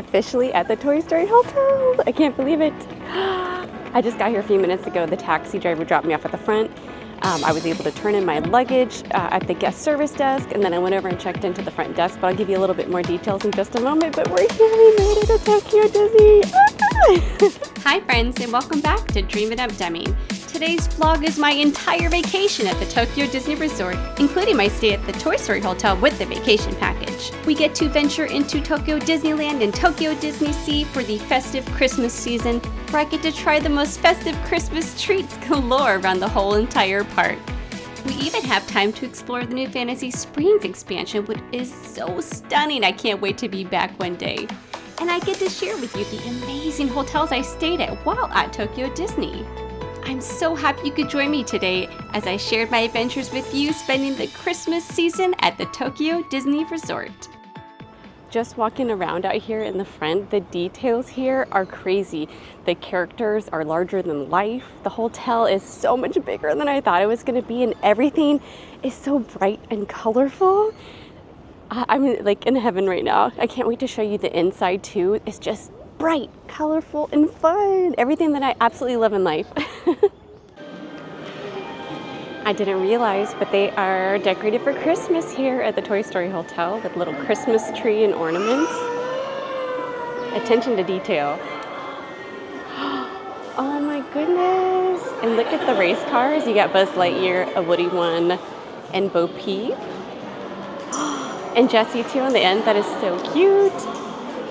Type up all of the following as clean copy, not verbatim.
officially at the Toy Story Hotel. I can't believe it. I just got here a few minutes ago. The taxi driver dropped me off at the front. I was able to turn in my luggage at the guest service desk, and then I went over and checked into the front desk, but I'll give you a little bit more details in just a moment. But we're here, we made it to Tokyo Disney. Hi friends, and welcome back to DreamingUpDemming. Today's vlog is my entire vacation at the Tokyo Disney Resort, including my stay at the Toy Story Hotel with the vacation package. We get to venture into Tokyo Disneyland and Tokyo Disneysea for the festive Christmas season, where I get to try the most festive Christmas treats galore around the whole entire park. We even have time to explore the new Fantasy Springs expansion, which is so stunning. I can't wait to be back one day. And I get to share with you the amazing hotels I stayed at while at Tokyo Disney. I'm so happy you could join me today as I shared my adventures with you spending the Christmas season at the Tokyo Disney Resort. Just walking around out here in the front, the details here are crazy. The characters are larger than life. The hotel is so much bigger than I thought it was going to be, and everything is so bright and colorful. I'm like in heaven right now. I can't wait to show you the inside too. It's just bright, colorful, and fun. Everything that I absolutely love in life. I didn't realize, but they are decorated for Christmas here at the Toy Story Hotel with little Christmas tree and ornaments. Attention to detail. Oh my goodness. And look at the race cars. You got Buzz Lightyear, a Woody one, and Bo Peep. And Jessie too on the end. That is so cute.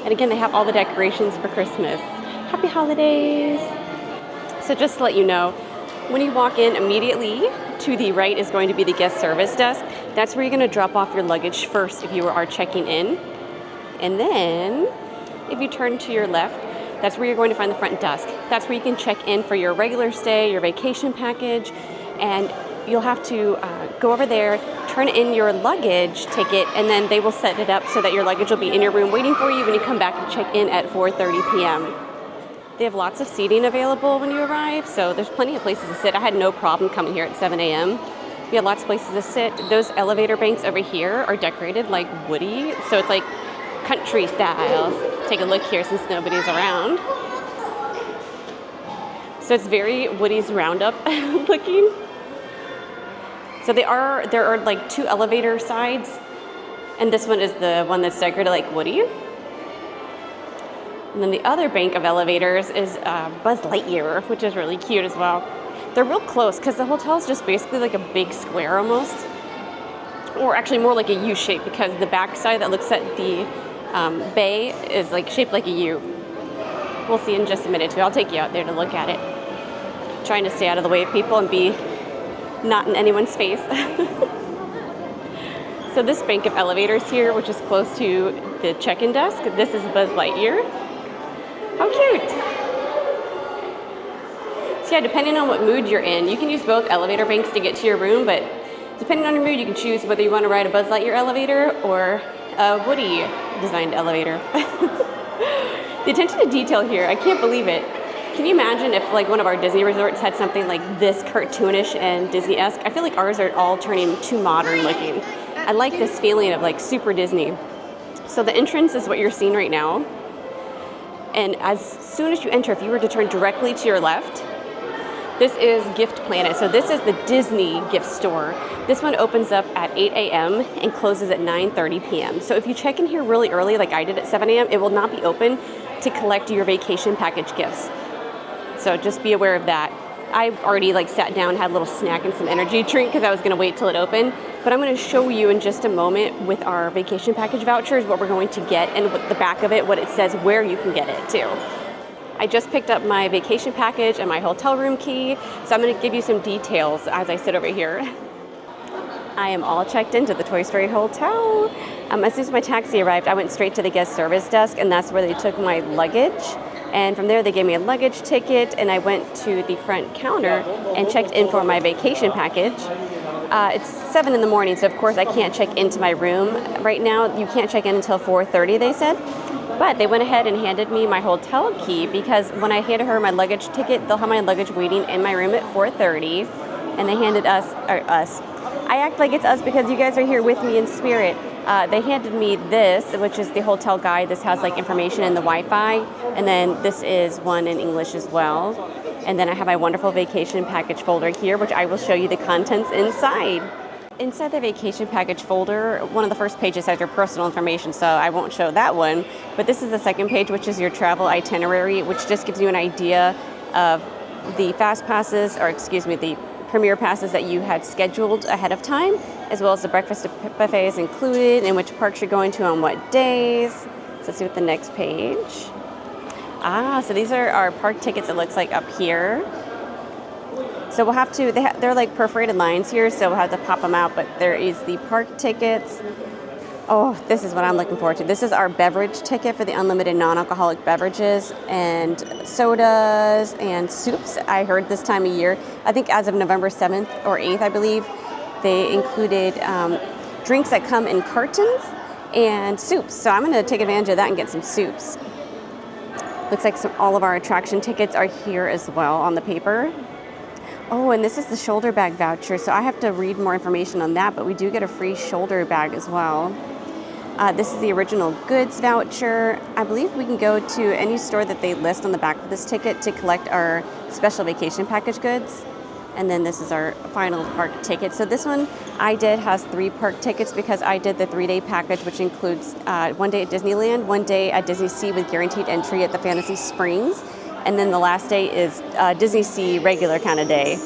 And again, they have all the decorations for Christmas. Happy holidays. So just to let you know, when you walk in, immediately to the right is going to be the guest service desk. That's where you're going to drop off your luggage first if you are checking in. And then if you turn to your left, that's where you're going to find the front desk. That's where you can check in for your regular stay, your vacation package, and you'll have to go over there, turn in your luggage ticket, and then they will set it up so that your luggage will be in your room waiting for you when you come back and check in at 4:30 p.m. They have lots of seating available when you arrive, so there's plenty of places to sit. I had no problem coming here at 7 a.m. We had lots of places to sit. Those elevator banks over here are decorated like Woody, so it's like country style. Take a look here since nobody's around. So it's very Woody's Roundup looking. So there are like two elevator sides, and this one is the one that's decorated like Woody. And then the other bank of elevators is Buzz Lightyear, which is really cute as well. They're real close because the hotel is just basically like a big square almost, or actually more like a U shape because the back side that looks at the bay is like shaped like a U. We'll see in just a minute too. I'll take you out there to look at it. Trying to stay out of the way of people and be not in anyone's face. So this bank of elevators here, which is close to the check-in desk, this is Buzz Lightyear. How cute! So yeah, depending on what mood you're in, you can use both elevator banks to get to your room, but depending on your mood, you can choose whether you want to ride a Buzz Lightyear elevator or a Woody designed elevator. The attention to detail here, I can't believe it. Can you imagine if like one of our Disney resorts had something like this cartoonish and Disney-esque? I feel like ours are all turning too modern looking. I like this feeling of like super Disney. So the entrance is what you're seeing right now. And as soon as you enter, if you were to turn directly to your left, this is Gift Planet. So this is the Disney gift store. This one opens up at 8 a.m. and closes at 9:30 p.m. So if you check in here really early, like I did at 7 a.m., it will not be open to collect your vacation package gifts. So just be aware of that. I already like sat down, had a little snack and some energy drink because I was gonna wait till it opened. But I'm gonna show you in just a moment with our vacation package vouchers what we're going to get, and with the back of it, what it says where you can get it too. I just picked up my vacation package and my hotel room key, so I'm gonna give you some details as I sit over here. I am all checked into the Toy Story Hotel. As soon as my taxi arrived, I went straight to the guest service desk, and that's where they took my luggage. And from there, they gave me a luggage ticket, and I went to the front counter and checked in for my vacation package. It's 7 in the morning, so of course I can't check into my room right now. You can't check in until 4:30, they said. But they went ahead and handed me my hotel key because when I handed her my luggage ticket, they'll have my luggage waiting in my room at 4:30. And they handed us. I act like it's us because you guys are here with me in spirit. They handed me this, which is the hotel guide. This has like information in the Wi-Fi, and then this is one in English as well. And then I have my wonderful vacation package folder here, which I will show you the contents inside. Inside the vacation package folder, one of the first pages has your personal information, so I won't show that one. But this is the second page, which is your travel itinerary, which just gives you an idea of the fast passes, or excuse me, the premier passes that you had scheduled ahead of time, as well as the breakfast buffet is included, and which parks you're going to on what days. So let's see what the next page. So these are our park tickets, it looks like, up here. So we'll have to, they're like perforated lines here, so we'll have to pop them out, but there is the park tickets. Oh, this is what I'm looking forward to. This is our beverage ticket for the unlimited non-alcoholic beverages and sodas and soups. I heard this time of year, I think as of November 7th or 8th, I believe, they included drinks that come in cartons and soups. So I'm going to take advantage of that and get some soups. Looks like all of our attraction tickets are here as well on the paper. Oh, and this is the shoulder bag voucher, so I have to read more information on that, but we do get a free shoulder bag as well. This is the original goods voucher. I believe we can go to any store that they list on the back of this ticket to collect our special vacation package goods. And then this is our final park ticket. So this one I did has 3 park tickets because I did the 3-day package, which includes 1 day at Disneyland, 1 day at Disneysea with guaranteed entry at the Fantasy Springs, and then the last day is Disneysea regular kind of day.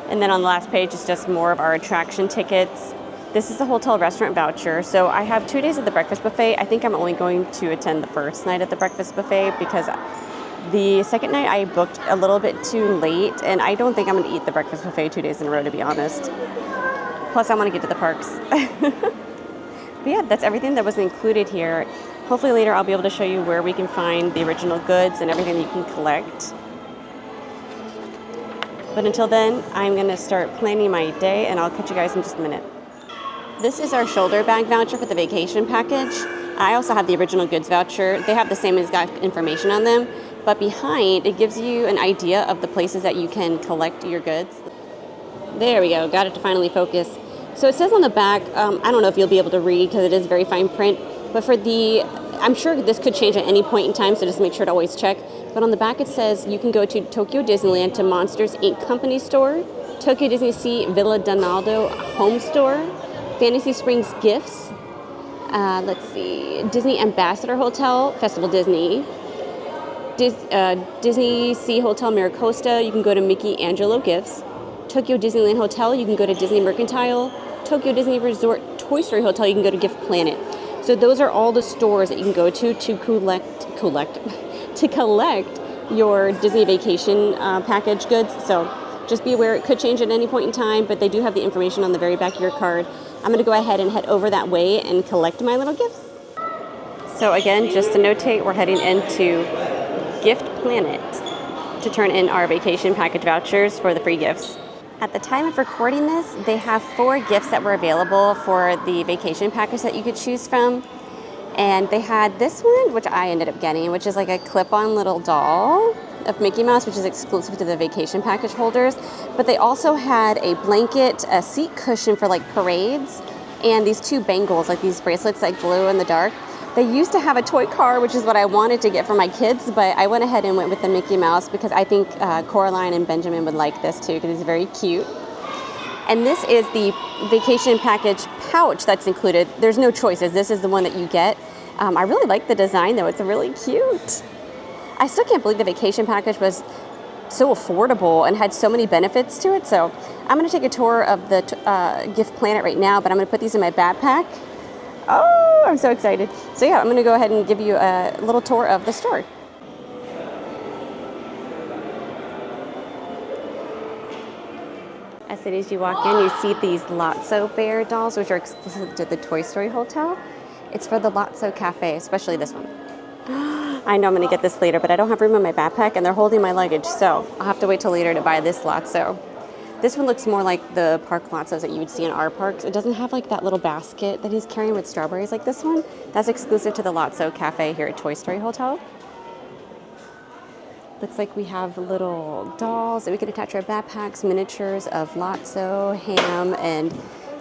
And then on the last page is just more of our attraction tickets. This is the hotel restaurant voucher. So I have 2 days at the breakfast buffet. I think I'm only going to attend the first night at the breakfast buffet because the second night I booked a little bit too late, and I don't think I'm going to eat the breakfast buffet 2 days in a row, to be honest. Plus, I want to get to the parks. But yeah, that's everything that was included here. Hopefully later I'll be able to show you where we can find the original goods and everything that you can collect. But until then, I'm going to start planning my day, and I'll catch you guys in just a minute. This is our shoulder bag voucher for the vacation package. I also have the original goods voucher. They have the same exact information on them, but behind it gives you an idea of the places that you can collect your goods. There we go, got it to finally focus. So it says on the back, I don't know if you'll be able to read because it is very fine print, but I'm sure this could change at any point in time, so just make sure to always check. But on the back it says you can go to Tokyo Disneyland to Monsters Inc. Company Store, Tokyo Disneysea Villa Donaldo Home Store, Fantasy Springs Gifts, let's see, Disney Ambassador Hotel, Festival Disney, Disney Sea Hotel Maricosta, you can go to Mickey Angelo Gifts, Tokyo Disneyland Hotel, you can go to Disney Mercantile, Tokyo Disney Resort Toy Story Hotel, you can go to Gift Planet. So those are all the stores that you can go to collect your Disney vacation package goods. So just be aware it could change at any point in time, but they do have the information on the very back of your card. I'm going to go ahead and head over that way and collect my little gifts. So again, just to notate, we're heading into Gift Planet to turn in our vacation package vouchers for the free gifts. At the time of recording this, they have 4 gifts that were available for the vacation package that you could choose from. And they had this one, which I ended up getting, which is like a clip-on little doll of Mickey Mouse, which is exclusive to the vacation package holders. But they also had a blanket, a seat cushion for like parades, and these 2 bangles, like these bracelets that glow in the dark. They used to have a toy car, which is what I wanted to get for my kids, but I went ahead and went with the Mickey Mouse because I think Coraline and Benjamin would like this too, because it's very cute. And this is the vacation package pouch that's included. There's no choices. This is the one that you get. I really like the design though. It's really cute. I still can't believe the vacation package was so affordable and had so many benefits to it. So I'm going to take a tour of the Gift Planet right now, but I'm going to put these in my backpack. Oh, I'm so excited. So yeah, I'm going to go ahead and give you a little tour of the store. As soon as you walk in, you see these Lotso bear dolls, which are exclusive to the Toy Story Hotel. It's for the Lotso Cafe, especially this one. I know I'm going to get this later, but I don't have room in my backpack, and they're holding my luggage, so I'll have to wait till later to buy this Lotso. This one looks more like the park Lotsos that you would see in our parks. It doesn't have like that little basket that he's carrying with strawberries like this one. That's exclusive to the Lotso Cafe here at Toy Story Hotel. Looks like we have little dolls that we can attach to our backpacks, miniatures of Lotso, Ham, and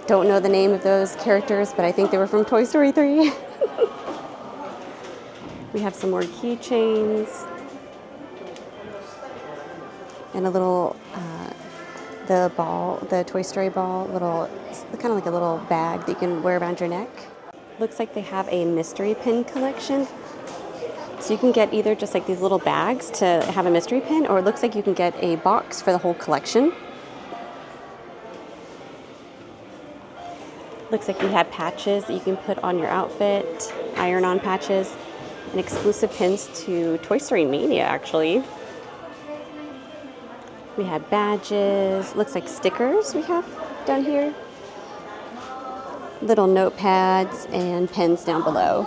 don't know the name of those characters, but I think they were from Toy Story 3. We have some more keychains. And a little, the ball, the Toy Story ball, it's kind of like a little bag that you can wear around your neck. Looks like they have a mystery pin collection. So you can get either just like these little bags to have a mystery pin, or it looks like you can get a box for the whole collection. Looks like we have patches that you can put on your outfit, iron-on patches, and exclusive pins to Toy Story Mania, actually. We have badges, looks like stickers we have down here. Little notepads and pens down below.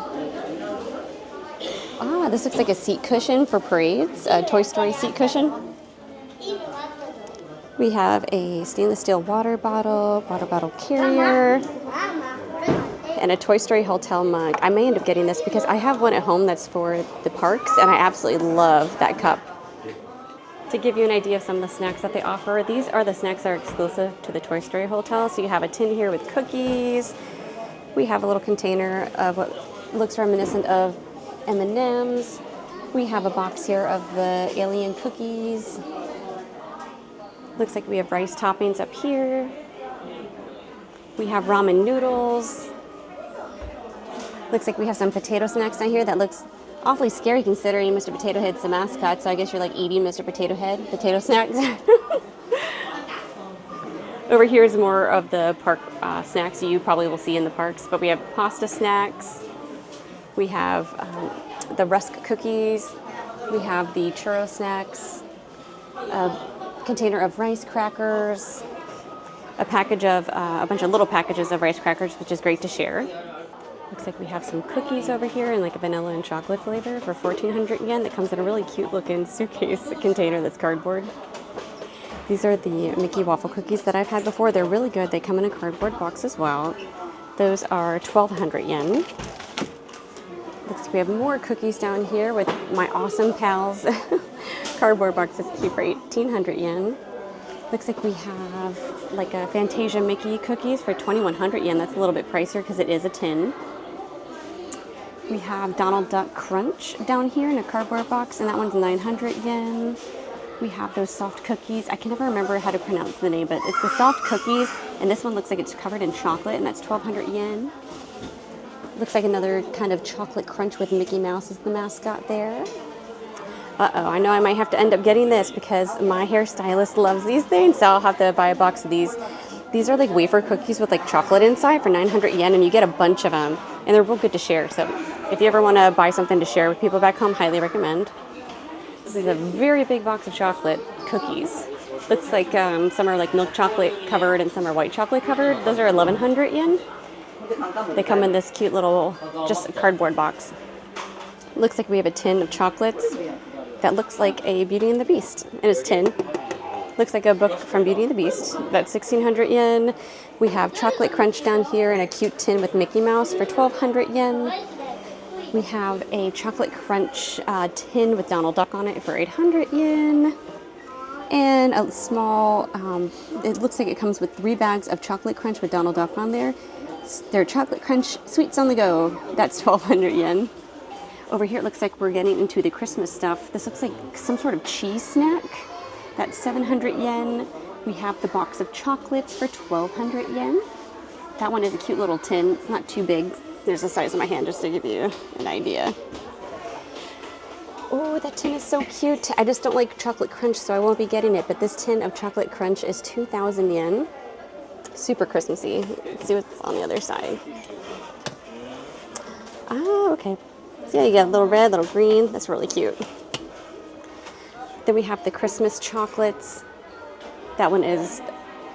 Ah, this looks like a seat cushion for parades, a Toy Story seat cushion. We have a stainless steel water bottle carrier, and a Toy Story hotel mug. I may end up getting this because I have one at home that's for the parks, and I absolutely love that cup. To give you an idea of some of the snacks that they offer, these are the snacks that are exclusive to the Toy Story Hotel. So you have a tin here with cookies. We have a little container of what looks reminiscent of M&Ms. We have a box here of the alien cookies. Looks like we have rice toppings up here. We have ramen noodles. Looks like we have some potato snacks down here that looks awfully scary considering Mr. Potato Head's the mascot, so I guess you're like eating Mr. Potato Head potato snacks. Over here is more of the park snacks you probably will see in the parks, but we have pasta snacks. We have the rusk cookies. We have the churro snacks, a container of rice crackers, a bunch of little packages of rice crackers, which is great to share. Looks like we have some cookies over here in like a vanilla and chocolate flavor for 1,400 yen. That comes in a really cute looking suitcase container that's cardboard. These are the Mickey waffle cookies that I've had before. They're really good. They come in a cardboard box as well. Those are 1,200 yen. Looks like we have more cookies down here with my awesome pals. Cardboard boxes keep for 1,800 yen. Looks like we have like a Fantasia Mickey cookies for 2,100 yen. That's a little bit pricier because it is a tin. We have Donald Duck Crunch down here in a cardboard box, and that one's 900 yen. We have those soft cookies. I can never remember how to pronounce the name, but it's the soft cookies, and this one looks like it's covered in chocolate, and that's 1,200 yen. Looks like another kind of chocolate crunch with Mickey Mouse as the mascot there. Uh-oh, I know I might have to end up getting this because my hairstylist loves these things, so I'll have to buy a box of these. These are like wafer cookies with like chocolate inside for 900 yen, and you get a bunch of them, and they're real good to share. So if you ever want to buy something to share with people back home, highly recommend. This is a very big box of chocolate cookies. Looks like some are like milk chocolate covered and some are white chocolate covered. Those are 1,100 yen. They come in this cute little just cardboard box. Looks like we have a tin of chocolates that looks like a Beauty and the Beast, and it's tin. Looks like a book from Beauty and the Beast. That's 1,600 yen. We have chocolate crunch down here in a cute tin with Mickey Mouse for 1,200 yen. We have a chocolate crunch tin with Donald Duck on it for 800 yen. And a small, it looks like it comes with 3 bags of chocolate crunch with Donald Duck on there. They're chocolate crunch sweets on the go. That's 1,200 yen. Over here it looks like we're getting into the Christmas stuff. This looks like some sort of cheese snack. That's 700 yen. We have the box of chocolates for 1,200 yen. That one is a cute little tin. It's not too big. There's the size of my hand just to give you an idea. Oh, that tin is so cute. I just don't like chocolate crunch, so I won't be getting it. But this tin of chocolate crunch is 2,000 yen. Super Christmassy. Let's see what's on the other side. Oh, okay. So yeah, you got a little red, little green. That's really cute. Then we have the Christmas chocolates. That one is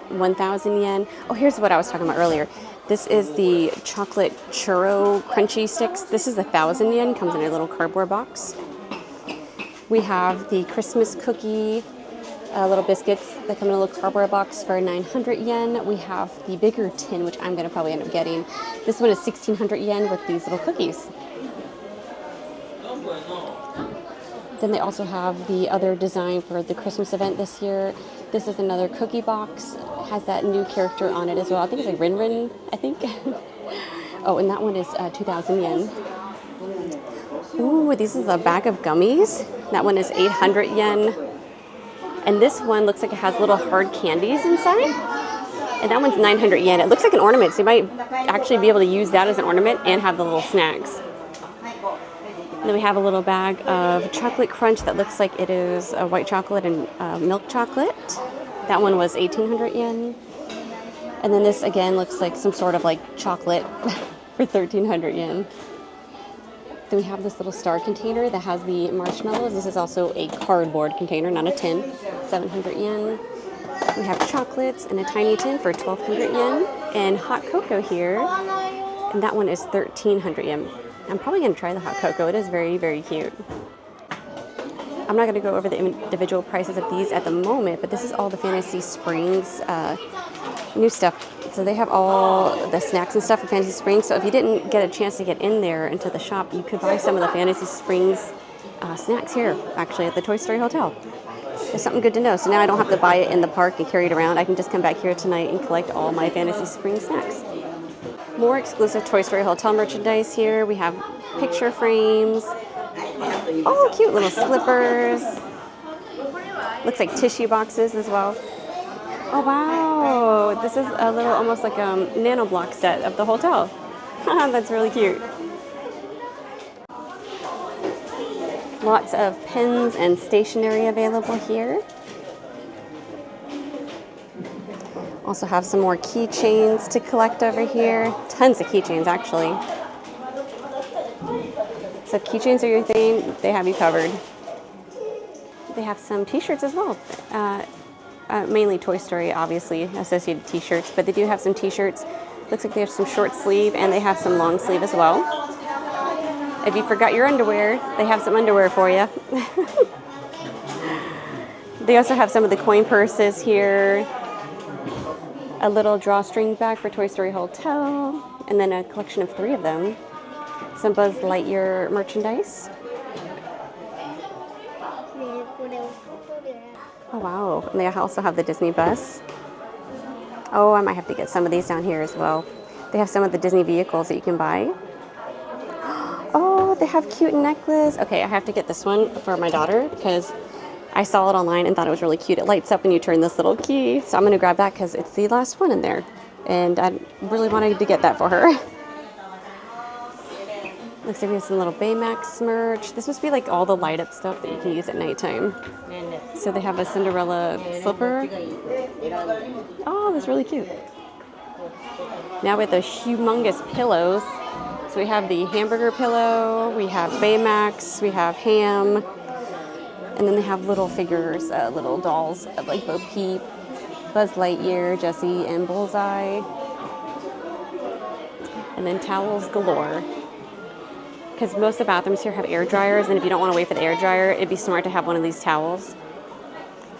1,000 yen. Oh, here's what I was talking about earlier. This is the chocolate churro crunchy sticks. This is 1,000 yen. Comes in a little cardboard box. We have the Christmas cookie little biscuits that come in a little cardboard box for 900 yen. We have the bigger tin, which I'm going to probably end up getting. This one is 1,600 yen with these little cookies. Then they also have the other design for the Christmas event this year. This is another cookie box. It has that new character on it as well. I think it's like Rin Rin, I think. Oh, and that one is 2,000 yen. Ooh, this is a bag of gummies. That one is 800 yen. And this one looks like it has little hard candies inside. And that one's 900 yen. It looks like an ornament, so you might actually be able to use that as an ornament and have the little snacks. And then we have a little bag of chocolate crunch that looks like it is a white chocolate and milk chocolate. That one was 1,800 yen. And then this again looks like some sort of like chocolate for 1,300 yen. Then we have this little star container that has the marshmallows. This is also a cardboard container, not a tin. 700 yen. We have chocolates in a tiny tin for 1,200 yen. And hot cocoa here. And that one is 1,300 yen. I'm probably going to try the hot cocoa. It is very, very cute. I'm not going to go over the individual prices of these at the moment, but this is all the Fantasy Springs new stuff. So they have all the snacks and stuff for Fantasy Springs. So if you didn't get a chance to get in there into the shop, you could buy some of the Fantasy Springs snacks here, actually, at the Toy Story Hotel. It's something good to know. So now I don't have to buy it in the park and carry it around. I can just come back here tonight and collect all my Fantasy Springs snacks. More exclusive Toy Story Hotel merchandise here. We have picture frames. Oh, cute little slippers. Looks like tissue boxes as well. Oh, wow. This is a little, almost like a nano block set of the hotel. That's really cute. Lots of pens and stationery available here. Also have some more keychains to collect over here. Tons of keychains, actually. So if keychains are your thing, they have you covered. They have some t-shirts as well. Mainly Toy Story, obviously, associated t-shirts, but they do have some t-shirts. Looks like they have some short sleeve and they have some long sleeve as well. If you forgot your underwear, they have some underwear for you. They also have some of the coin purses here. A little drawstring bag for Toy Story Hotel, and then a collection of 3 of them. Some Buzz Lightyear merchandise. Oh wow, and they also have the Disney bus. Oh, I might have to get some of these down here as well. They have some of the Disney vehicles that you can buy. Oh, they have cute necklace. Okay, I have to get this one for my daughter because I saw it online and thought it was really cute. It lights up when you turn this little key. So I'm going to grab that because it's the last one in there. And I really wanted to get that for her. Looks like we have some little Baymax merch. This must be like all the light up stuff that you can use at nighttime. So they have a Cinderella slipper. Oh, that's really cute. Now with the humongous pillows. So we have the hamburger pillow, we have Baymax, we have ham. And then they have little figures, little dolls of like Bo Peep, Buzz Lightyear, Jessie, and Bullseye. And then towels galore. Because most of the bathrooms here have air dryers, and if you don't want to wait for the air dryer, it'd be smart to have one of these towels.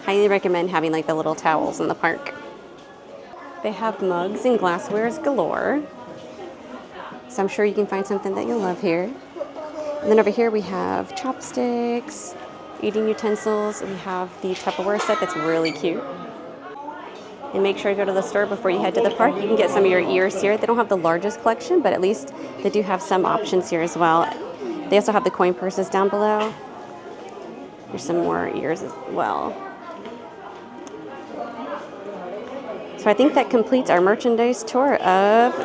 Highly recommend having like the little towels in the park. They have mugs and glasswares galore. So I'm sure you can find something that you'll love here. And then over here we have chopsticks, eating utensils. We have the Tupperware set that's really cute. And make sure to go to the store before you head to the park. You can get some of your ears here. They don't have the largest collection, but at least they do have some options here as well. They also have the coin purses down below. There's some more ears as well. So I think that completes our merchandise tour of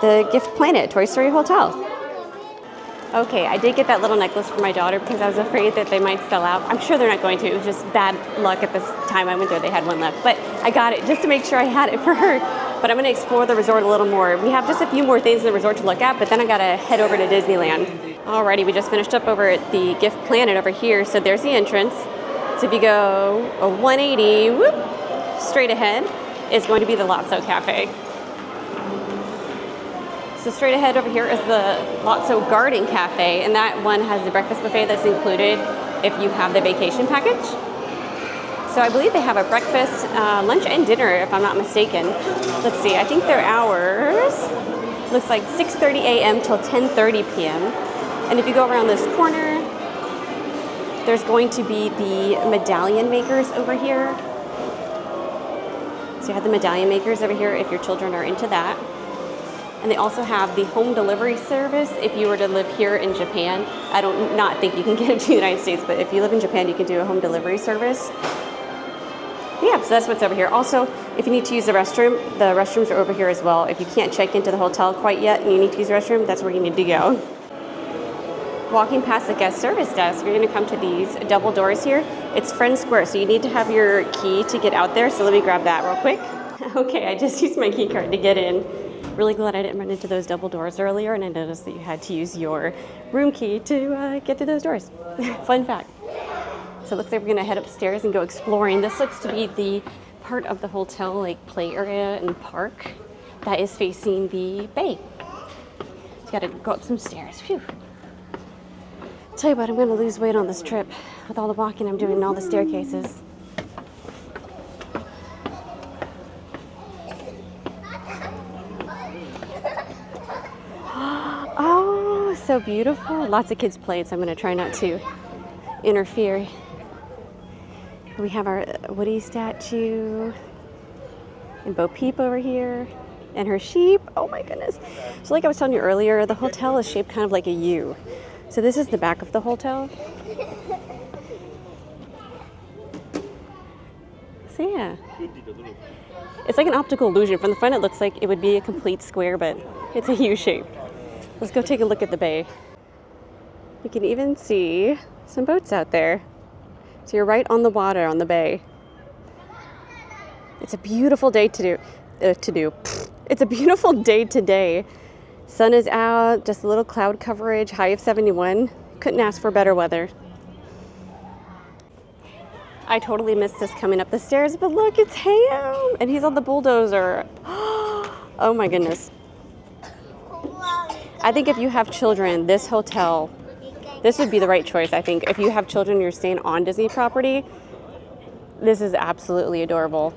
the Gift Planet Toy Story Hotel. Okay, I did get that little necklace for my daughter because I was afraid that they might sell out. I'm sure they're not going to. It was just bad luck at this time I went there. They had one left. But I got it just to make sure I had it for her. But I'm going to explore the resort a little more. We have just a few more things in the resort to look at, but then I got to head over to Disneyland. Alrighty, we just finished up over at the Gift Planet over here. So there's the entrance. So if you go a 180, whoop, straight ahead is going to be the Lotso Cafe. So straight ahead over here is the Lotso Garden Cafe, and that one has the breakfast buffet that's included if you have the vacation package. So I believe they have a breakfast, lunch, and dinner, if I'm not mistaken. Let's see, I think their hours looks like 6:30 a.m. till 10:30 p.m. And if you go around this corner, There's going to be the medallion makers over here. So you have the medallion makers over here if your children are into that. And they also have the home delivery service if you were to live here in Japan. I don't not think you can get it to the United States, but if you live in Japan, you can do a home delivery service. Yeah, so that's what's over here. Also, if you need to use the restrooms are over here as well. If you can't check into the hotel quite yet and you need to use the restroom, that's where you need to go. Walking past the guest service desk, you're going to come to these double doors here. It's Friend Square, so you need to have your key to get out there. So let me grab that real quick. Okay, I just used my key card to get in. Really glad I didn't run into those double doors earlier, and I noticed that you had to use your room key to get through those doors. Fun fact. So it looks like we're gonna head upstairs and go exploring. This looks to be the part of the hotel, like play area and park, that is facing the bay. So you gotta go up some stairs. Phew. Tell you what, I'm gonna lose weight on this trip with all the walking I'm doing and all the staircases. Oh, so beautiful. Lots of kids played, so I'm gonna try not to interfere. We have our Woody statue and Bo Peep over here and her sheep. Oh my goodness. So like I was telling you earlier, the hotel is shaped kind of like a U. So this is the back of the hotel. So yeah. It's like an optical illusion. From the front it looks like it would be a complete square, but it's a U shape. Let's go take a look at the bay. You can even see some boats out there. So you're right on the water on the bay. It's a beautiful day It's a beautiful day today. Sun is out, just a little cloud coverage, high of 71. Couldn't ask for better weather. I totally missed this coming up the stairs, but look, it's Ham, and he's on the bulldozer. Oh my goodness. I think if you have children, this hotel, this would be the right choice, I think. If you have children and you're staying on Disney property, this is absolutely adorable.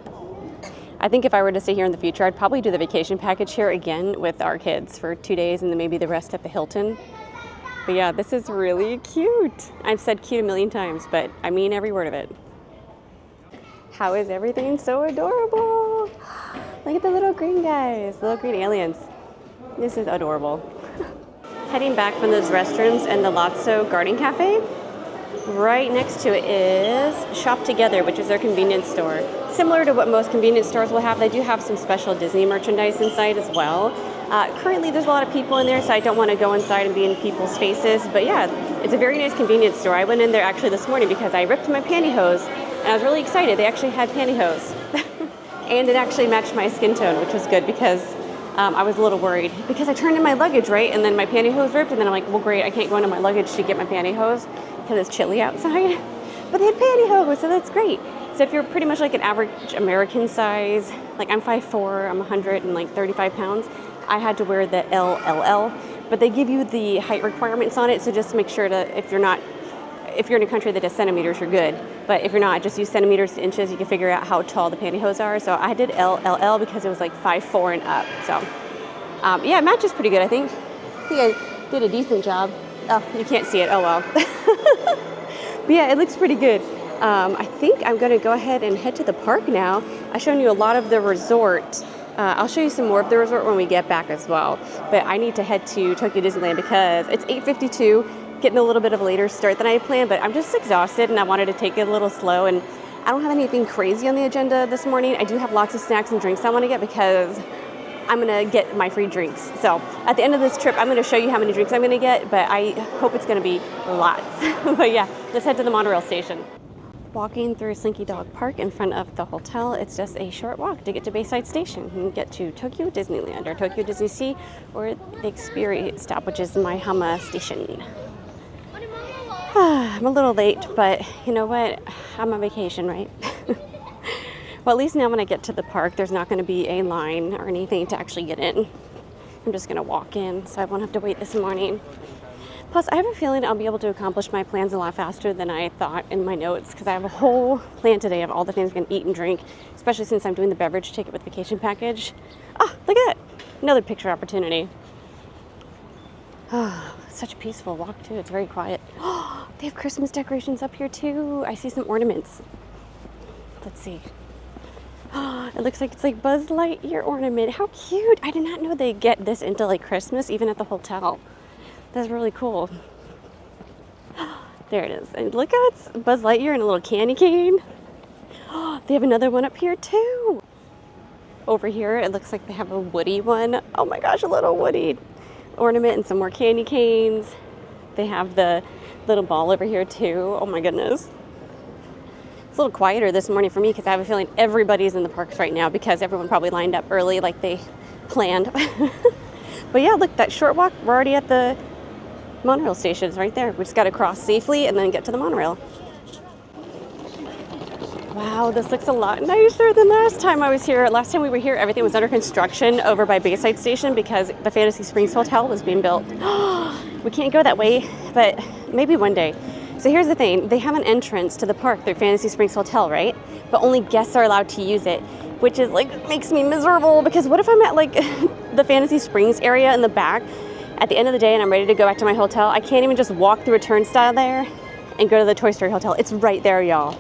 I think if I were to stay here in the future, I'd probably do the vacation package here again with our kids for 2 days and then maybe the rest at the Hilton. But yeah, this is really cute. I've said cute a million times, but I mean every word of it. How is everything so adorable? Look at the little green guys, the little green aliens. This is adorable. Heading back from those restrooms and the Lotso Garden Cafe, right next to it is Shop Together, which is their convenience store. Similar to what most convenience stores will have, they do have some special Disney merchandise inside as well. Currently there's a lot of people in there, so I don't want to go inside and be in people's faces, but yeah, it's a very nice convenience store. I went in there actually this morning because I ripped my pantyhose, and I was really excited. They actually had pantyhose. And it actually matched my skin tone, which was good because I was a little worried because I turned in my luggage, right? And then my pantyhose ripped, and then I'm like, well, great, I can't go into my luggage to get my pantyhose because it's chilly outside. But they had pantyhose, so that's great. So if you're pretty much like an average American size, like I'm 5'4", I'm 135 pounds, I had to wear the LLL, but they give you the height requirements on it, so just make sure to, if you're in a country that does centimeters, you're good. But if you're not, just use centimeters to inches. You can figure out how tall the pantyhose are. So I did LLL because it was like 5'4" and up. So yeah, it matches pretty good, I think. I think I did a decent job. Oh, you can't see it. Oh well. But yeah, it looks pretty good. I think I'm going to go ahead and head to the park now. I've shown you a lot of the resort. I'll show you some more of the resort when we get back as well. But I need to head to Tokyo Disneyland because it's 8:52. Getting a little bit of a later start than I had planned, but I'm just exhausted and I wanted to take it a little slow, and I don't have anything crazy on the agenda this morning. I do have lots of snacks and drinks I want to get because I'm going to get my free drinks. So at the end of this trip, I'm going to show you how many drinks I'm going to get, but I hope it's going to be lots. But yeah, let's head to the monorail station. Walking through Slinky Dog Park in front of the hotel, it's just a short walk to get to Bayside Station. You can get to Tokyo Disneyland or Tokyo Disneysea or the Ikspiari stop, which is Maihama Station. I'm a little late, but you know what? I'm on vacation, right? Well, at least now when I get to the park, there's not going to be a line or anything to actually get in. I'm just going to walk in, so I won't have to wait this morning. Plus, I have a feeling I'll be able to accomplish my plans a lot faster than I thought in my notes, because I have a whole plan today of all the things I'm going to eat and drink, especially since I'm doing the beverage ticket with vacation package. Oh, look at that! Another picture opportunity. Oh, such a peaceful walk too. It's very quiet. They have Christmas decorations up here too. I see some ornaments. Let's see. It looks like it's like Buzz Lightyear ornament. How cute. I did not know they get this into like Christmas even at the hotel. That's really cool. There it is. And look how it's Buzz Lightyear and a little candy cane. They have another one up here too. Over here, it looks like they have a Woody one. Oh my gosh, a little Woody ornament and some more candy canes. They have the little ball over here too. Oh my goodness. It's a little quieter this morning for me because I have a feeling everybody's in the parks right now because everyone probably lined up early like they planned. But yeah, look, that short walk, we're already at the monorail stations right there. We just got to cross safely and then get to the monorail. Wow, this looks a lot nicer than last time I was here. Last time we were here, everything was under construction over by Bayside Station because the Fantasy Springs Hotel was being built. We can't go that way, but maybe one day. So here's the thing, they have an entrance to the park through Fantasy Springs Hotel, right? But only guests are allowed to use it, which is like, makes me miserable because what if I'm at like the Fantasy Springs area in the back at the end of the day and I'm ready to go back to my hotel? I can't even just walk through a turnstile there and go to the Toy Story Hotel. It's right there, y'all.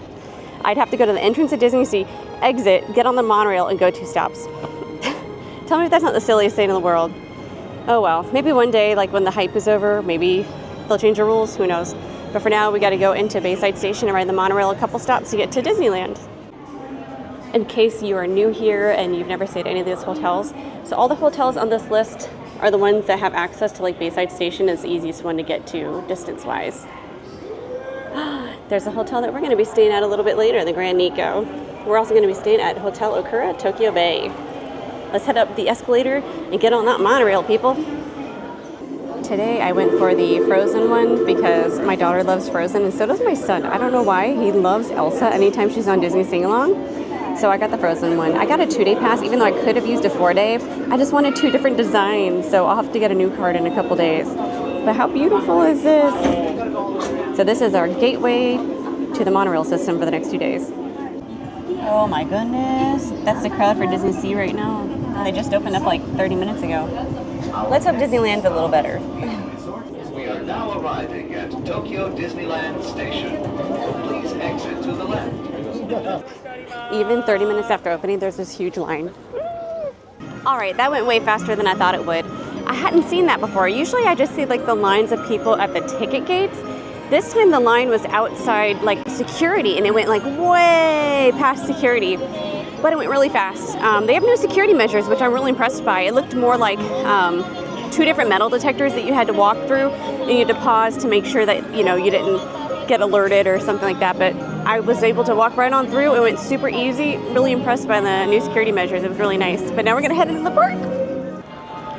I'd have to go to the entrance of Disneysea, exit, get on the monorail, and go 2 stops. Tell me if that's not the silliest thing in the world. Oh well, maybe one day, like when the hype is over, maybe they'll change the rules, who knows. But for now, we gotta go into Bayside Station and ride the monorail a couple stops to get to Disneyland. In case you are new here and you've never stayed at any of these hotels, so all the hotels on this list are the ones that have access to like Bayside Station is the easiest one to get to distance-wise. There's a hotel that we're going to be staying at a little bit later, the Grand Nikko. We're also going to be staying at Hotel Okura, Tokyo Bay. Let's head up the escalator and get on that monorail, people. Today I went for the Frozen one because my daughter loves Frozen and so does my son. I don't know why. He loves Elsa anytime she's on Disney Sing-Along. So I got the Frozen one. I got a 2-day pass even though I could have used a 4-day. I just wanted 2 different designs, so I'll have to get a new card in a couple days. But how beautiful is this? So this is our gateway to the monorail system for the next 2 days. Oh my goodness. That's the crowd for Disney Sea right now. They just opened up like 30 minutes ago. Let's hope Disneyland's a little better. We are now arriving at Tokyo Disneyland Station. Please exit to the left. Even 30 minutes after opening, there's this huge line. All right, that went way faster than I thought it would. I hadn't seen that before. Usually I just see like the lines of people at the ticket gates. This time the line was outside like security and it went like way past security, but it went really fast. They have new security measures, which I'm really impressed by. It looked more like 2 different metal detectors that you had to walk through and you had to pause to make sure that, you know, you didn't get alerted or something like that. But I was able to walk right on through. It went super easy. Really impressed by the new security measures. It was really nice. But now we're gonna head into the park.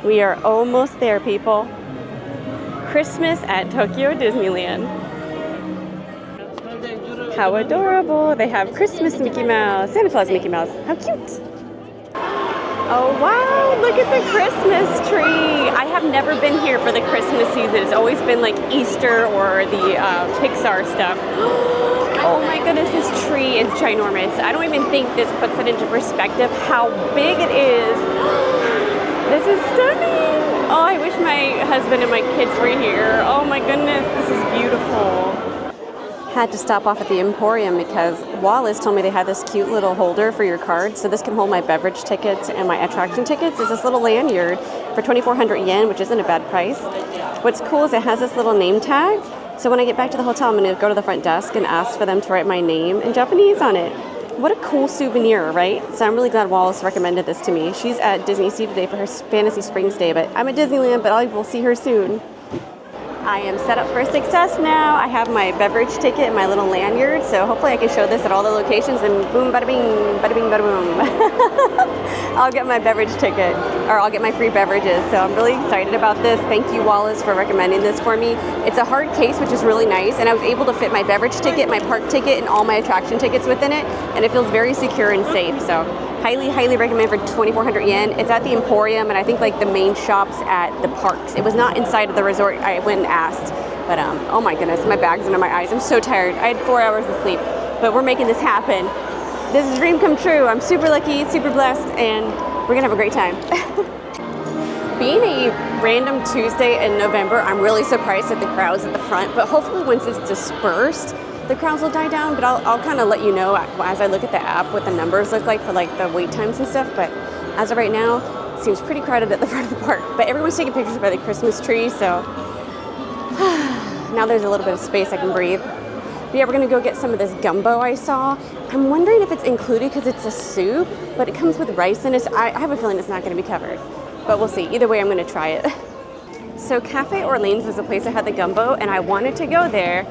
We are almost there, people. Christmas at Tokyo Disneyland. How adorable. They have Christmas Mickey Mouse, Santa Claus Mickey Mouse. How cute. Oh wow, look at the Christmas tree. I have never been here for the Christmas season. It's always been like Easter or the Pixar stuff. Oh my goodness, this tree is ginormous. I don't even think this puts it into perspective how big it is. This is stunning. Oh, I wish my husband and my kids were here. Oh my goodness, this is beautiful. Had to stop off at the Emporium because Wallace told me they had this cute little holder for your card. So this can hold my beverage tickets and my attraction tickets. It's this little lanyard for 2,400 yen, which isn't a bad price. What's cool is it has this little name tag. So when I get back to the hotel, I'm going to go to the front desk and ask for them to write my name in Japanese on it. What a cool souvenir, right? So I'm really glad Wallace recommended this to me. She's at Disneysea today for her Fantasy Springs Day, but I'm at Disneyland, but I will see her soon. I am set up for success now. I have my beverage ticket and my little lanyard, so hopefully I can show this at all the locations and boom, bada bing, bada bing, bada boom. I'll get my beverage ticket, or I'll get my free beverages, so I'm really excited about this. Thank you, Wallace, for recommending this for me. It's a hard case, which is really nice, and I was able to fit my beverage ticket, my park ticket, and all my attraction tickets within it, and it feels very secure and safe, so highly, highly recommend for 2,400 yen. It's at the Emporium, and I think like the main shops at the parks. It was not inside of the resort. I went and asked, but oh my goodness, my bag's under my eyes. I'm so tired. I had 4 hours of sleep, but we're making this happen. This is a dream come true. I'm super lucky, super blessed, and we're gonna have a great time. Being a random Tuesday in November. I'm really surprised at the crowds at the front, but hopefully once it's dispersed, the crowds will die down. But I'll kind of let you know as I look at the app what the numbers look like for like the wait times and stuff. But as of right now, it seems pretty crowded at the front of the park. But everyone's taking pictures by the Christmas tree, so now there's a little bit of space I can breathe. But yeah, we're gonna go get some of this gumbo I saw. I'm wondering if it's included because it's a soup, but it comes with rice in it. I have a feeling it's not gonna be covered, but we'll see. Either way, I'm gonna try it. So Cafe Orleans was the place that had the gumbo, and I wanted to go there,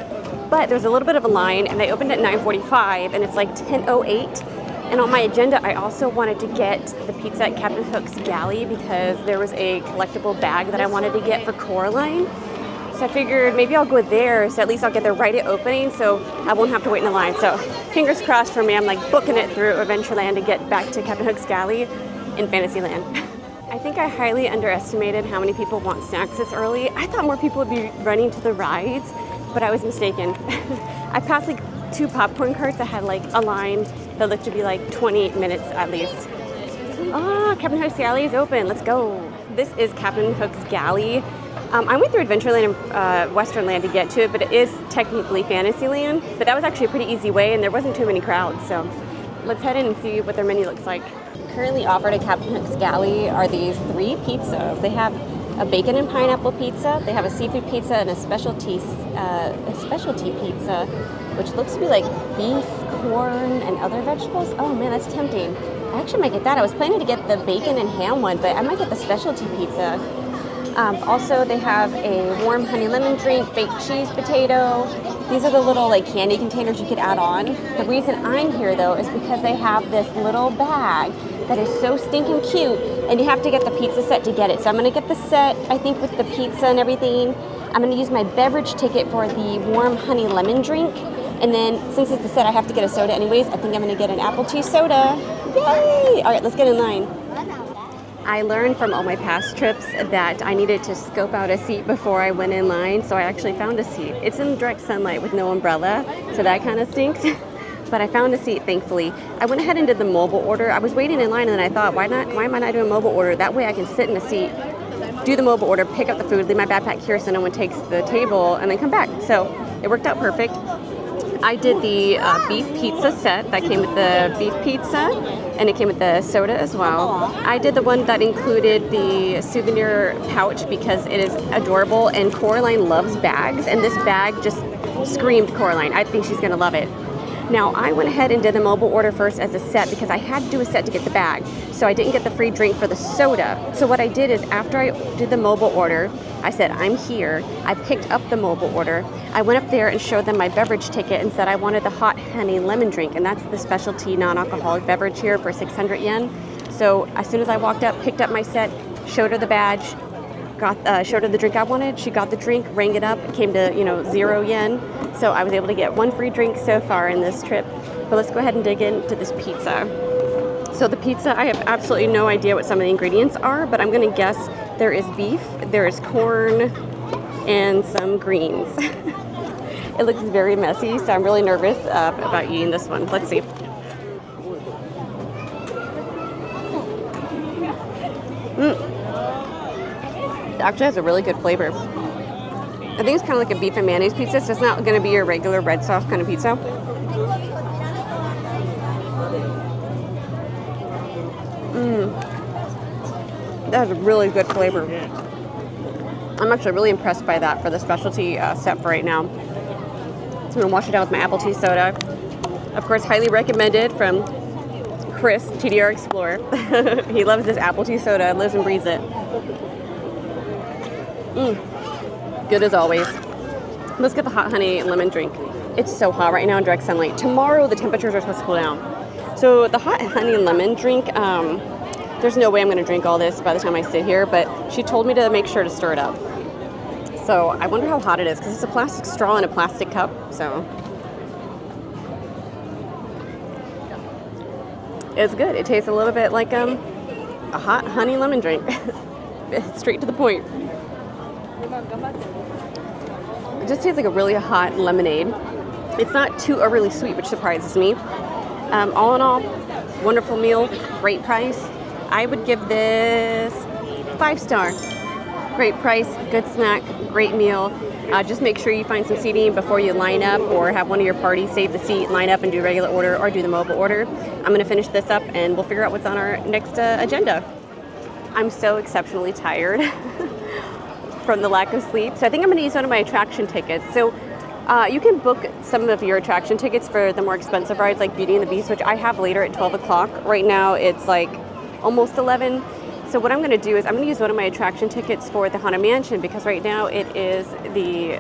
but there's a little bit of a line, and they opened at 9:45, and it's like 10:08. And on my agenda, I also wanted to get the pizza at Captain Hook's Galley because there was a collectible bag that I wanted to get for Coraline. So I figured maybe I'll go there, so at least I'll get there right at opening, so I won't have to wait in the line. So fingers crossed for me. I'm like booking it through Adventureland to get back to Captain Hook's Galley in Fantasyland. I think I highly underestimated how many people want snacks this early. I thought more people would be running to the rides, but I was mistaken. I passed like 2 popcorn carts that had like a line that looked to be like 28 minutes at least. Oh, Captain Hook's Galley is open. Let's go. This is Captain Hook's Galley. I went through Adventureland and Westernland to get to it, but it is technically Fantasyland. But that was actually a pretty easy way, and there wasn't too many crowds. So let's head in and see what their menu looks like. Currently offered at Captain Hook's Galley are these 3 pizzas. They have a bacon and pineapple pizza, they have a seafood pizza, and a specialty pizza, which looks to be like beef, corn, and other vegetables. Oh man, that's tempting. I actually might get that. I was planning to get the bacon and ham one, but I might get the specialty pizza. Also, they have a warm honey lemon drink, baked cheese potato. These are the little like candy containers you could add on. The reason I'm here though is because they have this little bag that is so stinking cute, and you have to get the pizza set to get it. So I'm gonna get the set, I think with the pizza and everything. I'm gonna use my beverage ticket for the warm honey lemon drink. And then since it's the set, I have to get a soda anyways. I think I'm gonna get an apple tea soda. Yay! All right, let's get in line. I learned from all my past trips that I needed to scope out a seat before I went in line, so I actually found a seat. It's in direct sunlight with no umbrella, so that kind of stinks. But I found a seat, thankfully. I went ahead and did the mobile order. I was waiting in line and then I thought, why am I not doing mobile order? That way I can sit in a seat, do the mobile order, pick up the food, leave my backpack here so no one takes the table, and then come back. So it worked out perfect. I did the beef pizza set that came with the beef pizza, and it came with the soda as well. I did the one that included the souvenir pouch because it is adorable, and Coraline loves bags, and this bag just screamed Coraline. I think she's gonna love it. Now, I went ahead and did the mobile order first as a set because I had to do a set to get the bag, so I didn't get the free drink for the soda. So what I did is after I did the mobile order, I said, I'm here. I picked up the mobile order. I went up there and showed them my beverage ticket and said I wanted the hot honey lemon drink, and that's the specialty non-alcoholic beverage here for 600 yen. So as soon as I walked up, picked up my set, showed her the badge, showed her the drink I wanted. She got the drink, rang it up, it came to 0 yen. So I was able to get 1 free drink so far in this trip. But let's go ahead and dig into this pizza. So the pizza, I have absolutely no idea what some of the ingredients are, but I'm gonna guess there is beef, there is corn, and some greens. It looks very messy, so I'm really nervous about eating this one. Let's see. It actually has a really good flavor. I think it's kind of like a beef and mayonnaise pizza, so it's not going to be your regular red sauce kind of pizza. That has a really good flavor. I'm actually really impressed by that for the specialty set for right now. So I'm going to wash it down with my apple tea soda. Of course, highly recommended from Chris, TDR Explorer. He loves this apple tea soda, lives and breathes it. Good as always. Let's get the hot honey lemon drink. It's so hot right now in direct sunlight. Tomorrow the temperatures are supposed to cool down. So the hot honey lemon drink, there's no way I'm going to drink all this by the time I sit here, but she told me to make sure to stir it up. So I wonder how hot it is because it's a plastic straw in a plastic cup. So it's good. It tastes a little bit like a hot honey lemon drink. Straight to the point. It just tastes like a really hot lemonade. It's not too overly sweet, which surprises me. All in all, wonderful meal, great price. I would give this 5 star. Great price, good snack, great meal. Just make sure you find some seating before you line up or have one of your parties save the seat, line up and do regular order or do the mobile order. I'm going to finish this up and we'll figure out what's on our next agenda. I'm so exceptionally tired from the lack of sleep. So I think I'm going to use one of my attraction tickets. So you can book some of your attraction tickets for the more expensive rides like Beauty and the Beast, which I have later at 12 o'clock. Right now it's like almost 11. So what I'm going to do is I'm going to use one of my attraction tickets for the Haunted Mansion because right now it is the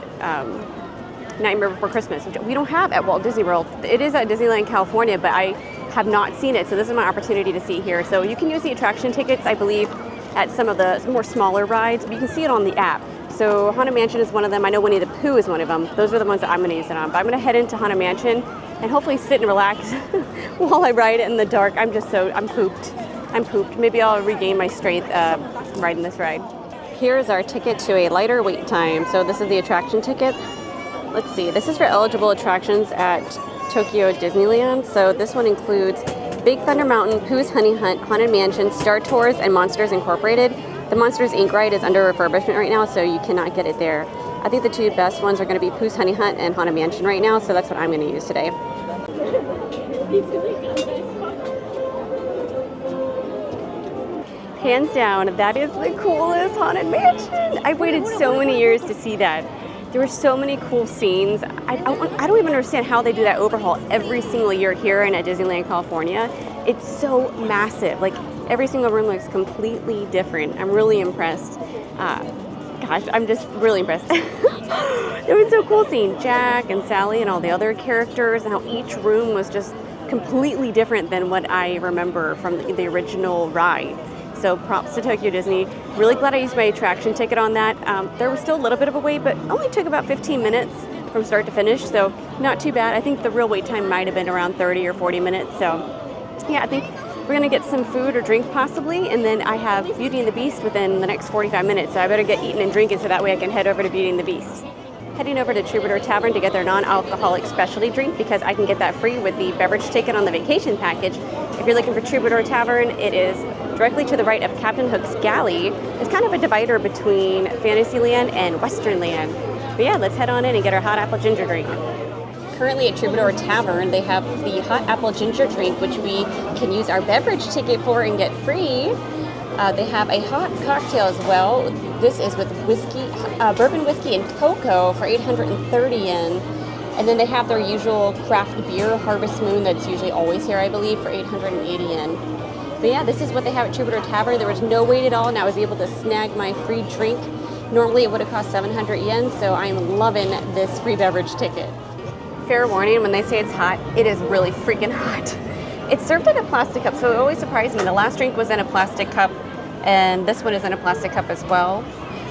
Nightmare Before Christmas, which we don't have at Walt Disney World. It is at Disneyland, California, but I have not seen it. So this is my opportunity to see here. So you can use the attraction tickets, I believe, at some of the more smaller rides, but you can see it on the app. So Haunted Mansion is one of them. I know Winnie the Pooh is one of them. Those are the ones that I'm going to use it on. But I'm going to head into Haunted Mansion and hopefully sit and relax while I ride it in the dark. I'm pooped. Maybe I'll regain my strength riding this ride. Here's our ticket to a lighter wait time. So this is the attraction ticket. Let's see. This is for eligible attractions at Tokyo Disneyland. So this one includes Big Thunder Mountain, Pooh's Honey Hunt, Haunted Mansion, Star Tours, and Monsters Incorporated. The Monsters Inc. ride is under refurbishment right now, so you cannot get it there. I think the two best ones are going to be Pooh's Honey Hunt and Haunted Mansion right now, so that's what I'm going to use today. Hands down, that is the coolest Haunted Mansion. I've waited so many years to see that. There were so many cool scenes. I don't even understand how they do that overhaul every single year here and at Disneyland, California. It's so massive. Like every single room looks completely different. I'm really impressed. I'm just really impressed. It was so cool seeing Jack and Sally and all the other characters and how each room was just completely different than what I remember from the original ride. So props to Tokyo Disney. Really glad I used my attraction ticket on that. There was still a little bit of a wait, but only took about 15 minutes from start to finish, so not too bad. I think the real wait time might have been around 30 or 40 minutes. So yeah, I think we're gonna get some food or drink possibly, and then I have Beauty and the Beast within the next 45 minutes, so I better get eating and drinking so that way I can head over to Beauty and the Beast. Heading over to Troubadour Tavern to get their non-alcoholic specialty drink because I can get that free with the beverage ticket on the vacation package. If you're looking for Troubadour Tavern, it is directly to the right of Captain Hook's Galley. It's kind of a divider between Fantasyland and Westernland. But yeah, let's head on in and get our hot apple ginger drink. Currently at Troubadour Tavern, they have the hot apple ginger drink, which we can use our beverage ticket for and get free. They have a hot cocktail as well. This is with whiskey, bourbon whiskey and cocoa for 830 yen. And then they have their usual craft beer, Harvest Moon, that's usually always here, I believe, for 880 yen. But yeah, this is what they have at Troubadour Tavern. There was no wait at all, and I was able to snag my free drink. Normally it would have cost 700 yen, so I'm loving this free beverage ticket. Fair warning, when they say it's hot, it is really freaking hot. It's served in a plastic cup, so it always surprised me. The last drink was in a plastic cup, and this one is in a plastic cup as well.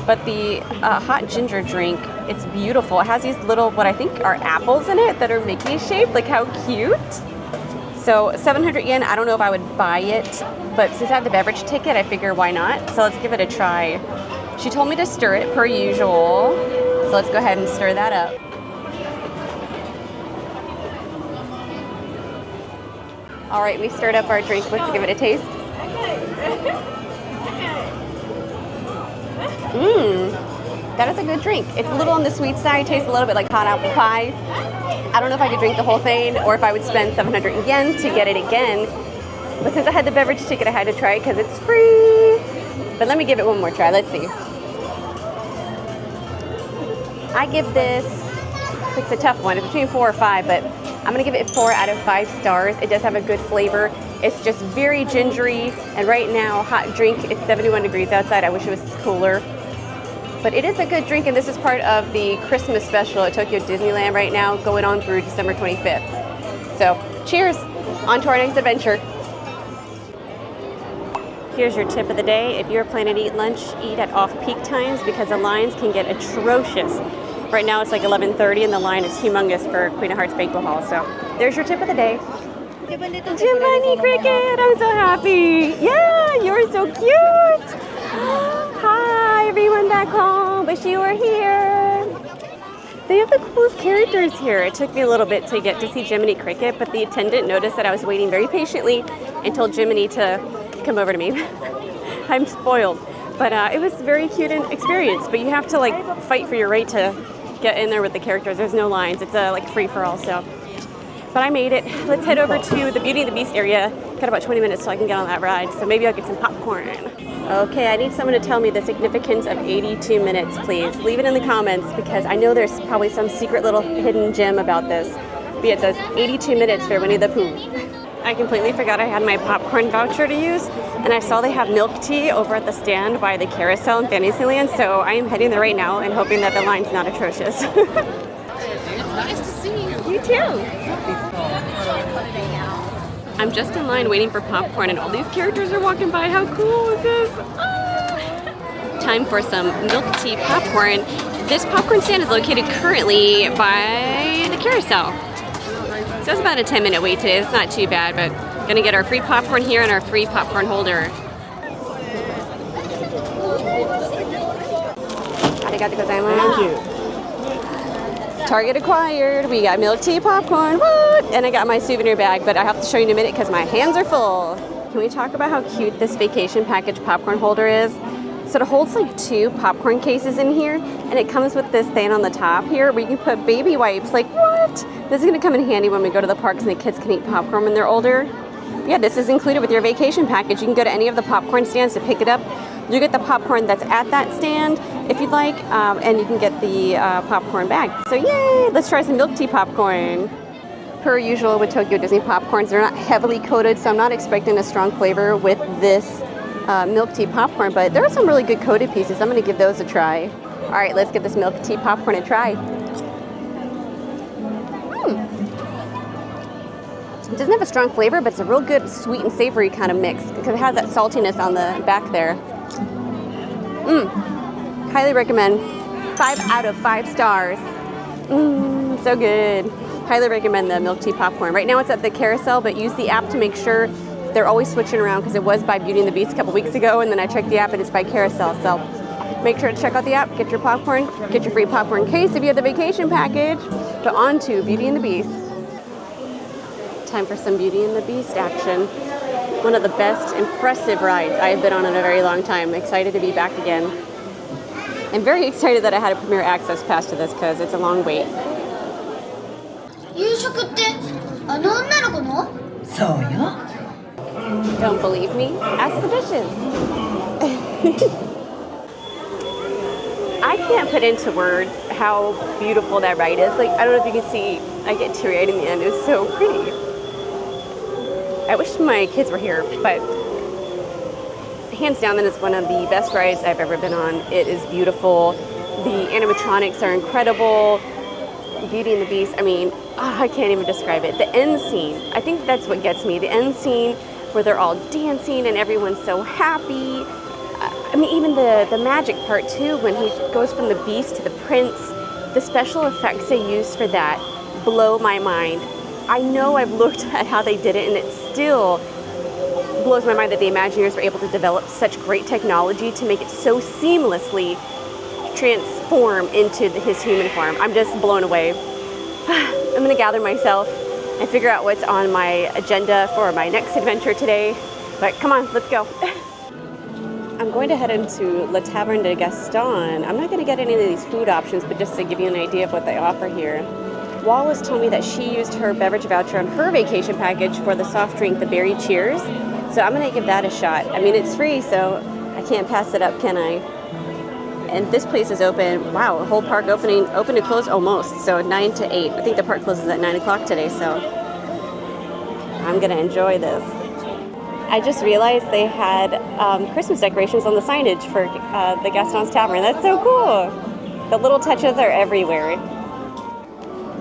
But the hot ginger drink, it's beautiful. It has these little, what I think are apples in it that are Mickey shaped. Like how cute. So 700 yen, I don't know if I would buy it, but since I have the beverage ticket, I figure why not? So let's give it a try. She told me to stir it per usual. So let's go ahead and stir that up. All right, we stirred up our drink. Let's give it a taste. That is a good drink. It's a little on the sweet side, tastes a little bit like hot apple pie. I don't know if I could drink the whole thing or if I would spend 700 yen to get it again. But since I had the beverage ticket, I had to try it because it's free. But let me give it one more try. Let's see. I give this, it's a tough one. It's between 4 or 5, but I'm gonna give it 4 out of 5 stars. It does have a good flavor. It's just very gingery, and right now, hot drink, it's 71 degrees outside. I wish it was cooler. But it is a good drink, and this is part of the Christmas special at Tokyo Disneyland right now, going on through December 25th. So, cheers! On to our next adventure. Here's your tip of the day. If you're planning to eat lunch, eat at off-peak times because the lines can get atrocious. Right now it's like 11:30 and the line is humongous for Queen of Hearts Banquet Hall. So there's your tip of the day. Giovanni Cricket, I'm so happy. Yeah, you're so cute. Hi, everyone back home. Wish you were here. They have the coolest characters here. It took me a little bit to get to see Jiminy Cricket, but the attendant noticed that I was waiting very patiently and told Jiminy to come over to me. I'm spoiled. But it was a very cute experience, but you have to like fight for your right to get in there with the characters. There's no lines. It's a like free for all. So, but I made it. Let's head over to the Beauty and the Beast area. Got about 20 minutes so I can get on that ride. So maybe I'll get some popcorn. Okay, I need someone to tell me the significance of 82 minutes, please. Leave it in the comments because I know there's probably some secret little hidden gem about this. But it says 82 minutes for Winnie the Pooh. I completely forgot I had my popcorn voucher to use, and I saw they have milk tea over at the stand by the carousel in Fantasyland, so I am heading there right now and hoping that the line's not atrocious. It's nice to see you. You too. I'm just in line waiting for popcorn, and all these characters are walking by. How cool is this? Ah! Time for some milk tea popcorn. This popcorn stand is located currently by the carousel. So it's about a 10-minute wait today. It's not too bad, but gonna get our free popcorn here and our free popcorn holder. Arigatou gozaimasu. Thank you. Target acquired. We got milk tea popcorn. What? And I got my souvenir bag, but I have to show you in a minute because my hands are full. Can we talk about how cute this vacation package popcorn holder is? So it holds like 2 popcorn cases in here, and it comes with this thing on the top here where you can put baby wipes. Like, what? This is gonna come in handy when we go to the parks and the kids can eat popcorn when they're older. Yeah, this is included with your vacation package. You can go to any of the popcorn stands to pick it up. You get the popcorn that's at that stand if you'd like, and you can get the popcorn bag. So yay, let's try some milk tea popcorn. Per usual with Tokyo Disney popcorns, they're not heavily coated, so I'm not expecting a strong flavor with this milk tea popcorn, but there are some really good coated pieces. I'm gonna give those a try. All right, let's give this milk tea popcorn a try. It doesn't have a strong flavor, but it's a real good sweet and savory kind of mix because it has that saltiness on the back there. Highly recommend. 5 out of 5 stars. So good. Highly recommend the milk tea popcorn. Right now it's at the carousel, but use the app to make sure. They're always switching around because it was by Beauty and the Beast a couple weeks ago, and then I checked the app and it's by carousel. So make sure to check out the app, get your popcorn, get your free popcorn case if you have the vacation package. But on to Beauty and the Beast. Time for some Beauty and the Beast action. One of the best, impressive rides I've been on in a very long time. Excited to be back again. I'm very excited that I had a Premier Access pass to this because it's a long wait. 夕食ってあの女の子の？そうよ。 Don't believe me? Ask the dishes. I can't put into words how beautiful that ride is. Like, I don't know if you can see, I get teary-eyed in the end. It was so pretty. I wish my kids were here, but hands down, that is one of the best rides I've ever been on. It is beautiful. The animatronics are incredible. Beauty and the Beast, I mean, I can't even describe it. The end scene, I think that's what gets me. The end scene where they're all dancing and everyone's so happy. I mean, even the magic part too, when he goes from the Beast to the Prince, the special effects they use for that blow my mind. I know I've looked at how they did it and it still blows my mind that the Imagineers were able to develop such great technology to make it so seamlessly transform into his human form. I'm just blown away. I'm gonna gather myself and figure out what's on my agenda for my next adventure today. But come on, let's go. I'm going to head into Taverne De Gaston. I'm not gonna get any of these food options, but just to give you an idea of what they offer here. Wallace told me that she used her beverage voucher on her vacation package for the soft drink, the Berry Cheers. So I'm gonna give that a shot. I mean, it's free, so I can't pass it up, can I? And this place is open, wow, the whole park open to close almost, so 9 to 8. I think the park closes at 9 o'clock today, so I'm gonna enjoy this. I just realized they had Christmas decorations on the signage for the Gaston's Tavern. That's so cool. The little touches are everywhere.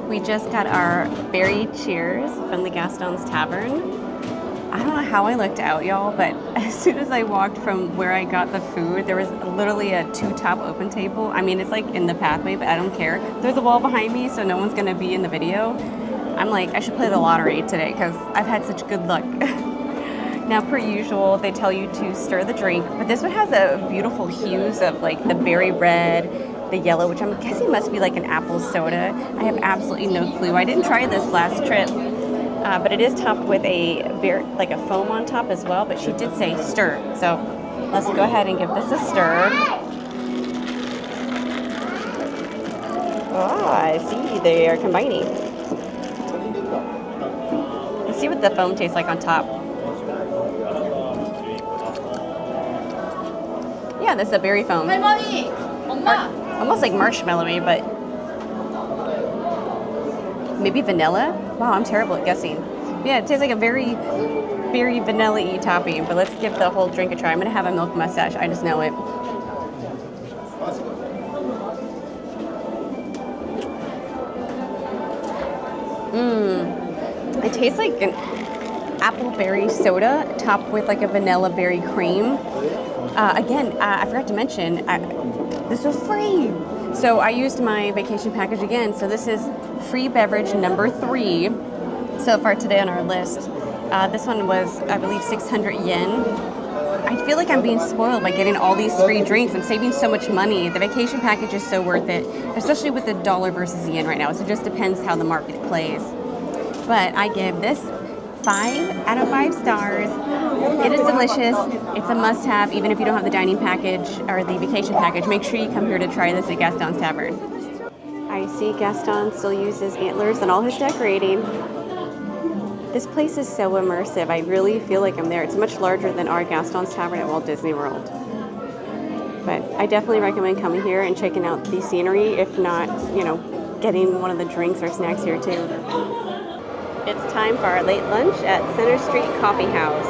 We just got our berry cheers from the Gaston's Tavern. I don't know how I looked out, y'all, but as soon as I walked from where I got the food, there was literally a 2-top open table. I mean, it's like in the pathway, but I don't care. There's a wall behind me, so no one's gonna be in the video. I'm like, I should play the lottery today because I've had such good luck. Now, per usual, they tell you to stir the drink, but this one has a beautiful hues of like the berry red, the yellow, which I'm guessing must be like an apple soda. I have absolutely no clue. I didn't try this last trip. But it is topped with a foam on top as well, but she did say stir, so Let's go ahead and give this a stir. Oh, I see they are combining. Let's see what the foam tastes like on top. Yeah, this is a berry foam. Almost like marshmallowy, but maybe vanilla? Wow, I'm terrible at guessing. Yeah, it tastes like a very vanilla-y topping, but let's give the whole drink a try. I'm gonna have a milk mustache, I just know it. It tastes like an apple berry soda topped with like a vanilla berry cream. Again, I forgot to mention, this was free. So I used my vacation package again. So this is free beverage number 3 so far today on our list. This one was, I believe, 600 yen. I feel like I'm being spoiled by getting all these free drinks. I'm saving so much money. The vacation package is so worth it, especially with the dollar versus yen right now. So it just depends how the market plays. But I give this 5 out of 5 stars. It is delicious. It's a must-have, even if you don't have the dining package or the vacation package. Make sure you come here to try this at Gaston's Tavern. I see Gaston still uses antlers in all his decorating. This place is so immersive. I really feel like I'm there. It's much larger than our Gaston's Tavern at Walt Disney World. But I definitely recommend coming here and checking out the scenery, if not, getting one of the drinks or snacks here too. It's time for our late lunch at Centerstreet Coffee House.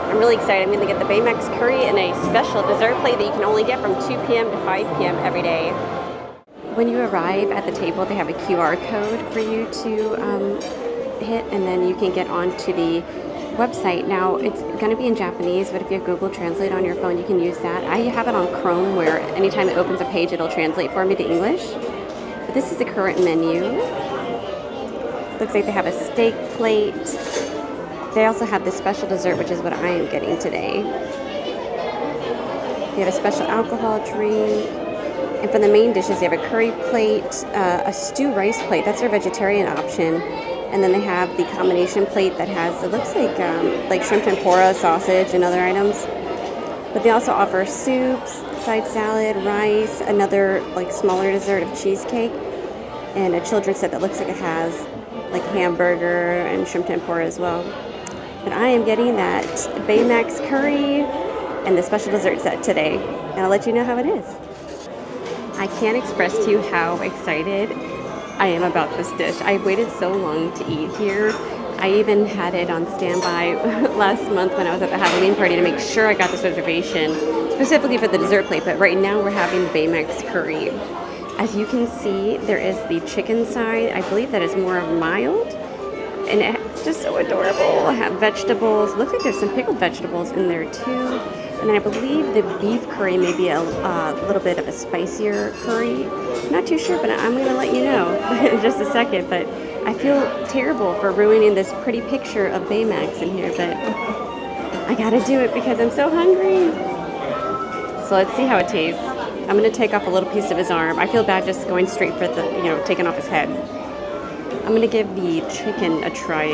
I'm really excited. I'm going to get the Baymax curry and a special dessert plate that you can only get from 2 p.m. to 5 p.m. every day. When you arrive at the table, they have a QR code for you to hit, and then you can get onto the website. Now, it's going to be in Japanese, but if you have Google Translate on your phone, you can use that. I have it on Chrome, where anytime it opens a page, it'll translate for me to English. But this is the current menu. Looks like they have a steak plate. They also have this special dessert, which is what I am getting today. They have a special alcohol drink. And for the main dishes, they have a curry plate, a stew rice plate. That's their vegetarian option. And then they have the combination plate that has, it looks like shrimp tempura, sausage, and other items. But they also offer soups, side salad, rice, another smaller dessert of cheesecake, and a children's set that looks like it has hamburger and shrimp tempura as well. But I am getting that Baymax curry and the special dessert set today, and I'll let you know how it is. I can't express to you how excited I am about this dish. I waited so long to eat here. I even had it on standby last month when I was at the Halloween party to make sure I got this reservation, specifically for the dessert plate, but right now we're having Baymax curry. As you can see, there is the chicken side. I believe that is more mild, and it's just so adorable. I have vegetables. Looks like there's some pickled vegetables in there too. And then I believe the beef curry may be a little bit of a spicier curry. Not too sure, but I'm going to let you know in just a second. But I feel terrible for ruining this pretty picture of Baymax in here, but I got to do it because I'm so hungry. So let's see how it tastes. I'm going to take off a little piece of his arm. I feel bad just going straight for the, taking off his head. I'm going to give the chicken a try.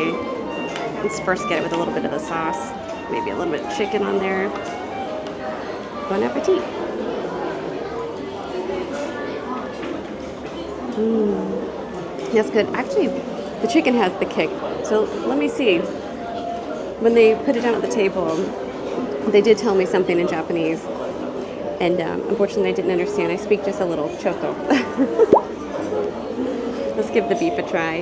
Let's first get it with a little bit of the sauce. Maybe a little bit of chicken on there. Bon appetit. That's good. Actually, the chicken has the kick. So let me see. When they put it down at the table, they did tell me something in Japanese. And unfortunately, I didn't understand. I speak just a little choto. Let's give the beef a try.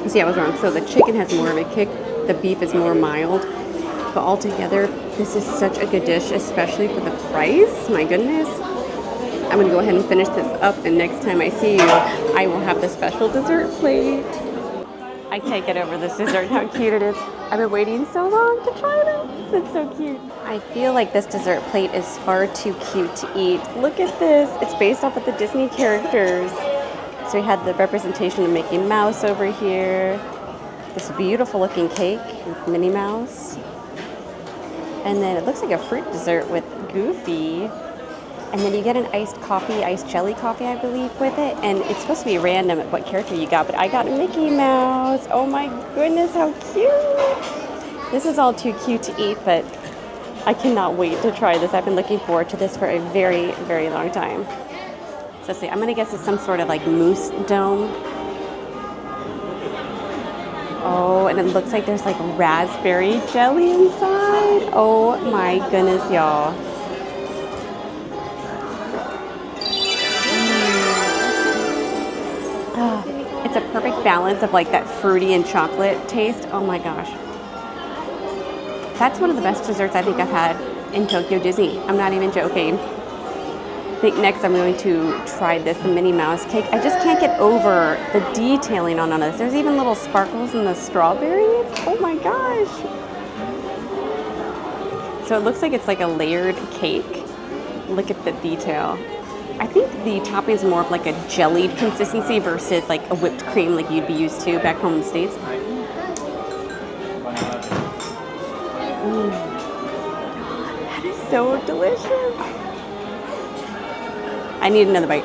See, I was wrong. So the chicken has more of a kick. The beef is more mild. But altogether, this is such a good dish, especially for the price. My goodness. I'm going to go ahead and finish this up, and next time I see you, I will have the special dessert plate. I can't get over this dessert, how cute it is. I've been waiting so long to try this. It's so cute. I feel like this dessert plate is far too cute to eat. Look at this. It's based off of the Disney characters. So we had the representation of Mickey Mouse over here. This beautiful looking cake with Minnie Mouse. And then it looks like a fruit dessert with Goofy. And then you get an iced jelly coffee, I believe, with it. And it's supposed to be random what character you got, but I got Mickey Mouse. Oh my goodness, how cute. This is all too cute to eat, but I cannot wait to try this. I've been looking forward to this for a very, very long time. So let's see, I'm gonna guess it's some sort of like mousse dome. Oh, and it looks like there's like raspberry jelly inside. Oh my goodness, y'all. It's a perfect balance of like that fruity and chocolate taste. Oh my gosh. That's one of the best desserts I think I've had in Tokyo Disney. I'm not even joking. I think next I'm going to try this, the Minnie Mouse cake. I just can't get over the detailing on this. There's even little sparkles in the strawberries. Oh my gosh. So it looks like it's like a layered cake. Look at the detail. I think the topping is more of like a jellied consistency versus like a whipped cream like you'd be used to back home in the States. That is so delicious. I need another bite.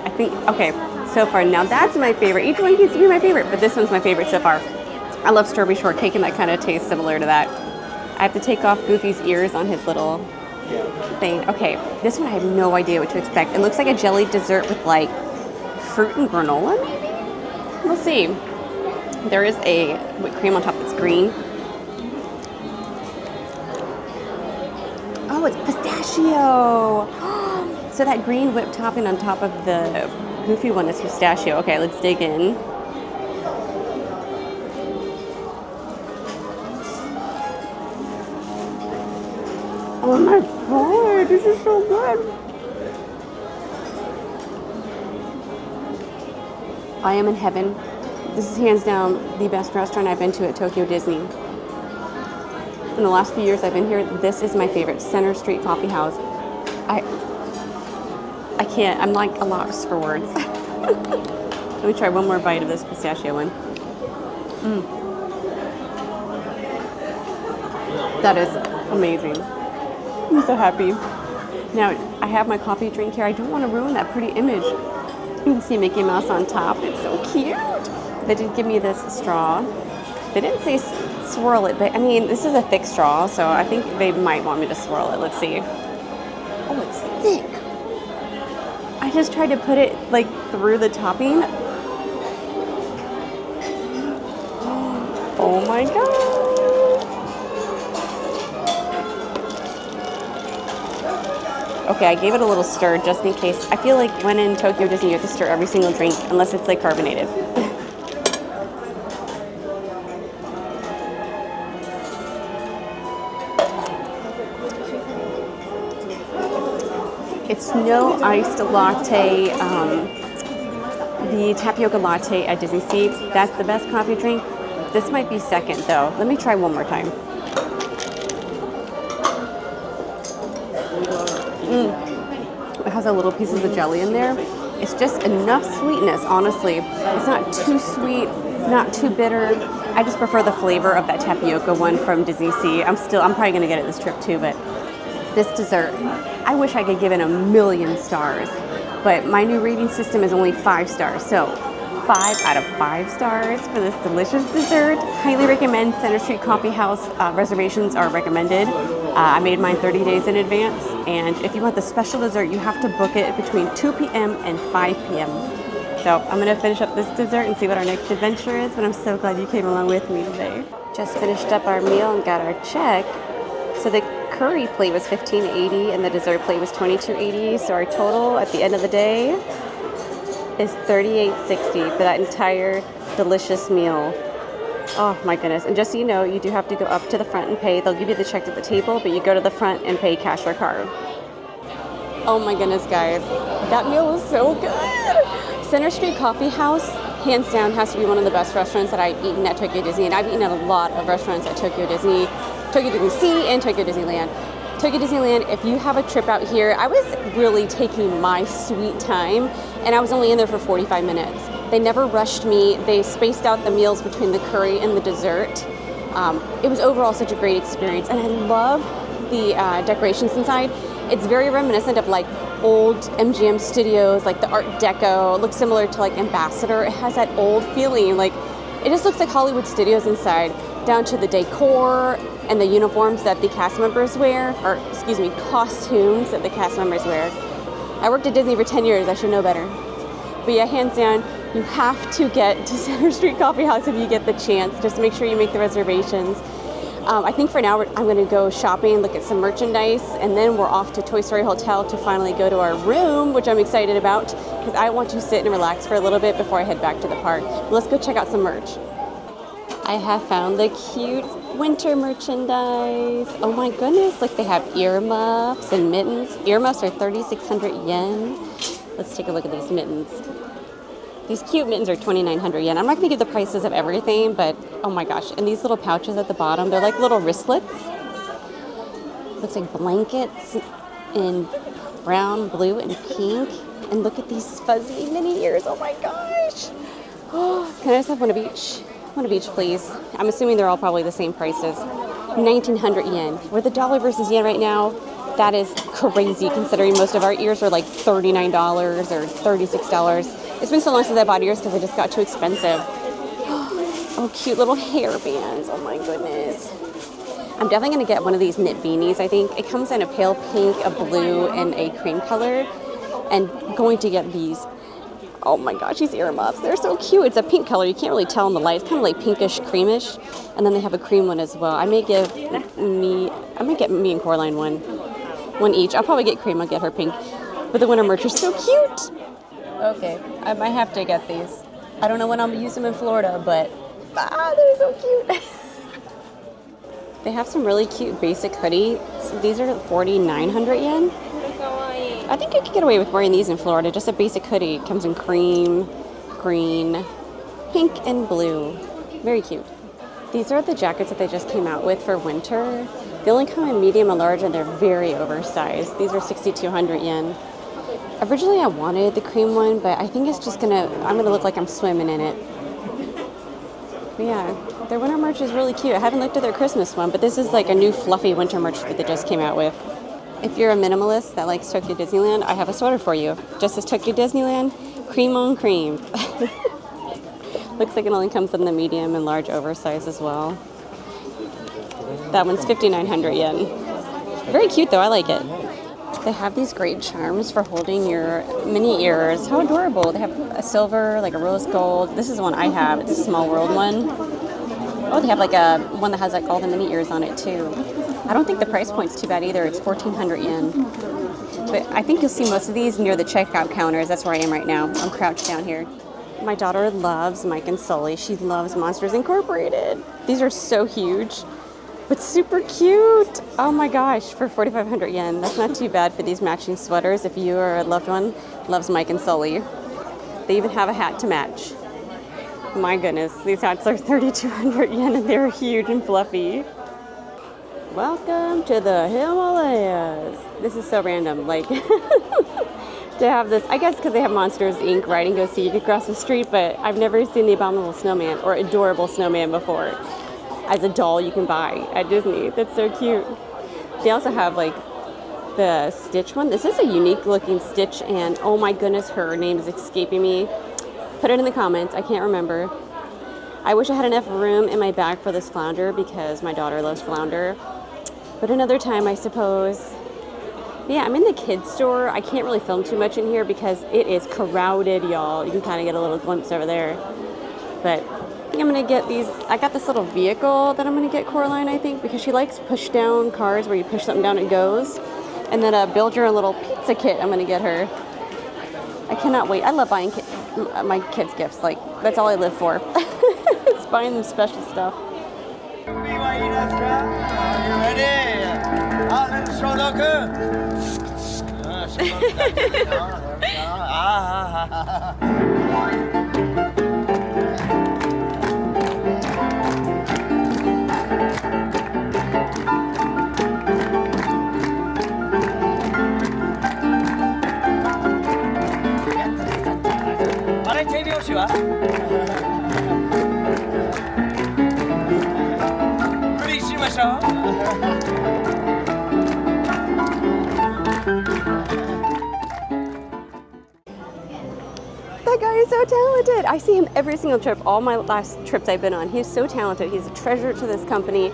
I think, okay, so far, now that's my favorite. Each one gets to be my favorite, but this one's my favorite so far. I love strawberry shortcake, and that kind of tastes similar to that. I have to take off Goofy's ears on his little thing. Okay, this one I have no idea what to expect. It looks like a jelly dessert with like fruit and granola, maybe? We'll see. There is a whipped cream on top that's green. Oh, it's pistachio. So that green whipped topping on top of the Goofy one is pistachio. Okay, let's dig in. Oh my god, this is so good. I am in heaven. This is hands down the best restaurant I've been to at Tokyo Disney. In the last few years I've been here, this is my favorite. Centerstreet Coffee House. I can't, I'm like a loss for words. Let me try one more bite of this pistachio one. That is amazing. I'm so happy. Now, I have my coffee drink here. I don't want to ruin that pretty image. You can see Mickey Mouse on top. It's so cute. They did give me this straw. They didn't say swirl it, but I mean, this is a thick straw, so I think they might want me to swirl it. Let's see. Oh, it's thick. I just tried to put it like through the topping. Oh my god. Okay, I gave it a little stir just in case. I feel like when in Tokyo Disney, you have to stir every single drink unless it's like carbonated. It's no iced latte, the tapioca latte at Disneysea. That's the best coffee drink. This might be second though. Let me try one more time. It has a little pieces of jelly in there. It's just enough sweetness, honestly. It's not too sweet, not too bitter. I just prefer the flavor of that tapioca one from Disneysea. I'm probably gonna get it this trip too, but this dessert, I wish I could give it 1,000,000 stars, but my new rating system is only 5 stars. So 5 out of 5 stars for this delicious dessert. Highly recommend Centerstreet Coffee House. Reservations are recommended. I made mine 30 days in advance, and if you want the special dessert, you have to book it between 2 p.m. and 5 p.m. So I'm gonna finish up this dessert and see what our next adventure is, but I'm so glad you came along with me today. Just finished up our meal and got our check. So the curry plate was $15.80 and the dessert plate was $22.80. So our total at the end of the day is $38.60 for that entire delicious meal. Oh my goodness. And just so you know, you do have to go up to the front and pay. They'll give you the check at the table, but you go to the front and pay cash or card. Oh my goodness, guys. That meal was so good. Centerstreet Coffee House, hands down, has to be one of the best restaurants that I've eaten at Tokyo Disney. And I've eaten at a lot of restaurants at Tokyo Disney, Tokyo Disneysea, and Tokyo Disneyland. Tokyo Disneyland, if you have a trip out here, I was really taking my sweet time, and I was only in there for 45 minutes. They never rushed me. They spaced out the meals between the curry and the dessert. It was overall such a great experience, and I love the decorations inside. It's very reminiscent of like old MGM studios, like the Art Deco. It looks similar to like Ambassador. It has that old feeling. Like it just looks like Hollywood studios inside, down to the decor and the uniforms that the cast members wear, or excuse me, costumes that the cast members wear. I worked at Disney for 10 years. I should know better. But yeah, hands down, you have to get to Centerstreet Coffee House if you get the chance. Just make sure you make the reservations. I think for now I'm going to go shopping, look at some merchandise, and then we're off to Toy Story Hotel to finally go to our room, which I'm excited about because I want to sit and relax for a little bit before I head back to the park. Let's go check out some merch. I have found the cute winter merchandise. Oh my goodness, like they have earmuffs and mittens. Earmuffs are 3,600 yen. Let's take a look at these mittens. These cute mittens are 2,900 yen. I'm not going to give the prices of everything, but oh my gosh. And these little pouches at the bottom, they're like little wristlets. Looks like blankets in brown, blue, and pink. And look at these fuzzy mini ears. Oh my gosh. Oh, can I just have one of each? One of each, please. I'm assuming they're all probably the same prices. 1,900 yen. We're the dollar versus yen right now. That is crazy considering most of our ears are like $39 or $36. It's been so long since I bought ears because they just got too expensive. Oh, cute little hair bands. Oh my goodness. I'm definitely going to get one of these knit beanies, I think. It comes in a pale pink, a blue, and a cream color. And going to get these. Oh my gosh, these earmuffs. They're so cute. It's a pink color. You can't really tell in the light. It's kind of like pinkish, creamish. And then they have a cream one as well. I might get me and Coraline one each. I'll probably get cream. I'll get her pink. But the winter merch is so cute. Okay, I might have to get these. I don't know when I'll use them in Florida, but they're so cute. They have some really cute basic hoodies. These are 4,900 yen. I think you could get away with wearing these in Florida. Just a basic hoodie. It comes in cream, green, pink, and blue. Very cute. These are the jackets that they just came out with for winter. They only come in medium and large, and they're very oversized. These are 6,200 yen. Originally, I wanted the cream one, but I think it's just I'm gonna look like I'm swimming in it. But yeah, their winter merch is really cute. I haven't looked at their Christmas one, but this is like a new fluffy winter merch that they just came out with. If you're a minimalist that likes Tokyo Disneyland, I have a sweater for you. Just as Tokyo Disneyland, cream on cream. Looks like it only comes in the medium and large oversize as well. That one's 5,900 yen. Very cute though, I like it. They have these great charms for holding your mini ears. How adorable. They have a silver, like a rose gold. This is the one I have. It's a Small World one. Oh, they have like a one that has like all the mini ears on it too. I don't think the price point's too bad either. It's 1,400 yen. But I think you'll see most of these near the checkout counters. That's where I am right now. I'm crouched down here. My daughter loves Mike and Sully. She loves Monsters Incorporated. These are so huge, but super cute. Oh my gosh, for 4,500 yen. That's not too bad for these matching sweaters if you or a loved one loves Mike and Sully. They even have a hat to match. My goodness, these hats are 3,200 yen and they're huge and fluffy. Welcome to the Himalayas. This is so random, like to have this, I guess because they have Monsters Inc. Ride and Go See across the street, but I've never seen the Abominable Snowman or Adorable Snowman before as a doll you can buy at Disney. That's so cute. They also have like the Stitch one. This is a unique looking Stitch, and oh my goodness, her name is escaping me. Put it in the comments, I can't remember. I wish I had enough room in my bag for this flounder because my daughter loves flounder. But another time, I suppose. But yeah, I'm in the kids store. I can't really film too much in here because it is crowded, y'all. You can kind of get a little glimpse over there. But I think I'm gonna get these. I got this little vehicle that I'm gonna get Coraline, I think, because she likes push down cars where you push something down, it goes. And then build your own little pizza kit, I'm gonna get her. I cannot wait. I love buying my kids gifts. Like, that's all I live for. It's buying them special stuff. He's so talented. I see him every single trip, all my last trips I've been on. He's so talented. He's a treasure to this company.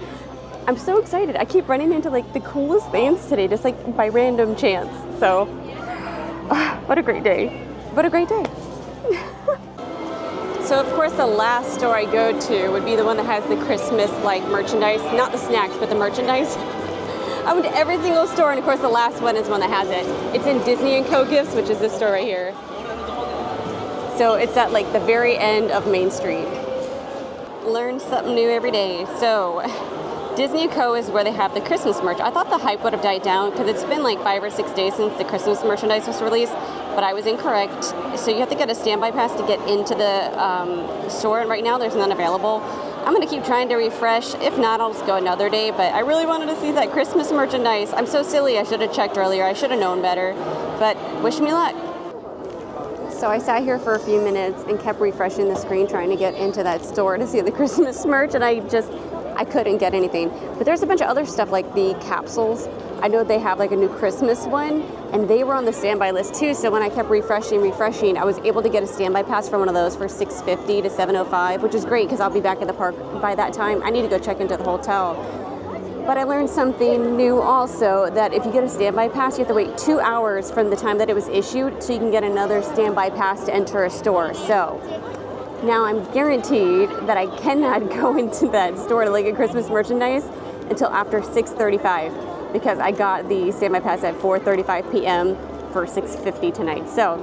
I'm so excited. I keep running into like the coolest things today, just like by random chance. So, what a great day. What a great day. So of course the last store I go to would be the one that has the Christmas like merchandise, not the snacks, but the merchandise. I went to every single store, and of course the last one is one that has it. It's in Disney & Co. Gifts, which is this store right here. So it's at like the very end of Main Street. Learn something new every day. So Disney & Co. is where they have the Christmas merch. I thought the hype would have died down because it's been like 5 or 6 days since the Christmas merchandise was released, but I was incorrect. So you have to get a standby pass to get into the store, and right now there's none available. I'm gonna keep trying to refresh. If not, I'll just go another day, but I really wanted to see that Christmas merchandise. I'm so silly, I should have checked earlier. I should have known better, but wish me luck. So I sat here for a few minutes and kept refreshing the screen trying to get into that store to see the Christmas merch, and I couldn't get anything. But there's a bunch of other stuff like the capsules. I know they have like a new Christmas one, and they were on the standby list too. So when I kept refreshing, I was able to get a standby pass for one of those for $6.50 to $7.05, which is great because I'll be back at the park by that time. I need to go check into the hotel. But I learned something new also, that if you get a standby pass, you have to wait 2 hours from the time that it was issued so you can get another standby pass to enter a store. So now I'm guaranteed that I cannot go into that store to look at Christmas merchandise until after 6:35 because I got the standby pass at 4:35 p.m. for $6.50 tonight. So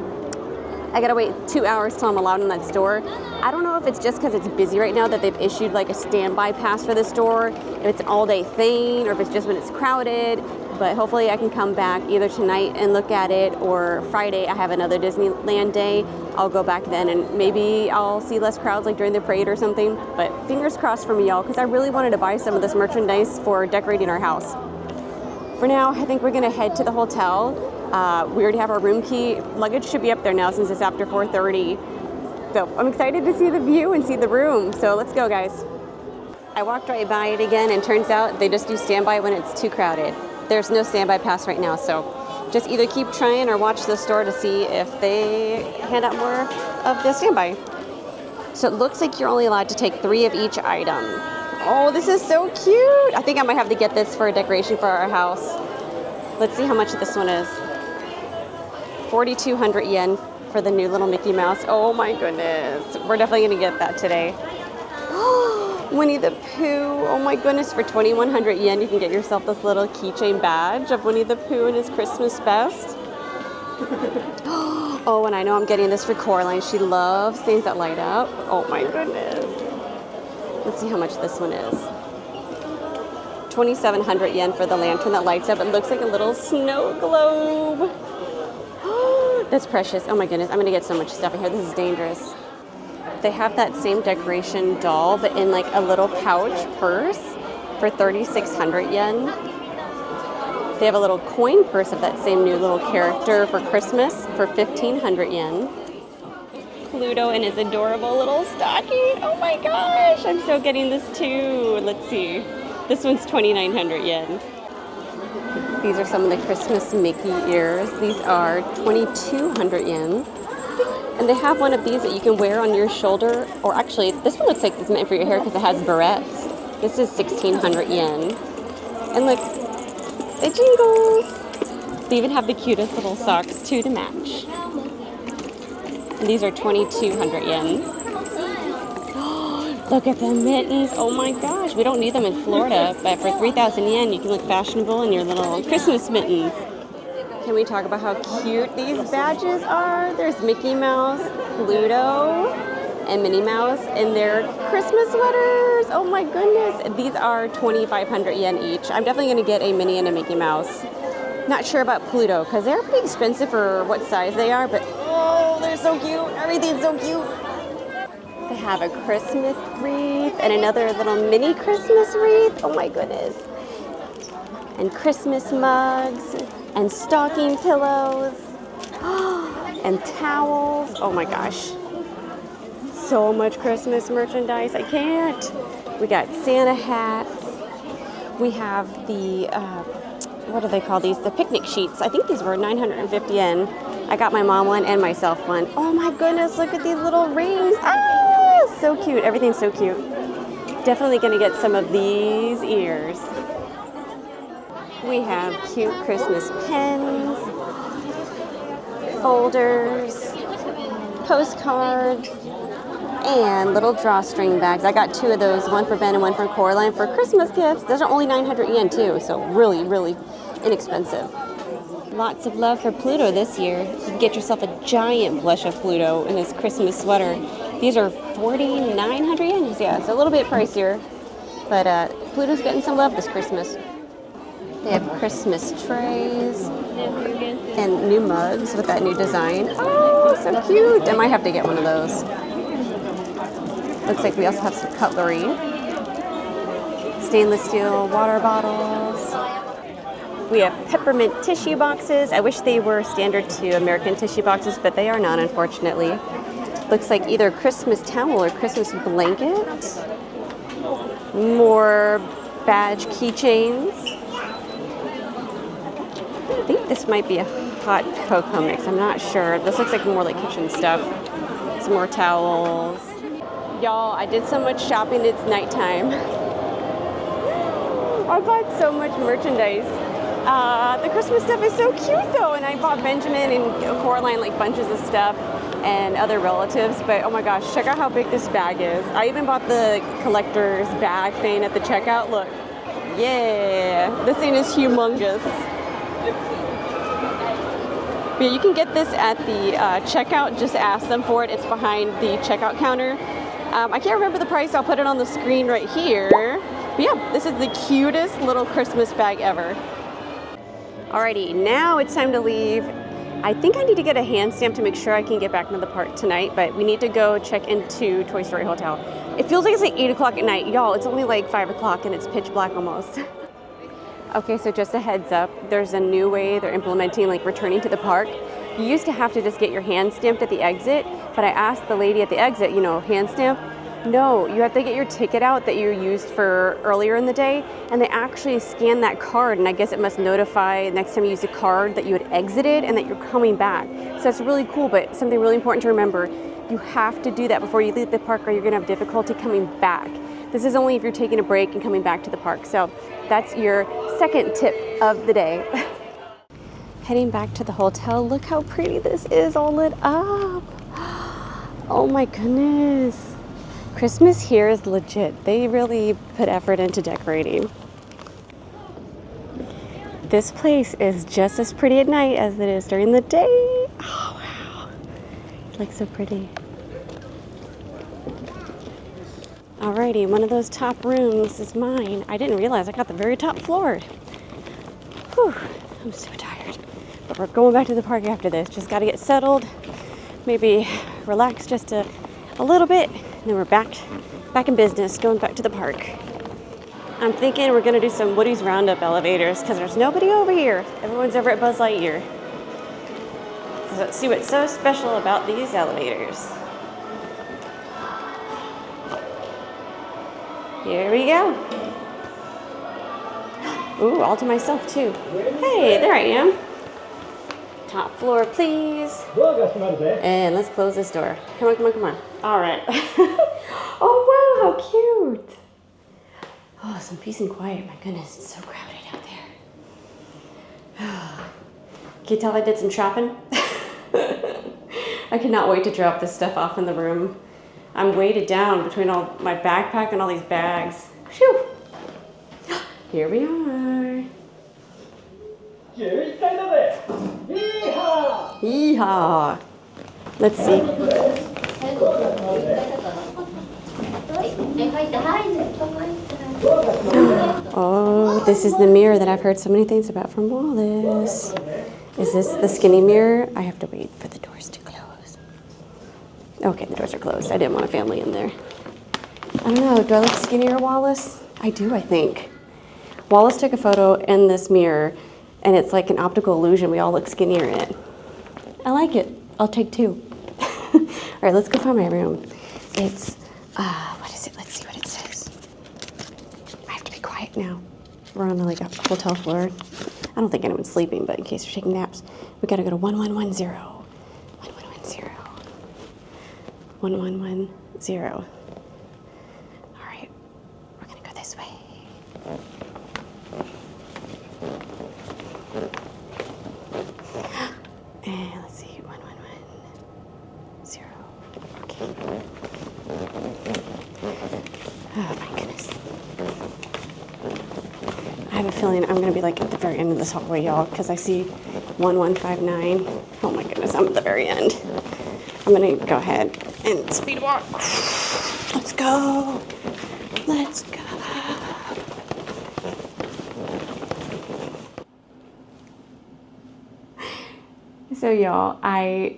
I gotta wait 2 hours till I'm allowed in that store. I don't know if it's just because it's busy right now that they've issued like a standby pass for the store, if it's an all-day thing, or if it's just when it's crowded. But hopefully I can come back either tonight and look at it, or Friday I have another Disneyland day. I'll go back then and maybe I'll see less crowds like during the parade or something. But fingers crossed for me, y'all, because I really wanted to buy some of this merchandise for decorating our house. For now, I think we're gonna head to the hotel. We already have our room key. Luggage should be up there now since it's after 4:30. So I'm excited to see the view and see the room. So let's go, guys. I walked right by it again, and turns out they just do standby when it's too crowded. There's no standby pass right now, so just either keep trying or watch the store to see if they hand out more of the standby. So it looks like you're only allowed to take 3 of each item. Oh, this is so cute. I think I might have to get this for a decoration for our house. Let's see how much this one is. 4,200 yen for the new little Mickey Mouse. Oh my goodness. We're definitely gonna get that today. Winnie the Pooh. Oh my goodness, for 2,100 yen you can get yourself this little keychain badge of Winnie the Pooh and his Christmas best. Oh, and I know I'm getting this for Coraline. She loves things that light up. Oh my goodness. Let's see how much this one is. 2,700 yen for the lantern that lights up. It looks like a little snow globe. That's precious. Oh my goodness, I'm gonna get so much stuff in here. This is dangerous. They have that same decoration doll, but in like a little pouch purse for 3,600 yen. They have a little coin purse of that same new little character for Christmas for 1,500 yen. Pluto and his adorable little stocking. Oh my gosh, I'm so getting this too. Let's see. This one's 2,900 yen. These are some of the Christmas Mickey ears. These are 2,200 yen. And they have one of these that you can wear on your shoulder, or actually, this one looks like it's meant for your hair because it has barrettes. This is 1,600 yen. And look, it jingles. They even have the cutest little socks too to match. And these are 2,200 yen. Look at the mittens. Oh my gosh, we don't need them in Florida, but for 3,000 yen, you can look fashionable in your little Christmas mittens. Can we talk about how cute these badges are? There's Mickey Mouse, Pluto, and Minnie Mouse in their Christmas sweaters. Oh my goodness. These are 2,500 yen each. I'm definitely gonna get a Minnie and a Mickey Mouse. Not sure about Pluto, because they're pretty expensive for what size they are, but oh, they're so cute. Everything's so cute. They have a Christmas wreath and another little mini Christmas wreath. Oh my goodness. And Christmas mugs. And stocking pillows, and towels. Oh my gosh. So much Christmas merchandise, I can't. We got Santa hats. We have the, what do they call these? The picnic sheets. I think these were 950 yen. I got my mom one and myself one. Oh my goodness, look at these little rings. Ah, so cute. Everything's so cute. Definitely gonna get some of these ears. We have cute Christmas pens, folders, postcards, and little drawstring bags. I got 2 of those, one for Ben and one for Coraline for Christmas gifts. Those are only 900 yen too, so really, really inexpensive. Lots of love for Pluto this year. You can get yourself a giant blush of Pluto in his Christmas sweater. These are 4,900 yen. Yeah, it's a little bit pricier, but Pluto's getting some love this Christmas. They have Christmas trays and new mugs with that new design. Oh, so cute. I might have to get one of those. Looks like we also have some cutlery. Stainless steel water bottles. We have peppermint tissue boxes. I wish they were standard to American tissue boxes, but they are not, unfortunately. Looks like either Christmas towel or Christmas blanket. More badge keychains. I think this might be a hot cocoa mix. I'm not sure. This looks like more like kitchen stuff. Some more towels. Y'all, I did so much shopping, it's nighttime. I bought so much merchandise. The Christmas stuff is so cute though, and I bought Benjamin and Coraline like bunches of stuff and other relatives, but oh my gosh, check out how big this bag is. I even bought the collector's bag thing at the checkout. Look, yeah, this thing is humongous. But you can get this at the checkout, just ask them for it. It's behind the checkout counter. I can't remember the price, I'll put it on the screen right here. But yeah, this is the cutest little Christmas bag ever. Alrighty, now it's time to leave. I think I need to get a hand stamp to make sure I can get back into the park tonight, but we need to go check into Toy Story Hotel. It feels like it's like 8 o'clock at night. Y'all, it's only like 5 o'clock and it's pitch black almost. Okay, so just a heads up, there's a new way they're implementing like returning to the park. You used to have to just get your hand stamped at the exit, but I asked the lady at the exit, you know, hand stamp? No, you have to get your ticket out that you used for earlier in the day, and they actually scan that card, and I guess it must notify next time you use a card that you had exited and that you're coming back. So that's really cool, but something really important to remember, you have to do that before you leave the park or you're gonna have difficulty coming back. This is only if you're taking a break and coming back to the park. So that's your second tip of the day. Heading back to the hotel, look how pretty this is all lit up. Oh my goodness. Christmas here is legit. They really put effort into decorating. This place is just as pretty at night as it is during the day. Oh wow, it looks so pretty. Alrighty, one of those top rooms is mine. I didn't realize I got the very top floor. Whew, I'm so tired. But we're going back to the park after this. Just gotta get settled, maybe relax just a little bit, and then we're back in business, going back to the park. I'm thinking we're gonna do some Woody's Roundup elevators because there's nobody over here. Everyone's over at Buzz Lightyear. So let's see what's so special about these elevators. Here we go. Ooh, all to myself too. Hey, there I am. Top floor, please. And let's close this door. Come on, come on, come on. All right. Oh, wow, how cute. Oh, some peace and quiet. My goodness, it's so crowded out there. Can you tell I did some shopping? I cannot wait to drop this stuff off in the room. I'm weighted down between all my backpack and all these bags. Phew. Here we are. Yeehaw! Let's see. Oh, this is the mirror that I've heard so many things about from Wallace. Is this the skinny mirror? I have to wait for the doors to close. Okay, the doors are closed. I didn't want a family in there. I don't know, do I look skinnier, Wallace? I do, I think. Wallace took a photo in this mirror, and it's like an optical illusion. We all look skinnier in it. I like it. I'll take 2. All right, let's go find my room. It's, what is it? Let's see what it says. I have to be quiet now. We're on like a hotel floor. I don't think anyone's sleeping, but in case you're taking naps, we gotta go to 1110. 1110. All right, we're gonna go this way. And let's see, 1110. Okay. Oh my goodness. I have a feeling I'm gonna be like at the very end of this hallway, y'all, because I see 1159. Oh my goodness, I'm at the very end. I'm gonna go ahead and speed walk. Let's go. Let's go. So y'all, I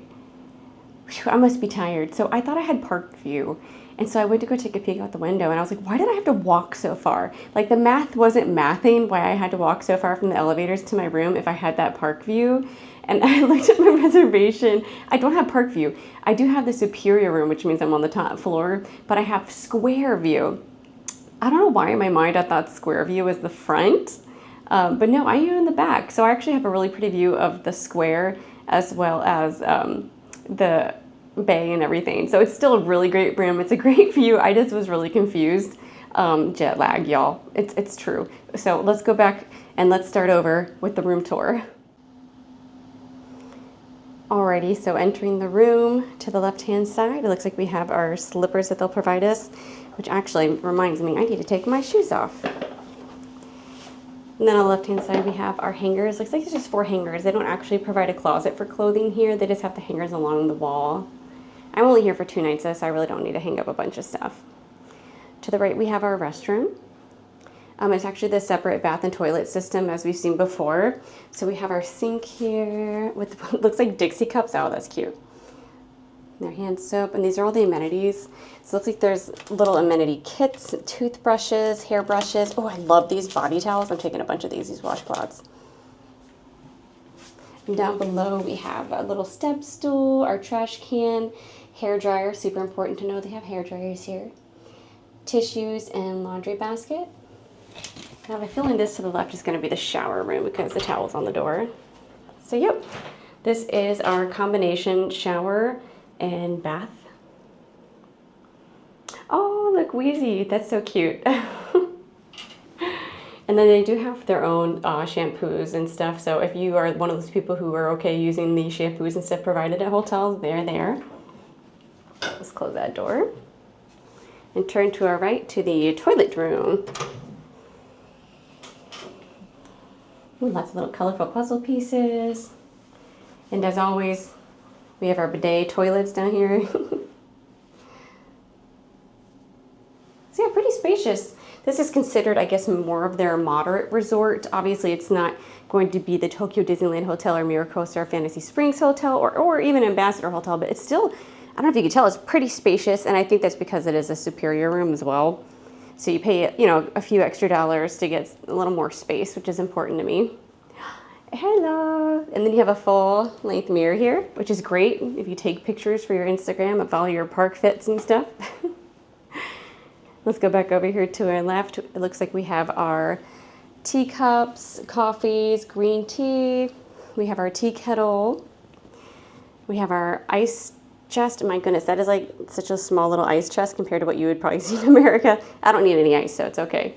must be tired. So I thought I had park view. And so I went to go take a peek out the window and I was like, why did I have to walk so far? Like the math wasn't mathing why I had to walk so far from the elevators to my room if I had that park view. And I looked at my reservation. I don't have park view. I do have the superior room, which means I'm on the top floor, but I have square view. I don't know why in my mind I thought square view was the front, but no, I am in the back. So I actually have a really pretty view of the square as well as the bay and everything. So it's still a really great room. It's a great view. I just was really confused. Jet lag, y'all. It's true. So let's go back and let's start over with the room tour. Alrighty, so entering the room to the left-hand side, it looks like we have our slippers that they'll provide us, which actually reminds me I need to take my shoes off. And then on the left-hand side, we have our hangers. Looks like it's just 4 hangers. They don't actually provide a closet for clothing here. They just have the hangers along the wall. I'm only here for 2 nights, though, so I really don't need to hang up a bunch of stuff. To the right, we have our restroom. It's actually the separate bath and toilet system as we've seen before. So we have our sink here with looks like Dixie cups. Oh, that's cute. Their hand soap, and these are all the amenities. So it looks like there's little amenity kits, toothbrushes, hairbrushes. Oh, I love these body towels. I'm taking a bunch of these washcloths. And down below we have a little step stool, our trash can, hair dryer. Super important to know they have hair dryers here. Tissues and laundry basket. I have a feeling this to the left is going to be the shower room because the towel's on the door. So yep, this is our combination shower and bath. Oh, look, Wheezy, that's so cute. And then they do have their own shampoos and stuff. So if you are one of those people who are okay using the shampoos and stuff provided at hotels, they're there. Let's close that door and turn to our right to the toilet room. Ooh, lots of little colorful puzzle pieces. And as always, we have our bidet toilets down here. So yeah, pretty spacious. This is considered, I guess, more of their moderate resort. Obviously, it's not going to be the Tokyo Disneyland Hotel or Miracosta or Fantasy Springs Hotel or even Ambassador Hotel, but it's still, I don't know if you can tell, it's pretty spacious, and I think that's because it is a superior room as well. So you pay, you know, a few extra dollars to get a little more space, which is important to me. Hello! And then you have a full-length mirror here, which is great if you take pictures for your Instagram of all your park fits and stuff. Let's go back over here to our left. It looks like we have our teacups, coffees, green tea. We have our tea kettle. We have our ice chest. My goodness, that is like such a small little ice chest compared to what you would probably see in America. I don't need any ice, so it's okay.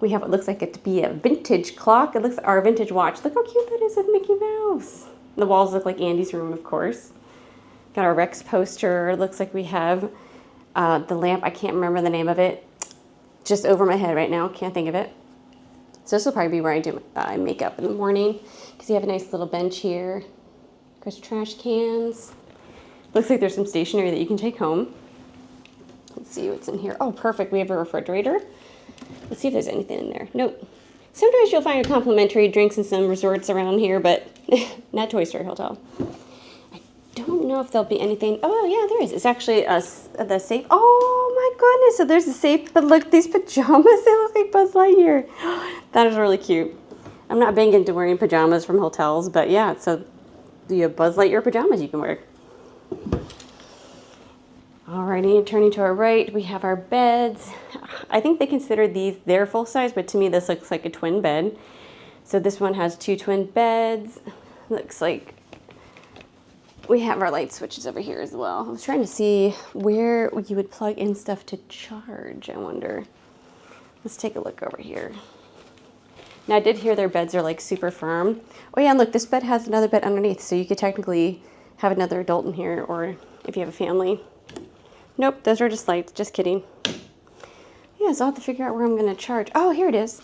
We have what looks like it to be a vintage clock. It looks our vintage watch. Look how cute that is with Mickey Mouse. The walls look like Andy's room, of course. Got our Rex poster. It looks like we have the lamp. I can't remember the name of it. Just over my head right now. Can't think of it. So this will probably be where I do my makeup in the morning because you have a nice little bench here. Of course, trash cans. Looks like there's some stationery that you can take home. Let's see what's in here. Oh, perfect. We have a refrigerator. Let's see if there's anything in there. Nope. Sometimes you'll find complimentary drinks in some resorts around here, but not Toy Story Hotel. I don't know if there'll be anything. Oh, yeah, there is. It's actually the safe. Oh, my goodness. So there's the safe. But look, these pajamas, they look like Buzz Lightyear. That is really cute. I'm not big into wearing pajamas from hotels, but yeah, so you have Buzz Lightyear pajamas you can wear. Alrighty, turning to our right, we have our beds. I think they consider these their full size, but to me this looks like a twin bed. So this one has 2 twin beds. Looks like we have our light switches over here as well. I was trying to see where you would plug in stuff to charge, I wonder. Let's take a look over here. Now I did hear their beds are like super firm. Oh yeah, and look, this bed has another bed underneath, so you could technically have another adult in here, or if you have a family. Nope, those are just lights, just kidding. Yeah, so I'll have to figure out where I'm gonna charge. Oh, here it is.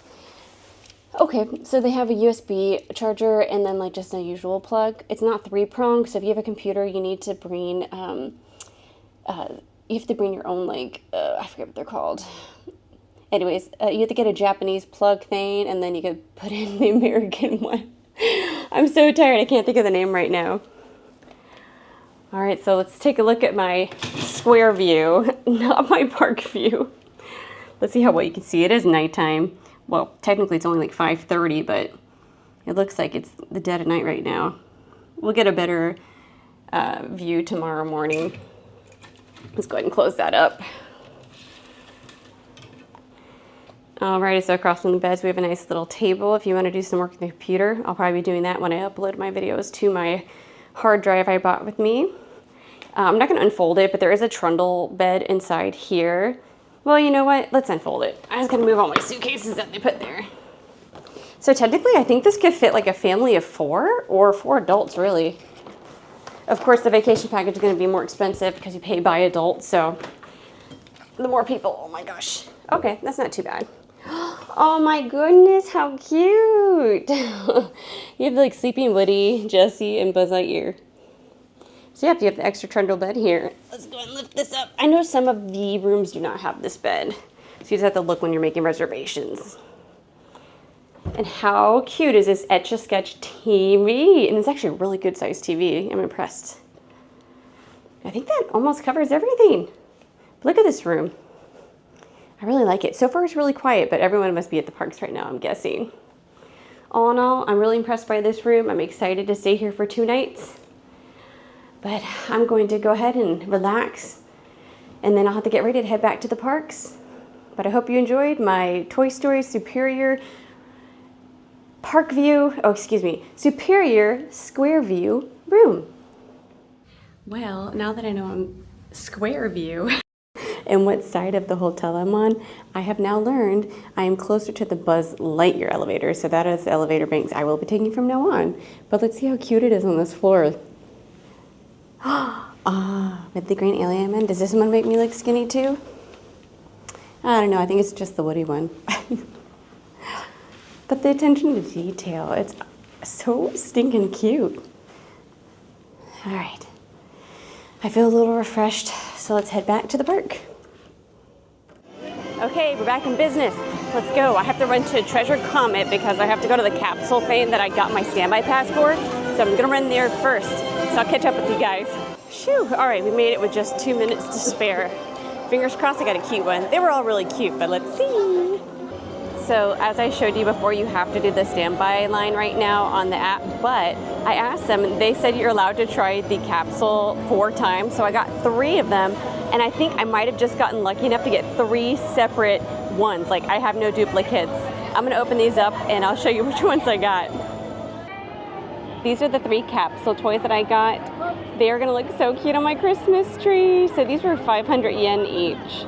Okay, so they have a USB charger and then like just a usual plug. It's not 3-pronged, so if you have a computer, you need to bring, you have to bring your own like, I forget what they're called. Anyways, you have to get a Japanese plug thing and then you can put in the American one. I'm so tired, I can't think of the name right now. All right, so let's take a look at my square view, not my park view. Let's see how well you can see. It is nighttime. Well, technically it's only like 5:30, but it looks like it's the dead of night right now. We'll get a better view tomorrow morning. Let's go ahead and close that up. Alrighty, so across from the beds we have a nice little table if you want to do some work on the computer. I'll probably be doing that when I upload my videos to my hard drive I bought with me. I'm not going to unfold it, but there is a trundle bed inside here. Well, you know what? Let's unfold it. I was going to move all my suitcases that they put there. So technically, I think this could fit like a family of 4 or 4 adults, really. Of course, the vacation package is going to be more expensive because you pay by adult, so the more people, oh my gosh. Okay, that's not too bad. Oh my goodness, how cute. You have like Sleeping Woody, Jessie, and Buzz Lightyear. So yeah, if you have the extra trundle bed here, let's go and lift this up. I know some of the rooms do not have this bed, so you just have to look when you're making reservations. And how cute is this Etch-a-Sketch TV? And it's actually a really good sized TV. I'm impressed. I think that almost covers everything. But look at this room. I really like it. So far it's really quiet, but everyone must be at the parks right now, I'm guessing. All in all, I'm really impressed by this room. I'm excited to stay here for 2 nights. But I'm going to go ahead and relax, and then I'll have to get ready to head back to the parks. But I hope you enjoyed my Toy Story Superior Park View, Superior Square View room. Well, now that I know I'm square view and what side of the hotel I'm on, I have now learned I am closer to the Buzz Lightyear elevator, so that is the elevator banks I will be taking from now on. But let's see how cute it is on this floor. With the green alien man. Does this one make me look skinny too? I don't know, I think it's just the Woody one. But the attention to detail, it's so stinking cute. All right, I feel a little refreshed, so let's head back to the park. Okay, we're back in business. Let's go. I have to run to Treasure Comet because I have to go to the capsule thing that I got my standby pass for. So I'm gonna run there first. So I'll catch up with you guys. Phew, all right, we made it with just 2 minutes to spare. Fingers crossed I got a cute one. They were all really cute, but let's see. So as I showed you before, you have to do the standby line right now on the app, but I asked them and they said you're allowed to try the capsule 4 times. So I got 3 of them, and I think I might have just gotten lucky enough to get 3 separate ones. Like I have no duplicates. I'm gonna open these up and I'll show you which ones I got. These are the 3 capsule toys that I got. They are gonna look so cute on my Christmas tree. So these were 500 yen each.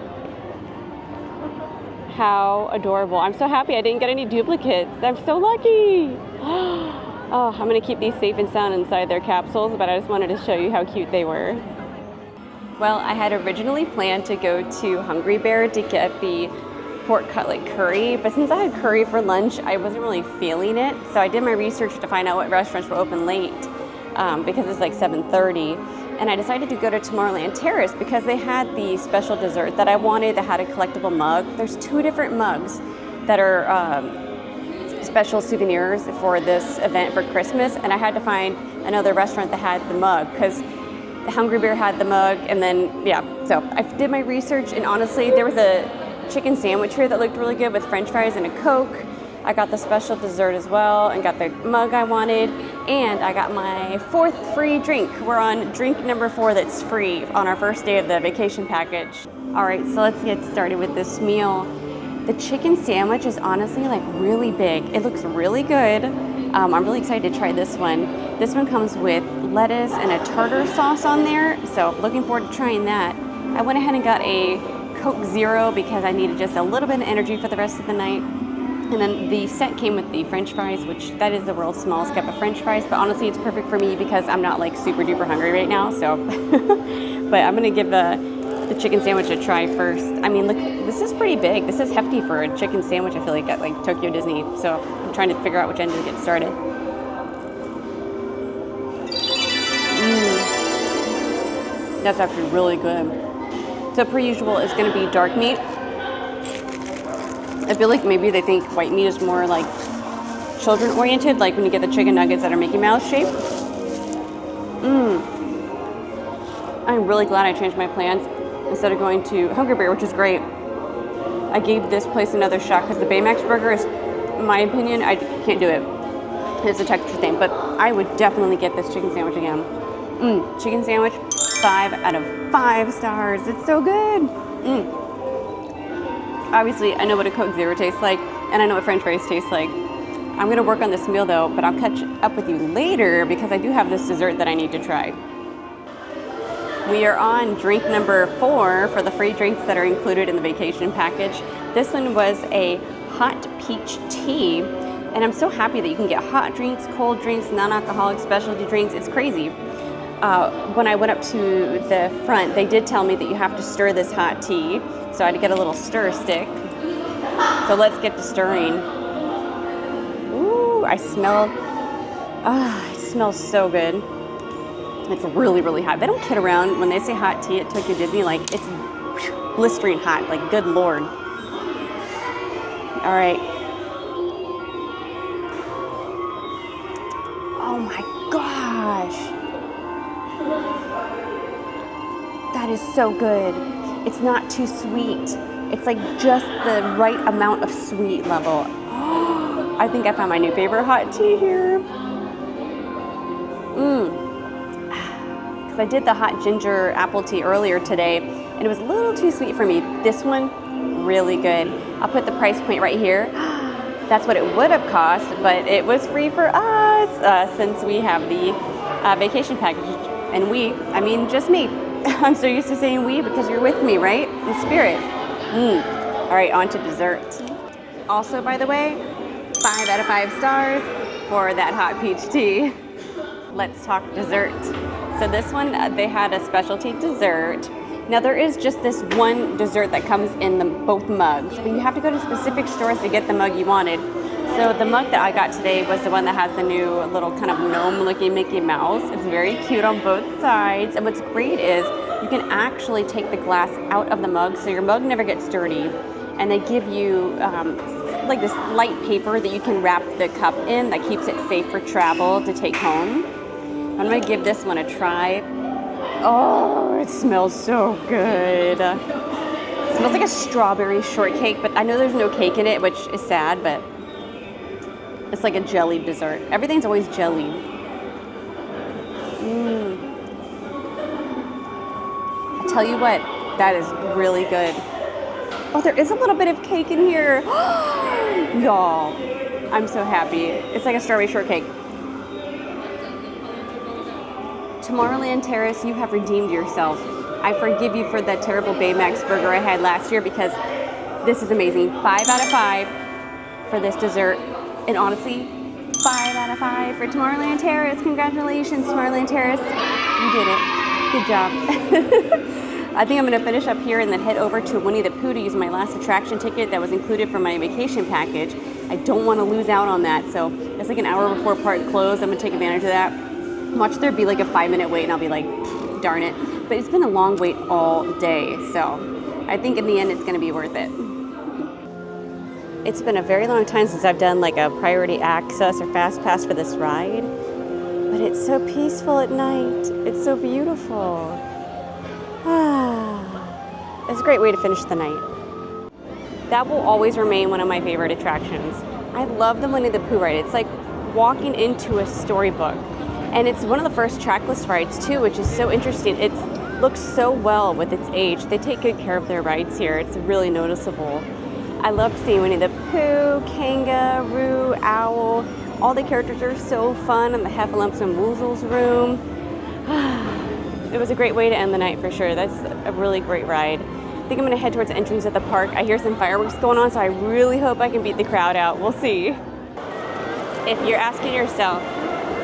How adorable. I'm so happy I didn't get any duplicates. I'm so lucky. Oh, I'm gonna keep these safe and sound inside their capsules, but I just wanted to show you how cute they were. Well, I had originally planned to go to Hungry Bear to get the pork cutlet curry, but since I had curry for lunch, I wasn't really feeling it. So I did my research to find out what restaurants were open late because it's like 7:30. And I decided to go to Tomorrowland Terrace because they had the special dessert that I wanted that had a collectible mug. There's 2 different mugs that are special souvenirs for this event for Christmas, and I had to find another restaurant that had the mug because Hungry Bear had the mug, and then, yeah. So I did my research, and honestly, there was a chicken sandwich here that looked really good with french fries and a Coke. I got the special dessert as well and got the mug I wanted, and I got my 4th free drink. We're on drink number 4 that's free on our first day of the vacation package. All right, so let's get started with this meal. The chicken sandwich is honestly like really big. It looks really good. I'm really excited to try this one. This one comes with lettuce and a tartar sauce on there, so looking forward to trying that. I went ahead and got a Coke Zero because I needed just a little bit of energy for the rest of the night. And then the set came with the French fries, which that is the world's smallest cup of French fries, but honestly it's perfect for me because I'm not like super duper hungry right now, so. But I'm gonna give the chicken sandwich a try first. I mean, look, this is pretty big. This is hefty for a chicken sandwich, I feel like, at like Tokyo Disney. So I'm trying to figure out which end to get started. That's actually really good. So per usual, it's gonna be dark meat. I feel like maybe they think white meat is more like children oriented, like when you get the chicken nuggets that are Mickey Mouse shaped. I'm really glad I changed my plans. Instead of going to Hungry Bear, which is great, I gave this place another shot because the Baymax burger is, in my opinion, I can't do it. It's a texture thing, but I would definitely get this chicken sandwich again. Chicken sandwich, 5 out of 5 stars. It's so good. Obviously, I know what a Coke Zero tastes like, and I know what French fries taste like. I'm gonna work on this meal though, but I'll catch up with you later because I do have this dessert that I need to try. We are on drink number 4 for the free drinks that are included in the vacation package. This one was a hot peach tea, and I'm so happy that you can get hot drinks, cold drinks, non-alcoholic specialty drinks. It's crazy. When I went up to the front, they did tell me that you have to stir this hot tea, so I had to get a little stir stick. So let's get to stirring. Ooh, it smells so good. It's really, really hot. They don't kid around when they say hot tea at Tokyo Disney, like it's blistering hot, like good Lord. All right. Oh my gosh. That is so good. It's not too sweet. It's like just the right amount of sweet level. I think I found my new favorite hot tea here. I did the hot ginger apple tea earlier today, and it was a little too sweet for me. This one, really good. I'll put the price point right here. That's what it would have cost, but it was free for us since we have the vacation package. And we, I mean just me. I'm so used to saying we because you're with me, right? In spirit. All right, on to dessert. Also, by the way, 5 out of 5 stars for that hot peach tea. Let's talk dessert. So this one, they had a specialty dessert. Now there is just this one dessert that comes in both mugs, but you have to go to specific stores to get the mug you wanted. So the mug that I got today was the one that has the new little kind of gnome-looking Mickey Mouse. It's very cute on both sides. And what's great is you can actually take the glass out of the mug so your mug never gets dirty. And they give you like this light paper that you can wrap the cup in that keeps it safe for travel to take home. I'm gonna give this one a try. Oh, it smells so good. It smells like a strawberry shortcake, but I know there's no cake in it, which is sad, but it's like a jelly dessert. Everything's always jelly. I tell you what, that is really good. Oh, there is a little bit of cake in here. Y'all, I'm so happy. It's like a strawberry shortcake. Tomorrowland Terrace, you have redeemed yourself. I forgive you for that terrible Baymax burger I had last year because this is amazing. 5 out of 5 for this dessert. And honestly, 5 out of 5 for Tomorrowland Terrace. Congratulations, Tomorrowland Terrace. You did it. Good job. I think I'm gonna finish up here and then head over to Winnie the Pooh to use my last attraction ticket that was included for my vacation package. I don't wanna lose out on that, so it's like an hour before park close. I'm gonna take advantage of that. Watch there be like a 5-minute wait and I'll be like, darn it. But it's been a long wait all day, so I think in the end it's gonna be worth it. It's been a very long time since I've done like a priority access or fast pass for this ride, but it's so peaceful at night. It's so beautiful. It's a great way to finish the night. That will always remain one of my favorite attractions. I love the Winnie the Pooh ride. It's like walking into a storybook. And it's one of the first trackless rides too, which is so interesting. It looks so well with its age. They take good care of their rides here. It's really noticeable. I loved seeing Winnie the Pooh, Kangaroo, Owl. All the characters are so fun in the Heffalumps and Woozles room. It was a great way to end the night for sure. That's a really great ride. I think I'm gonna head towards the entrance of the park. I hear some fireworks going on, so I really hope I can beat the crowd out. We'll see. If you're asking yourself,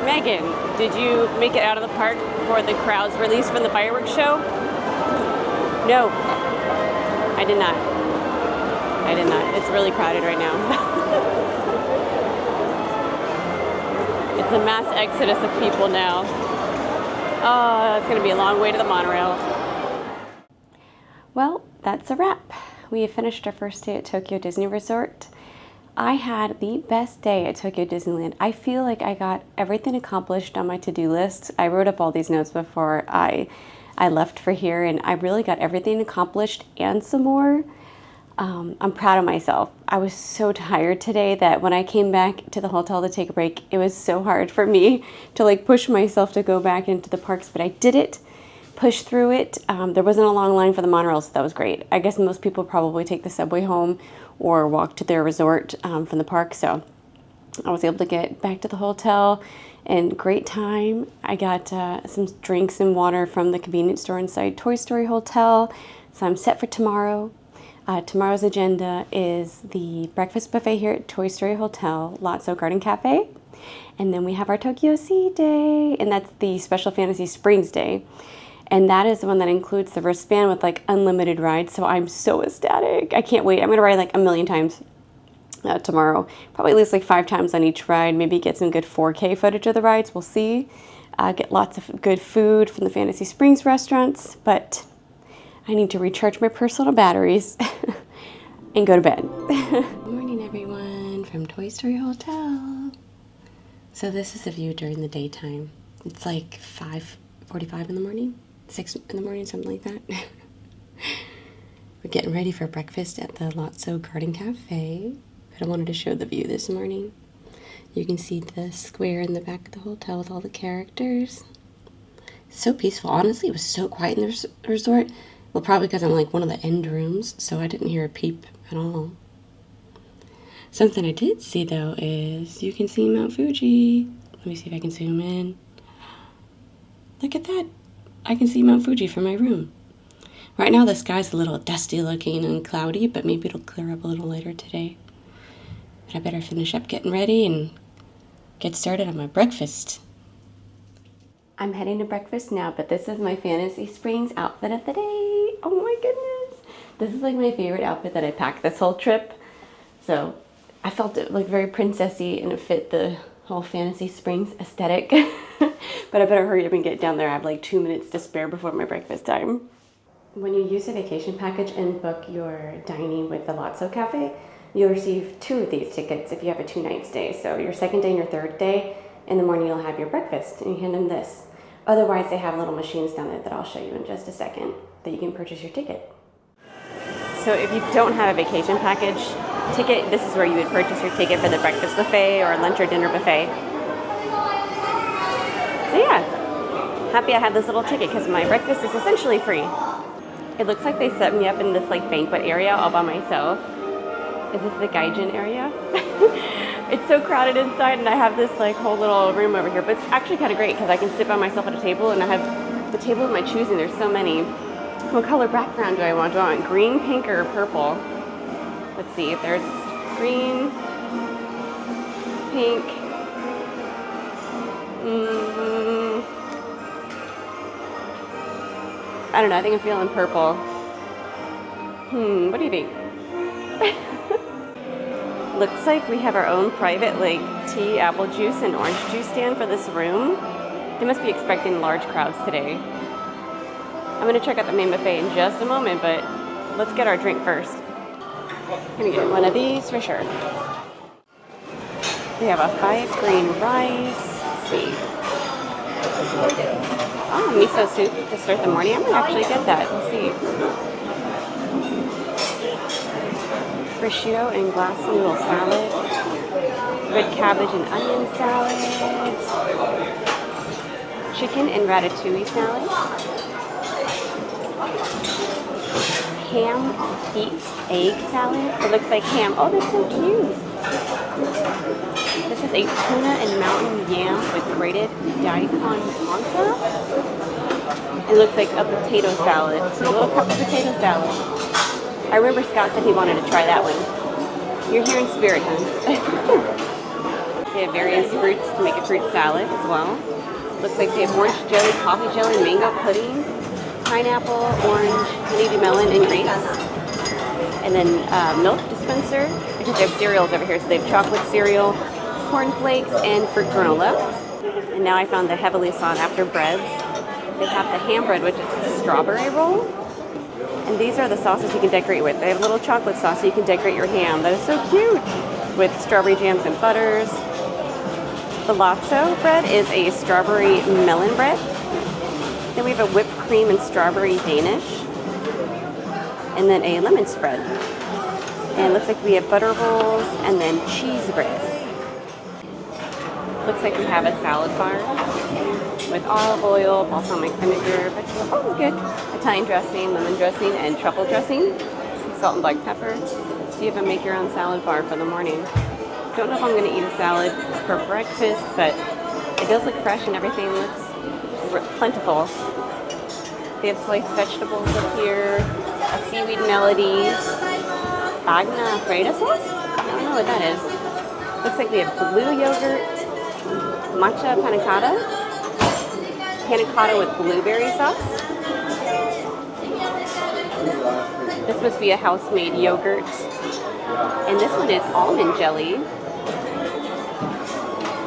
Megan, did you make it out of the park before the crowds released from the fireworks show? No, I did not. I did not. It's really crowded right now. It's a mass exodus of people now. Oh, it's going to be a long way to the monorail. Well, that's a wrap. We have finished our first day at Tokyo Disney Resort. I had the best day at Tokyo Disneyland. I feel like I got everything accomplished on my to-do list. I wrote up all these notes before I left for here, and I really got everything accomplished and some more. I'm proud of myself. I was so tired today that when I came back to the hotel to take a break, it was so hard for me to like push myself to go back into the parks, but I did it, pushed through it. There wasn't a long line for the monorail, so that was great. I guess most people probably take the subway home or walk to their resort from the park, so I was able to get back to the hotel and great time. I got some drinks and water from the convenience store inside Toy Story Hotel, so I'm set for tomorrow. Tomorrow's agenda is the breakfast buffet here at Toy Story Hotel, Lotso Garden Cafe. And then we have our Tokyo Sea Day, and that's the Special Fantasy Springs Day. And that is the one that includes the wristband with like unlimited rides, so I'm so ecstatic. I can't wait. I'm gonna ride like a million times tomorrow. Probably at least like 5 times on each ride, maybe get some good 4K footage of the rides, we'll see. Get lots of good food from the Fantasy Springs restaurants, but I need to recharge my personal batteries and go to bed. Good morning, everyone, from Toy Story Hotel. So this is the view during the daytime. It's like 5:45 in the morning, 6 in the morning, something like that. We're getting ready for breakfast at the Lotso Garden Cafe, but I wanted to show the view this morning. You can see the square in the back of the hotel with all the characters. So peaceful. Honestly, it was so quiet in the resort. Well, probably because I'm like one of the end rooms, so I didn't hear a peep at all. Something I did see, though, is you can see Mount Fuji. Let me see if I can zoom in. Look at that. I can see Mount Fuji from my room. Right now, the sky's a little dusty looking and cloudy, but maybe it'll clear up a little later today. But I better finish up getting ready and get started on my breakfast. I'm heading to breakfast now, but this is my Fantasy Springs outfit of the day. Oh my goodness. This is like my favorite outfit that I packed this whole trip. So I felt it like very princessy and it fit the whole Fantasy Springs aesthetic. But I better hurry up and get down there. I have like 2 minutes to spare before my breakfast time. When you use a vacation package and book your dining with the Lotso Cafe, you'll receive 2 of these tickets if you have a 2-night stay. So your second day and your third day, in the morning you'll have your breakfast and you hand them this. Otherwise, they have little machines down there that I'll show you in just a second that you can purchase your ticket. So if you don't have a vacation package ticket, this is where you would purchase your ticket for the breakfast buffet or lunch or dinner buffet. So yeah, happy I have this little ticket because my breakfast is essentially free. It looks like they set me up in this like banquet area all by myself. Is this the Gaijin area? It's so crowded inside and I have this like whole little room over here, but it's actually kind of great because I can sit by myself at a table and I have the table of my choosing. There's so many. What color background do I want? Do I want green, pink, or purple? Let's see. There's green, pink. I don't know. I think I'm feeling purple. What do you think? Looks like we have our own private like tea, apple juice, and orange juice stand for this room. They must be expecting large crowds today. I'm gonna check out the main buffet in just a moment, but let's get our drink first. Gonna get one of these for sure. We have a 5 green rice. Let's see. Oh, miso soup to start the morning. I'm gonna actually get that. Let's see. Prosciutto and glass noodle salad, red cabbage and onion salad, chicken and ratatouille salad, ham feet egg salad. It looks like ham. Oh, that's so cute. This is a tuna and mountain yam with grated daikon ponca. It looks like a potato salad. A little cup of potato salad. I remember Scott said he wanted to try that one. You're here in spirit, huh? They have various fruits to make a fruit salad as well. Looks like they have orange jelly, coffee jelly, mango pudding, pineapple, orange, honeydew melon, and grapes. And then milk dispenser, because they have cereals over here. So they have chocolate cereal, corn flakes, and fruit granola. And now I found the heavily sought after breads. They have the ham bread, which is a strawberry roll. And these are the sauces you can decorate with. They have a little chocolate sauce so you can decorate your ham. That is so cute. With strawberry jams and butters. The Lotso bread is a strawberry melon bread. Then we have a whipped cream and strawberry Danish. And then a lemon spread. And it looks like we have butter rolls and then cheese bread. Looks like we have a salad bar with olive oil, balsamic vinegar, vegetable, oh good, Italian dressing, lemon dressing, and truffle dressing, salt and black pepper. So you have a make your own salad bar for the morning. Don't know if I'm going to eat a salad for breakfast, but it does look fresh and everything looks plentiful. They have sliced vegetables up here, a seaweed melody, bagna freda sauce? I don't know what that is. Looks like we have blue yogurt, matcha panna cotta with blueberry sauce. This must be a house-made yogurt. And this one is almond jelly.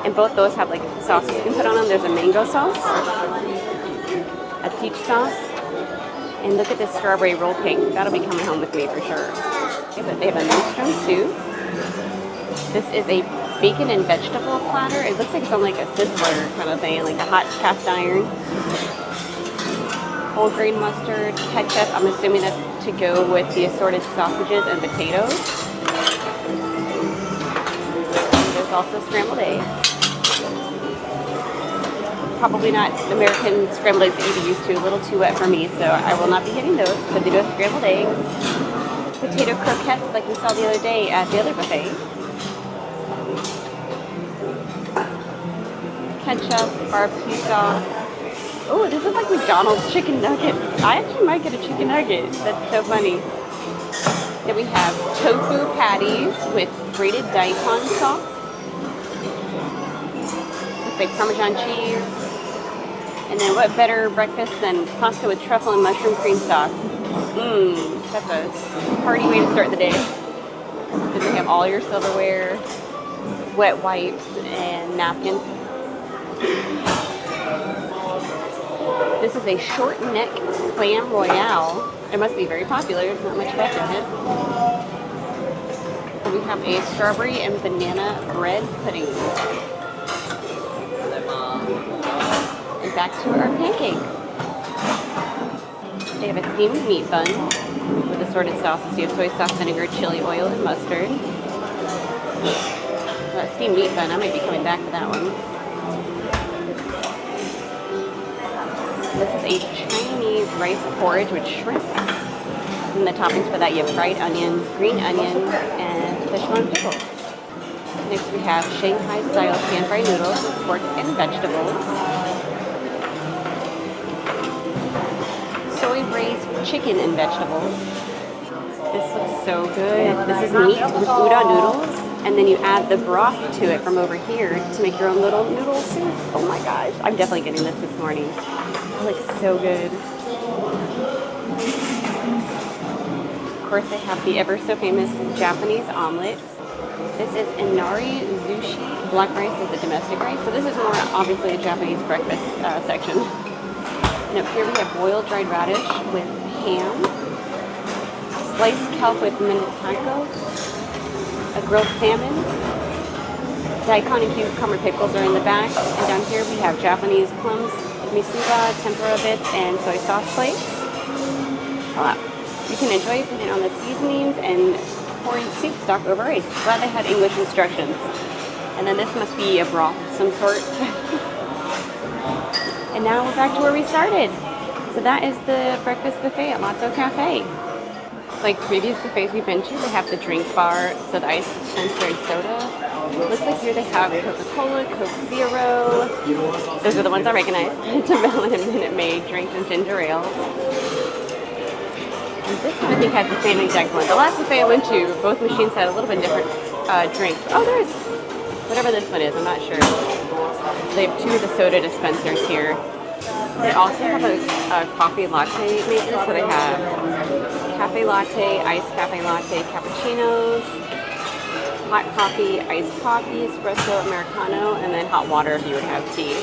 And both those have like sauces you can put on them. There's a mango sauce, a peach sauce, and look at this strawberry roll cake. That'll be coming home with me for sure. They have a minestrone soup. This is a bacon and vegetable platter. It looks like it's on like a sizzler kind of thing, like a hot cast iron. Whole grain mustard, ketchup. I'm assuming that's to go with the assorted sausages and potatoes. And there's also scrambled eggs. Probably not American scrambled eggs that you'd be used to. A little too wet for me, so I will not be getting those. But they do have scrambled eggs. Potato croquettes like we saw the other day at the other buffet. Ketchup, barbecue sauce. Oh, this is like McDonald's chicken nuggets. I actually might get a chicken nugget. That's so funny. Then we have tofu patties with grated daikon sauce. Looks like Parmesan cheese. And then what better breakfast than pasta with truffle and mushroom cream sauce? That's a hearty way to start the day. Then we have all your silverware, wet wipes, and napkins. This is a short neck clam royale. It must be very popular. There's not much left in it. And we have a strawberry and banana bread pudding. And back to our pancake. They have a steamed meat bun with assorted sauces. You have soy sauce, vinegar, chili oil, and mustard. That steamed meat bun, I might be coming back to that one. This is a Chinese rice porridge with shrimp. And the toppings for that, you have fried onions, green onion, and Sichuan pickles. Next we have Shanghai style pan-fried noodles with pork and vegetables. Soy braised chicken and vegetables. This looks so good. This is meat with udon noodles. And then you add the broth to it from over here to make your own little noodle soup. Oh my gosh, I'm definitely getting this morning. It looks so good. Of course, they have the ever so famous Japanese omelet. This is inari sushi. Black rice is the domestic rice. So this is more obviously a Japanese breakfast section. And up here we have boiled dried radish with ham, sliced kelp with minataiko, a grilled salmon, daikon and cucumber pickles are in the back, and down here we have Japanese plums, misuba, tempura bits, and soy sauce flakes. You can enjoy putting on the seasonings and pouring soup stock over rice. Glad they had English instructions. And then this must be a broth of some sort. And now we're back to where we started. So that is the breakfast buffet at Lotso Cafe. like previous buffets we've been to, they have the drink bar, so the ice dispenser and soda. Looks like here they have Coca-Cola, Coke Zero. Those are the ones I recognize. Melon and Minute Maid drinks and ginger ale. And this one I think has the same exact one. The last buffet I went to, both machines had a little bit different drinks. Oh, there's whatever this one is, I'm not sure. They have two of the soda dispensers here. They also have a coffee latte maker, so they have cafe latte, iced cafe latte, cappuccinos, hot coffee, iced coffee, espresso, americano, and then hot water if you would have tea.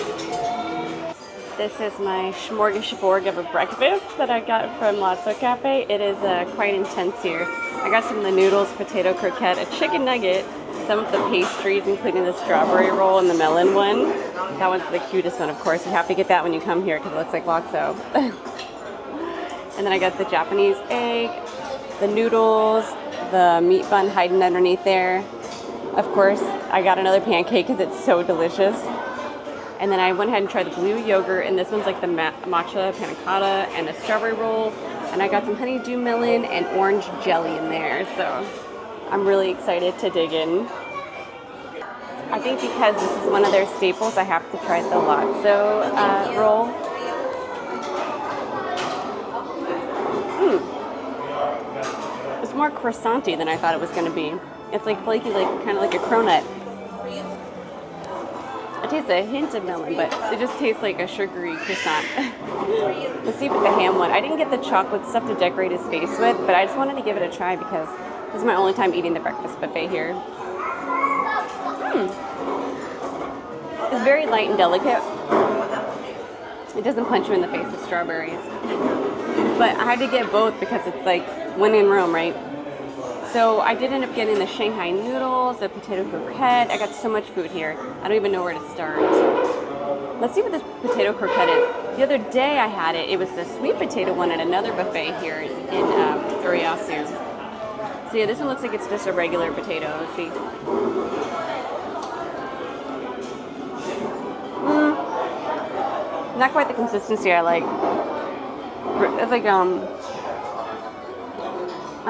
This is my smorgasbord of a breakfast that I got from Lotso Cafe. It is quite intense here. I got some of the noodles, potato croquette, a chicken nugget, some of the pastries, including the strawberry roll and the melon one. That one's the cutest one, of course. You have to get that when you come here because it looks like Lotso. And then I got the Japanese egg, the noodles, the meat bun hiding underneath there. Of course, I got another pancake because it's so delicious. And then I went ahead and tried the blue yogurt, and this one's like the matcha panna cotta and a strawberry roll. And I got some honeydew melon and orange jelly in there, so I'm really excited to dig in. I think because this is one of their staples, I have to try the Lotso roll. It's more croissanty than I thought it was going to be. It's like flaky, like kind of like a cronut. It tastes a hint of melon, but it just tastes like a sugary croissant. Let's see with the ham one. I didn't get the chocolate stuff to decorate his face with, but I just wanted to give it a try because this is my only time eating the breakfast buffet here. It's very light and delicate. It doesn't punch you in the face with strawberries. But I had to get both because it's like when in Rome, right? So I did end up getting the Shanghai noodles, the potato croquette. I got so much food here. I don't even know where to start. Let's see what this potato croquette is. The other day I had it. It was the sweet potato one at another buffet here in Uriasu. So yeah, this one looks like it's just a regular potato. Let's see. Not quite the consistency I like. It's like I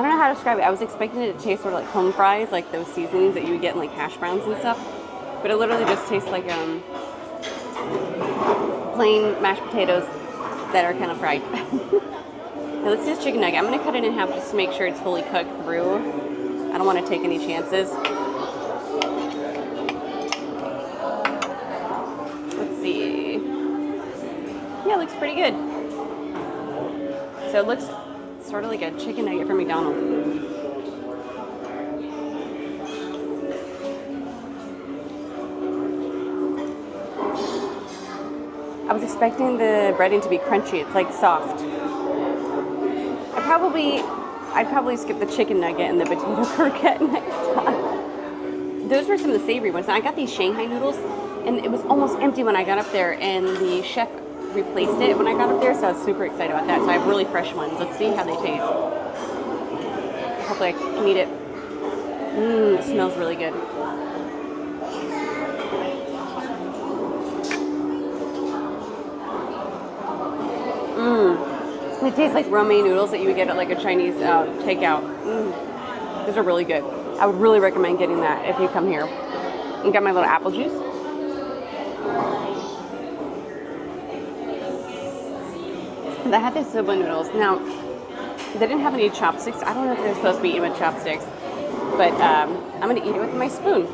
don't know how to describe it. I was expecting it to taste sort of like home fries, like those seasonings that you would get in like hash browns and stuff. But it literally just tastes like plain mashed potatoes that are kind of fried. Now let's do this chicken nugget. I'm going to cut it in half just to make sure it's fully cooked through. I don't want to take any chances. Let's see. Yeah, it looks pretty good. So it looks sort of like a chicken nugget from McDonald's. I was expecting the breading to be crunchy. It's like soft. I'd probably skip the chicken nugget and the potato croquette next time. Those were some of the savory ones. Now I got these Shanghai noodles, and it was almost empty when I got up there, and the chef replaced it when I got up there, so I was super excited about that. So I have really fresh ones. Let's see how they taste. Hopefully I can eat it. It smells really good. It tastes like romaine noodles that you would get at like a Chinese takeout. Those are really good. I would really recommend getting that if you come here. And got my little apple juice. I had the soba noodles. Now, they didn't have any chopsticks. I don't know if they're supposed to be eaten with chopsticks, but I'm going to eat it with my spoon.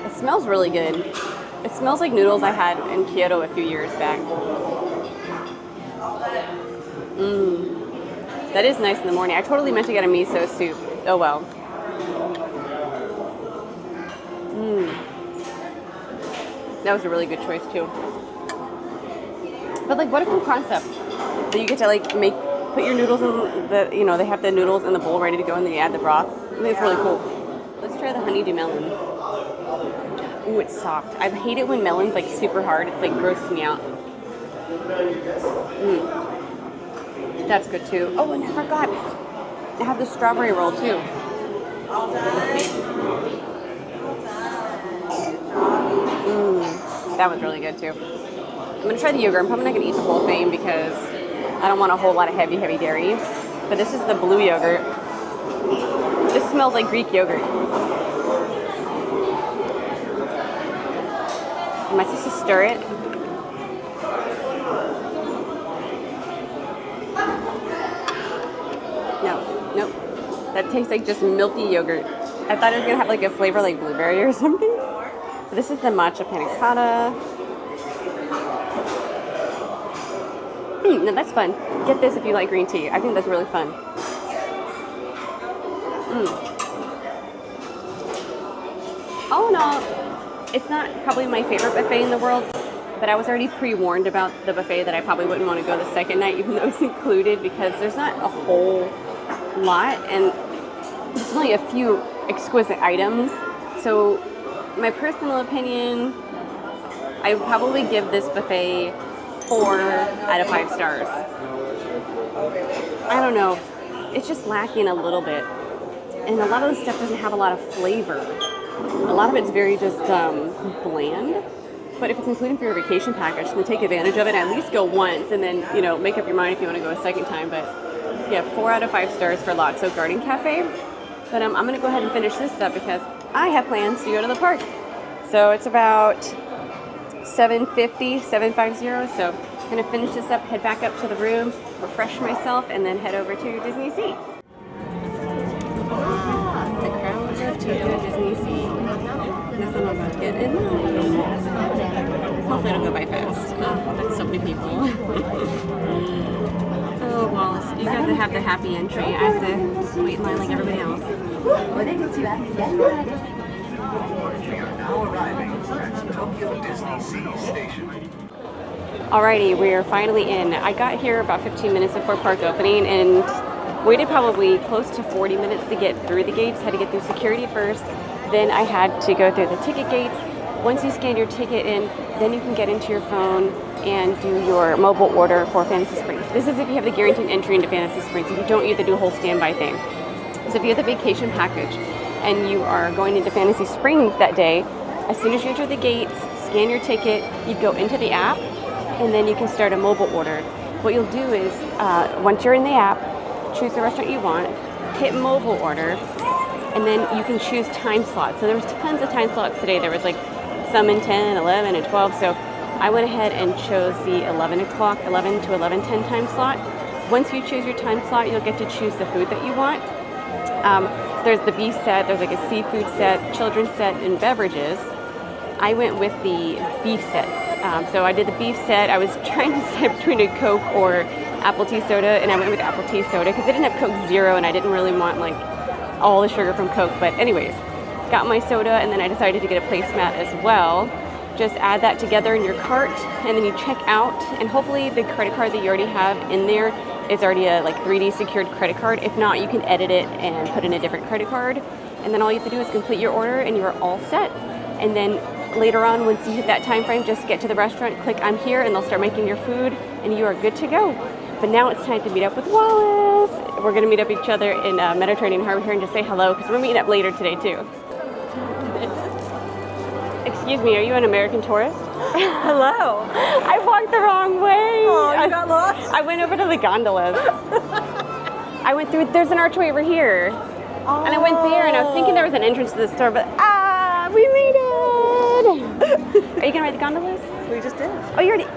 It smells really good. It smells like noodles I had in Kyoto a few years back. That is nice in the morning. I totally meant to get a miso soup. Oh well. That was a really good choice too. But like, what a cool concept that you get to like put your noodles in the, they have the noodles in the bowl ready to go and then you add the broth. I think it's really cool. Let's try the honeydew melon. Ooh, it's soft. I hate it when melon's like super hard. It's like grosses me out. That's good too. Oh, and I forgot. I have the strawberry roll too. That was really good too. I'm gonna try the yogurt. I'm probably not gonna eat the whole thing because I don't want a whole lot of heavy dairy. But this is the blue yogurt. This smells like Greek yogurt. Am I supposed to stir it? No, nope. That tastes like just milky yogurt. I thought it was gonna have like a flavor like blueberry or something. But this is the matcha panna cotta. No, that's fun. Get this if you like green tea. I think that's really fun. All in all, it's not probably my favorite buffet in the world, but I was already pre-warned about the buffet that I probably wouldn't want to go the second night, even though it's included, because there's not a whole lot, and there's only a few exquisite items. So, my personal opinion, I would probably give this buffet 4 out of 5 stars. I don't know. It's just lacking a little bit. And a lot of the stuff doesn't have a lot of flavor. A lot of it's very just bland. But if it's included for your vacation package, then take advantage of it and at least go once and then, you know, make up your mind if you want to go a second time. But yeah, 4 out of 5 stars for Lotso Garden Cafe. But I'm going to go ahead and finish this up because I have plans to go to the park. So it's about 7:50, 7:50. So I'm going to finish this up, head back up to the room, refresh myself, and then head over to Disneysea. The crowds of Tokyo Disneysea. Guess I'm about to get in line. Hopefully it'll go by fast. Oh, that's so many people. Oh, Wallace, you got to have the happy entry. I have to wait in line like everybody else. We are now arriving at Tokyo Disneysea Station. Alrighty, we're finally in. I got here about 15 minutes before park opening and waited probably close to 40 minutes to get through the gates. Had to get through security first. Then I had to go through the ticket gates. Once you scan your ticket in, then you can get into your phone and do your mobile order for Fantasy Springs. This is if you have the guaranteed entry into Fantasy Springs. If you don't, you have to do a whole standby thing. So if you have the vacation package and you are going into Fantasy Springs that day, as soon as you enter the gates, scan your ticket, you go into the app, and then you can start a mobile order. What you'll do is, once you're in the app, choose the restaurant you want, hit mobile order, and then you can choose time slots. So there was tons of time slots today. There was like some in 10, 11, and 12. So I went ahead and chose the 11 to 11:10 time slot. Once you choose your time slot, you'll get to choose the food that you want. There's the beef set, there's like a seafood set, children's set, and beverages. I went with the beef set. So I did the beef set. I was trying to decide between a Coke or apple tea soda, and I went with apple tea soda because they didn't have Coke Zero, and I didn't really want like all the sugar from Coke. But anyways, got my soda, and then I decided to get a placemat as well. Just add that together in your cart, and then you check out, and hopefully the credit card that you already have in there is already a like 3D secured credit card. If not, you can edit it and put in a different credit card, and then all you have to do is complete your order and you are all set. And then later on, once you hit that time frame, just get to the restaurant, click I'm here, and they'll start making your food, and you are good to go. But now it's time to meet up with Wallace. We're going to meet up each other in Mediterranean Harbor here and just say hello, because we're meeting up later today too. Excuse me, are you an American tourist? Hello. I walked the wrong way. Oh, you got lost? I went over to the gondolas. I went through, there's an archway over here. Oh. And I went there, and I was thinking there was an entrance to the store, but we made it. Are you gonna ride the gondolas? We just did. Oh, you already,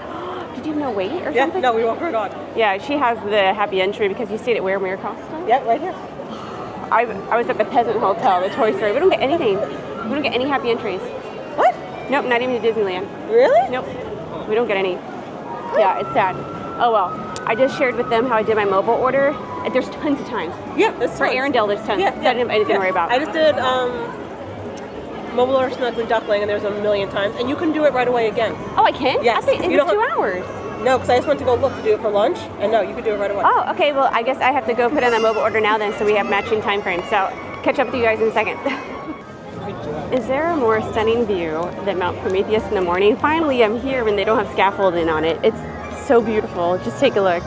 did you have no wait or Yeah, something? no, we walked right on. Yeah, she has the happy entry because you stayed at where, Costa? Yeah, right here. I was at the Peasant Hotel, the Toy Story. We don't get anything. We don't get any happy entries. What? Nope, not even to Disneyland. Really? Nope, we don't get any. Yeah, it's sad. Oh well, I just shared with them how I did my mobile order. And there's tons of time. Yeah, that's For Arendelle, there's tons. Yeah, So I didn't have anything to worry about. I just did mobile order Snuggly Duckling, and there's a million times, and you can do it right away again. Oh, I can? Yes. I think You it's don't 2 have- hours. No, because I just went to go look to do it for lunch, and no, you could do it right away. Oh, okay. Well, I guess I have to go put in that mobile order now then, so we have matching time frames. So catch up with you guys in a second. Is there a more stunning view than Mount Prometheus in the morning? Finally, I'm here when they don't have scaffolding on it. It's so beautiful. Just take a look.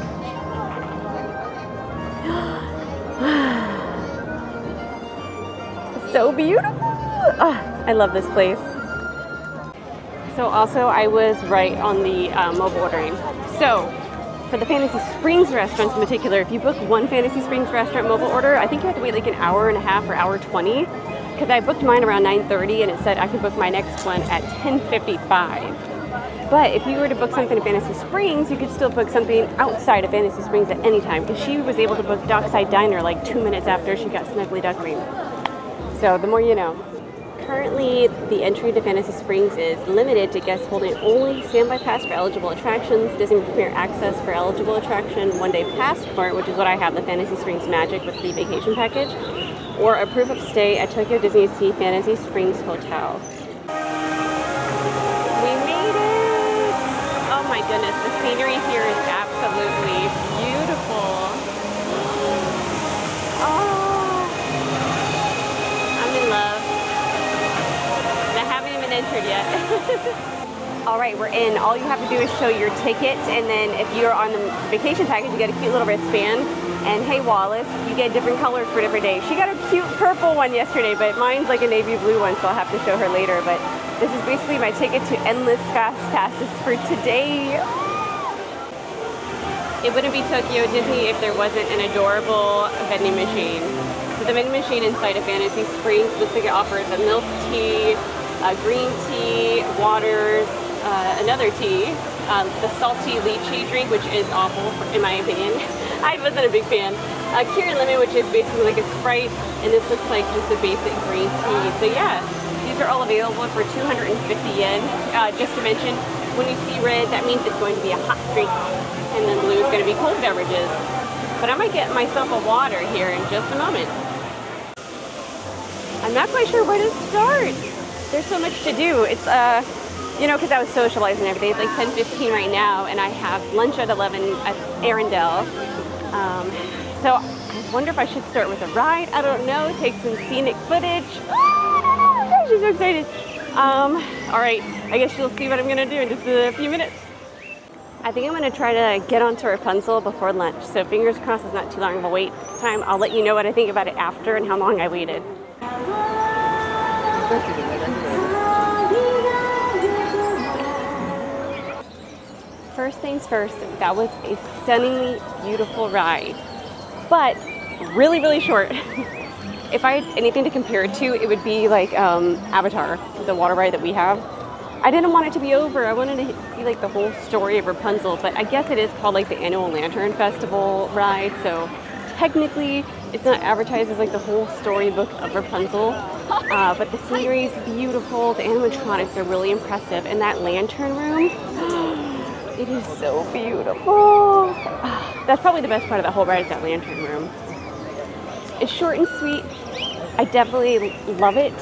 So beautiful. Oh, I love this place. So also I was right on the mobile ordering. So for the Fantasy Springs restaurants in particular, if you book one Fantasy Springs restaurant mobile order, I think you have to wait like an hour and a half or hour 20. Because I booked mine around 9:30 and it said I could book my next one at 10:55. But if you were to book something at Fantasy Springs, you could still book something outside of Fantasy Springs at any time. Because she was able to book Dockside Diner like 2 minutes after she got Snuggly Duckling. So the more you know. Currently, the entry to Fantasy Springs is limited to guests holding only standby pass for eligible attractions, Disney Premier access for eligible attraction, one-day passport, which is what I have, the Fantasy Springs Magic with the vacation package, or a proof of stay at Tokyo Disneysea Fantasy Springs Hotel. We made it! Oh my goodness, the scenery here is absolutely beautiful. Oh, I'm in love. Entered yet. All right, we're in. All you have to do is show your ticket, and then if you're on the vacation package, you get a cute little wristband. And hey, Wallace, you get different colors for different days. She got a cute purple one yesterday, but mine's like a navy blue one, so I'll have to show her later. But this is basically my ticket to endless fast passes for today. It wouldn't be Tokyo Disney if there wasn't an adorable vending machine. So the vending machine inside of Fantasy Springs looks like it offers a milk tea, green tea, waters, another tea, the salty lychee drink, which is awful in my opinion. I wasn't a big fan. Kir Lemon, which is basically like a Sprite, and this looks like just a basic green tea. So yeah, these are all available for 250 yen. Just to mention, when you see red, that means it's going to be a hot drink, and then blue is going to be cold beverages. But I might get myself a water here in just a moment. I'm not quite sure where to start. There's so much to do. It's, you know, because I was socializing every day. It's like 10:15 right now, and I have lunch at 11 at Arendelle. So I wonder if I should start with a ride. I don't know. Take some scenic footage. Oh my gosh, I'm so excited. All right, I guess you'll see what I'm gonna do in just a few minutes. I think I'm gonna try to get onto Rapunzel before lunch. So fingers crossed it's not too long of a wait time. I'll let you know what I think about it after and how long I waited. First things first, that was a stunningly beautiful ride, but really, really short. If I had anything to compare it to, it would be like Avatar, the water ride that we have. I didn't want it to be over. I wanted to see like the whole story of Rapunzel, but I guess it is called like the annual Lantern Festival ride, so technically it's not advertised as like the whole storybook of Rapunzel, but the scenery is beautiful, the animatronics are really impressive, and that lantern room, it is so beautiful. That's probably the best part of the whole ride is that lantern room. It's short and sweet. I definitely love it,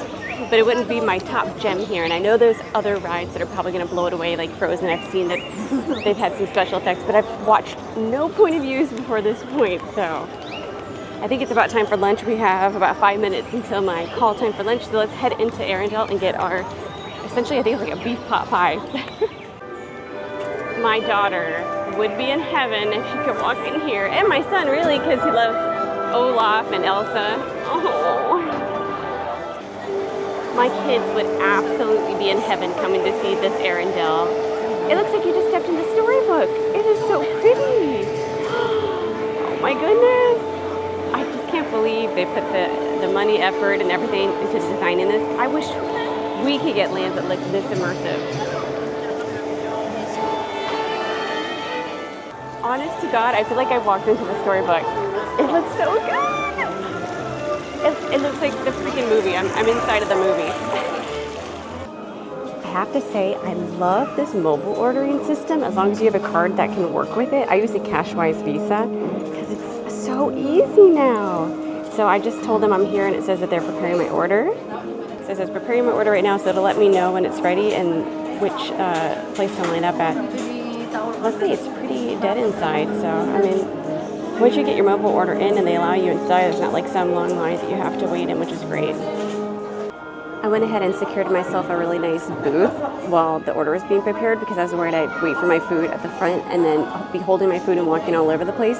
but it wouldn't be my top gem here. And I know there's other rides that are probably going to blow it away, like Frozen. I've seen that they've had some special effects, but I've watched no point of views before this point. So I think it's about time for lunch. We have about 5 minutes until my call time for lunch. So let's head into Arendelle and get our, essentially I think it's like a beef pot pie. My daughter would be in heaven if she could walk in here. And my son, really, because he loves Olaf and Elsa. Oh. My kids would absolutely be in heaven coming to see this Arendelle. It looks like you just stepped in the storybook. It is so pretty. Oh my goodness. I just can't believe they put the money, effort, and everything into designing this. I wish we could get lands that look this immersive. Honest to God, I feel like I walked into the storybook. It looks so good. It looks like the freaking movie. I'm inside of the movie. I have to say, I love this mobile ordering system as long as you have a card that can work with it. I use a Cashwise Visa because it's so easy now. So I just told them I'm here and it says that they're preparing my order. It says it's preparing my order right now, so it'll let me know when it's ready and which place to line up at. Luckily, it's pretty dead inside, so, I mean, once you get your mobile order in and they allow you inside, there's not like some long line that you have to wait in, which is great. I went ahead and secured myself a really nice booth while the order was being prepared because I was worried I'd wait for my food at the front and then be holding my food and walking all over the place.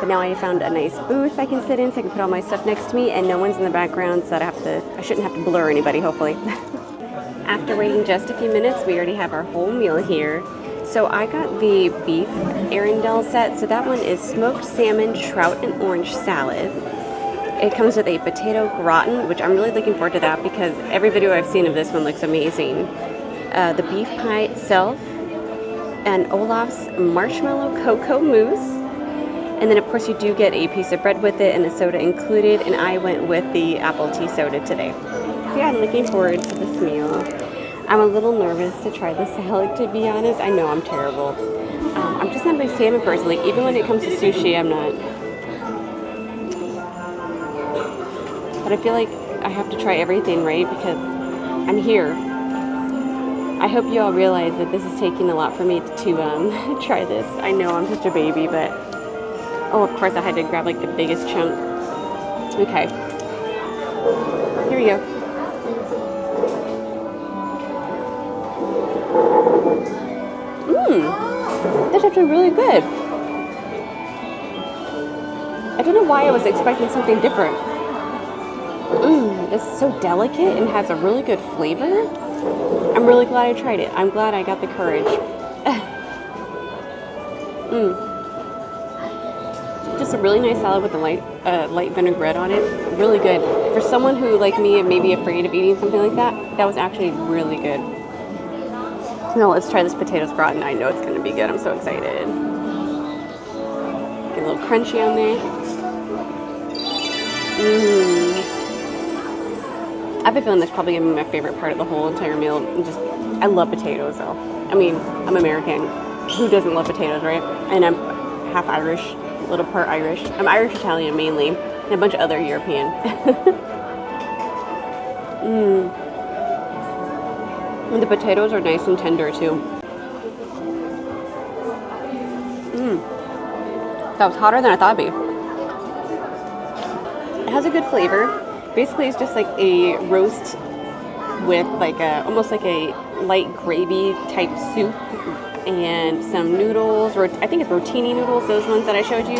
But now I found a nice booth I can sit in so I can put all my stuff next to me and no one's in the background, so I shouldn't have to blur anybody, hopefully. After waiting just a few minutes, we already have our whole meal here. So I got the beef Arendelle set. So that one is smoked salmon, trout, and orange salad. It comes with a potato gratin, which I'm really looking forward to that because every video I've seen of this one looks amazing. The beef pie itself, and Olaf's marshmallow cocoa mousse. And then of course you do get a piece of bread with it and a soda included, and I went with the apple tea soda today. So yeah, I'm looking forward to this meal. I'm a little nervous to try the salad, to be honest. I know I'm terrible. I'm just not a big salmon person. Like, even when it comes to sushi, I'm not. But I feel like I have to try everything, right? Because I'm here. I hope you all realize that this is taking a lot for me to try this. I know I'm such a baby, but oh, of course I had to grab like the biggest chunk. Okay, here we go. That's actually really good. I don't know why I was expecting something different. It's so delicate and has a really good flavor. I'm really glad I tried it. I'm glad I got the courage. Just a really nice salad with a light vinaigrette on it. Really good. For someone who, like me, may be afraid of eating something like that, that was actually really good. Now let's try this potatoes gratin. I know it's going to be good. I'm so excited. Get a little crunchy on there. I have a feeling that's probably going to be my favorite part of the whole entire meal. I love potatoes, though. I mean, I'm American. Who doesn't love potatoes, right? And I'm half Irish, a little part Irish. I'm Irish-Italian mainly, and a bunch of other European. And the potatoes are nice and tender, too. That was hotter than I thought it'd be. It has a good flavor. Basically, it's just like a roast with like almost like a light gravy type soup and some noodles. I think it's rotini noodles, those ones that I showed you.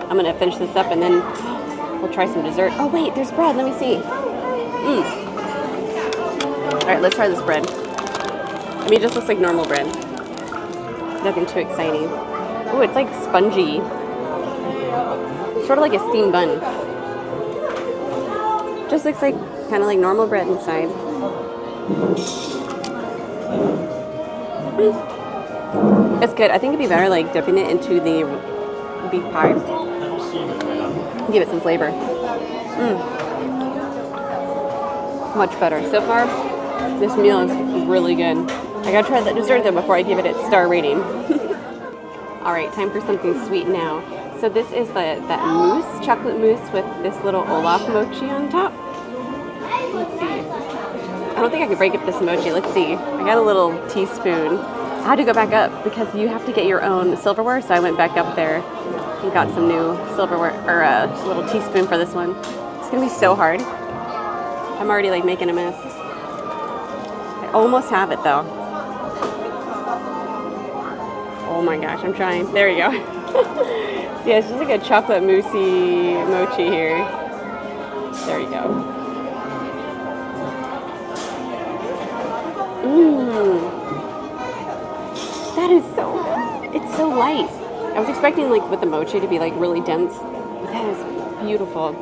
I'm gonna finish this up and then we'll try some dessert. Oh wait, there's bread. Let me see. All right, let's try this bread. I mean, it just looks like normal bread. Nothing too exciting. Oh, it's like spongy. Sort of like a steamed bun. Just looks like kind of like normal bread inside. It's good. I think it'd be better like dipping it into the beef pie. Give it some flavor. Much better. So far, this meal is really good. I gotta try that dessert though before I give it its star rating. All right, time for something sweet now. So this is that mousse, chocolate mousse with this little Olaf mochi on top. Let's see. I don't think I could break up this mochi. Let's see. I got a little teaspoon. I had to go back up because you have to get your own silverware. So I went back up there and got some new silverware, or a little teaspoon for this one. It's gonna be so hard. I'm already like making a mess. I almost have it though. Oh my gosh, I'm trying. There we go. So yeah, it's just like a chocolate moussey mochi here. There you go. That is so good. It's so light. I was expecting like with the mochi to be like really dense. That is beautiful.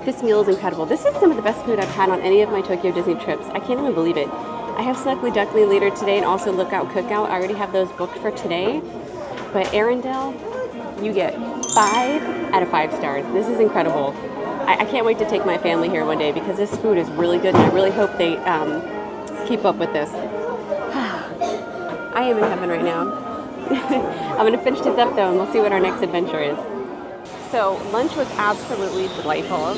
This meal is incredible. This is some of the best food I've had on any of my Tokyo Disney trips. I can't even believe it. I have Snuggly Duckling later today and also Lookout Cookout. I already have those booked for today. But Arendelle, you get 5 out of 5 stars. This is incredible. I can't wait to take my family here one day because this food is really good and I really hope they keep up with this. I am in heaven right now. I'm going to finish this up though and we'll see what our next adventure is. So lunch was absolutely delightful.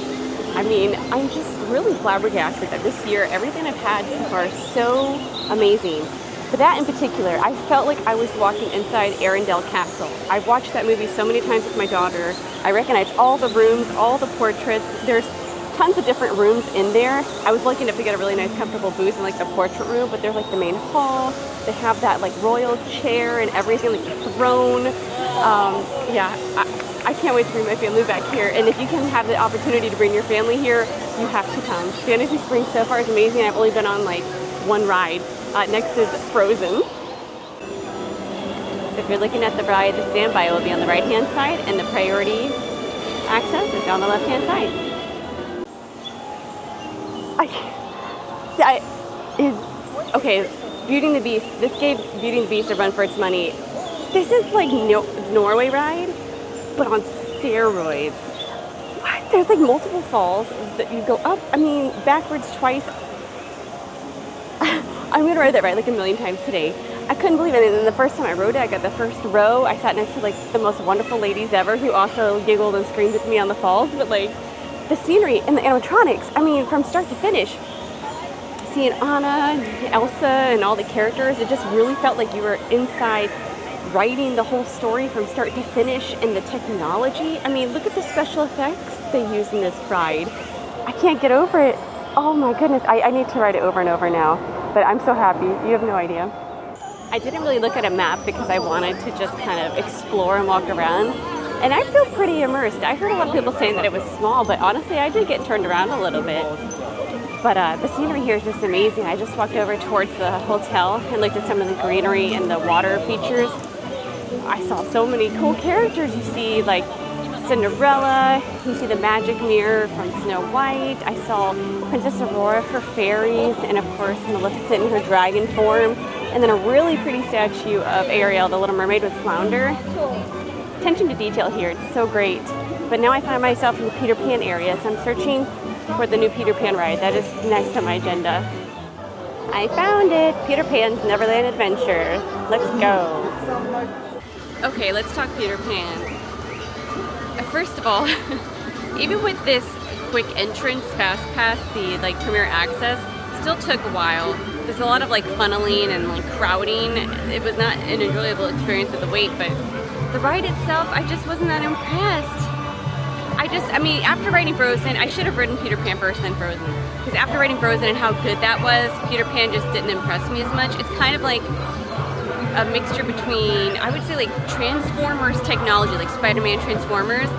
I mean, I'm just really flabbergasted that this year everything I've had so far is so amazing. But that in particular, I felt like I was walking inside Arendelle Castle. I've watched that movie so many times with my daughter. I recognize all the rooms, all the portraits. There's tons of different rooms in there. I was lucky enough to get a really nice comfortable booth in like the portrait room, but there's like the main hall. They have that like royal chair and everything, like the throne. Yeah, I can't wait to bring my family back here. And if you can have the opportunity to bring your family here, you have to come. Fantasy Springs so far is amazing. I've only been on like one ride. Next is Frozen. If you're looking at the ride, the standby will be on the right-hand side, and the priority access is on the left-hand side. Okay, Beauty and the Beast. This gave Beauty and the Beast a run for its money. This is like Norway ride, but on steroids. What? There's like multiple falls that you go up, backwards twice. I'm gonna ride that ride like a million times today. I couldn't believe it. And then the first time I rode it, I got the first row. I sat next to like the most wonderful ladies ever who also giggled and screamed with me on the falls. But like the scenery and the animatronics, from start to finish. Seeing Anna, Elsa, and all the characters, it just really felt like you were inside writing the whole story from start to finish, and the technology. Look at the special effects they use in this ride. I can't get over it. Oh my goodness, I need to ride it over and over now, but I'm so happy. You have no idea. I didn't really look at a map because I wanted to just kind of explore and walk around, and I feel pretty immersed. I heard a lot of people saying that it was small, but honestly, I did get turned around a little bit. But the scenery here is just amazing. I just walked over towards the hotel and looked at some of the greenery and the water features. I saw so many cool characters. You see like Cinderella, you see the magic mirror from Snow White. I saw Princess Aurora, her fairies, and of course Maleficent in her dragon form. And then a really pretty statue of Ariel, the Little Mermaid with Flounder. Attention to detail here, it's so great. But now I find myself in the Peter Pan area, so I'm searching for the new Peter Pan ride. That is next on my agenda. I found it! Peter Pan's Neverland Adventure. Let's go. Okay, let's talk Peter Pan. First of all, even with this quick entrance fast pass, the premier access, still took a while. There's a lot of funneling and crowding. It was not an enjoyable experience with the wait, but the ride itself, I just wasn't that impressed. After riding Frozen, I should have ridden Peter Pan first, then Frozen. Because after riding Frozen and how good that was, Peter Pan just didn't impress me as much. It's kind of like a mixture between, I would say, Transformers technology, like Spider-Man Transformers,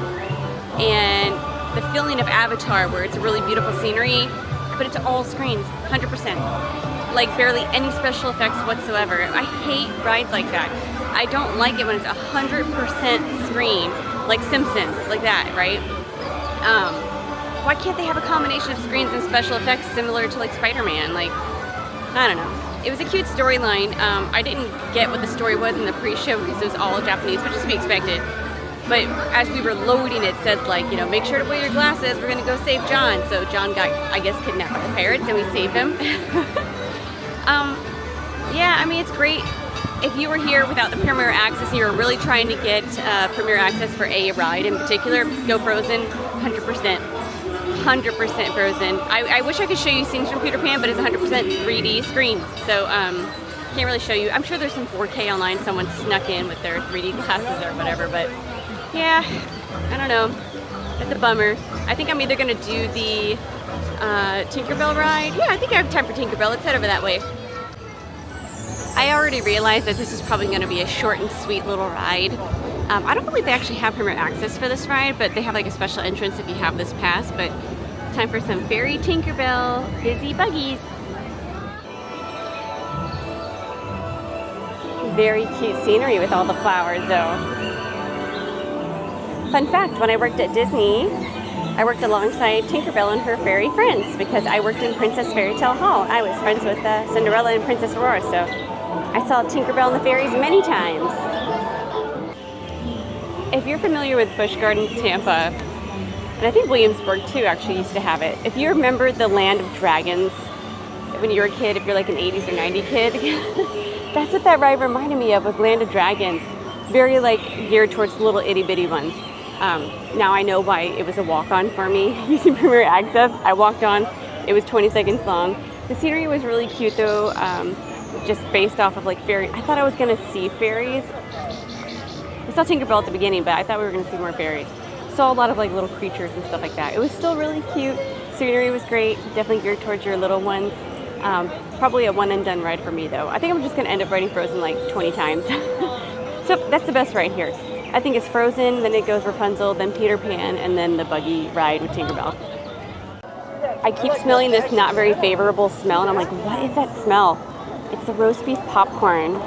and the feeling of Avatar, where it's a really beautiful scenery, but it's all screens, 100%. Barely any special effects whatsoever. I hate rides like that. I don't like it when it's 100% screen, like Simpsons, like that, right? Why can't they have a combination of screens and special effects similar to Spider-Man? I don't know. It was a cute storyline. I didn't get what the story was in the pre-show because it was all Japanese, which is to be expected. But as we were loading, it said make sure to wear your glasses. We're gonna go save John. So John got, I guess, kidnapped by the pirates, and we saved him. Yeah, it's great. If you were here without the Premier Access and you were really trying to get Premier Access for a ride in particular, go Frozen, 100%. 100% Frozen. I wish I could show you scenes from Peter Pan, but it's 100% 3D screens, so can't really show you. I'm sure there's some 4K online someone snuck in with their 3D glasses or whatever, but yeah, I don't know. It's a bummer. I think I'm either going to do the Tinkerbell ride. Yeah, I think I have time for Tinkerbell. Let's head over that way. I already realized that this is probably going to be a short and sweet little ride. I don't believe they actually have Premier Access for this ride, but they have a special entrance if you have this pass. But time for some Fairy Tinkerbell busy buggies. Very cute scenery with all the flowers, though. Fun fact, when I worked at Disney, I worked alongside Tinkerbell and her fairy friends because I worked in Princess Fairy Tale Hall. I was friends with Cinderella and Princess Aurora, so I saw Tinkerbell and the fairies many times. If you're familiar with Busch Gardens Tampa, and I think Williamsburg too actually used to have it. If you remember the Land of Dragons when you were a kid, if you're like an 80s or 90s kid, that's what that ride reminded me of, was Land of Dragons. Very geared towards the little itty bitty ones. Now I know why it was a walk-on for me using Premier Access. I walked on, it was 20 seconds long. The scenery was really cute though, just based off of fairy. I thought I was gonna see fairies. I saw Tinkerbell at the beginning, but I thought we were gonna see more fairies. Saw a lot of little creatures and stuff like that. It was still really cute. Scenery was great, definitely geared towards your little ones. Probably a one and done ride for me though. I think I'm just gonna end up riding Frozen 20 times. So that's the best ride here. I think it's Frozen, then it goes Rapunzel, then Peter Pan, and then the buggy ride with Tinkerbell. I keep smelling this not very favorable smell, and I'm like, what is that smell? It's the roast beef popcorn.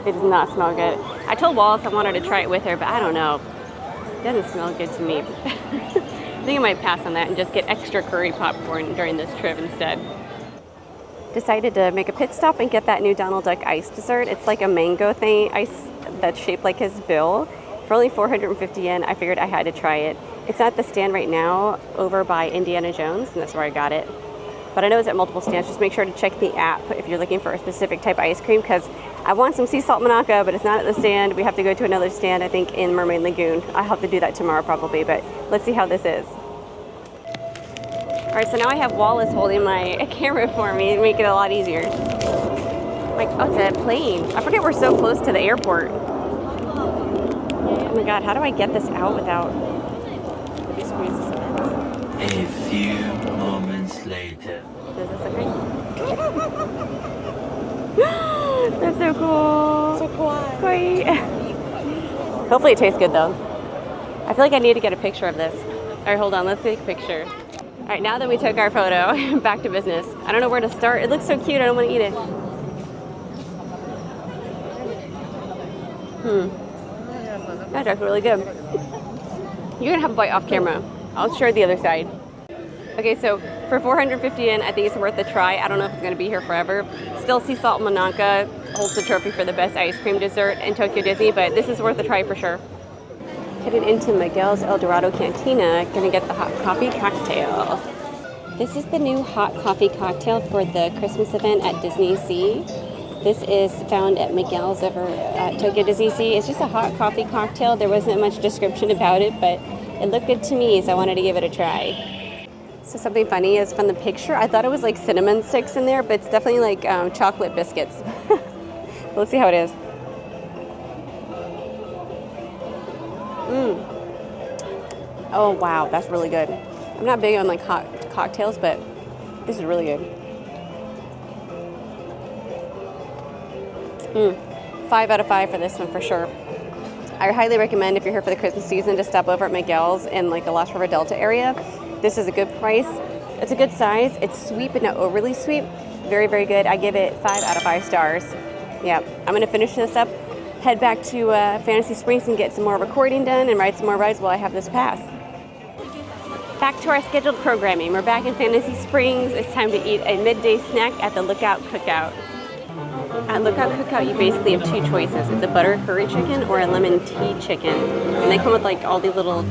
It does not smell good. I told Wallace I wanted to try it with her, but I don't know. It doesn't smell good to me. I think I might pass on that and just get extra curry popcorn during this trip instead. Decided to make a pit stop and get that new Donald Duck ice dessert. It's like a mango thing, ice that's shaped like his bill. For only 450 yen, I figured I had to try it. It's at the stand right now over by Indiana Jones, and that's where I got it. But I know it's at multiple stands. Just make sure to check the app if you're looking for a specific type of ice cream, because I want some sea salt Monaco, but it's not at the stand. We have to go to another stand, I think, in Mermaid Lagoon. I'll have to do that tomorrow probably, but let's see how this is. All right, so now I have Wallace holding my camera for me to make it a lot easier. Like, oh, it's a plane. I forget we're so close to the airport. Oh my God, how do I get this out without... A few moments later. Is this okay? That's so cool. So kawaii. Kawaii. Hopefully it tastes good though. I feel like I need to get a picture of this. All right, hold on, let's take a picture. All right, now that we took our photo, back to business. I don't know where to start. It looks so cute, I don't want to eat it. That's actually really good. You're gonna have a bite off camera. I'll share the other side. Okay, so for 450 yen, I think it's worth a try. I don't know if it's gonna be here forever. Still, sea salt Monaco holds the trophy for the best ice cream dessert in Tokyo Disney, but this is worth a try for sure. Headed into Miguel's El Dorado Cantina, gonna get the hot coffee cocktail. This is the new hot coffee cocktail for the Christmas event at Disneysea. This is found at Miguel's over at Tokyo Disneysea. It's just a hot coffee cocktail. There wasn't much description about it, but it looked good to me, so I wanted to give it a try. So something funny is from the picture, I thought it was like cinnamon sticks in there, but it's definitely like chocolate biscuits. Let's see how it is. Oh wow, that's really good. I'm not big on like hot cocktails, but this is really good. 5 out of 5 for this one for sure. I highly recommend if you're here for the Christmas season to stop over at Miguel's in like the Lost River Delta area. This is a good price. It's a good size. It's sweet but not overly sweet. Very, very good. I give it 5 out of 5 stars. Yeah, I'm gonna finish this up, head back to Fantasy Springs and get some more recording done and ride some more rides while I have this pass. Back to our scheduled programming. We're back in Fantasy Springs. It's time to eat a midday snack at the Lookout Cookout. At Lookout Cookout, you basically have 2 choices. It's a butter curry chicken or a lemon tea chicken. And they come with like all these little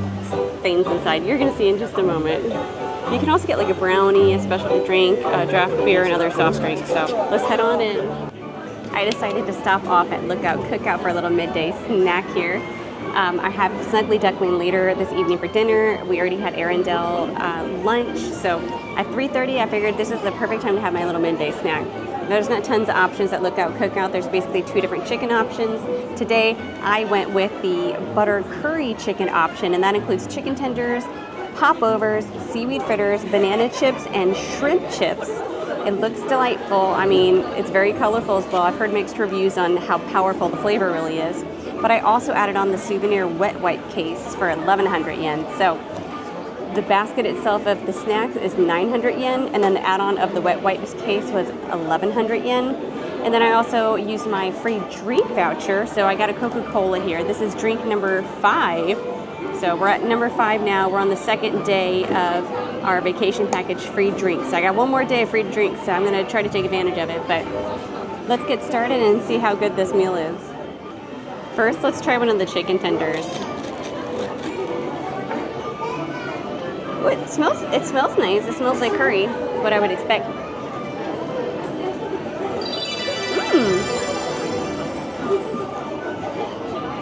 things inside. You're gonna see in just a moment. You can also get like a brownie, a special drink, a draft beer, and other soft drinks. So let's head on in. I decided to stop off at Lookout Cookout for a little midday snack here. I have Snuggly Duckling later this evening for dinner. We already had Arendelle lunch. So at 3:30, I figured this is the perfect time to have my little midday snack. There's not tons of options at Lookout Cookout. There's basically 2 different chicken options. Today, I went with the butter curry chicken option, and that includes chicken tenders, popovers, seaweed fritters, banana chips, and shrimp chips. It looks delightful. I mean, it's very colorful as well. I've heard mixed reviews on how powerful the flavor really is. But I also added on the souvenir wet wipe case for 1,100 yen. So the basket itself of the snacks is 900 yen, and then the add-on of the wet wipes case was 1,100 yen. And then I also used my free drink voucher, so I got a Coca-Cola here. This is drink number 5. So we're at number 5 now. We're on the 2nd day of our vacation package free drinks. So I got 1 more day of free drinks, so I'm gonna try to take advantage of it. But let's get started and see how good this meal is. First, let's try one of the chicken tenders. Oh, it smells nice. It smells like curry, what I would expect.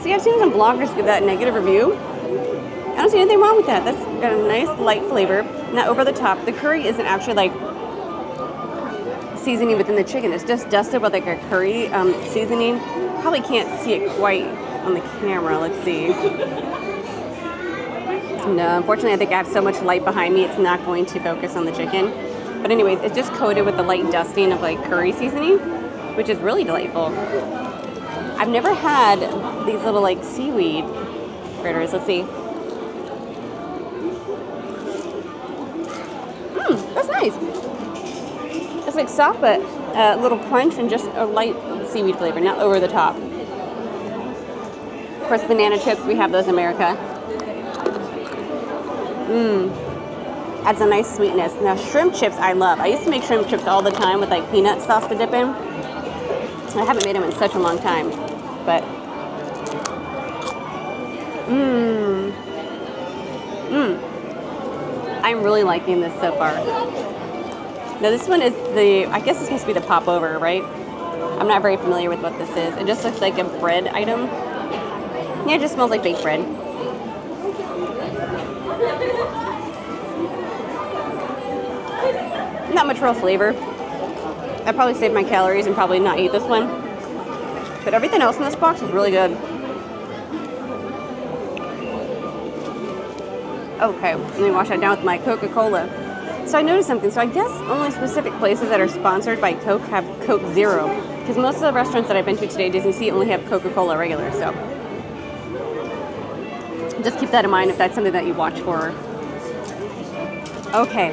See, I've seen some bloggers give that negative review. I don't see anything wrong with that. That's got a nice light flavor, not over the top. The curry isn't actually like seasoning within the chicken. It's just dusted with like a curry seasoning. Probably can't see it quite on the camera. Let's see. No, unfortunately, I think I have so much light behind me, it's not going to focus on the chicken. But anyways, it's just coated with the light dusting of like curry seasoning, which is really delightful. I've never had these little like seaweed fritters. Let's see. That's nice. It's like soft, but a little crunch and just a light seaweed flavor, not over the top. course, banana chips, we have those in America. Adds a nice sweetness. Now, shrimp chips I love. I used to make shrimp chips all the time with like peanut sauce to dip in. I haven't made them in such a long time, but I'm really liking this so far. Now this one is I guess it's supposed to be the popover, right? I'm not very familiar with what this is. It just looks like a bread item. Yeah, it just smells like baked bread. Not much real flavor. I'd probably save my calories and probably not eat this one. But everything else in this box is really good. Okay, let me wash that down with my Coca-Cola. So I noticed something. So I guess only specific places that are sponsored by Coke have Coke Zero. Because most of the restaurants that I've been to today, Disneysea, only have Coca-Cola regular. So just keep that in mind if that's something that you watch for. Okay,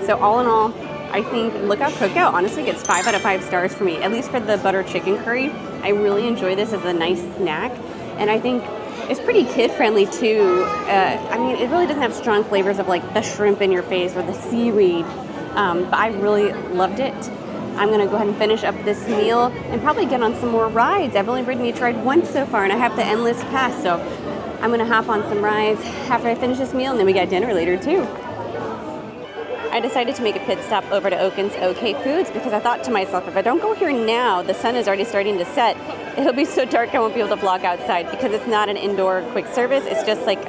so all in all, I think Lookout Cookout honestly gets 5 out of 5 stars for me, at least for the butter chicken curry. I really enjoy this as a nice snack, and I think it's pretty kid-friendly too. I mean, it really doesn't have strong flavors of like the shrimp in your face or the seaweed, but I really loved it. I'm gonna go ahead and finish up this meal and probably get on some more rides. I've only ridden each ride once so far, and I have the endless pass, so I'm gonna hop on some rides after I finish this meal, and then we got dinner later too. I decided to make a pit stop over to Oaken's OK Foods because I thought to myself, if I don't go here now, the sun is already starting to set. It'll be so dark I won't be able to vlog outside because it's not an indoor quick service. It's just like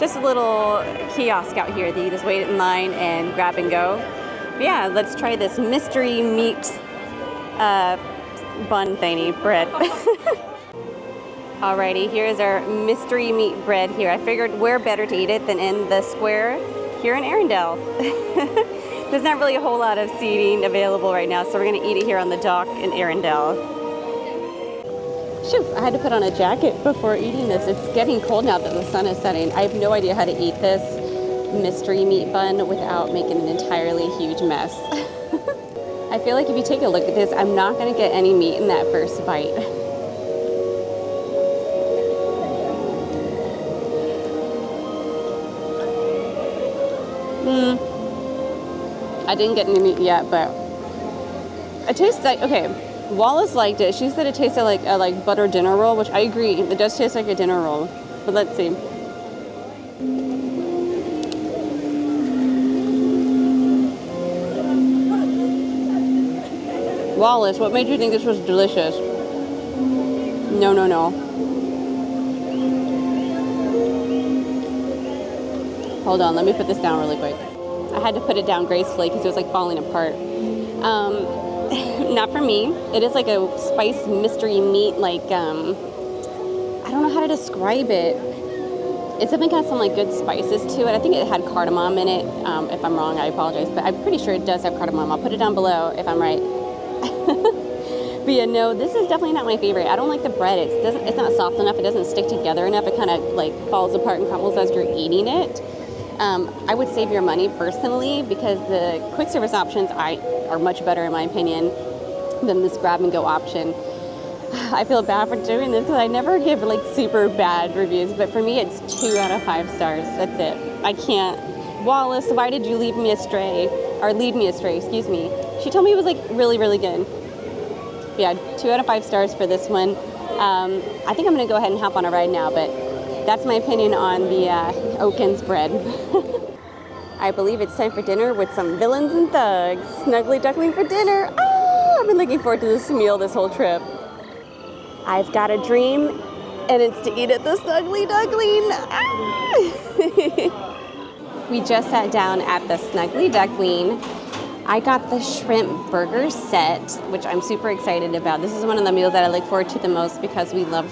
just a little kiosk out here that you just wait in line and grab and go. But yeah, let's try this mystery meat bun thingy bread. Alrighty, here's our mystery meat bread here. I figured where better to eat it than in the square here in Arendelle. There's not really a whole lot of seating available right now, so we're gonna eat it here on the dock in Arendelle. Shoot, I had to put on a jacket before eating this. It's getting cold now that the sun is setting. I have no idea how to eat this mystery meat bun without making an entirely huge mess. I feel like if you take a look at this, I'm not gonna get any meat in that first bite. I didn't get any meat yet, but it tastes like, okay, Wallace liked it. She said it tasted like a butter dinner roll, which I agree. It does taste like a dinner roll, but let's see. Wallace, what made you think this was delicious? No, no, no. Hold on, let me put this down really quick. I had to put it down gracefully because it was like falling apart. Not for me. It is like a spiced mystery meat, like, I don't know how to describe it. It's definitely got some like good spices to it. I think it had cardamom in it. If I'm wrong, I apologize, but I'm pretty sure it does have cardamom. I'll put it down below if I'm right. But yeah, no, this is definitely not my favorite. I don't like the bread. It's not soft enough. It doesn't stick together enough. It kind of like falls apart and crumbles as you're eating it. I would save your money personally because the quick service options are much better in my opinion than this grab and go option. I feel bad for doing this because I never give like super bad reviews, but for me it's 2 out of 5 stars. That's it. I can't. Wallace, why did you lead me astray? Excuse me. She told me it was like really, really good. Yeah, 2 out of 5 stars for this one. I think I'm gonna go ahead and hop on a ride now, but that's my opinion on the Oaken's bread. I believe it's time for dinner with some villains and thugs. Snuggly Duckling for dinner. Ah, I've been looking forward to this meal this whole trip. I've got a dream, and it's to eat at the Snuggly Duckling. Ah! We just sat down at the Snuggly Duckling. I got the shrimp burger set, which I'm super excited about. This is one of the meals that I look forward to the most because we love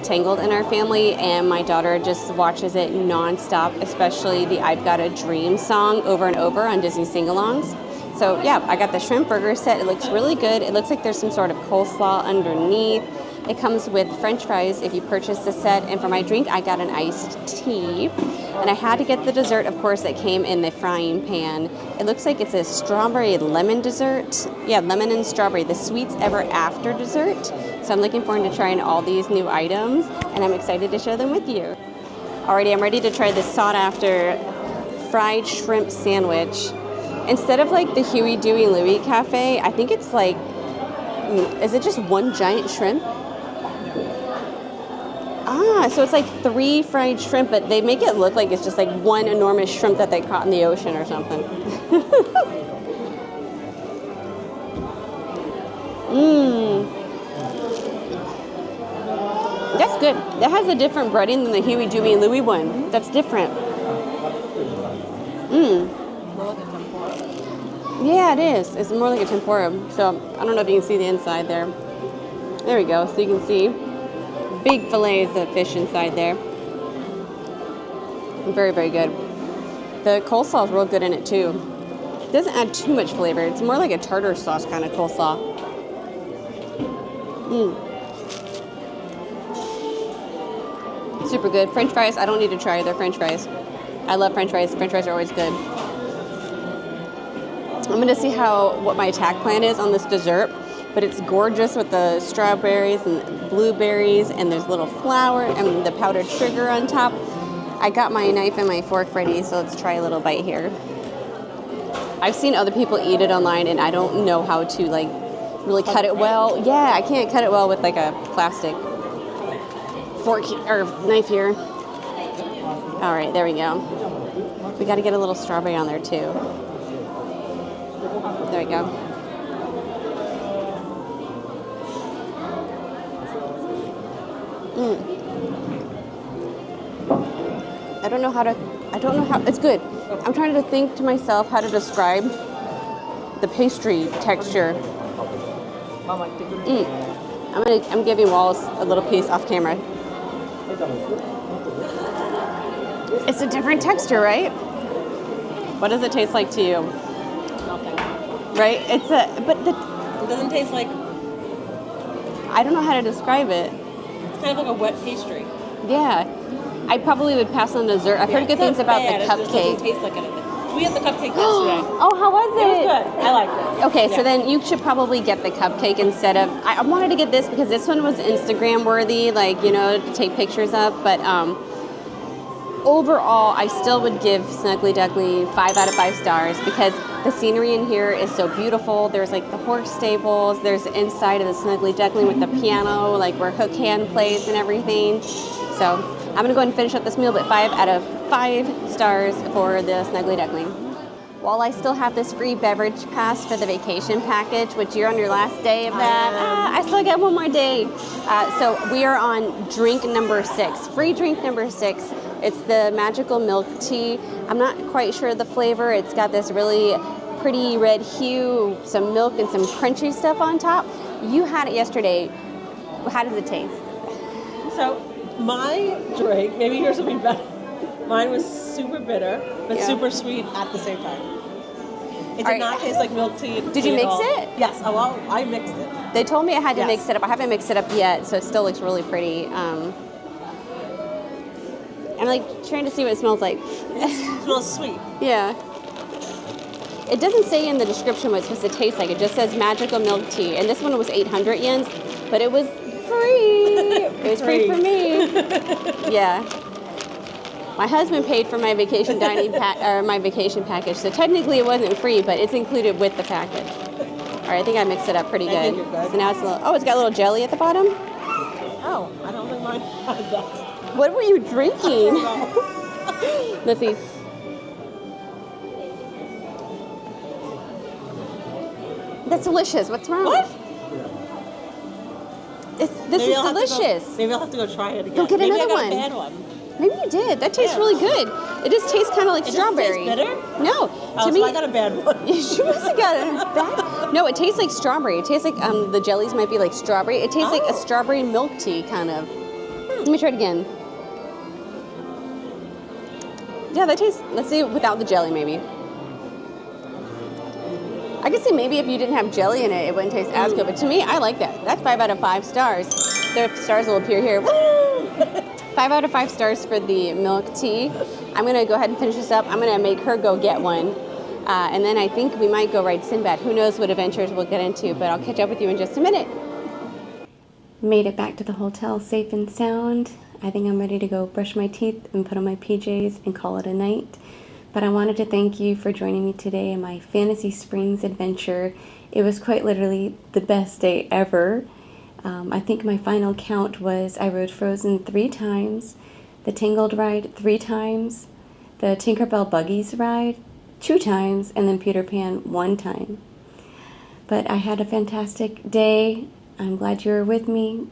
Tangled in our family, and my daughter just watches it non-stop, especially the I've Got a Dream song over and over on Disney sing-alongs. So yeah, I got the shrimp burger set. It looks really good. It looks like there's some sort of coleslaw underneath. It comes with French fries if you purchase the set, and for my drink I got an iced tea. And I had to get the dessert, of course, that came in the frying pan. It looks like it's a strawberry lemon dessert. Yeah, lemon and strawberry, the sweets ever after dessert. So I'm looking forward to trying all these new items, and I'm excited to share them with you. Alrighty, I'm ready to try this sought-after fried shrimp sandwich. Instead of like the Huey, Dewey, Louie Cafe, I think it's like, is it just one giant shrimp? Ah, so it's like 3 fried shrimp, but they make it look like it's just like one enormous shrimp that they caught in the ocean or something. That's good. That has a different breading than the Huey, Dewey, and Louie one. That's different. Yeah, it is. It's more like a tempura. So I don't know if you can see the inside there. There we go. So you can see big fillets of fish inside there. Very, very good. The coleslaw is real good in it too. It doesn't add too much flavor. It's more like a tartar sauce kind of coleslaw. Super good. French fries, I don't need to try their French fries. I love French fries. French fries are always good. I'm going to see what my attack plan is on this dessert, but it's gorgeous with the strawberries and blueberries, and there's little flour and the powdered sugar on top. I got my knife and my fork ready, so let's try a little bite here. I've seen other people eat it online, and I don't know how to like really cut it well. Yeah, I can't cut it well with like a plastic fork or knife here. All right, there we go. We got to get a little strawberry on there too. There we go. I don't know how, it's good. I'm trying to think to myself how to describe the pastry texture. I'm giving Wallace a little piece off camera. It's a different texture, right? What does it taste like to you? Nothing. Right? It doesn't taste like... I don't know how to describe it. It's kind of like a wet pastry. Yeah. I probably would pass on dessert. I've heard good things about the cupcake. It doesn't taste like anything. We had the cupcake yesterday. Oh, how was it? It was good. I liked it. Okay, so then you should probably get the cupcake instead of... I wanted to get this because this one was Instagram worthy, like, you know, to take pictures of, but overall, I still would give Snuggly Duckly 5 out of 5 stars because the scenery in here is so beautiful. There's like the horse stables, there's the inside of the Snuggly Duckling with the piano, like where Hook Hand plays and everything. So I'm gonna go ahead and finish up this meal, but 5 out of 5 stars for the Snuggly Duckling. While I still have this free beverage pass for the vacation package, which you're on your last day of that, I still got one more day. So we are on drink number 6, free drink number 6. It's the magical milk tea. I'm not quite sure the flavor. It's got this really pretty red hue, some milk and some crunchy stuff on top. You had it yesterday. How does it taste? So my drink, maybe yours will be better. Mine was super bitter, but super sweet at the same time. It did not taste like milk tea. Did you mix it? Yes, I mixed it. They told me I had to mix it up. I haven't mixed it up yet, so it still looks really pretty. I'm like trying to see what it smells like. It smells sweet. Yeah. It doesn't say in the description what it's supposed to taste like. It just says magical milk tea. And this one was 800 yen, but it was free. It was free for me. Yeah. My husband paid for my vacation dining my vacation package, so technically it wasn't free, but it's included with the package. All right, I think I mixed it up pretty good. I think you're good. So now it's it's got a little jelly at the bottom. Oh, I don't think mine had that. What were you drinking? Let's see. That's delicious. What's wrong? What? This is delicious. Maybe I'll have to go try it again. Go get another one. Maybe I got a bad one. Maybe you did. That tastes really good. It just tastes kind of like strawberry. It doesn't taste bitter? No. To me, I got a bad one. You must have got a bad. No, it tastes like strawberry. It tastes like the jellies might be like strawberry. It tastes like a strawberry milk tea kind of. Let me try it again. Yeah, that tastes. Let's see without the jelly maybe. I could see maybe if you didn't have jelly in it, it wouldn't taste as good. But to me, I like that. That's 5 out of 5 stars. The stars will appear here. 5 out of 5 stars for the milk tea. I'm gonna go ahead and finish this up. I'm gonna make her go get one. And then I think we might go ride Sinbad. Who knows what adventures we'll get into, but I'll catch up with you in just a minute. Made it back to the hotel safe and sound. I think I'm ready to go brush my teeth and put on my PJs and call it a night. But I wanted to thank you for joining me today in my Fantasy Springs adventure. It was quite literally the best day ever. I think my final count was I rode Frozen 3 times, the Tangled ride 3 times, the Tinkerbell Buggies ride 2 times, and then Peter Pan 1 time. But I had a fantastic day. I'm glad you were with me,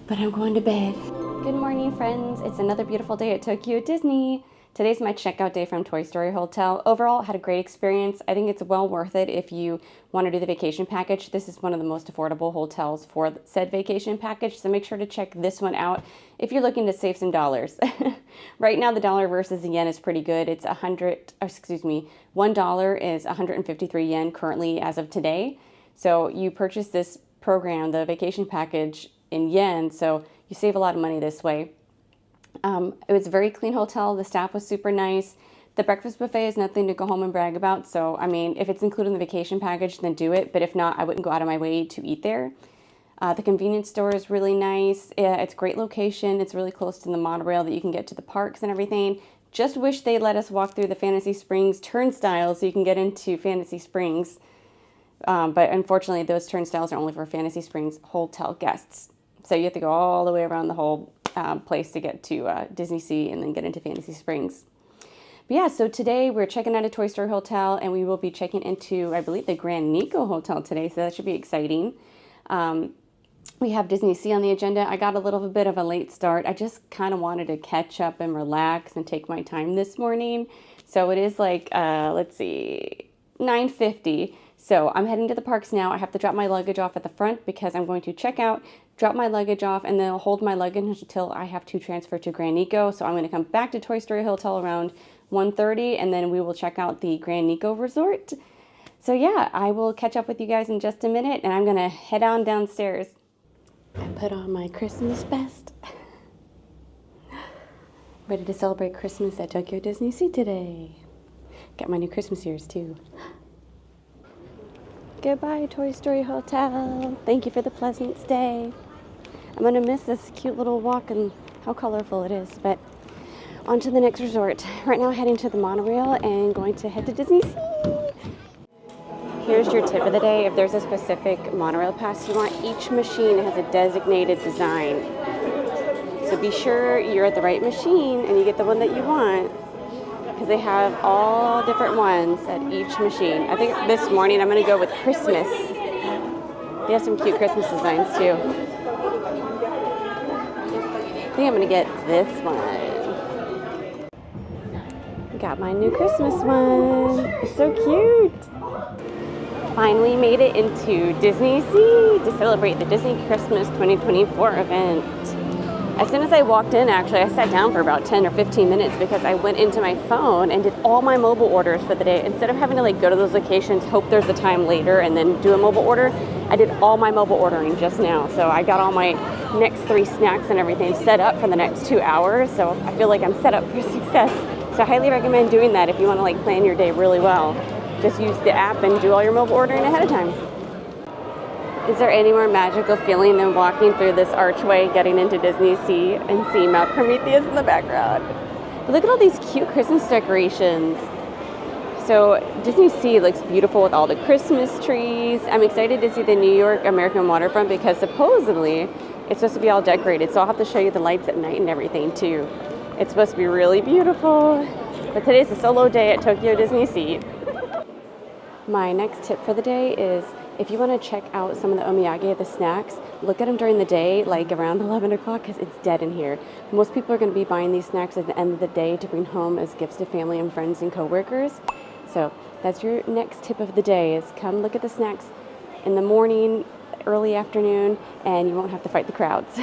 but I'm going to bed. Good morning, friends. It's another beautiful day at Tokyo Disney. Today's my checkout day from Toy Story Hotel. Overall, had a great experience. I think it's well worth it if you want to do the vacation package. This is one of the most affordable hotels for said vacation package, so make sure to check this one out if you're looking to save some dollars. Right now, the dollar versus the yen is pretty good. It's $1 is 153 yen currently as of today. So you purchase this program, the vacation package, in yen, so you save a lot of money this way. It was a very clean hotel. The staff was super nice. The breakfast buffet is nothing to go home and brag about. So, I mean, if it's included in the vacation package, then do it. But if not, I wouldn't go out of my way to eat there. The convenience store is really nice. It's a great location. It's really close to the monorail that you can get to the parks and everything. Just wish they let us walk through the Fantasy Springs turnstile so you can get into Fantasy Springs. But unfortunately, those turnstiles are only for Fantasy Springs hotel guests. So you have to go all the way around the whole place to get to Disneysea and then get into Fantasy Springs. But yeah, so today we're checking out a Toy Story Hotel, and we will be checking into, I believe, the Grand Nikko Hotel today, so that should be exciting. We have Disneysea on the agenda. I got a little bit of a late start. I just kind of wanted to catch up and relax and take my time this morning. So it is like, 9:50. So I'm heading to the parks now. I have to drop my luggage off at the front because I'm going to check out, drop my luggage off, and then I'll hold my luggage until I have to transfer to Grand Nikko. So I'm going to come back to Toy Story Hotel around 1:30, and then we will check out the Grand Nikko Resort. So yeah, I will catch up with you guys in just a minute, and I'm going to head on downstairs. I put on my Christmas best. Ready to celebrate Christmas at Tokyo Disneysea today. Got my new Christmas ears too. Goodbye, Toy Story Hotel. Thank you for the pleasant stay. I'm going to miss this cute little walk and how colorful it is, but on to the next resort. Right now, heading to the monorail and going to head to Disneysea. Here's your tip of the day. If there's a specific monorail pass you want, each machine has a designated design. So be sure you're at the right machine and you get the one that you want, because they have all different ones at each machine. I think this morning I'm going to go with Christmas. They have some cute Christmas designs too. I think I'm going to get this one. Got my new Christmas one. It's so cute. Finally made it into Disneysea to celebrate the Disney Christmas 2024 event. As soon as I walked in, actually, I sat down for about 10 or 15 minutes because I went into my phone and did all my mobile orders for the day. Instead of having to go to those locations, hope there's a time later, and then do a mobile order, I did all my mobile ordering just now. So I got all my next 3 snacks and everything set up for the next 2 hours. So I feel like I'm set up for success. So I highly recommend doing that if you want to plan your day really well. Just use the app and do all your mobile ordering ahead of time. Is there any more magical feeling than walking through this archway, getting into Disneysea, and seeing Mount Prometheus in the background? But look at all these cute Christmas decorations. So Disneysea looks beautiful with all the Christmas trees. I'm excited to see the New York American waterfront because supposedly it's supposed to be all decorated. So I'll have to show you the lights at night and everything too. It's supposed to be really beautiful. But today's a solo day at Tokyo Disneysea. My next tip for the day is, if you want to check out some of the omiyage, the snacks, look at them during the day, around 11 o'clock, because it's dead in here. Most people are going to be buying these snacks at the end of the day to bring home as gifts to family and friends and coworkers. So that's your next tip of the day, is come look at the snacks in the morning, early afternoon, and you won't have to fight the crowds.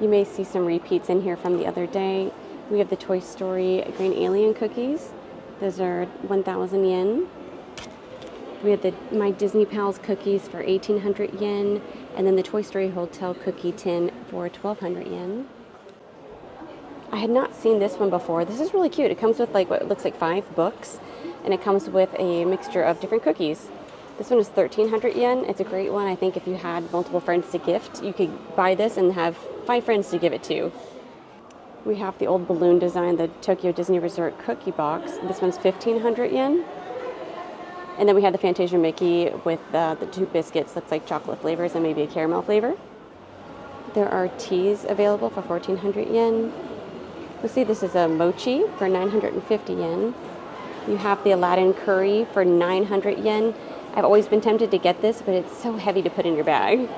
You may see some repeats in here from the other day. We have the Toy Story Green Alien cookies. Those are 1,000 yen. We had the My Disney Pals cookies for 1,800 yen, and then the Toy Story Hotel cookie tin for 1,200 yen. I had not seen this one before. This is really cute. It comes with what looks like 5 books, and it comes with a mixture of different cookies. This one is 1,300 yen. It's a great one. I think if you had multiple friends to gift, you could buy this and have 5 friends to give it to. We have the old balloon design, the Tokyo Disney Resort cookie box. This one's 1,500 yen. And then we have the Fantasia Mickey with the 2 biscuits. That's like chocolate flavors and maybe a caramel flavor. There are teas available for 1,400 yen. Let's see, this is a mochi for 950 yen. You have the Aladdin curry for 900 yen. I've always been tempted to get this, but it's so heavy to put in your bag.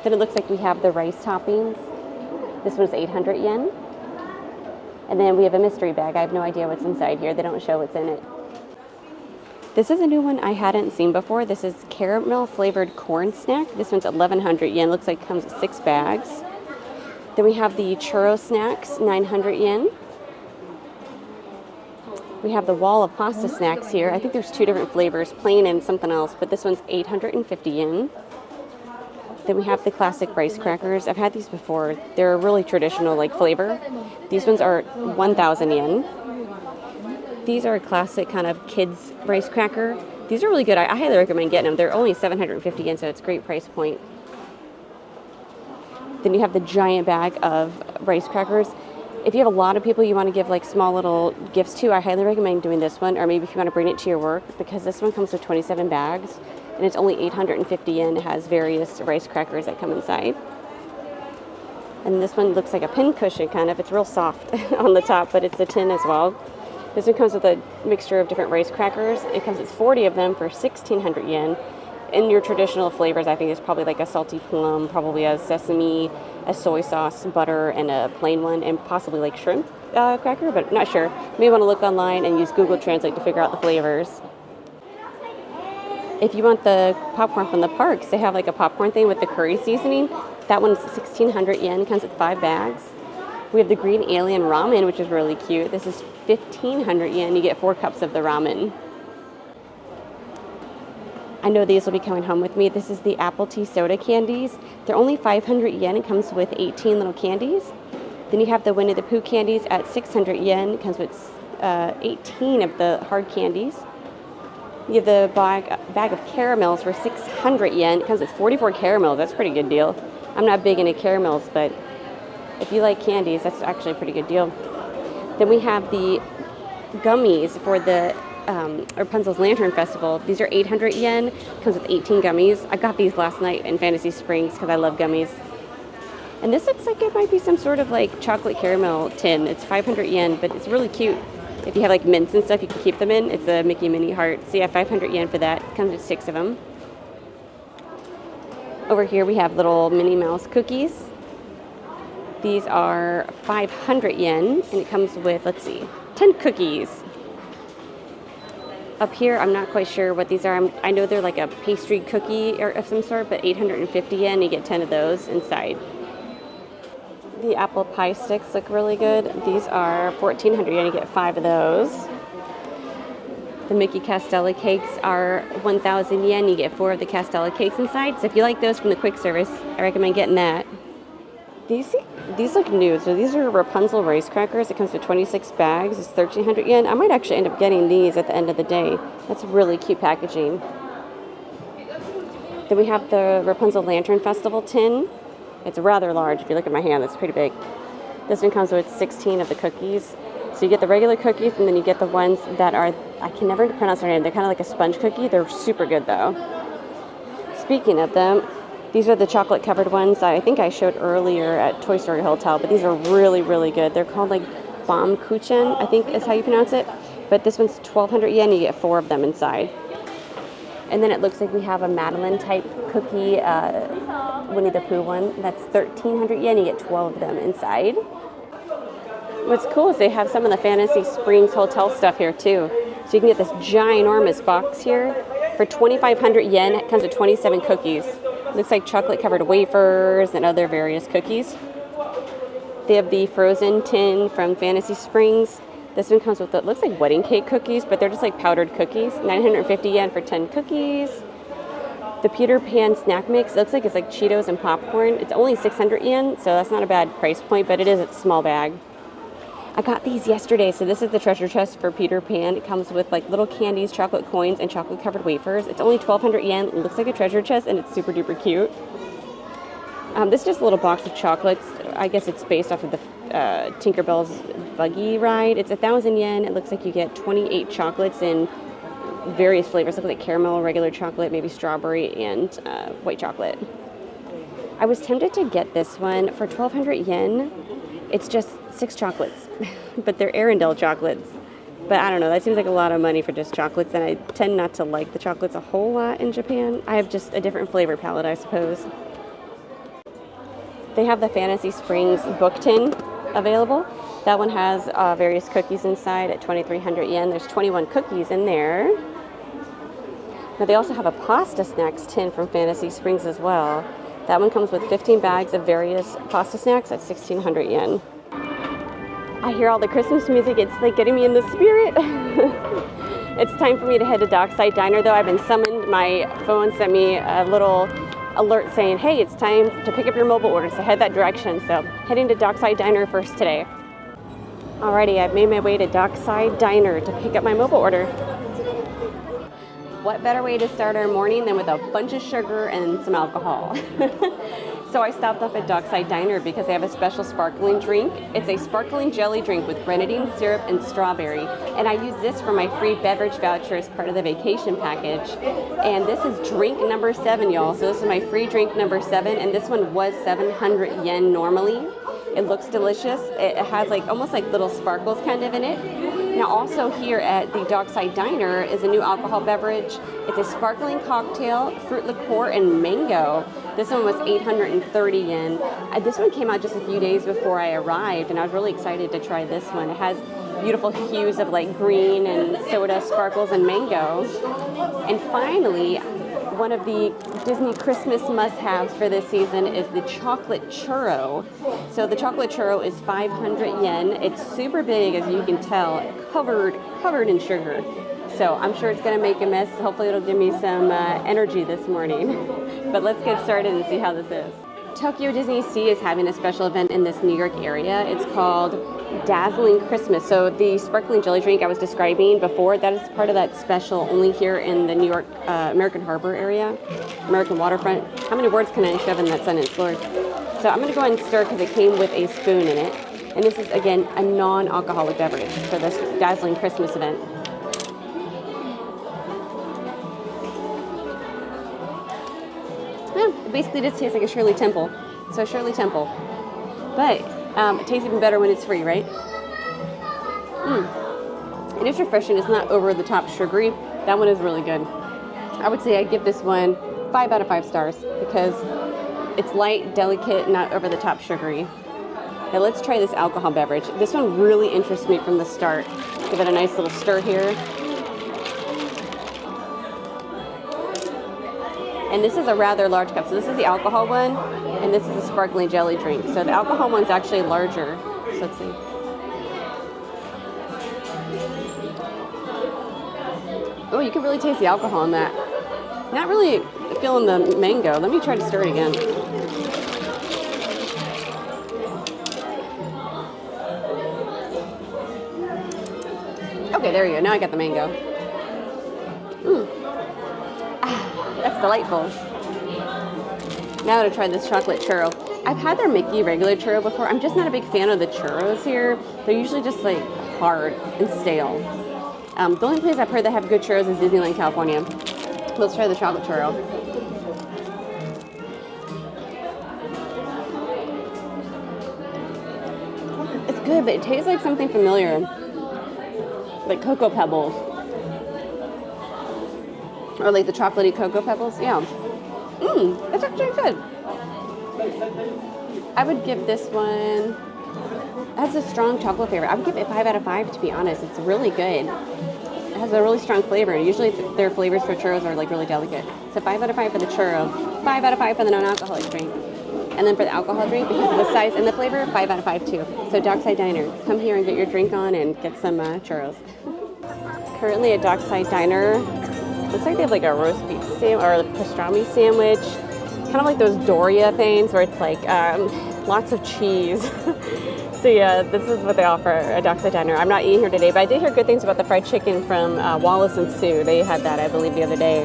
Then it looks like we have the rice toppings. This one's 800 yen. And then we have a mystery bag. I have no idea what's inside here. They don't show what's in it. This is a new one I hadn't seen before. This is caramel flavored corn snack. This one's 1,100 yen. Looks like it comes with 6 bags. Then we have the churro snacks, 900 yen. We have the wall of pasta snacks here. I think there's 2 different flavors, plain and something else, but this one's 850 yen. Then we have the classic rice crackers. I've had these before. They're a really traditional like flavor. These ones are 1,000 yen. These are a classic kind of kids rice cracker. These are really good. I highly recommend getting them. They're only 750 yen, so it's a great price point. Then you have the giant bag of rice crackers. If you have a lot of people you want to give like small little gifts to, I highly recommend doing this one, or maybe if you want to bring it to your work, because this one comes with 27 bags and it's only 850 yen. It has various rice crackers that come inside. And this one looks like a pin cushion kind of. It's real soft on the top, but it's a tin as well. This one comes with a mixture of different rice crackers. It comes with 40 of them for 1,600 yen. In your traditional flavors, I think it's probably like a salty plum, probably a sesame, a soy sauce, butter, and a plain one, and possibly like shrimp cracker, but not sure. You may want to look online and use Google Translate to figure out the flavors. If you want the popcorn from the parks, they have like a popcorn thing with the curry seasoning. That one's 1,600 yen, comes with 5 bags. We have the green alien ramen, which is really cute. This is 1,500 yen. You get 4 cups of the ramen. I know these will be coming home with me. This is the apple tea soda candies. They're only 500 yen. It comes with 18 little candies. Then you have the Winnie the Pooh candies at 600 yen. It comes with 18 of the hard candies. You have the bag of caramels for 600 yen. It comes with 44 caramels. That's a pretty good deal. I'm not big into caramels, but if you like candies, that's actually a pretty good deal. Then we have the gummies for the Rapunzel's Lantern Festival. These are 800 yen. Comes with 18 gummies. I got these last night in Fantasy Springs because I love gummies. And this looks like it might be some sort of like chocolate caramel tin. It's 500 yen, but it's really cute. If you have like mints and stuff, you can keep them in. It's a Mickey Minnie heart. So yeah, 500 yen for that. Comes with 6 of them. Over here we have little Minnie Mouse cookies. These are 500 yen, and it comes with, let's see, 10 cookies. Up here, I'm not quite sure what these are. I know they're like a pastry cookie or of some sort, but 850 yen, you get 10 of those inside. The apple pie sticks look really good. These are 1,400 yen, you get 5 of those. The Mickey Castella cakes are 1,000 yen, you get 4 of the Castella cakes inside. So if you like those from the quick service, I recommend getting that. These look new. So these are Rapunzel rice crackers. It comes with 26 bags. It's 1,300 yen. I might actually end up getting these at the end of the day. That's really cute packaging. Then we have the Rapunzel Lantern Festival tin. It's rather large. If you look at my hand, it's pretty big. This one comes with 16 of the cookies. So you get the regular cookies, and then you get the ones that are, I can never pronounce their name. They're kind of like a sponge cookie. They're super good though. Speaking of them, these are the chocolate covered ones that I think I showed earlier at Toy Story Hotel, but these are really, really good. They're called like Bam Kuchen, I think is how you pronounce it. But this one's 1,200 yen, you get 4 of them inside. And then it looks like we have a Madeline type cookie, Winnie the Pooh one. That's 1,300 yen, you get 12 of them inside. What's cool is they have some of the Fantasy Springs Hotel stuff here too. So you can get this ginormous box here. For 2,500 yen, it comes with 27 cookies. Looks like chocolate covered wafers and other various cookies. They have the frozen tin from Fantasy Springs. This one comes with, it looks like wedding cake cookies, but they're just like powdered cookies. 950 yen for 10 cookies. The Peter Pan snack mix, looks like it's like Cheetos and popcorn. It's only 600 yen, so that's not a bad price point, but it is a small bag. I got these yesterday. So this is the treasure chest for Peter Pan. It comes with like little candies, chocolate coins, and chocolate covered wafers. It's only 1,200 yen. It looks like a treasure chest and it's super duper cute. This is just a little box of chocolates. I guess it's based off of the Tinkerbell's Buggy ride. It's 1,000 yen. It looks like you get 28 chocolates in various flavors. Look like caramel, regular chocolate, maybe strawberry, and white chocolate. I was tempted to get this one for 1,200 yen. It's just 6 chocolates, but they're Arendelle chocolates. But I don't know, that seems like a lot of money for just chocolates, and I tend not to like the chocolates a whole lot in Japan. I have just a different flavor palette, I suppose. They have the Fantasy Springs book tin available. That one has various cookies inside at 2,300 yen. There's 21 cookies in there. Now they also have a pasta snacks tin from Fantasy Springs as well. That one comes with 15 bags of various pasta snacks at 1,600 yen. I hear all the Christmas music. It's like getting me in the spirit. It's time for me to head to Dockside Diner though. I've been summoned. My phone sent me a little alert saying, hey, it's time to pick up your mobile order, so head that direction. So heading to Dockside Diner first today. Alrighty, I've made my way to Dockside Diner to pick up my mobile order. What better way to start our morning than with a bunch of sugar and some alcohol? So I stopped off at Dockside Diner because they have a special sparkling drink. It's a sparkling jelly drink with grenadine syrup and strawberry. And I use this for my free beverage voucher as part of the vacation package. And this is drink number 7, y'all. So this is my free drink number 7. And this one was 700 yen normally. It looks delicious. It has like almost like little sparkles kind of in it. Now also here at the Dockside Diner is a new alcohol beverage. It's a sparkling cocktail, fruit liqueur, and mango. This one was 830 yen. This one came out just a few days before I arrived, and I was really excited to try this one. It has beautiful hues of like green and soda, sparkles, and mango. And finally, one of the Disney Christmas must-haves for this season is the chocolate churro. So the chocolate churro is 500 yen. It's super big, as you can tell, covered in sugar. So I'm sure it's gonna make a mess. Hopefully it'll give me some energy this morning. But let's get started and see how this is. Tokyo Disneysea is having a special event in this New York area. It's called Dazzling Christmas. So the sparkling jelly drink I was describing before, that is part of that special only here in the New York American Harbor area, American waterfront. How many words can I shove in that sentence, Lord? So I'm gonna go ahead and stir because it came with a spoon in it. And this is, again, a non-alcoholic beverage for this Dazzling Christmas event. Yeah, it basically just tastes like a Shirley Temple. So Shirley Temple. But it tastes even better when it's free, right? It is refreshing. It's not over the top sugary. That one is really good. I would say I'd give this one 5 out of 5 stars because it's light, delicate, not over the top sugary. Now let's try this alcohol beverage. This one really interests me from the start. Give it a nice little stir here. And this is a rather large cup. So this is the alcohol one, and this is a sparkling jelly drink. So the alcohol one's actually larger. So let's see. Oh, you can really taste the alcohol in that. Not really feeling the mango. Let me try to stir it again. Okay, there you go. Now I got the mango. That's delightful. Now to try this chocolate churro. I've had their Mickey regular churro before. I'm just not a big fan of the churros here. They're usually just like hard and stale. The only place I've heard that have good churros is Disneyland, California. Let's try the chocolate churro. It's good, but it tastes like something familiar. Like Cocoa Pebbles. Or like the chocolatey Cocoa Pebbles, yeah. That's actually good. I would give this one, it has a strong chocolate flavor. I would give it 5 out of 5 to be honest. It's really good. It has a really strong flavor. Usually their flavors for churros are like really delicate. So 5 out of 5 for the churro, 5 out of 5 for the non-alcoholic drink. And then for the alcohol drink, because of the size and the flavor, 5 out of 5 too. So Dockside Diner, come here and get your drink on and get some churros. Currently at Dockside Diner, looks like they have like a roast beef sandwich or a pastrami sandwich. Kind of like those Doria things where it's like lots of cheese. So yeah, this is what they offer at Dockside Diner. I'm not eating here today, but I did hear good things about the fried chicken from Wallace and Sue. They had that, I believe, the other day.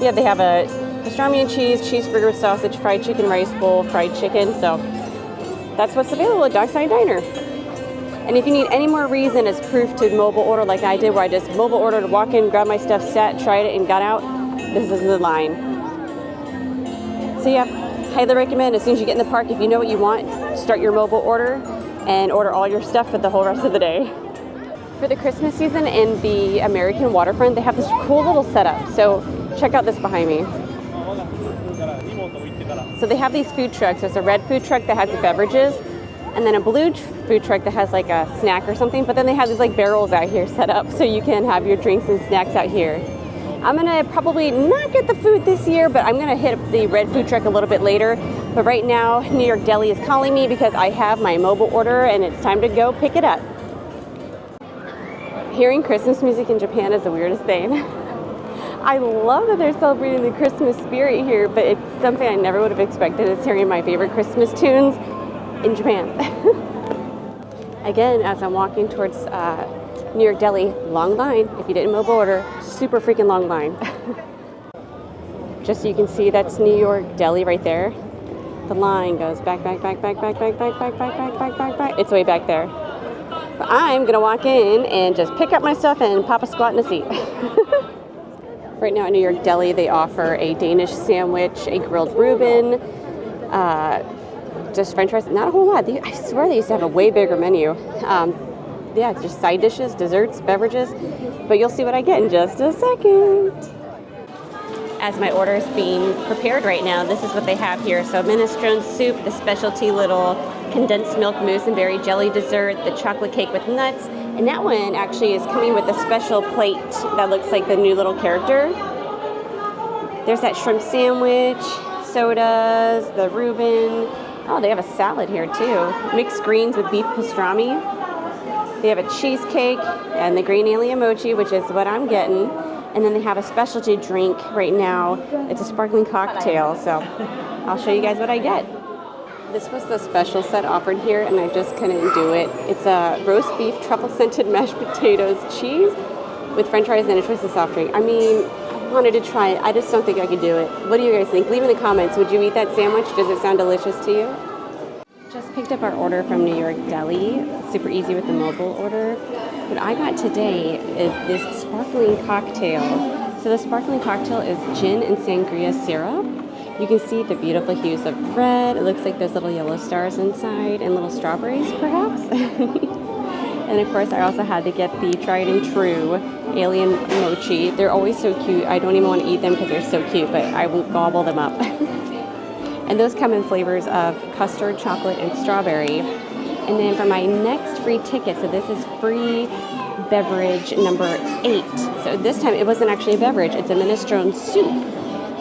Yeah, they have a pastrami and cheese, cheeseburger with sausage, fried chicken, rice bowl, fried chicken. So that's what's available at Dockside Diner. And if you need any more reason as proof to mobile order like I did, where I just mobile ordered, walk in, grabbed my stuff, sat, tried it, and got out, this is the line. So yeah, highly recommend as soon as you get in the park, if you know what you want, start your mobile order and order all your stuff for the whole rest of the day. For the Christmas season in the American waterfront, they have this cool little setup. So check out this behind me. So they have these food trucks. There's a red food truck that has the beverages, and then a blue food truck that has like a snack or something. But then they have these like barrels out here set up so you can have your drinks and snacks out here. I'm gonna probably not get the food this year, but I'm gonna hit the red food truck a little bit later. But right now, New York Deli is calling me because I have my mobile order and it's time to go pick it up. Hearing Christmas music in Japan is the weirdest thing. I love that they're celebrating the Christmas spirit here, but it's something I never would have expected, is hearing my favorite Christmas tunes in Japan. Again, as I'm walking towards New York Deli, long line. If you didn't mobile order, super freaking long line. Just so you can see, that's New York Deli right there. The line goes back. It's way back there. But I'm gonna walk in and just pick up my stuff and pop a squat in a seat. Right now at New York Deli, they offer a Danish sandwich, a grilled Reuben, just French fries, not a whole lot. I swear they used to have a way bigger menu. Yeah, just side dishes, desserts, beverages, but you'll see what I get in just a second. As my order is being prepared right now, this is what they have here. So minestrone soup, the specialty little condensed milk mousse and berry jelly dessert, the chocolate cake with nuts, and that one actually is coming with a special plate that looks like the new little character. There's that shrimp sandwich, sodas, the Reuben. Oh, they have a salad here too. Mixed greens with beef pastrami. They have a cheesecake and the green alien mochi, which is what I'm getting. And then they have a specialty drink right now. It's a sparkling cocktail, so I'll show you guys what I get. This was the special set offered here, and I just couldn't do it. It's a roast beef, truffle-scented mashed potatoes, cheese, with french fries and a twisted soft drink. I mean, I wanted to try it. I just don't think I could do it. What do you guys think? Leave in the comments. Would you eat that sandwich? Does it sound delicious to you? Just picked up our order from New York Deli. Super easy with the mobile order. What I got today is this sparkling cocktail. So the sparkling cocktail is gin and sangria syrup. You can see the beautiful hues of red. It looks like there's little yellow stars inside and little strawberries, perhaps. And of course, I also had to get the tried and true alien mochi. They're always so cute. I don't even want to eat them because they're so cute, but I won't gobble them up. And those come in flavors of custard, chocolate, and strawberry. And then for my next free ticket, so this is free beverage number 8. So this time it wasn't actually a beverage, it's a minestrone soup.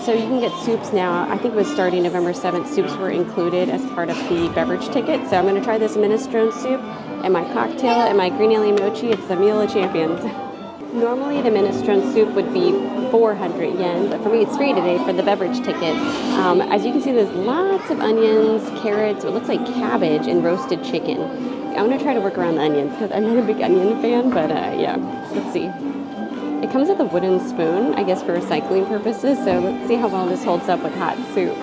So you can get soups now. I think it was starting November 7th, soups were included as part of the beverage ticket. So I'm gonna try this minestrone soup and my cocktail and my green alien mochi. It's the meal of champions. Normally the minestrone soup would be 400 yen, but for me it's free today for the beverage ticket. As you can see, there's lots of onions, carrots, it looks like cabbage, and roasted chicken. I'm gonna try to work around the onions because I'm not a big onion fan, but yeah, let's see. It comes with a wooden spoon, I guess for recycling purposes, so let's see how well this holds up with hot soup.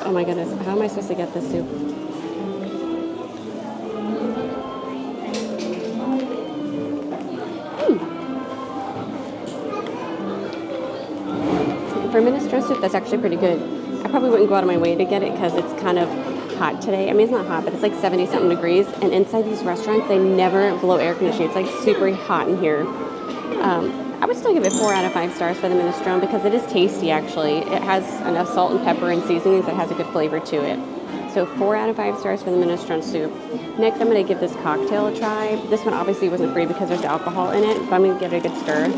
Oh my goodness, how am I supposed to get this soup? For minestrone soup, that's actually pretty good. I probably wouldn't go out of my way to get it because it's kind of hot today. I mean, it's not hot, but it's like 70-something degrees. And inside these restaurants, they never blow air conditioning. It's like super hot in here. I would still give it 4 out of 5 stars for the minestrone because it is tasty, actually. It has enough salt and pepper and seasonings that has a good flavor to it. So 4 out of 5 stars for the minestrone soup. Next, I'm going to give this cocktail a try. This one obviously wasn't free because there's alcohol in it, but I'm going to give it a good stir.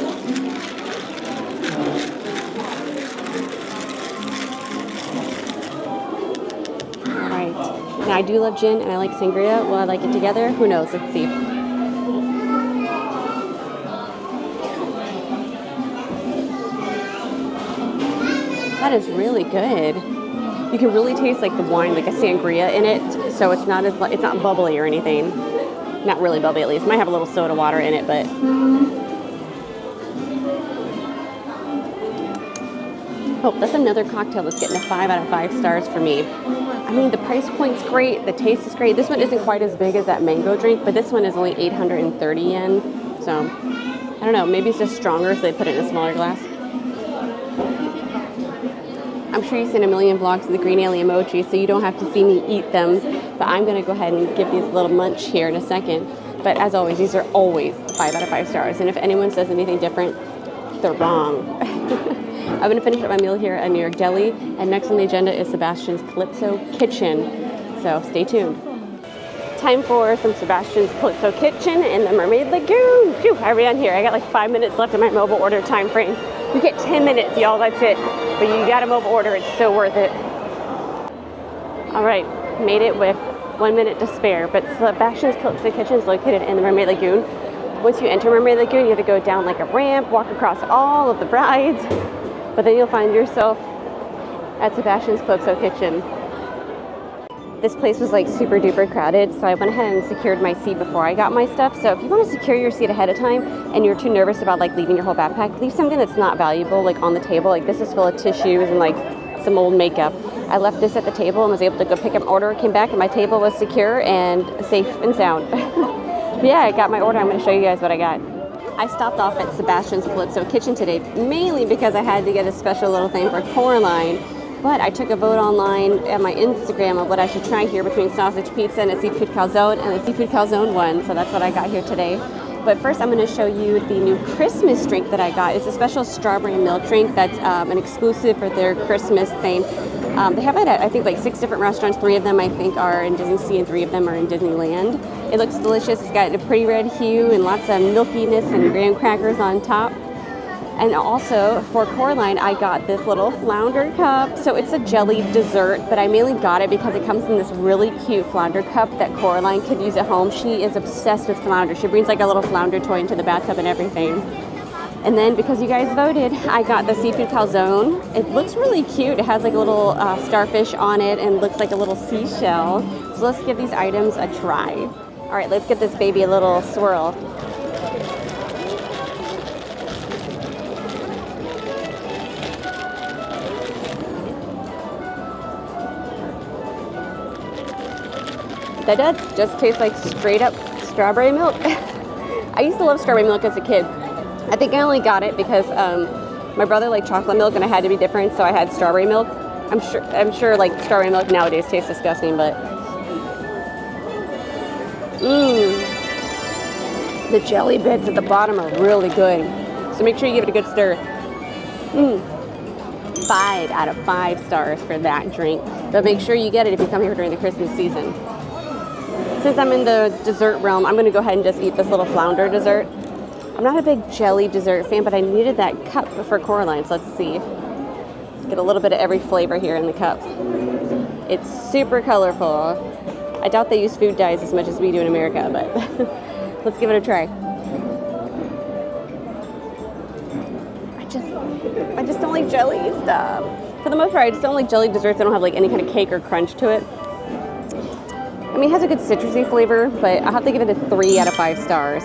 Now, I do love gin and I like sangria. Will I like it together? Who knows? Let's see. That is really good. You can really taste like the wine, like a sangria in it. So it's not it's not bubbly or anything. Not really bubbly, at least. Might have a little soda water in it, but. Oh, that's another cocktail that's getting a 5 out of 5 stars for me. I mean, the price point's great, the taste is great. This one isn't quite as big as that mango drink, but this one is only 830 yen. So, I don't know, maybe it's just stronger, so they put it in a smaller glass. I'm sure you've seen a million vlogs of the green alien emoji, so you don't have to see me eat them. But I'm going to go ahead and give these a little munch here in a second. But as always, these are always 5 out of 5 stars. And if anyone says anything different, they're wrong. I'm going to finish up my meal here at New York Deli, and next on the agenda is Sebastian's Calypso Kitchen. So stay tuned. Time for some Sebastian's Calypso Kitchen in the Mermaid Lagoon. Phew, I ran here. I got like 5 minutes left in my mobile order time frame. You get 10 minutes, y'all, that's it. But you got a mobile order, it's so worth it. All right, made it with 1 minute to spare, but Sebastian's Calypso Kitchen is located in the Mermaid Lagoon. Once you enter Mermaid Lagoon, you have to go down like a ramp, walk across all of the rides, but then you'll find yourself at Sebastian's Calypso Kitchen. This place was like super duper crowded, so I went ahead and secured my seat before I got my stuff. So if you want to secure your seat ahead of time and you're too nervous about like leaving your whole backpack, leave something that's not valuable like on the table. Like this is full of tissues and like some old makeup. I left this at the table and was able to go pick up my order, came back and my table was secure and safe and sound. Yeah, I got my order. I'm going to show you guys what I got. I stopped off at Sebastian's Calypso Kitchen today, mainly because I had to get a special little thing for Coraline. But I took a vote online at my Instagram of what I should try here between sausage pizza and a seafood calzone, and the seafood calzone won, so that's what I got here today. But first I'm going to show you the new Christmas drink that I got. It's a special strawberry milk drink that's an exclusive for their Christmas theme. They have it at, I think, like 6 different restaurants. 3 of them, I think, are in Disneysea and 3 of them are in Disneyland. It looks delicious. It's got a pretty red hue and lots of milkiness and graham crackers on top. And also, for Coraline, I got this little flounder cup. So it's a jelly dessert, but I mainly got it because it comes in this really cute flounder cup that Coraline could use at home. She is obsessed with flounder. She brings like a little flounder toy into the bathtub and everything. And then, because you guys voted, I got the seafood calzone. It looks really cute. It has like a little starfish on it and looks like a little seashell. So let's give these items a try. All right, let's give this baby a little swirl. That does just taste like straight up strawberry milk. I used to love strawberry milk as a kid. I think I only got it because my brother liked chocolate milk and I had to be different, so I had strawberry milk. I'm sure like strawberry milk nowadays tastes disgusting, but the jelly bits at the bottom are really good. So make sure you give it a good stir. 5 out of 5 stars for that drink. But make sure you get it if you come here during the Christmas season. Since I'm in the dessert realm, I'm going to go ahead and just eat this little flounder dessert. I'm not a big jelly dessert fan, but I needed that cup for Coraline, so let's see. Get a little bit of every flavor here in the cup. It's super colorful. I doubt they use food dyes as much as we do in America, but let's give it a try. I just don't like jelly stuff. For the most part, I just don't like jelly desserts that don't have like any kind of cake or crunch to it. I mean, it has a good citrusy flavor, but I'll have to give it a 3 out of 5 stars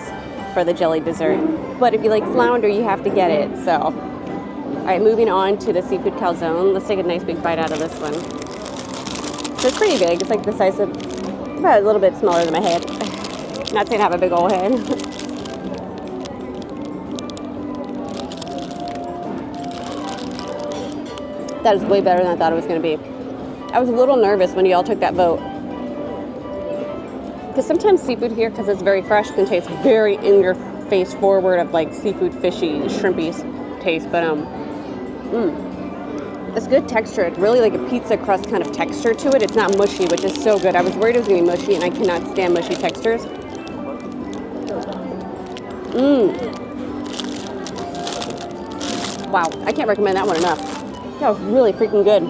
for the jelly dessert. But if you like flounder, you have to get it, so. All right, moving on to the seafood calzone. Let's take a nice big bite out of this one. So it's pretty big. It's like the size of, about a little bit smaller than my head. Not saying I have a big old head. That is way better than I thought it was going to be. I was a little nervous when y'all took that vote. Because sometimes seafood here, because it's very fresh, can taste very in-your-face forward of like seafood, fishy, shrimpy taste. But it's good texture. It's really like a pizza crust kind of texture to it. It's not mushy, which is so good. I was worried it was going to be mushy, and I cannot stand mushy textures. Wow, I can't recommend that one enough. That was really freaking good.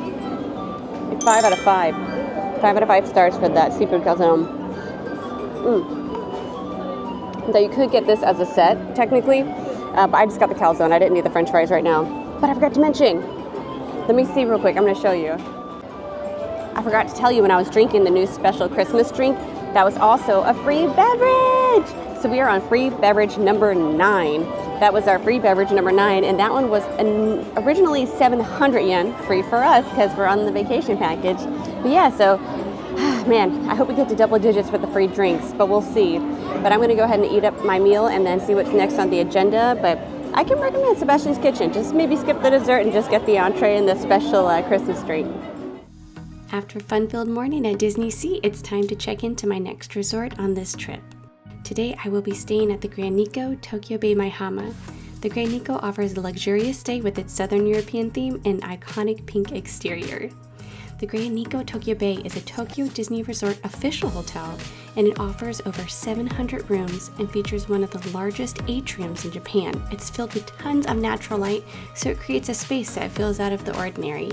Like 5 out of 5. 5 out of 5 stars for that seafood calzone. Though you could get this as a set, technically, but I just got the calzone. I didn't need the french fries right now. But I forgot to mention, let me see real quick. I'm going to show you. forgot to tell you when I was drinking the new special Christmas drink, that was also a free beverage. So we are on free beverage number 9. That was our free beverage number 9, and that one was originally 700 yen, free for us because we're on the vacation package. But yeah, so man, I hope we get to double digits for the free drinks, but we'll see. But I'm gonna go ahead and eat up my meal and then see what's next on the agenda. But I can recommend Sebastian's Kitchen. Just maybe skip the dessert and just get the entree and the special Christmas drink. After a fun-filled morning at Disneysea, it's time to check into my next resort on this trip. Today, I will be staying at the Grand Nikko, Tokyo Bay Maihama. The Grand Nikko offers a luxurious stay with its Southern European theme and iconic pink exterior. The Grand Nikko Tokyo Bay is a Tokyo Disney Resort official hotel, and it offers over 700 rooms and features one of the largest atriums in Japan. It's filled with tons of natural light, so it creates a space that feels out of the ordinary.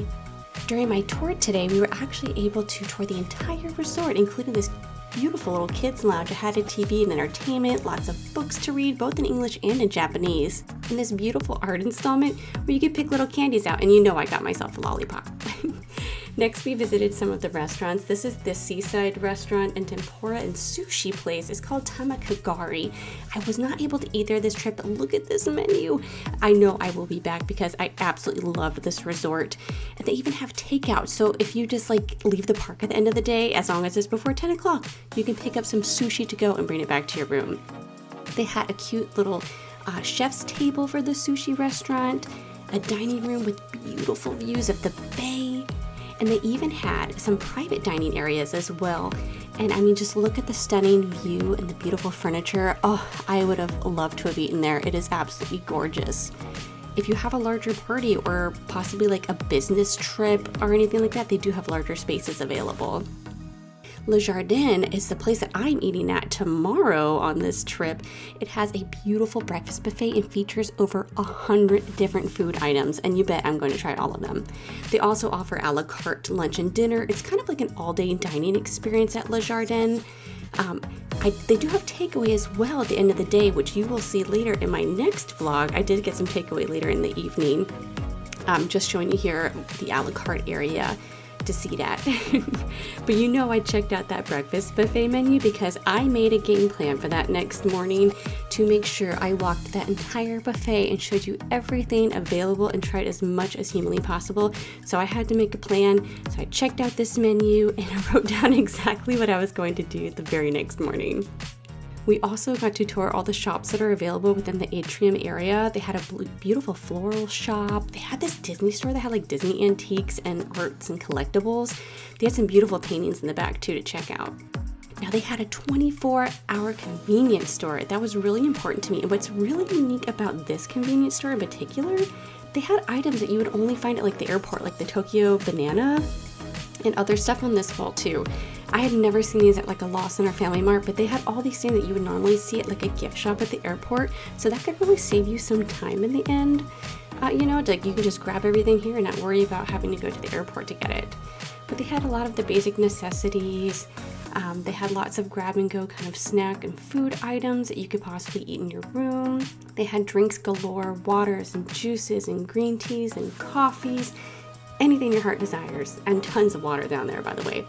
During my tour today, we were actually able to tour the entire resort, including this beautiful little kids lounge. It had a TV and entertainment, lots of books to read, both in English and in Japanese, and this beautiful art installment where you could pick little candies out, and you know I got myself a lollipop. Next, we visited some of the restaurants. This is the seaside restaurant and tempura and sushi place. It's called Tamakagari. I was not able to eat there this trip, but look at this menu. I know I will be back because I absolutely love this resort. And they even have takeout. So if you just leave the park at the end of the day, as long as it's before 10 o'clock, you can pick up some sushi to go and bring it back to your room. They had a cute little chef's table for the sushi restaurant, a dining room with beautiful views of the bay, and they even had some private dining areas as well. And I mean, just look at the stunning view and the beautiful furniture. Oh, I would have loved to have eaten there. It is absolutely gorgeous. If you have a larger party or possibly a business trip or anything like that, they do have larger spaces available. Le Jardin is the place that I'm eating at tomorrow on this trip. It has a beautiful breakfast buffet and features over 100 different food items, and you bet I'm going to try all of them. They also offer a la carte lunch and dinner. It's kind of like an all-day dining experience at Le Jardin. They do have takeaway as well at the end of the day, which you will see later in my next vlog. I did get some takeaway later in the evening. Just showing you here the a la carte area to see that. But you know I checked out that breakfast buffet menu because I made a game plan for that next morning to make sure I walked that entire buffet and showed you everything available and tried as much as humanly possible. So I had to make a plan. So I checked out this menu and I wrote down exactly what I was going to do the very next morning. We also got to tour all the shops that are available within the atrium area. They had a beautiful floral shop. They had this Disney store that had Disney antiques and arts and collectibles. They had some beautiful paintings in the back too to check out. Now they had a 24-hour convenience store. That was really important to me. And what's really unique about this convenience store in particular, they had items that you would only find at the airport, like the Tokyo banana and other stuff on this wall too. I had never seen these at a Lawson or Family Mart, but they had all these things that you would normally see at a gift shop at the airport. So that could really save you some time in the end. You could just grab everything here and not worry about having to go to the airport to get it. But they had a lot of the basic necessities. They had lots of grab and go kind of snack and food items that you could possibly eat in your room. They had drinks galore, waters and juices and green teas and coffees, anything your heart desires, and tons of water down there, by the way.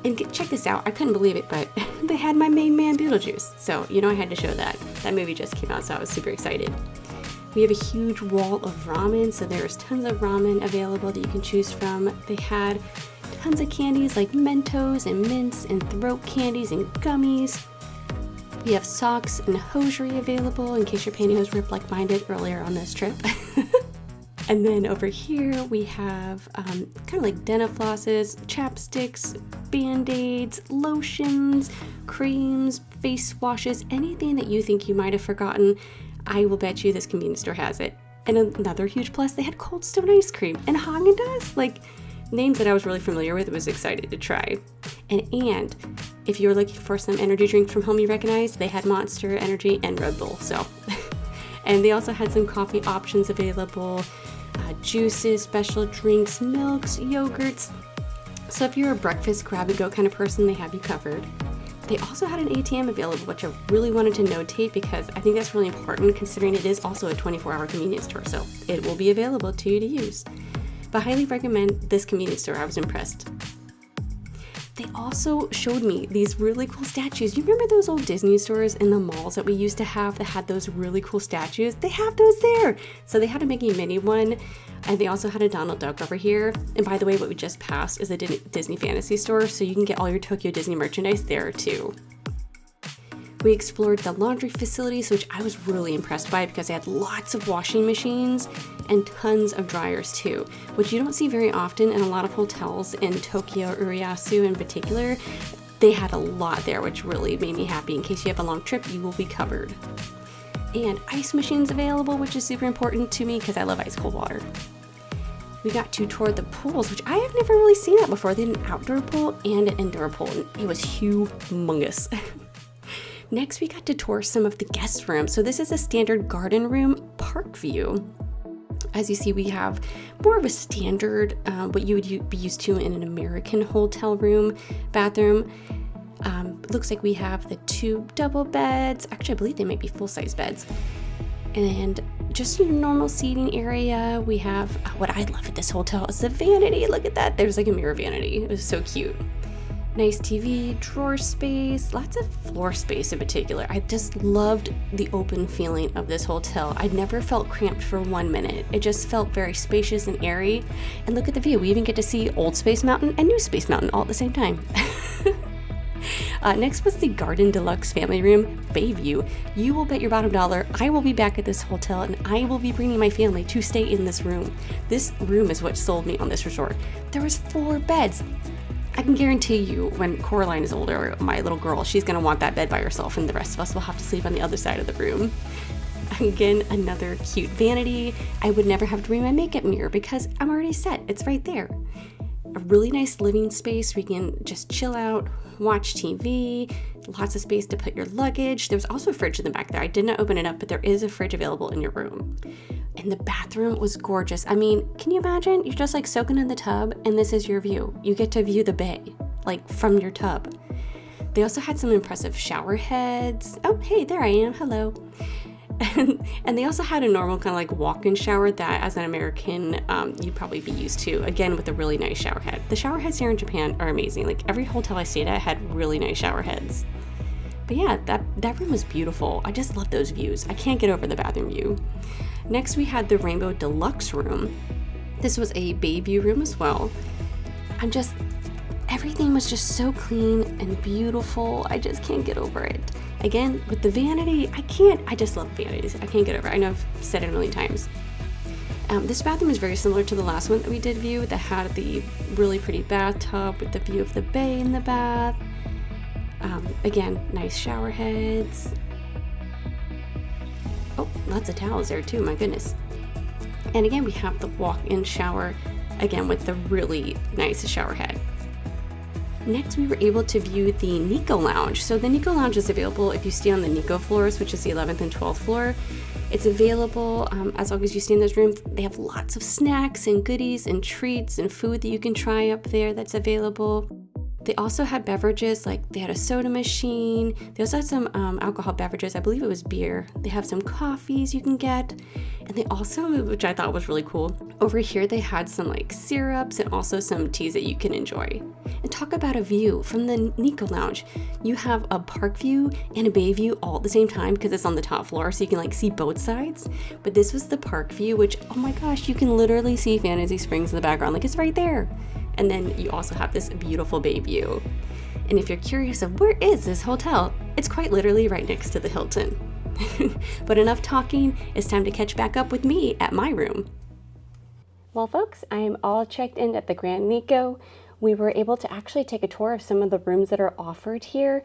And check this out, I couldn't believe it, but they had my main man Beetlejuice. So, I had to show that. That movie just came out, so I was super excited. We have a huge wall of ramen, so there's tons of ramen available that you can choose from. They had tons of candies like Mentos and mints and throat candies and gummies. We have socks and hosiery available in case your pantyhose ripped like mine did earlier on this trip. And then over here we have kind of dentiflosses, chapsticks, band-aids, lotions, creams, face washes, anything that you think you might have forgotten. I will bet you this convenience store has it. And another huge plus, they had Cold Stone ice cream and Haagen-Dazs, names that I was really familiar with and was excited to try. And if you're looking for some energy drinks from home you recognize, they had Monster Energy and Red Bull. So, and they also had some coffee options available. Juices, special drinks, milks, yogurts. So if you're a breakfast grab-and-go kind of person, they have you covered. They also had an ATM available, which I really wanted to notate because I think that's really important considering it is also a 24-hour convenience store, so it will be available to you to use. But I highly recommend this convenience store. I was impressed. they also showed me these really cool statues. You remember those old Disney stores in the malls that we used to have that had those really cool statues? They have those there. So they had a Mickey Minnie one, and they also had a Donald Duck over here. And by the way, what we just passed is a Disney Fantasy store, so you can get all your Tokyo Disney merchandise there too. We explored the laundry facilities, which I was really impressed by because they had lots of washing machines and tons of dryers too, which you don't see very often in a lot of hotels in Tokyo, Urayasu in particular. They had a lot there, which really made me happy. In case you have a long trip, you will be covered. And ice machines available, which is super important to me because I love ice cold water. We got to tour the pools, which I have never really seen that before. They had an outdoor pool and an indoor pool, and it was humongous. Next, we got to tour some of the guest rooms. So this is a standard garden room park view. As you see, we have more of a standard, what you would be used to in an American hotel room bathroom. Looks like we have the 2 double beds. Actually, I believe they might be full-size beds. And just your normal seating area. We have, what I love at this hotel is the vanity. Look at that. There's like a mirror vanity. It was so cute. Nice TV, drawer space, lots of floor space in particular. I just loved the open feeling of this hotel. I never felt cramped for 1 minute. It just felt very spacious and airy. And look at the view. We even get to see Old Space Mountain and New Space Mountain all at the same time. Next was the Garden Deluxe Family Room, Bayview. You will bet your bottom dollar I will be back at this hotel and I will be bringing my family to stay in this room. This room is what sold me on this resort. There was 4 beds. I can guarantee you when Coraline is older, my little girl, she's gonna want that bed by herself and the rest of us will have to sleep on the other side of the room. Again, another cute vanity. I would never have to bring my makeup mirror because I'm already set, it's right there. A really nice living space where you can just chill out, watch TV, lots of space to put your luggage. There's also a fridge in the back there. I did not open it up, but there is a fridge available in your room. And the bathroom was gorgeous. I mean, can you imagine? You're just like soaking in the tub and this is your view. You get to view the bay, like from your tub. They also had some impressive shower heads. Oh, hey, there I am, hello. And they also had a normal kind of like walk-in shower that as an American, you'd probably be used to, again, with a really nice shower head. The shower heads here in Japan are amazing. Like every hotel I stayed at had really nice shower heads. But yeah, that room was beautiful. I just love those views. I can't get over the bathroom view. Next, we had the Rainbow Deluxe room. This was a Bayview room as well. Everything was just so clean and beautiful. I just can't get over it. Again, with the vanity, I just love vanities. I can't get over it. I know I've said it a million times. This bathroom is very similar to the last one that we did view that had the really pretty bathtub with the view of the bay in the bath. Again, nice shower heads. Oh, lots of towels there too, my goodness. And again, we have the walk-in shower, again with the really nice shower head. Next, we were able to view the Nikko Lounge. So the Nikko Lounge is available if you stay on the Nikko floors, which is the 11th and 12th floor. It's available as long as you stay in those rooms. They have lots of snacks and goodies and treats and food that you can try up there that's available. They also had beverages, like they had a soda machine. They also had some alcohol beverages. I believe it was beer. They have some coffees you can get. And they also, which I thought was really cool, over here they had some like syrups and also some teas that you can enjoy. And talk about a view from the Nikko Lounge. You have a park view and a bay view all at the same time because it's on the top floor, so you can like see both sides. But this was the park view, which, oh my gosh, you can literally see Fantasy Springs in the background. Like it's right there. And then you also have this beautiful bay view. And if you're curious of where is this hotel, it's quite literally right next to the Hilton. But enough talking, it's time to catch back up with me at my room. Well folks, I am all checked in at the Grand Nikko. We were able to actually take a tour of some of the rooms that are offered here.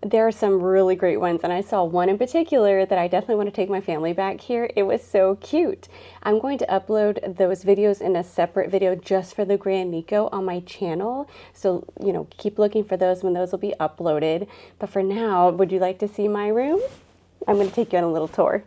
There are some really great ones, and I saw one in particular that I definitely want to take my family back here. It was so cute. I'm going to upload those videos in a separate video just for the Grand Nikko on my channel. So, you know, keep looking for those when those will be uploaded. But for now, would you like to see my room? I'm going to take you on a little tour.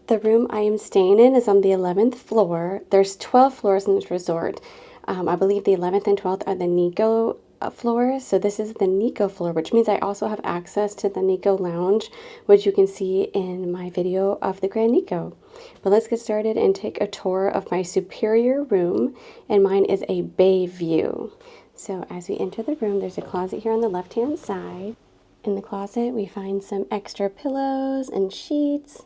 The room I am staying in is on the 11th floor. There's 12 floors in this resort. I believe the 11th and 12th are the Nikko floors. So this is the Nikko floor, which means I also have access to the Nikko Lounge, which you can see in my video of the Grand Nikko. But let's get started and take a tour of my superior room, and mine is a bay view. So as we enter the room, there's a closet here on the left-hand side. In the closet, we find some extra pillows and sheets.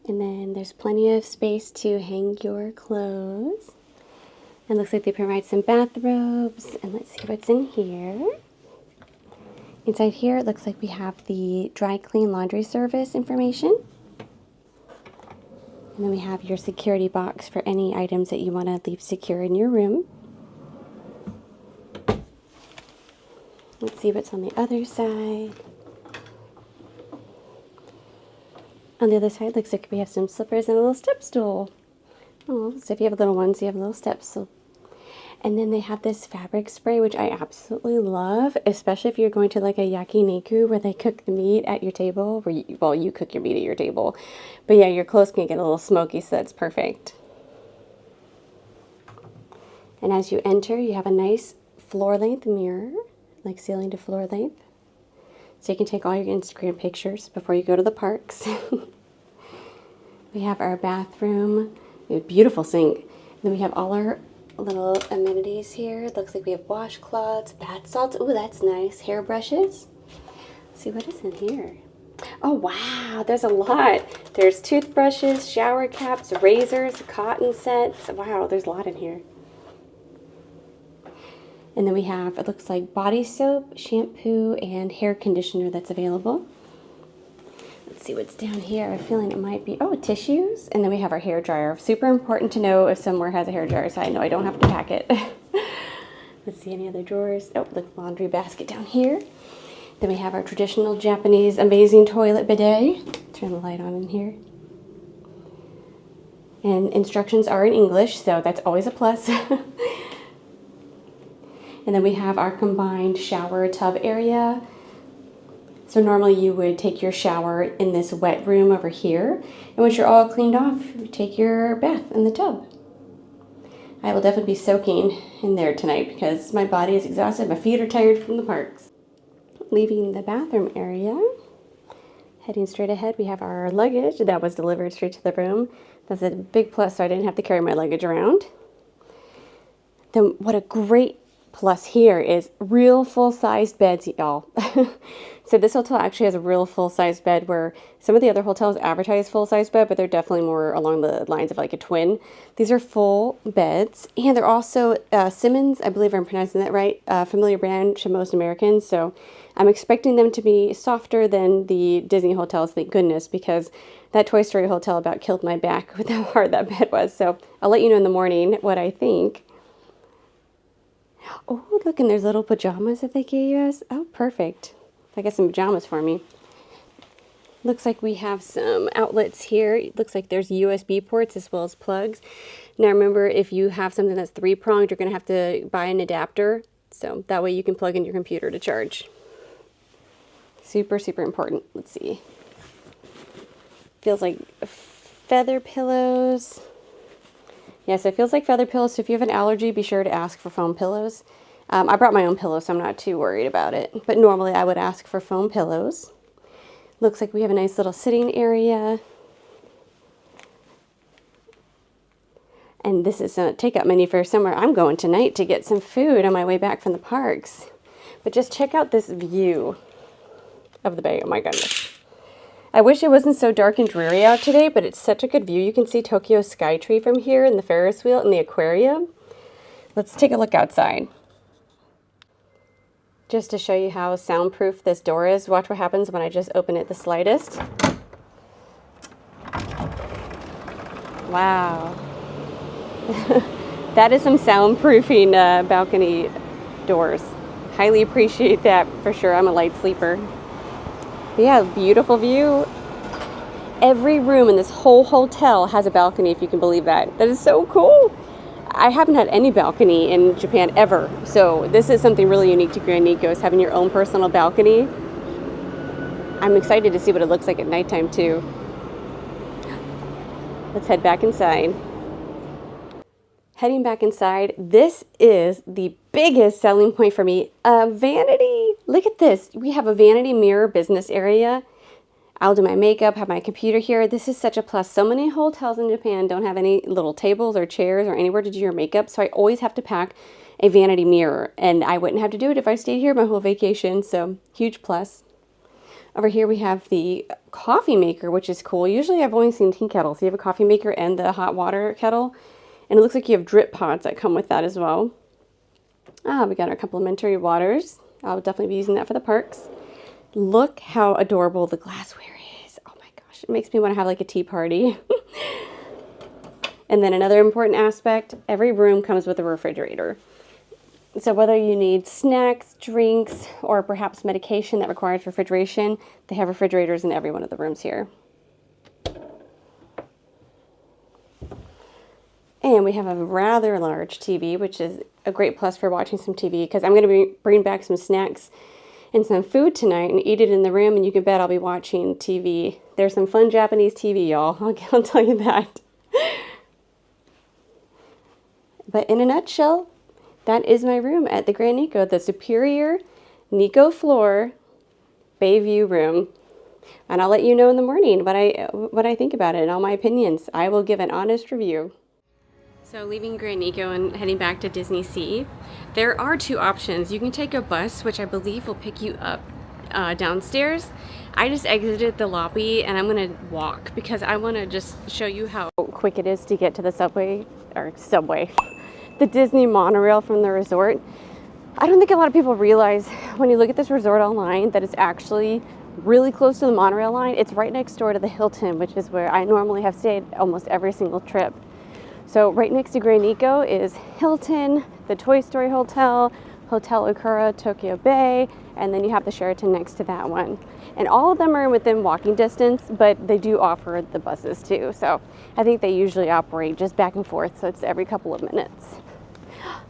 And then there's plenty of space to hang your clothes. And looks like they provide some bathrobes. And let's see what's in here. Inside here, it looks like we have the dry clean laundry service information. And then we have your security box for any items that you want to leave secure in your room. Let's see what's on the other side. On the other side, looks like we have some slippers and a little step stool. Oh, so if you have little ones, you have little steps. So. And then they have this fabric spray, which I absolutely love, especially if you're going to like a yakiniku where they cook the meat at your table. Where you cook your meat at your table. But yeah, your clothes can get a little smoky, so that's perfect. And as you enter, you have a nice floor-length mirror, like ceiling to floor length. So you can take all your Instagram pictures before you go to the parks. We have our bathroom, we have a beautiful sink. Then we have all our little amenities here. It looks like we have washcloths, bath salts. Ooh, that's nice. Hairbrushes. Let's see what is in here. Oh wow, there's a lot. There's toothbrushes, shower caps, razors, cotton sets. Wow, there's a lot in here. And then we have, it looks like body soap, shampoo, and hair conditioner that's available. Let's see what's down here. I'm feeling it might be, oh, tissues. And then we have our hair dryer. Super important to know if somewhere has a hair dryer, so I know I don't have to pack it. Let's see any other drawers. Oh, the laundry basket down here. Then we have our traditional Japanese amazing toilet bidet. Turn the light on in here. And instructions are in English, so that's always a plus. And then we have our combined shower tub area. So normally you would take your shower in this wet room over here. And once you're all cleaned off, you take your bath in the tub. I will definitely be soaking in there tonight because my body is exhausted. My feet are tired from the parks. Leaving the bathroom area, heading straight ahead, we have our luggage that was delivered straight to the room. That's a big plus, so I didn't have to carry my luggage around. Then what a great plus here is real full-sized beds, y'all. So this hotel actually has a real full-sized bed where some of the other hotels advertise full-sized bed, but they're definitely more along the lines of like a twin. These are full beds, and they're also Simmons, I believe I'm pronouncing that right, familiar brand to most Americans. So I'm expecting them to be softer than the Disney hotels, thank goodness, because that Toy Story hotel about killed my back with how hard that bed was. So I'll let you know in the morning what I think. Oh, look, and there's little pajamas that they gave us. Oh, perfect. I got some pajamas for me. Looks like we have some outlets here. It looks like there's USB ports as well as plugs. Now remember, if you have something that's three-pronged, you're going to have to buy an adapter. So that way you can plug in your computer to charge. Super, super important. Let's see. Feels like feather pillows. Yes, it feels like feather pillows, so if you have an allergy, be sure to ask for foam pillows. I brought my own pillow, so I'm not too worried about it. But normally I would ask for foam pillows. Looks like we have a nice little sitting area. And this is a takeout menu for somewhere I'm going tonight to get some food on my way back from the parks. But just check out this view of the bay. Oh my goodness. I wish it wasn't so dark and dreary out today, but it's such a good view. You can see Tokyo Skytree from here and the Ferris wheel and the aquarium. Let's take a look outside. Just to show you how soundproof this door is, watch what happens when I just open it the slightest. Wow. That is some soundproofing balcony doors. Highly appreciate that for sure. I'm a light sleeper. But yeah, beautiful view. Every room in this whole hotel has a balcony, if you can believe that. That is so cool. I haven't had any balcony in Japan ever, so this is something really unique to Grand Nikko, is having your own personal balcony. I'm excited to see what it looks like at nighttime too. Let's head back inside. Heading back inside, this is the biggest selling point for me, a vanity. Look at this. We have a vanity mirror business area. I'll do my makeup, have my computer here. This is such a plus. So many hotels in Japan don't have any little tables or chairs or anywhere to do your makeup, so I always have to pack a vanity mirror, and I wouldn't have to do it if I stayed here my whole vacation, so huge plus. Over here we have the coffee maker, which is cool. Usually I've only seen tea kettles. You have a coffee maker and the hot water kettle, and it looks like you have drip pods that come with that as well. We got our complimentary waters. I'll definitely be using that for the parks. Look how adorable the glassware is. Oh my gosh, it makes me want to have like a tea party. And then another important aspect, every room comes with a refrigerator. So whether you need snacks, drinks, or perhaps medication that requires refrigeration, they have refrigerators in every one of the rooms here. And we have a rather large TV, which is a great plus for watching some TV, because I'm going to be bringing back some snacks and some food tonight and eat it in the room, and you can bet I'll be watching TV. There's some fun Japanese TV, y'all. I'll tell you that. But in a nutshell, that is my room at the Grand Nikko, the superior Nikko floor Bayview room. And I'll let you know in the morning what I think about it and all my opinions. I will give an honest review. So leaving Grand Nikko and heading back to Disneysea, there are two options. You can take a bus, which I believe will pick you up downstairs. I just exited the lobby and I'm gonna walk because I want to just show you how quick it is to get to the subway, the Disney monorail from the resort. I don't think a lot of people realize when you look at this resort online that it's actually really close to the monorail line. It's right next door to the Hilton, which is where I normally have stayed almost every single trip. So right next to Grand Nikko is Hilton, the Toy Story Hotel, Hotel Okura, Tokyo Bay, and then you have the Sheraton next to that one. And all of them are within walking distance, but they do offer the buses too. So I think they usually operate just back and forth, so it's every couple of minutes.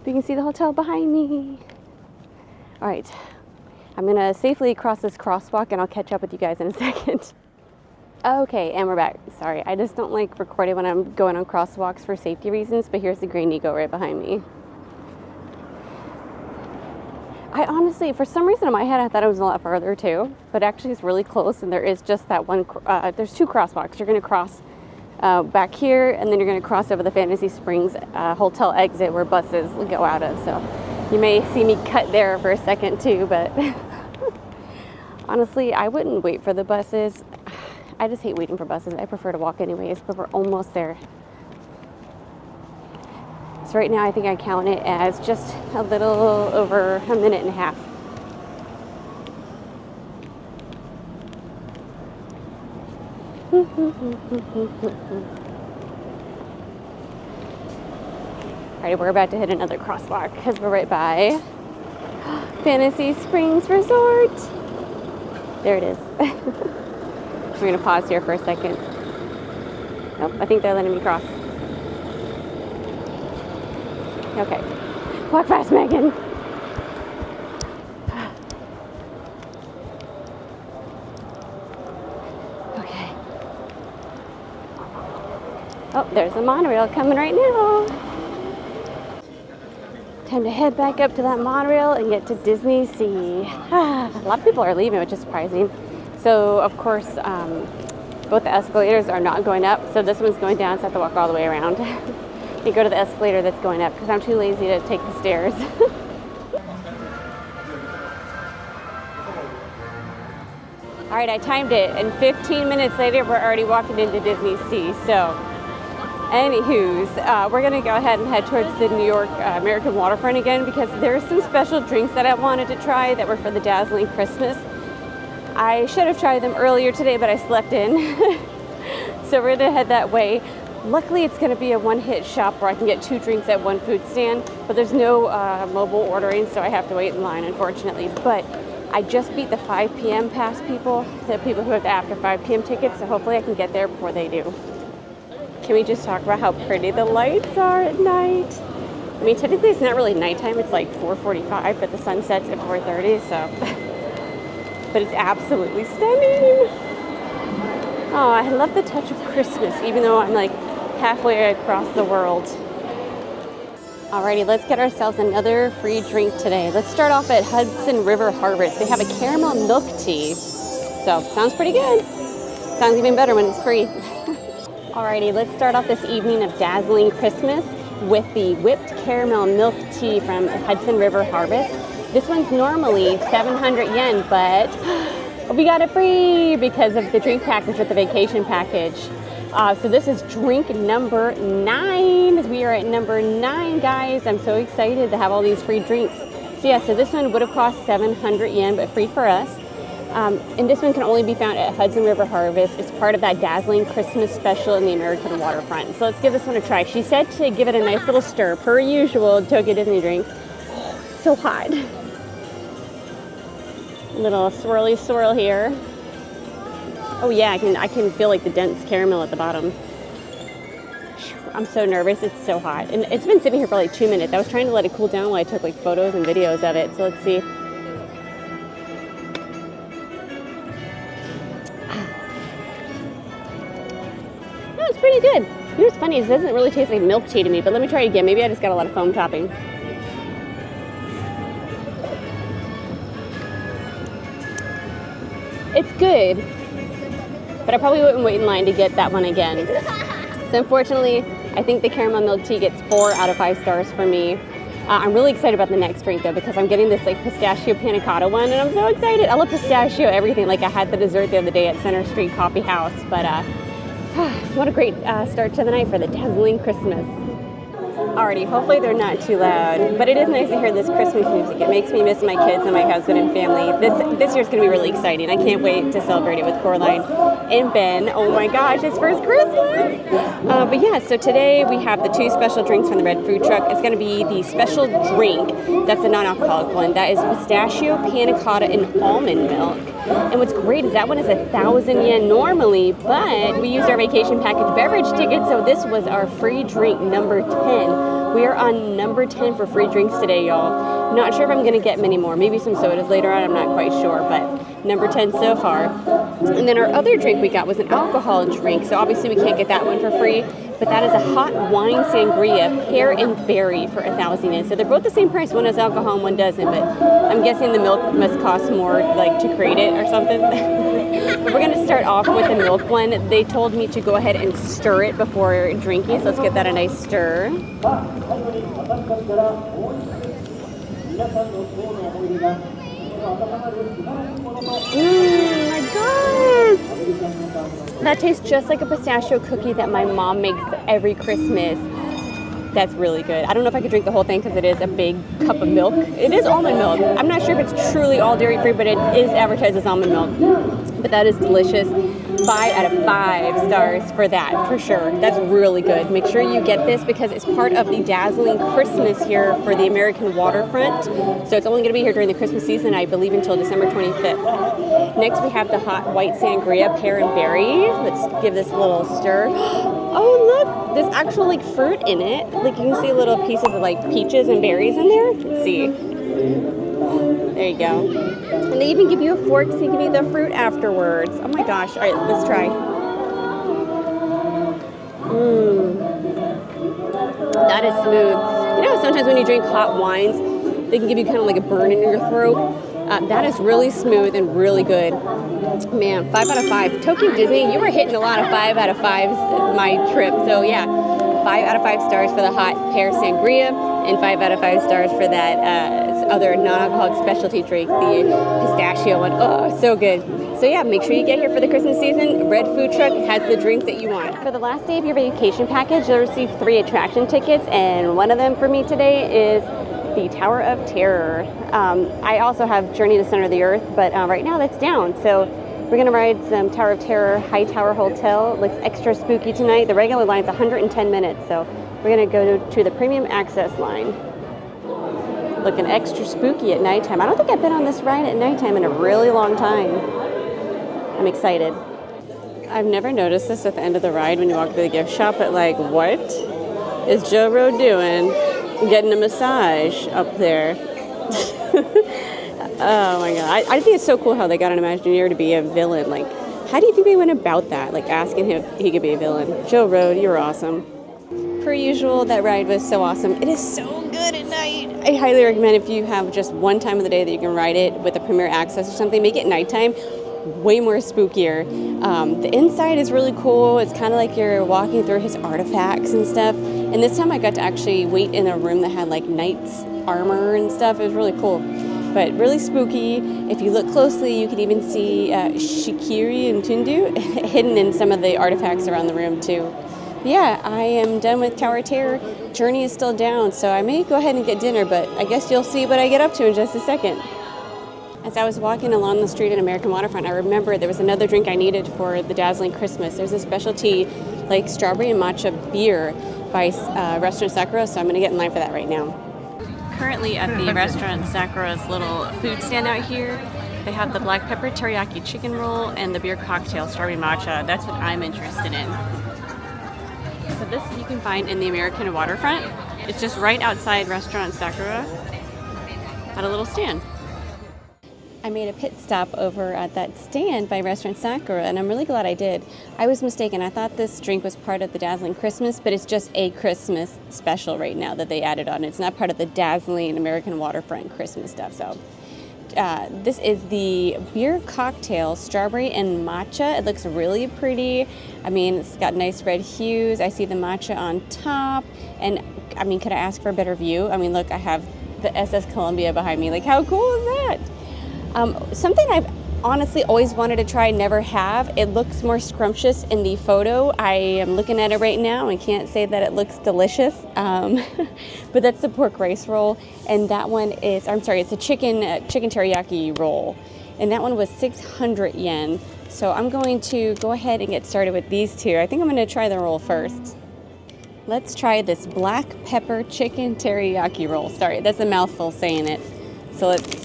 You can see the hotel behind me. All right, I'm gonna safely cross this crosswalk and I'll catch up with you guys in a second. Okay, and we're back. Sorry, I just don't like recording when I'm going on crosswalks for safety reasons, but here's the Grand Nikko right behind me. I honestly, for some reason in my head, I thought it was a lot farther too, but actually it's really close, and there is just that one, there's two crosswalks. You're gonna cross back here, and then you're gonna cross over the Fantasy Springs hotel exit where buses go out of. So you may see me cut there for a second too, but honestly, I wouldn't wait for the buses. I just hate waiting for buses. I prefer to walk anyways, but we're almost there. So right now I think I count it as just a little over a minute and a half. Alright, we're about to hit another crosswalk because we're right by Fantasy Springs Resort. There it is. We're going to pause here for a second. Nope, I think they're letting me cross. Okay. Walk fast, Megan. Okay. Oh, there's a monorail coming right now. Time to head back up to that monorail and get to Disneysea. A lot of people are leaving, which is surprising. So, of course, both the escalators are not going up. So this one's going down, so I have to walk all the way around. You go to the escalator that's going up because I'm too lazy to take the stairs. All right, I timed it, and 15 minutes later, we're already walking into Disneysea. So, anywho's, we're gonna go ahead and head towards the New York American waterfront again because there's some special drinks that I wanted to try that were for the Dazzling Christmas. I should have tried them earlier today, but I slept in. So we're gonna head that way. Luckily, it's gonna be a one-hit shop where I can get 2 drinks at one food stand, but there's no mobile ordering, so I have to wait in line, unfortunately. But I just beat the 5 p.m. pass people, the people who have the after 5 p.m. tickets, so hopefully I can get there before they do. Can we just talk about how pretty the lights are at night? I mean, technically it's not really nighttime, it's like 4:45, but the sun sets at 4:30, so... But it's absolutely stunning. Oh, I love the touch of Christmas, even though I'm like halfway across the world. Alrighty, let's get ourselves another free drink today. Let's start off at Hudson River Harvest. They have a caramel milk tea. So, sounds pretty good. Sounds even better when it's free. Alrighty, let's start off this evening of Dazzling Christmas with the whipped caramel milk tea from Hudson River Harvest. This one's normally 700 yen, but we got it free because of the drink package with the vacation package. So this is drink number 9. We are at number 9, guys. I'm so excited to have all these free drinks. So yeah, so this one would have cost 700 yen, but free for us. And this one can only be found at Hudson River Harvest. It's part of that Dazzling Christmas special in the American waterfront. So let's give this one a try. She said to give it a nice little stir, per usual Tokyo Disney drinks. So hot. Little swirly swirl here. Oh yeah, I can feel like the dense caramel at the bottom. I'm so nervous, it's so hot. And it's been sitting here for like 2 minutes. I was trying to let it cool down while I took like photos and videos of it. So let's see. Oh, it's pretty good. You know what's funny is it doesn't really taste like milk tea to me, but let me try it again. Maybe I just got a lot of foam topping. It's good, but I probably wouldn't wait in line to get that one again. So unfortunately, I think the caramel milk tea gets 4 out of 5 stars for me. I'm really excited about the next drink though, because I'm getting this like pistachio panna cotta one, and I'm so excited. I love pistachio everything. Like I had the dessert the other day at Centerstreet Coffee House, but what a great start to the night for the Dazzling Christmas. Alrighty, hopefully they're not too loud, but it is nice to hear this Christmas music. It makes me miss my kids and my husband and family. This year's gonna be really exciting. I can't wait to celebrate it with Coraline and Ben. Oh my gosh, it's first Christmas! But yeah, so today we have the 2 special drinks from the red food truck. It's gonna be the special drink, that's the non-alcoholic one. That is pistachio panna cotta and almond milk. And what's great is that one is 1,000 yen normally, but we used our vacation package beverage ticket, so this was our free drink number 10. We are on number 10 for free drinks today, y'all. Not sure if I'm gonna get many more. Maybe some sodas later on, I'm not quite sure, but number 10 so far. And then our other drink we got was an alcohol drink, so obviously we can't get that one for free, but that is a hot wine sangria, pear and berry for 1,000 yen. So they're both the same price. One has alcohol and one doesn't, but I'm guessing the milk must cost more like to create it or something. But we're gonna start off with the milk one. They told me to go ahead and stir it before drinking, so let's give that a nice stir. My God! That tastes just like a pistachio cookie that my mom makes every Christmas. That's really good. I don't know if I could drink the whole thing because it is a big cup of milk. It is almond milk. I'm not sure if it's truly all dairy-free, but it is advertised as almond milk. But that is delicious. 5 out of 5 stars for that, for sure. That's really good. Make sure you get this because it's part of the Dazzling Christmas here for the American waterfront. So it's only going to be here during the Christmas season, I believe, until December 25th. Next, we have the hot white sangria, pear and berry. Let's give this a little stir. Oh, look, there's actual like fruit in it. Like you can see little pieces of like peaches and berries in there. Let's see. There you go. And they even give you a fork so you can eat the fruit afterwards. Oh my gosh. All right, let's try. That is smooth. You know, sometimes when you drink hot wines, they can give you kind of like a burn in your throat. That is really smooth and really good. Man, 5 out of 5. Tokyo Disney, you were hitting a lot of 5 out of 5s my trip. So yeah, 5 out of 5 stars for the hot pear sangria and 5 out of 5 stars for that other non-alcoholic specialty drink, the pistachio one. Oh, so good. So yeah, make sure you get here for the Christmas season. Red Food Truck has the drinks that you want. For the last day of your vacation package, you'll receive 3 attraction tickets, and one of them for me today is the Tower of Terror. I also have Journey to Center of the Earth, but right now that's down. So we're gonna ride some Tower of Terror High Tower Hotel. It looks extra spooky tonight. The regular line's 110 minutes, so we're gonna go to the premium access line. Looking extra spooky at nighttime. I don't think I've been on this ride at nighttime in a really long time. I'm excited. I've never noticed this at the end of the ride when you walk through the gift shop, but like, what is Joe Road doing? Getting a massage up there. Oh my God. I think it's so cool how they got an Imagineer to be a villain. Like, how do you think they went about that? Like asking him if he could be a villain. Joe Road, you're awesome. Per usual, that ride was so awesome. It is so good at night. I highly recommend if you have just one time of the day that you can ride it with a Premier Access or something, make it nighttime. way more spookier. The inside is really cool. It's kind of like you're walking through his artifacts and stuff. And this time I got to actually wait in a room that had like knight's armor and stuff. It was really cool, but really spooky. If you look closely, you can even see Shikiri and Tundu hidden in some of the artifacts around the room too. Yeah, I am done with Tower of Terror. Journey is still down, so I may go ahead and get dinner, but I guess you'll see what I get up to in just a second. As I was walking along the street in American Waterfront, I remembered there was another drink I needed for the Dazzling Christmas. There's a specialty like strawberry and matcha beer by Restaurant Sakura, so I'm going to get in line for that right now. Currently at the Restaurant Sakura's little food stand out here, they have the black pepper teriyaki chicken roll and the beer cocktail strawberry matcha. That's what I'm interested in. So this you can find in the American Waterfront. It's just right outside Restaurant Sakura at a little stand. I made a pit stop over at that stand by Restaurant Sakura, and I'm really glad I did. I was mistaken. I thought this drink was part of the Dazzling Christmas, but it's just a Christmas special right now that they added on. It's not part of the Dazzling American Waterfront Christmas stuff. So this is the beer cocktail, strawberry and matcha. It looks really pretty. I mean, it's got nice red hues. I see the matcha on top, and I mean, could I ask for a better view? I mean, look, I have the SS Columbia behind me. Like, how cool is that? Something I've honestly always wanted to try, never have. It looks more scrumptious in the photo. I am looking at it right now and can't say that it looks delicious. But that's the pork rice roll, and that one is, I'm sorry, it's a chicken teriyaki roll, and that one was 600 yen. So I'm going to go ahead and get started with these two. I think I'm going to try the roll first. Let's try this black pepper chicken teriyaki roll. Sorry, that's a mouthful saying it. So let's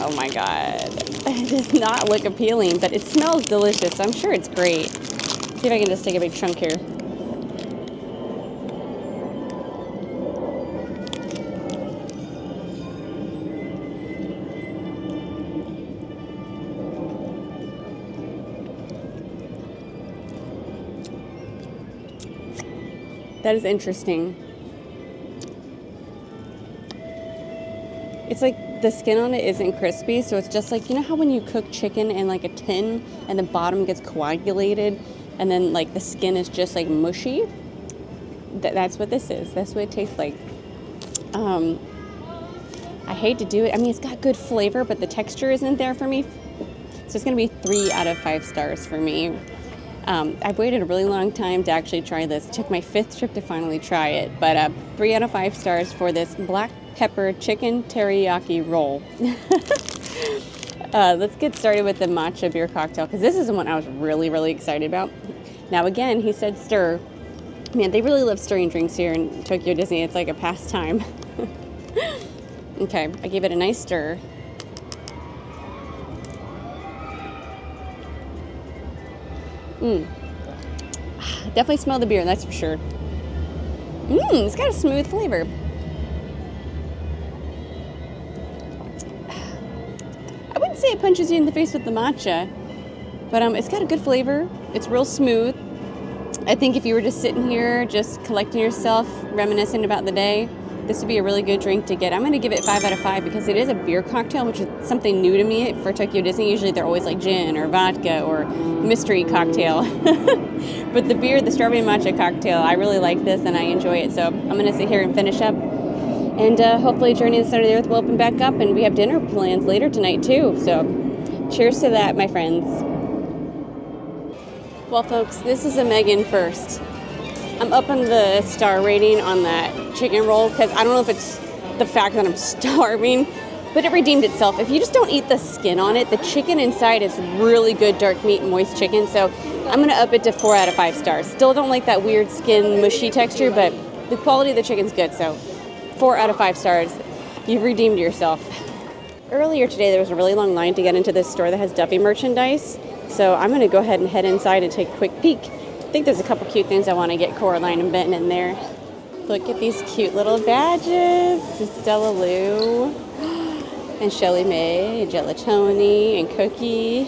oh my god, it does not look appealing, but it smells delicious, so I'm sure it's great. See if I can just take a big chunk here. That is interesting. It's like the skin on it isn't crispy, so it's just like, you know how when you cook chicken in like a tin and the bottom gets coagulated and then like the skin is just like mushy? That's what this is. That's what it tastes like. I hate to do it. I mean, it's got good flavor, but the texture isn't there for me. So it's going to be 3 out of 5 stars for me. I've waited a really long time to actually try this. It took my 5th trip to finally try it, but 3 out of 5 stars for this black pepper chicken teriyaki roll. Let's get started with the matcha beer cocktail, because this is the one I was really, really excited about. Now again, he said stir. Man, they really love stirring drinks here in Tokyo Disney. It's like a pastime. Okay, I gave it a nice stir. Definitely smell the beer, that's for sure. It's got a smooth flavor. I wouldn't say it punches you in the face with the matcha, but it's got a good flavor. It's real smooth. I think if you were just sitting here, just collecting yourself, reminiscing about the day, this would be a really good drink to get. I'm going to give it 5 out of 5 because it is a beer cocktail, which is something new to me for Tokyo Disney. Usually they're always like gin or vodka or mystery cocktail. But the beer, the strawberry matcha cocktail, I really like this and I enjoy it. So I'm going to sit here and finish up. And hopefully Journey to the Center of the Earth will open back up, and we have dinner plans later tonight too. So cheers to that, my friends. Well, folks, this is a Meghan first. I'm up on the star rating on that chicken roll because I don't know if it's the fact that I'm starving, but it redeemed itself. If you just don't eat the skin on it, the chicken inside is really good dark meat, moist chicken. So I'm going to up it to 4 out of 5 stars. Still don't like that weird skin mushy texture, but the quality of the chicken's good. So 4 out of 5 stars. You've redeemed yourself. Earlier today, there was a really long line to get into this store that has Duffy merchandise. So I'm going to go ahead and head inside and take a quick peek. I think there's a couple cute things I want to get Coraline and Benton in there. Look at these cute little badges. Stella Lou and Shelly Mae, and Gelatoni and Cookie.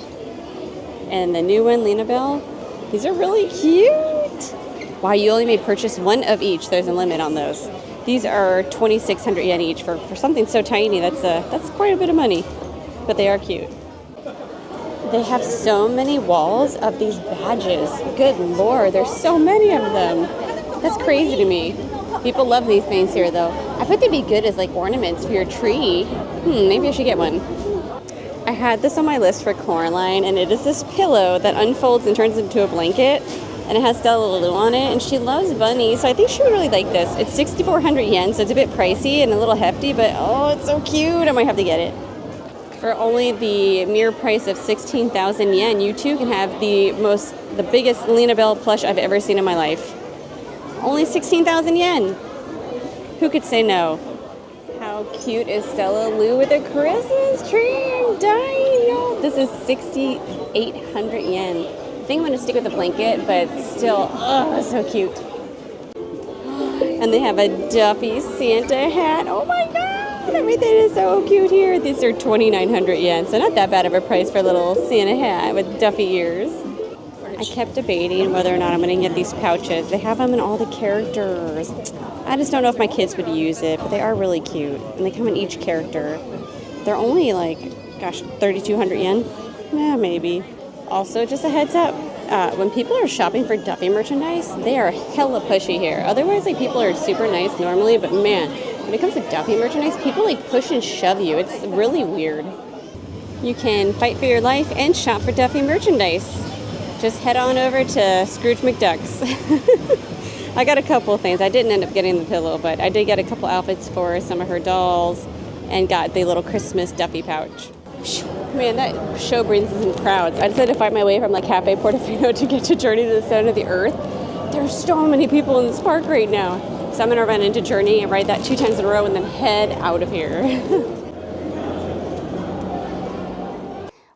And the new one, Lena Bell. These are really cute. Wow, you only may purchase one of each. There's a limit on those. These are 2,600 yen each for something so tiny. That's quite a bit of money, but they are cute. They have so many walls of these badges. Good Lord, there's so many of them. That's crazy to me. People love these things here, though. I bet they'd be good as like ornaments for your tree. Maybe I should get one. I had this on my list for Coraline, and it is this pillow that unfolds and turns into a blanket, and it has Stella Lulu on it, and she loves bunnies, so I think she would really like this. It's 6,400 yen, so it's a bit pricey and a little hefty, but oh, it's so cute. I might have to get it. For only the mere price of 16,000 yen, you too can have the biggest Lena Bell plush I've ever seen in my life. Only 16,000 yen. Who could say no? How cute is Stella Lou with a Christmas tree? I'm dying. No, this is 6,800 yen. I think I'm going to stick with the blanket, but still, oh, so cute. And they have a Duffy Santa hat. Oh my God, everything is so cute here. These are 2,900 yen, so not that bad of a price for a little Santa hat with Duffy ears. I kept debating whether or not I'm going to get these pouches. They have them in all the characters. I just don't know if my kids would use it, but they are really cute. And they come in each character. They're only like, gosh, 3,200 yen? Yeah, maybe. Also, just a heads up, when people are shopping for Duffy merchandise, they are hella pushy here. Otherwise, like, people are super nice normally, but man, when it comes to Duffy merchandise, people like push and shove you. It's really weird. You can fight for your life and shop for Duffy merchandise. Just head on over to Scrooge McDuck's. I got a couple things. I didn't end up getting the pillow, but I did get a couple outfits for some of her dolls and got the little Christmas Duffy pouch. Man, that show brings us in crowds. I decided to fight my way from like Cafe Portofino to get to Journey to the Center of the Earth. There's so many people in this park right now. So I'm going to run into Journey and ride that 2 times in a row and then head out of here.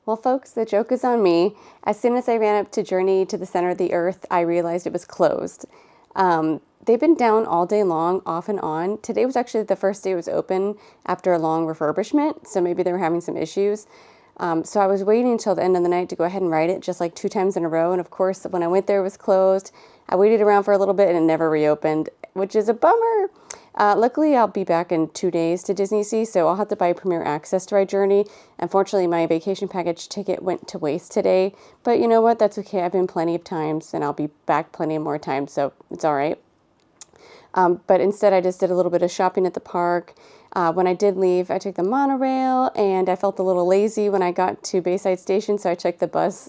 Well, folks, the joke is on me. As soon as I ran up to Journey to the Center of the Earth, I realized it was closed. They've been down all day long, off and on. Today was actually the first day it was open after a long refurbishment, so maybe they were having some issues. So I was waiting until the end of the night to go ahead and ride it just like 2 times in a row. And of course, when I went there, it was closed. I waited around for a little bit and it never reopened, which is a bummer. Luckily, I'll be back in 2 days to Disneysea, so I'll have to buy Premier Access to ride Journey. Unfortunately, my vacation package ticket went to waste today, but you know what? That's okay. I've been plenty of times, and I'll be back plenty more times, so it's all right. But instead, I just did a little bit of shopping at the park. When I did leave, I took the monorail, and I felt a little lazy when I got to Bayside Station, so I took the bus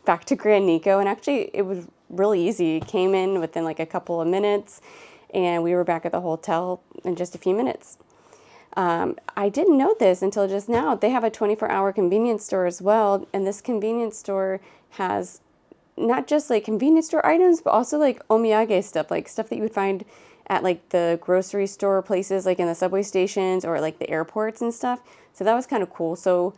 back to Grand Nikko, and actually, it was really easy. It came in within like a couple of minutes, and we were back at the hotel in just a few minutes. I didn't know this until just now. They have a 24-hour convenience store as well, and this convenience store has not just like convenience store items, but also like omiyage stuff, like stuff that you would find at like the grocery store places, like in the subway stations or like the airports and stuff. So that was kind of cool. So,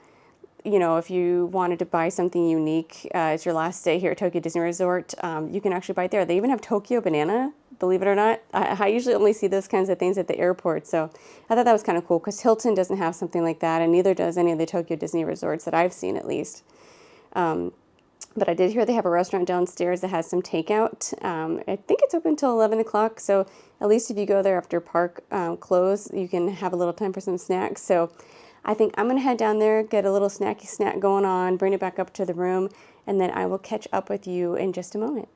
you know, if you wanted to buy something unique, it's your last day here at Tokyo Disney Resort, you can actually buy it there. They even have Tokyo Banana, believe it or not. I usually only see those kinds of things at the airport, so I thought that was kind of cool because Hilton doesn't have something like that, and neither does any of the Tokyo Disney resorts that I've seen, at least. But I did hear they have a restaurant downstairs that has some takeout. I think it's open until 11 o'clock, so at least if you go there after park close, you can have a little time for some snacks. So I think I'm going to head down there, get a little snacky snack going on, bring it back up to the room, and then I will catch up with you in just a moment.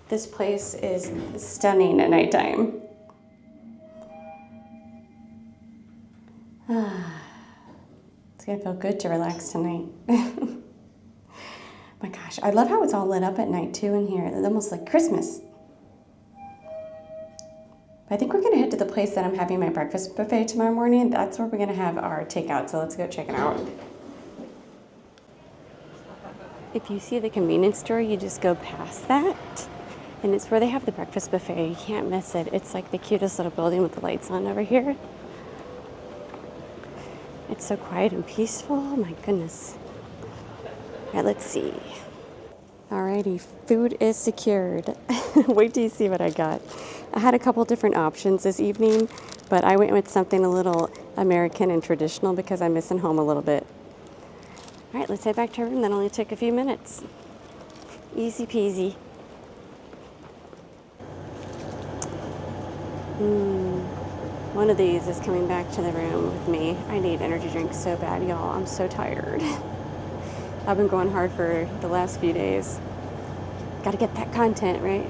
This place is stunning at nighttime. It's gonna feel good to relax tonight. My gosh, I love how it's all lit up at night too in here. It's almost like Christmas. I think we're gonna head to the place that I'm having my breakfast buffet tomorrow morning. That's where we're gonna have our takeout, so let's go check it out. If you see the convenience store, you just go past that. And it's where they have the breakfast buffet. You can't miss it. It's like the cutest little building with the lights on over here. It's so quiet and peaceful. Oh my goodness. All right, let's see. Alrighty, food is secured. Wait till you see what I got. I had a couple different options this evening, but I went with something a little American and traditional because I'm missing home a little bit. All All right, let's head back to our room. That only took a few minutes. Easy peasy. One of these is coming back to the room with me. I need energy drinks so bad, y'all. I'm so tired. I've been going hard for the last few days. Got to get that content, right?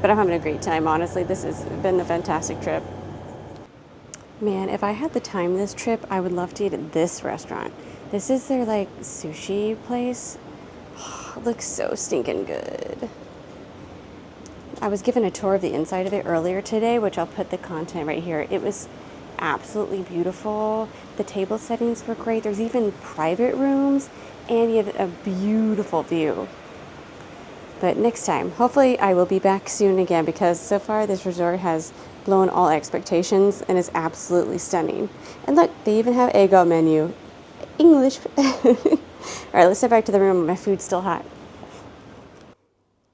But I'm having a great time, honestly. This has been a fantastic trip. Man, if I had the time this trip, I would love to eat at this restaurant. This is their, like, sushi place. It looks so stinking good. I was given a tour of the inside of it earlier today, which I'll put the content right here. It was absolutely beautiful. The table settings were great. There's even private rooms, and you have a beautiful view. But next time, hopefully I will be back soon again, because so far this resort has blown all expectations and is absolutely stunning. And look, they even have Ego menu. English. All right, let's head back to the room. My food's still hot.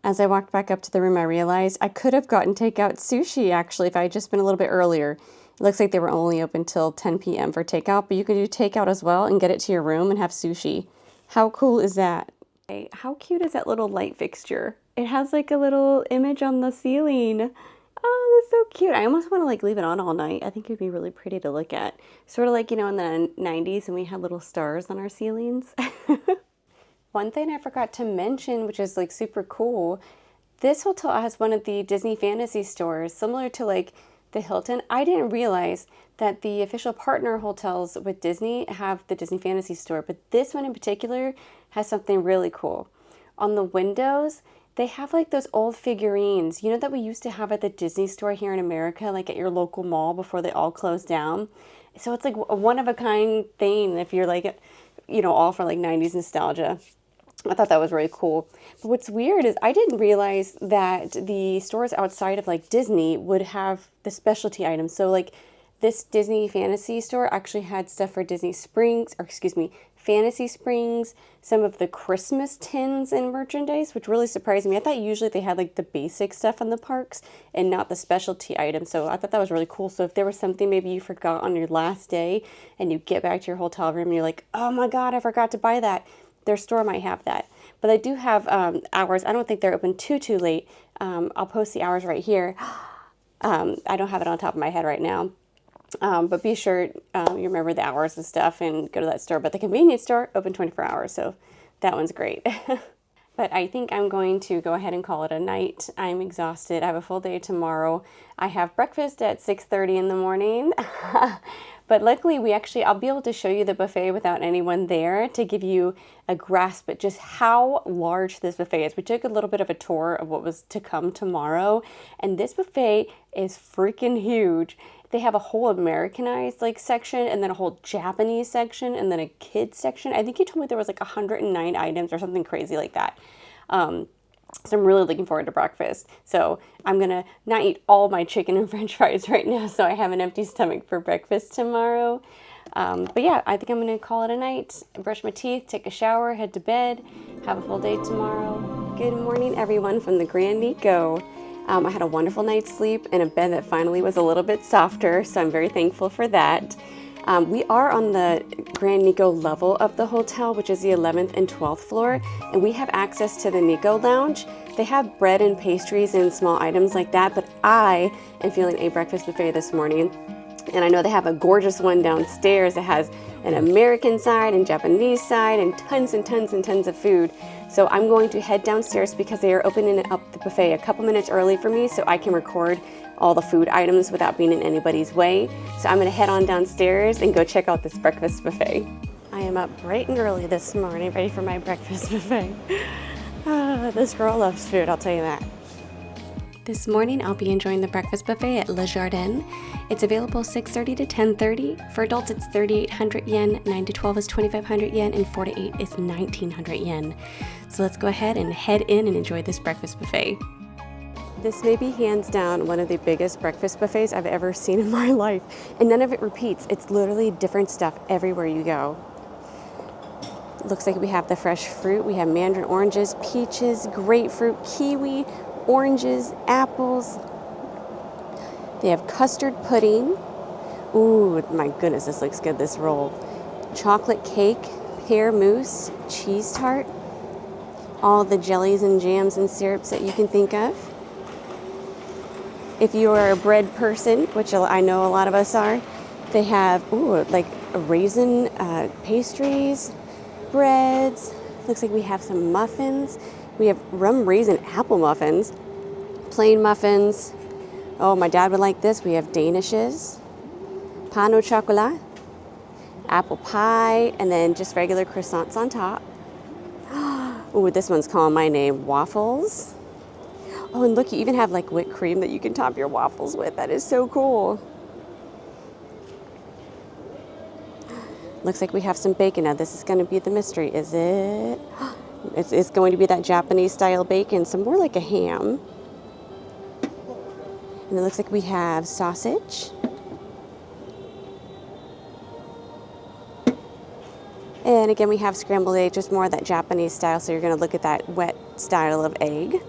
As I walked back up to the room, I realized I could have gotten takeout sushi, actually, if I had just been a little bit earlier. It looks like they were only open till 10 p.m. for takeout, but you could do takeout as well and get it to your room and have sushi. How cool is that? Hey, how cute is that little light fixture? It has like a little image on the ceiling. Oh, that's so cute. I almost want to like leave it on all night. I think it'd be really pretty to look at. Sort of like, you know, in the 90s when we had little stars on our ceilings. One thing I forgot to mention, which is like super cool, this hotel has one of the Disney fantasy stores, similar to like the Hilton. I didn't realize that the official partner hotels with Disney have the Disney fantasy store, but this one in particular has something really cool. On the windows, they have like those old figurines, you know, that we used to have at the Disney store here in America, like at your local mall before they all closed down. So it's like a one-of-a-kind thing if you're like, you know, all for like 90s nostalgia. I thought that was really cool. But what's weird is I didn't realize that the stores outside of like Disney would have the specialty items. So like this Disney Fantasy store actually had stuff for Disney Springs, or excuse me, Fantasy Springs, some of the Christmas tins and merchandise, which really surprised me. I thought usually they had like the basic stuff in the parks and not the specialty items. So I thought that was really cool. So if there was something maybe you forgot on your last day and you get back to your hotel room and you're like, oh my God, I forgot to buy that, their store might have that. But they do have hours. I don't think they're open too late. I'll post the hours right here. I don't have it on top of my head right now. But be sure you remember the hours and stuff and go to that store. But the convenience store, open 24 hours. So that one's great. But I think I'm going to go ahead and call it a night. I'm exhausted. I have a full day tomorrow. I have breakfast at 6:30 in the morning. But luckily, I'll be able to show you the buffet without anyone there to give you a grasp at just how large this buffet is. We took a little bit of a tour of what was to come tomorrow, and this buffet is freaking huge. They have a whole Americanized like section, and then a whole Japanese section, and then a kids section. I think he told me there was like 109 items or something crazy like that. So I'm really looking forward to breakfast. So I'm gonna not eat all my chicken and french fries right now, so I have an empty stomach for breakfast tomorrow. But yeah, I think I'm gonna call it a night, brush my teeth, take a shower, head to bed, have a full day tomorrow. Good morning, everyone, from the Grand Nikko. I had a wonderful night's sleep in a bed that finally was a little bit softer, so I'm very thankful for that. We are on the Grand Nikko level of the hotel, which is the 11th and 12th floor, and we have access to the Nikko lounge. They have bread and pastries and small items like that, but I am feeling a breakfast buffet this morning, and I know they have a gorgeous one downstairs that has an American side and Japanese side and tons and tons and tons of food. So I'm going to head downstairs because they are opening up the buffet a couple minutes early for me so I can record all the food items without being in anybody's way. So I'm gonna head on downstairs and go check out this breakfast buffet. I am up bright and early this morning, ready for my breakfast buffet. This girl loves food, I'll tell you that. This morning, I'll be enjoying the breakfast buffet at Le Jardin. It's available 6:30 to 10:30. For adults, it's 3,800 yen, 9 to 12 is 2,500 yen, and 4 to 8 is 1,900 yen. So let's go ahead and head in and enjoy this breakfast buffet. This may be hands down one of the biggest breakfast buffets I've ever seen in my life, and none of it repeats. It's literally different stuff everywhere you go. It looks like we have the fresh fruit. We have mandarin oranges, peaches, grapefruit, kiwi, oranges, apples. They have custard pudding. Ooh, my goodness, this looks good, this roll. Chocolate cake, Pear mousse, cheese tart, all the jellies and jams and syrups that you can think of. If you are a bread person, which I know a lot of us are, they have like raisin pastries, breads. Looks like we have some muffins. We have rum raisin apple muffins, plain muffins. Oh, my dad would like this. We have danishes, pain au chocolat, apple pie, and then just regular croissants on top. Oh, this one's calling my name, waffles. Oh, and look, you even have like whipped cream that you can top your waffles with. That is so cool. Looks like we have some bacon. Now, this is going to be the mystery, is it? It's going to be that Japanese style bacon, so more like a ham. And it looks like we have sausage. And again, we have scrambled egg, just more of that Japanese style, so you're going to look at that wet style of egg.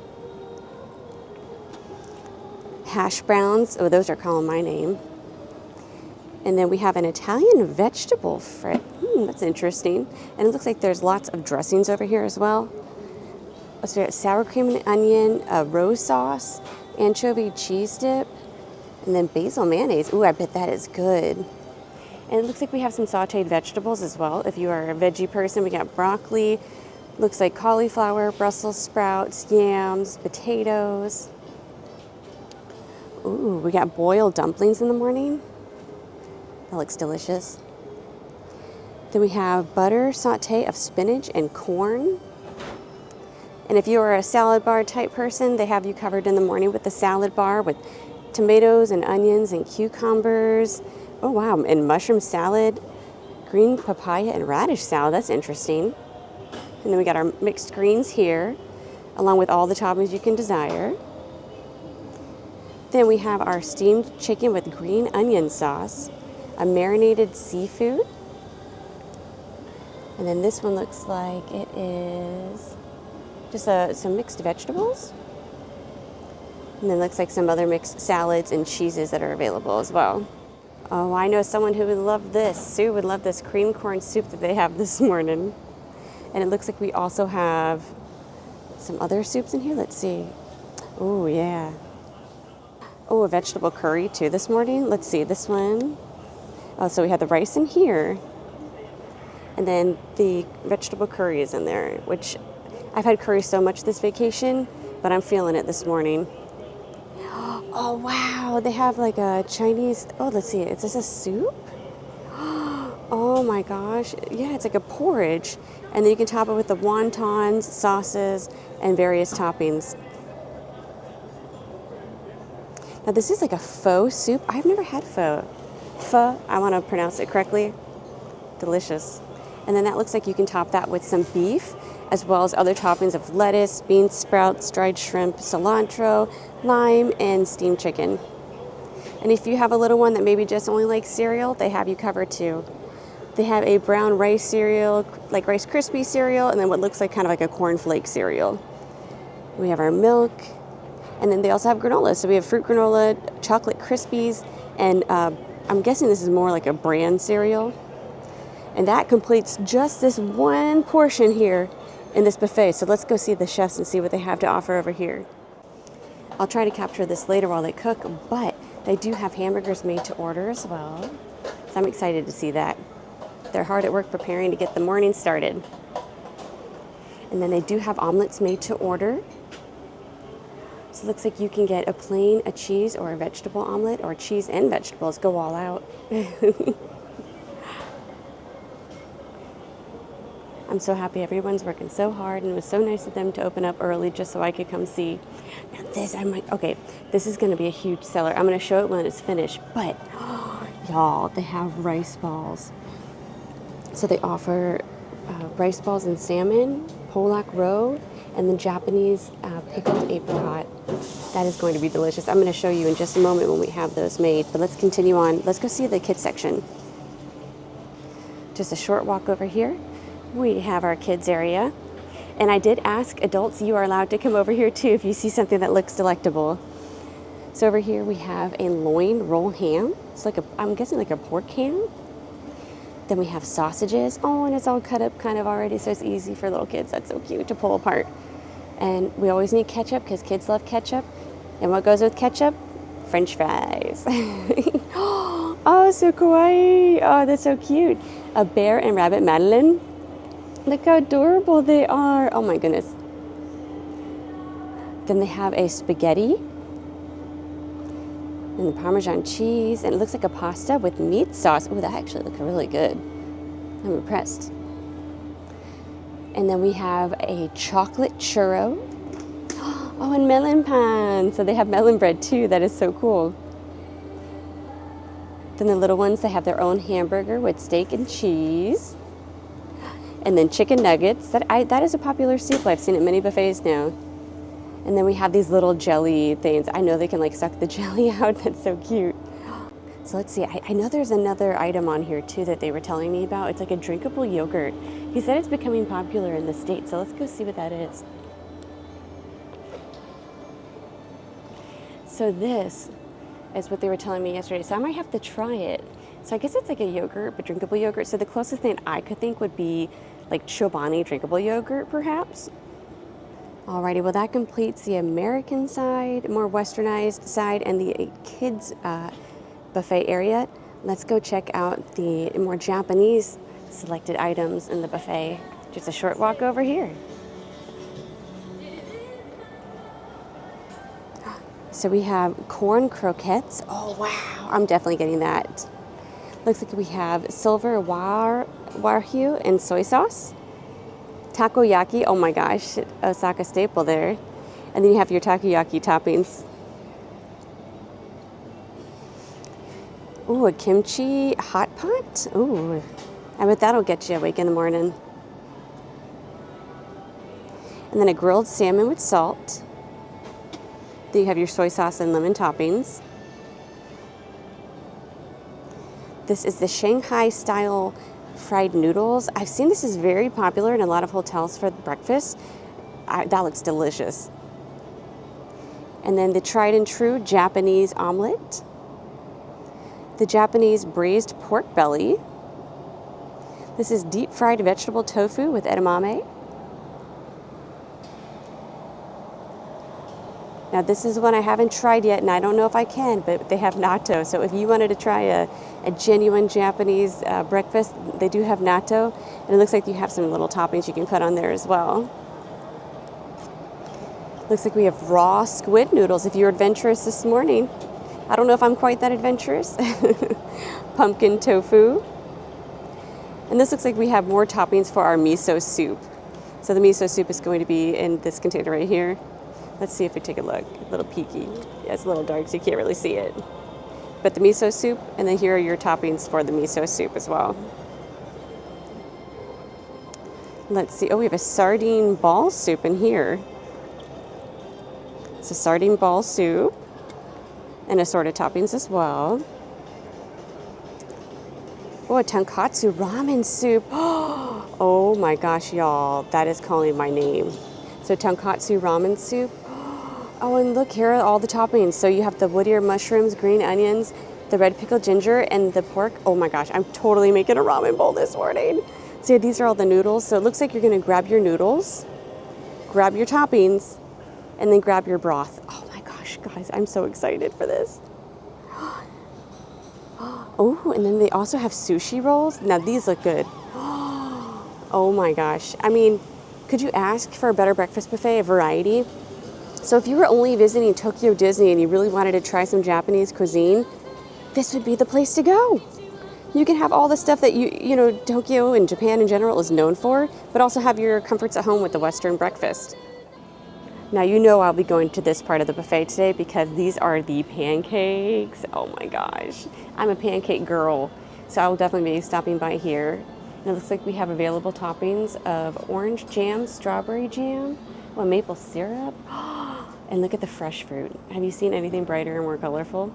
Hash browns. Oh, those are calling my name. And then we have an Italian vegetable frit. That's interesting. And it looks like there's lots of dressings over here as well. So we have sour cream and onion, rose sauce, anchovy cheese dip, and then basil mayonnaise. Ooh, I bet that is good. And it looks like we have some sauteed vegetables as well. If you are a veggie person, we got broccoli, looks like cauliflower, Brussels sprouts, yams, potatoes. Ooh, we got boiled dumplings in the morning. That looks delicious. Then we have butter saute of spinach and corn. And if you are a salad bar type person, they have you covered in the morning with the salad bar with tomatoes and onions and cucumbers. Oh wow, and mushroom salad, green papaya and radish salad. That's interesting. And then we got our mixed greens here, along with all the toppings you can desire. Then we have our steamed chicken with green onion sauce, a marinated seafood. And then this one looks like it is just some mixed vegetables. And then looks like some other mixed salads and cheeses that are available as well. Oh, I know someone who would love this. Sue would love this cream corn soup that they have this morning. And it looks like we also have some other soups in here. Let's see. Oh, yeah. Oh, a vegetable curry too this morning. Let's see, this one. Oh, so we had the rice in here. And then the vegetable curry is in there, which I've had curry so much this vacation, but I'm feeling it this morning. Oh, wow. They have like a Chinese, oh, let's see. Is this a soup? Oh my gosh. Yeah, it's like a porridge. And then you can top it with the wontons, sauces, and various toppings. Now this is like a faux soup. I've never had pho. Pho, I want to pronounce it correctly. Delicious. And then that looks like you can top that with some beef, as well as other toppings of lettuce, bean sprouts, dried shrimp, cilantro, lime, and steamed chicken. And if you have a little one that maybe just only likes cereal, they have you covered too. They have a brown rice cereal, like Rice Krispie cereal, and then what looks like kind of like a cornflake cereal. We have our milk, and then they also have granola. So we have fruit granola, chocolate Krispies, and I'm guessing this is more like a bran cereal. And that completes just this one portion here in this buffet. So let's go see the chefs and see what they have to offer over here. I'll try to capture this later while they cook, but they do have hamburgers made to order as well. So I'm excited to see that. They're hard at work preparing to get the morning started. And then they do have omelets made to order. So it looks like you can get a plain, a cheese, or a vegetable omelet, or cheese and vegetables. Go all out. I'm so happy everyone's working so hard, and it was so nice of them to open up early just so I could come see. Now this, okay, this is gonna be a huge seller. I'm gonna show it when it's finished, but y'all, they have rice balls. So they offer rice balls and salmon, Polak roe, and the Japanese pickled apricot. That is going to be delicious. I'm gonna show you in just a moment when we have those made, but let's continue on. Let's go see the kids section. Just a short walk over here. We have our kids area. And I did ask adults, you are allowed to come over here too if you see something that looks delectable. So over here we have a loin roll ham. It's like I'm guessing like a pork ham. Then we have sausages. Oh, and it's all cut up kind of already, so it's easy for little kids. That's so cute to pull apart. And we always need ketchup because kids love ketchup. And what goes with ketchup? French fries. Oh, so kawaii. Oh, that's so cute. A bear and rabbit Madeleine. Look how adorable they are. Oh my goodness. Then they have a spaghetti and the Parmesan cheese, and it looks like a pasta with meat sauce. Oh, that actually looks really good. I'm impressed. And then we have a chocolate churro. Oh, and melon pan. So they have melon bread too. That is so cool. Then the little ones, they have their own hamburger with steak and cheese. And then chicken nuggets. That is a popular staple. I've seen it at many buffets now. And then we have these little jelly things. I know they can like suck the jelly out. That's so cute. So let's see. I know there's another item on here too that they were telling me about. It's like a drinkable yogurt. He said it's becoming popular in the States. So let's go see what that is. So this is what they were telling me yesterday. So I might have to try it. So I guess it's like a yogurt, but drinkable yogurt. So the closest thing I could think would be like Chobani drinkable yogurt, perhaps. Alrighty, well that completes the American side, more westernized side, and the kids buffet area. Let's go check out the more Japanese selected items in the buffet. Just a short walk over here. So we have corn croquettes. Oh wow, I'm definitely getting that. Looks like we have silver wagyu and soy sauce. Takoyaki, oh my gosh, Osaka staple there. And then you have your takoyaki toppings. Ooh, a kimchi hot pot. Ooh, I bet that'll get you awake in the morning. And then a grilled salmon with salt. Then you have your soy sauce and lemon toppings. This is the Shanghai style fried noodles. I've seen this is very popular in a lot of hotels for breakfast. That looks delicious. And then the tried and true Japanese omelet. The Japanese braised pork belly. This is deep fried vegetable tofu with edamame. Now this is one I haven't tried yet, and I don't know if I can, but they have natto. So if you wanted to try a genuine Japanese breakfast, they do have natto, and it looks like you have some little toppings you can put on there as well. Looks like we have raw squid noodles if you're adventurous this morning. I don't know if I'm quite that adventurous. Pumpkin tofu. And this looks like we have more toppings for our miso soup. So the miso soup is going to be in this container right here. Let's see if we take a look. A little peeky. Yeah, it's a little dark, so you can't really see it. But the miso soup, and then here are your toppings for the miso soup as well. Let's see. Oh, we have a sardine ball soup in here. It's a sardine ball soup and assorted toppings as well. Oh, a tonkatsu ramen soup. Oh my gosh, y'all. That is calling my name. So tonkatsu ramen soup. Oh, and look, here are all the toppings. So you have the wood ear mushrooms, green onions, the red pickled ginger, and the pork. Oh my gosh, I'm totally making a ramen bowl this morning. So yeah, these are all the noodles. So it looks like you're gonna grab your noodles, grab your toppings, and then grab your broth. Oh my gosh, guys, I'm so excited for this. Oh, and then they also have sushi rolls. Now these look good. Oh my gosh. I mean, could you ask for a better breakfast buffet, a variety? So if you were only visiting Tokyo Disney and you really wanted to try some Japanese cuisine, this would be the place to go. You can have all the stuff that you know, Tokyo and Japan in general is known for, but also have your comforts at home with the Western breakfast. Now you know I'll be going to this part of the buffet today because these are the pancakes. Oh my gosh, I'm a pancake girl, so I will definitely be stopping by here. And it looks like we have available toppings of orange jam, strawberry jam, well, maple syrup, and look at the fresh fruit. Have you seen anything brighter and more colorful?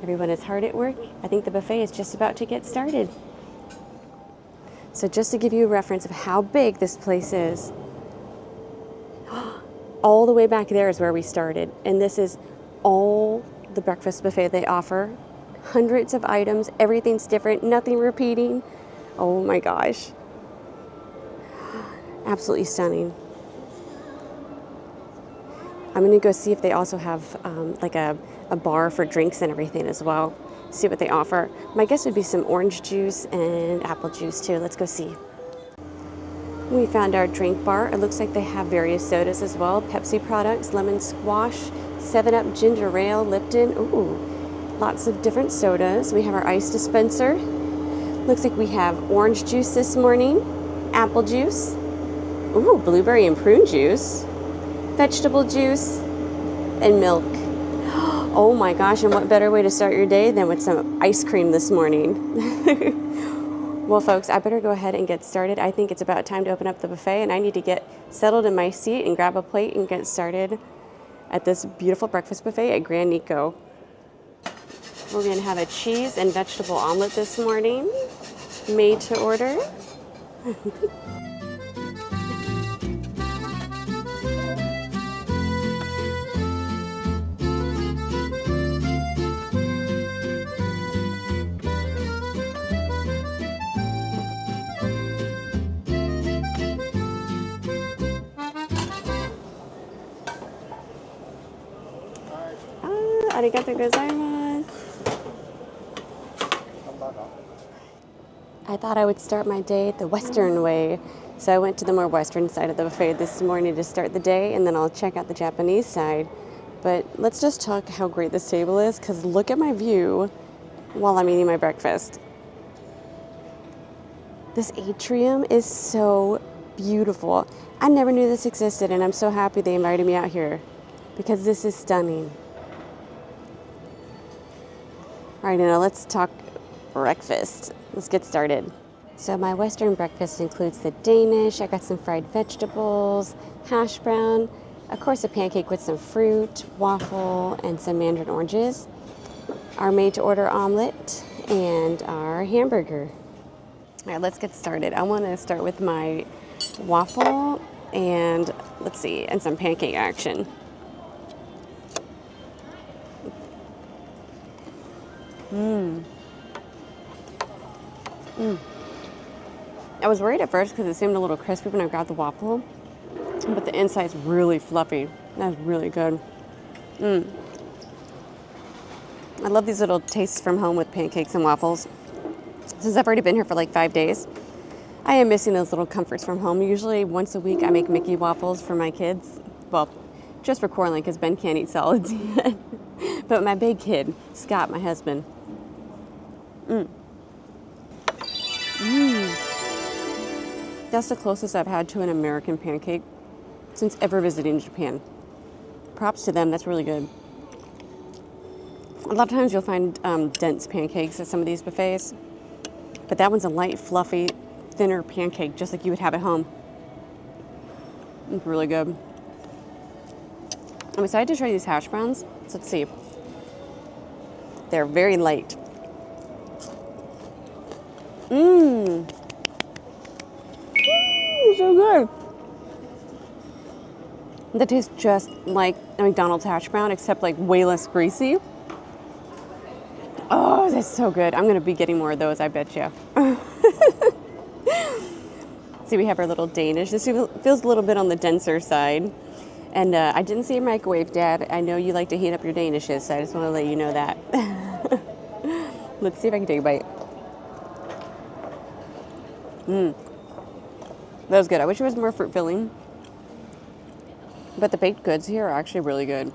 Everyone is hard at work. I think the buffet is just about to get started. So just to give you a reference of how big this place is, all the way back there is where we started. And this is all the breakfast buffet they offer. hundreds of items. Everything's different, nothing repeating. Oh my gosh. Absolutely stunning. I'm gonna go see if they also have like a bar for drinks and everything as well. See what they offer. My guess would be some orange juice and apple juice too. Let's go see. We found our drink bar. It looks like they have various sodas as well. Pepsi products, lemon squash, 7-Up ginger ale, Lipton. Ooh, lots of different sodas. We have our ice dispenser. Looks like we have orange juice this morning, apple juice. Ooh, blueberry and prune juice, vegetable juice, and milk. Oh my gosh, and what better way to start your day than with some ice cream this morning. Well, folks, I better go ahead and get started. I think it's about time to open up the buffet, and I need to get settled in my seat and grab a plate and get started at this beautiful breakfast buffet at Grand Nikko. We're gonna have a cheese and vegetable omelet this morning, made to order. Arigatou gozaimasu. I thought I would start my day the Western way, so I went to the more Western side of the buffet this morning to start the day, and then I'll check out the Japanese side. But let's just talk how great this table is, because look at my view while I'm eating my breakfast. This atrium is so beautiful. I never knew this existed, and I'm so happy they invited me out here, because this is stunning. All right, now let's talk breakfast. Let's get started. So my Western breakfast includes the Danish. I got some fried vegetables, hash brown, of course a pancake with some fruit, waffle, and some mandarin oranges, our made-to-order omelet, and our hamburger. All right, let's get started. I want to start with my waffle and let's see, and some pancake action. I was worried at first because it seemed a little crispy when I grabbed the waffle, but the inside's really fluffy. That's really good. I love these little tastes from home with pancakes and waffles. Since I've already been here for like 5 days, I am missing those little comforts from home. Usually once a week I make Mickey waffles for my kids. Well, just for Coraline because Ben can't eat solids yet. But my big kid, Scott, my husband. That's the closest I've had to an American pancake since ever visiting Japan. Props to them, that's really good. A lot of times you'll find dense pancakes at some of these buffets, but that one's a light, fluffy, thinner pancake, just like you would have at home. It's really good. I'm excited to try these hash browns. So let's see. They're very light. So good. They taste just like a McDonald's hash brown, except like way less greasy. Oh, that's so good. I'm gonna be getting more of those, I bet you. See, we have our little Danish. This feels a little bit on the denser side. And I didn't see a microwave, Dad. I know you like to heat up your Danishes, so I just want to let you know that. Let's see if I can take a bite. That was good. I wish it was more fruit filling. But the baked goods here are actually really good.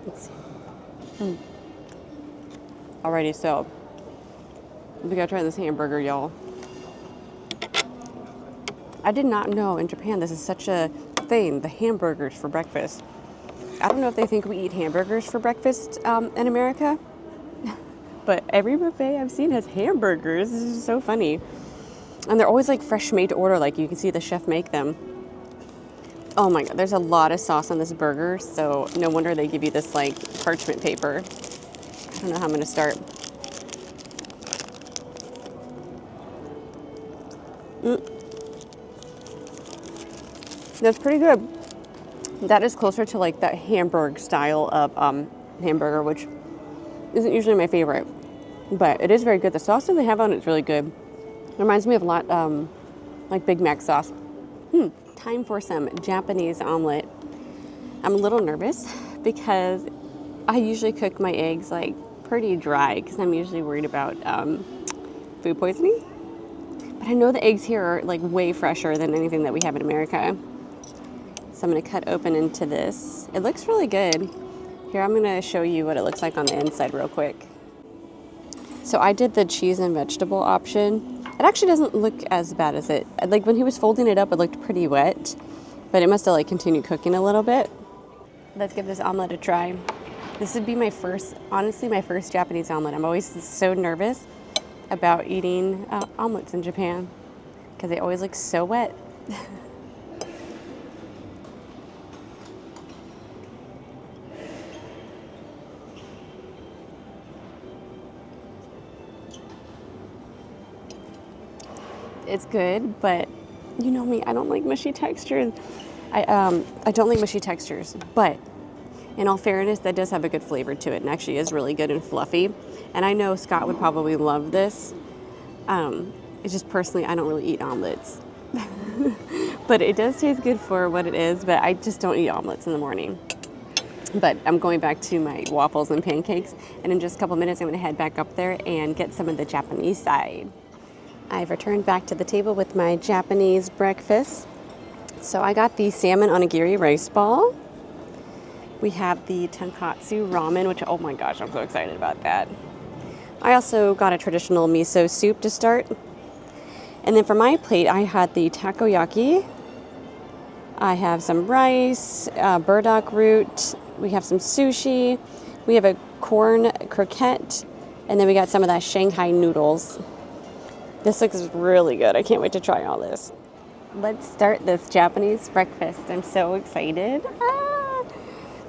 Let's see. Alrighty, so we gotta try this hamburger, y'all. I did not know in Japan this is such a thing, the hamburgers for breakfast. I don't know if they think we eat hamburgers for breakfast in America, but every buffet I've seen has hamburgers. This is so funny. And they're always like fresh made to order, like you can see the chef make them. Oh my God, there's a lot of sauce on this burger, so no wonder they give you this like parchment paper. I don't know how I'm gonna start. That's pretty good. That is closer to like that Hamburg style of hamburger, which isn't usually my favorite, but it is very good. The sauce that they have on it is really good. It reminds me of a lot like Big Mac sauce. Time for some Japanese omelet. I'm a little nervous because I usually cook my eggs like pretty dry because I'm usually worried about food poisoning. But I know the eggs here are like way fresher than anything that we have in America. So I'm gonna cut open into this. It looks really good. Here, I'm gonna show you what it looks like on the inside real quick. So I did the cheese and vegetable option. It actually doesn't look as bad as it, like when he was folding it up, it looked pretty wet, but it must have like continued cooking a little bit. Let's give this omelet a try. This would be my first, honestly, my first Japanese omelet. I'm always so nervous about eating omelets in Japan because they always look so wet. It's good, but you know me, I don't like mushy textures. I don't like mushy textures, but in all fairness, that does have a good flavor to it and actually is really good and fluffy. And I know Scott would probably love this. It's just personally, I don't really eat omelets. But it does taste good for what it is, but I just don't eat omelets in the morning. But I'm going back to my waffles and pancakes, and in just a couple minutes, I'm gonna head back up there and get some of the Japanese side. I've returned back to the table with my Japanese breakfast. So I got the salmon onigiri rice ball. We have the tonkatsu ramen, which, oh my gosh, I'm so excited about that. I also got a traditional miso soup to start. And then for my plate, I had the takoyaki. I have some rice, burdock root. We have some sushi. We have a corn croquette. And then we got some of that Shanghai noodles. This looks really good. I can't wait to try all this. Let's start this Japanese breakfast. I'm so excited.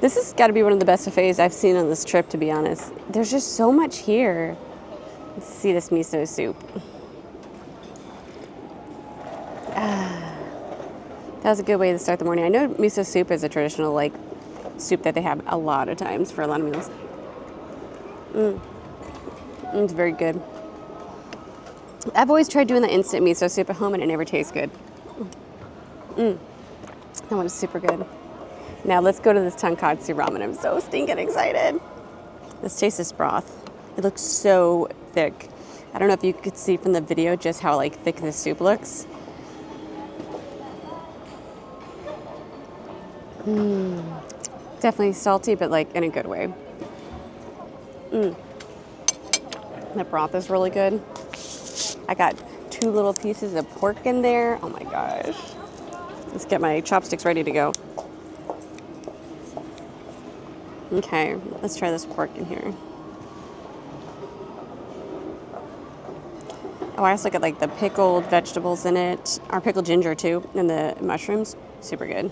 This has got to be one of the best buffets I've seen on this trip, to be honest. There's just so much here. Let's see this miso soup. That was a good way to start the morning. I know miso soup is a traditional like soup that they have a lot of times for a lot of meals. It's very good. I've always tried doing the instant miso soup at home and it never tastes good. That one is super good. Now let's go to this tonkatsu ramen. I'm so stinking excited. Let's taste this broth. It looks so thick. I don't know if you could see from the video just how like thick this soup looks. Definitely salty, but like in a good way. The broth is really good. I got 2 little pieces of pork in there. Oh my gosh. Let's get my chopsticks ready to go. Okay, let's try this pork in here. Oh, I also got like the pickled vegetables in it, or pickled ginger too, and the mushrooms. Super good.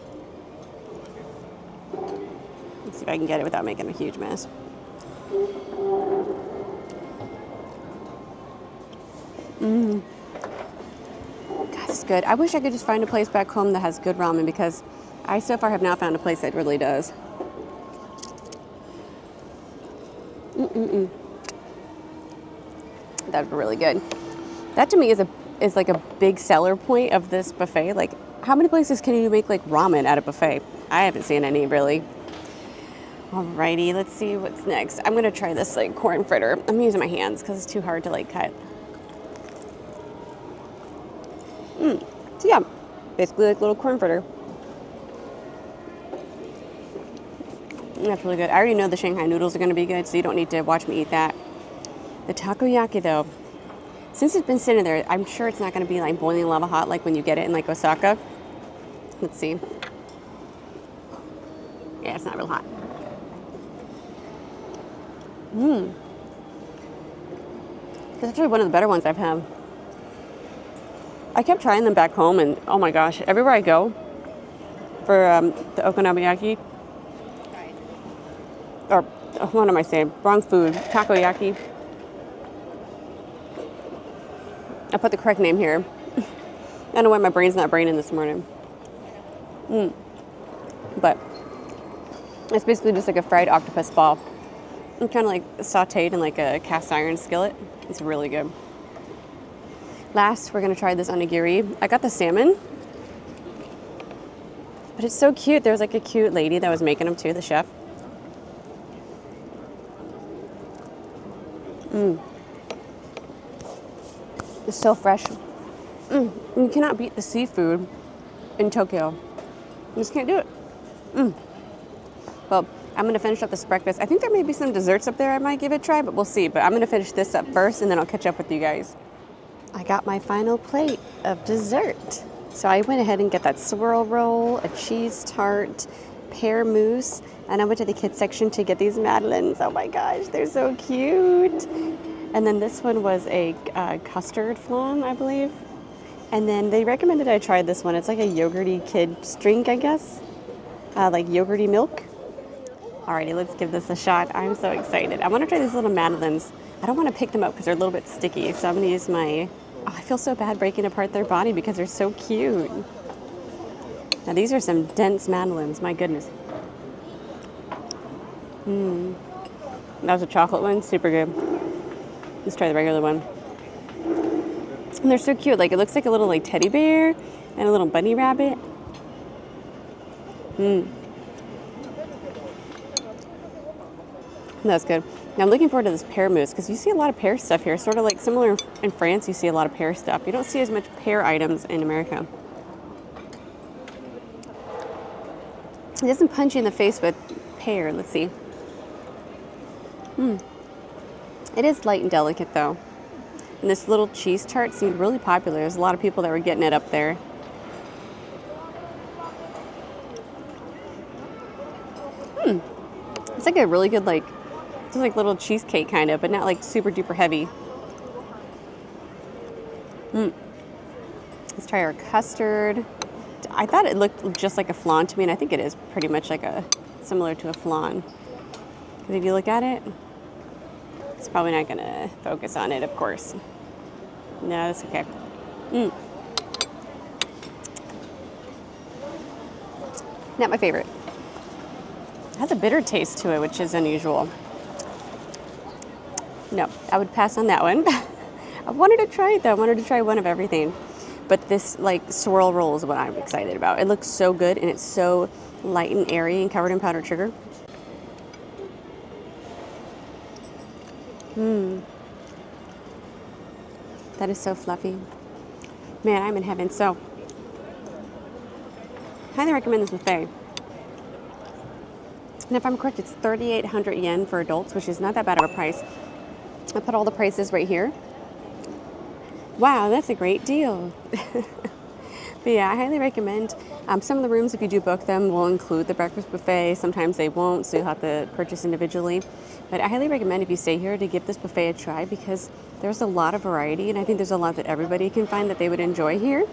Let's see if I can get it without making a huge mess. God, it's good. I wish I could just find a place back home that has good ramen because I so far have not found a place that really does. That's really good. That to me is like a big seller point of this buffet. Like, how many places can you make like ramen at a buffet? I haven't seen any really. Alrighty, let's see what's next. I'm gonna try this like corn fritter. I'm using my hands because it's too hard to like cut. So yeah, basically like little corn fritter. That's really good. I already know the Shanghai noodles are gonna be good, so you don't need to watch me eat that. The takoyaki though, since it's been sitting there, I'm sure it's not gonna be like boiling lava hot like when you get it in like Osaka. Let's see. Yeah, it's not real hot. It's actually one of the better ones I've had. I kept trying them back home, and oh my gosh, everywhere I go for the okonomiyaki, or what am I saying? Wrong food, takoyaki. I put the correct name here. I don't know why my brain's not braining this morning. But it's basically just like a fried octopus ball. and kind of like sauteed in like a cast iron skillet. It's really good. Last, we're gonna try this onigiri. I got the salmon, but it's so cute. There's like a cute lady that was making them too, the chef. It's so fresh. You cannot beat the seafood in Tokyo. You just can't do it. Well, I'm gonna finish up this breakfast. I think there may be some desserts up there I might give it a try, but we'll see. But I'm gonna finish this up first and then I'll catch up with you guys. I got my final plate of dessert. So I went ahead and got that swirl roll, a cheese tart, pear mousse, and I went to the kids section to get these madeleines. Oh my gosh, they're so cute. And then this one was a custard flan, I believe. And then they recommended I try this one. It's like a yogurty kid's drink, I guess. Like yogurty milk. Alrighty, let's give this a shot. I'm so excited. I want to try these little madeleines. I don't want to pick them up because they're a little bit sticky. So I'm going to use my... Oh, I feel so bad breaking apart their body because they're so cute. Now these are some dense madeleines. My goodness. That was a chocolate one. Super good. Let's try the regular one. And they're so cute. Like it looks like a little like teddy bear and a little bunny rabbit. That's good. Now I'm looking forward to this pear mousse because you see a lot of pear stuff here. Sort of like similar in France, you see a lot of pear stuff. You don't see as much pear items in America. It doesn't punch you in the face with pear. Let's see. It is light and delicate though. And this little cheese tart seemed really popular. There's a lot of people that were getting it up there. It's like a really good like, it's like little cheesecake kind of, but not like super duper heavy. Let's try our custard. I thought it looked just like a flan to me, and I think it is pretty much like similar to a flan. Because if you look at it, it's probably not gonna focus on it, of course. No, that's okay. Not my favorite. It has a bitter taste to it, which is unusual. No, I would pass on that one. I wanted to try it though. I wanted to try one of everything. But this like swirl roll is what I'm excited about. It looks so good and it's so light and airy and covered in powdered sugar. That is so fluffy. Man, I'm in heaven. So, highly recommend this buffet. And if I'm correct, it's 3,800 yen for adults, which is not that bad of a price. I put all the prices right here. Wow, that's a great deal. But yeah, I highly recommend. Some of the rooms, if you do book them, will include the breakfast buffet. Sometimes they won't, so you'll have to purchase individually. But I highly recommend if you stay here to give this buffet a try because there's a lot of variety, and I think there's a lot that everybody can find that they would enjoy here.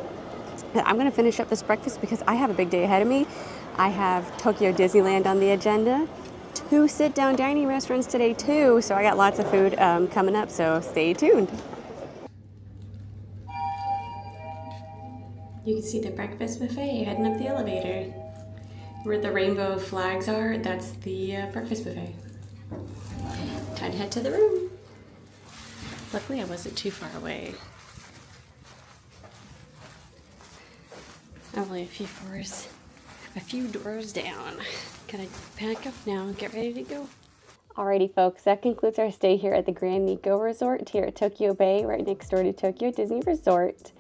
But I'm going to finish up this breakfast because I have a big day ahead of me. I have Tokyo Disneyland on the agenda. 2 sit-down dining restaurants today too, so I got lots of food coming up, so stay tuned. You can see the breakfast buffet heading up the elevator. Where the rainbow flags are, that's the breakfast buffet. Time to head to the room. Luckily I wasn't too far away. Only a few doors down. Gotta pack up now and get ready to go. Alrighty folks, that concludes our stay here at the Grand Nikko Resort here at Tokyo Bay, right next door to Tokyo Disney Resort.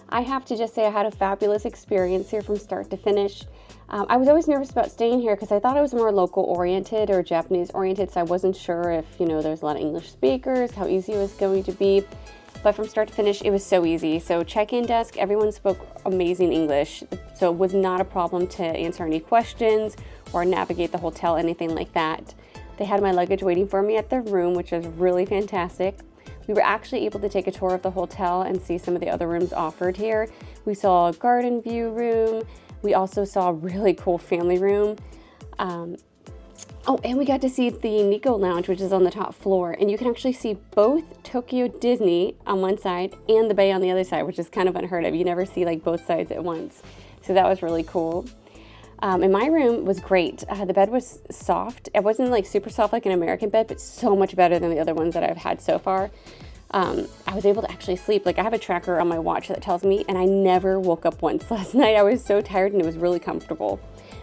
I have to just say I had a fabulous experience here from start to finish. I was always nervous about staying here because I thought it was more local oriented or Japanese oriented, so I wasn't sure if, there's a lot of English speakers, how easy it was going to be. But from start to finish, it was so easy. So check-in desk, everyone spoke amazing English. So it was not a problem to answer any questions or navigate the hotel, anything like that. They had my luggage waiting for me at their room, which was really fantastic. We were actually able to take a tour of the hotel and see some of the other rooms offered here. We saw a garden view room. We also saw a really cool family room. Oh, and we got to see the Nikko Lounge, which is on the top floor. And you can actually see both Tokyo Disney on one side and the bay on the other side, which is kind of unheard of. You never see like both sides at once. So that was really cool. And my room was great. The bed was soft. It wasn't like super soft like an American bed, but so much better than the other ones that I've had so far. I was able to actually sleep. Like I have a tracker on my watch that tells me, and I never woke up once last night. I was so tired and it was really comfortable.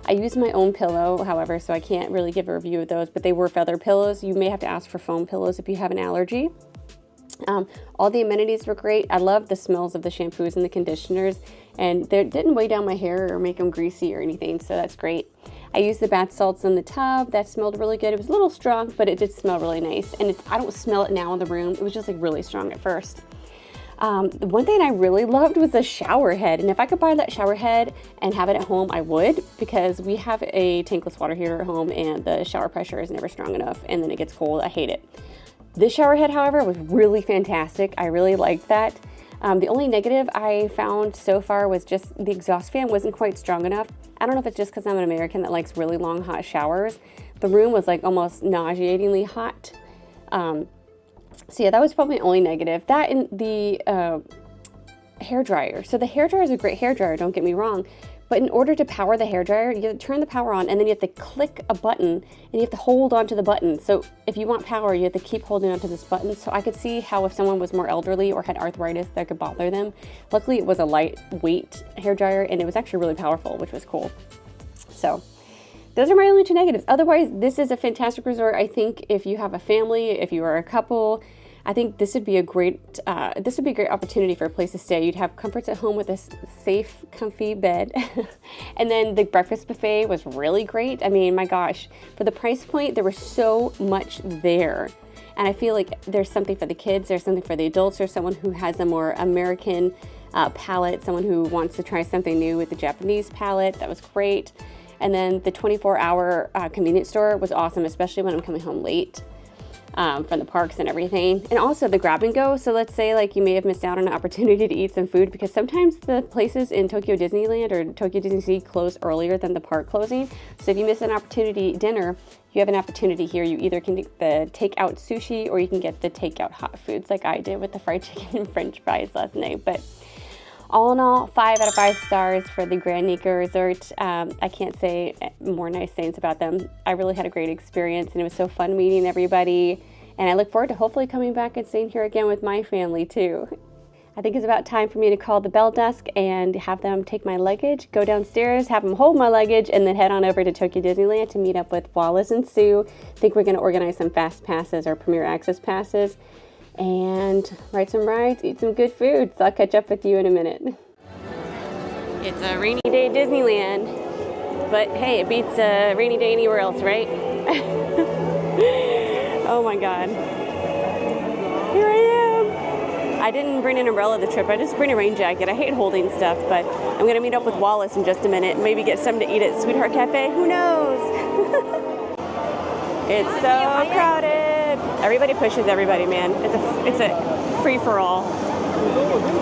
I used my own pillow, however, so I can't really give a review of those, but they were feather pillows. You may have to ask for foam pillows if you have an allergy. All the amenities were great. I love the smells of the shampoos and the conditioners, and they didn't weigh down my hair or make them greasy or anything, so that's great. I used the bath salts in the tub. That smelled really good. It was a little strong, but it did smell really nice, and I don't smell it now in the room. It was just like really strong at first. The one thing I really loved was the shower head, and if I could buy that shower head and have it at home, I would, because we have a tankless water heater at home and the shower pressure is never strong enough, and then it gets cold. I hate it. This shower head, however, was really fantastic. I really liked that. The only negative I found so far was just the exhaust fan wasn't quite strong enough. I don't know if it's just because I'm an American that likes really long hot showers. The room was like almost nauseatingly hot. So yeah, that was probably the only negative. That and the hair dryer. So the hair dryer is a great hair dryer, don't get me wrong. But in order to power the hair dryer, you have to turn the power on, and then you have to click a button, and you have to hold onto the button. So if you want power, you have to keep holding onto this button. So I could see how if someone was more elderly or had arthritis, that could bother them. Luckily, it was a lightweight hair dryer, and it was actually really powerful, which was cool. So those are my only two negatives. Otherwise, this is a fantastic resort. I think if you have a family, if you are a couple, I think this would be a great opportunity for a place to stay. You'd have comforts at home with a safe, comfy bed. And then the breakfast buffet was really great. I mean, my gosh, for the price point, there was so much there. And I feel like there's something for the kids, there's something for the adults, there's someone who has a more American palate, someone who wants to try something new with the Japanese palate. That was great. And then the 24-hour convenience store was awesome, especially when I'm coming home late. From the parks and everything, and also the grab and go. So let's say like you may have missed out on an opportunity to eat some food, because sometimes the places in Tokyo Disneyland or Tokyo Disneysea close earlier than the park closing. So if you miss an opportunity to eat dinner, you have an opportunity here. You either can get the takeout sushi or you can get the takeout hot foods like I did with the fried chicken and french fries last night. But all in all, 5 out of 5 stars for the Grand Nikko Resort. I can't say more nice things about them. I really had a great experience, and it was so fun meeting everybody. And I look forward to hopefully coming back and staying here again with my family too. I think it's about time for me to call the bell desk and have them take my luggage, go downstairs, have them hold my luggage, and then head on over to Tokyo Disneyland to meet up with Wallace and Sue. I think we're going to organize some fast passes or premier access passes, and ride some rides, eat some good food. So I'll catch up with you in a minute. It's a rainy day Disneyland, but hey, it beats a rainy day anywhere else, right? Oh my God. Here I am. I didn't bring an umbrella the trip. I just bring a rain jacket. I hate holding stuff, but I'm going to meet up with Wallace in just a minute. Maybe get something to eat at Sweetheart Cafe. Who knows? It's so crowded. Everybody pushes everybody, man. It's a free-for-all.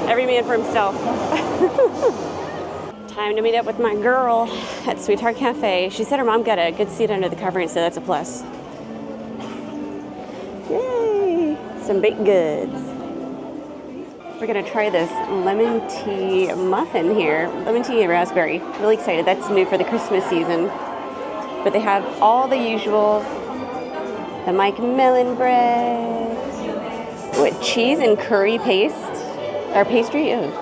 Every man for himself. Time to meet up with my girl at Sweetheart Cafe. She said her mom got a good seat under the covering, so that's a plus. Yay! Some baked goods. We're gonna try this lemon tea muffin here. Lemon tea and raspberry. Really excited. That's new for the Christmas season. But they have all the usuals. The Mike Melon bread. What, cheese and curry paste? Or pastry? Ew.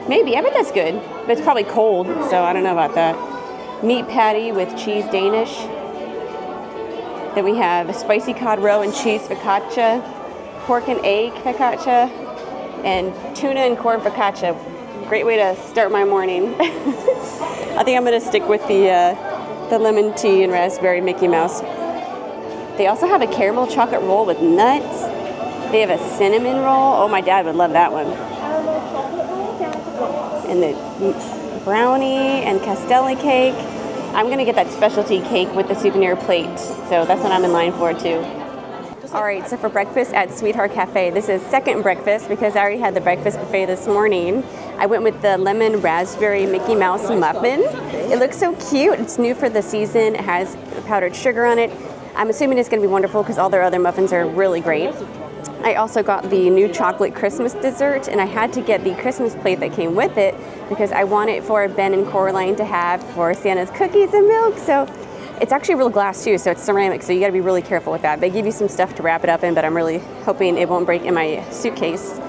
Maybe. I bet that's good. But it's probably cold, so I don't know about that. Meat patty with cheese Danish. Then we have spicy cod roe and cheese focaccia, pork and egg focaccia, and tuna and corn focaccia. Great way to start my morning. I think I'm going to stick with the lemon tea and raspberry Mickey Mouse. They also have a caramel chocolate roll with nuts. They have a cinnamon roll. Oh, my dad would love that one. And the brownie and castelli cake. I'm going to get that specialty cake with the souvenir plate. So that's what I'm in line for, too. All right, so for breakfast at Sweetheart Cafe, this is second breakfast because I already had the breakfast buffet this morning. I went with the lemon raspberry Mickey Mouse muffin. It looks so cute. It's new for the season. It has powdered sugar on it. I'm assuming it's going to be wonderful because all their other muffins are really great. I also got the new chocolate Christmas dessert, and I had to get the Christmas plate that came with it because I want it for Ben and Coraline to have for Santa's cookies and milk. So it's actually real glass too, so it's ceramic, so you gotta be really careful with that. They give you some stuff to wrap it up in, but I'm really hoping it won't break in my suitcase.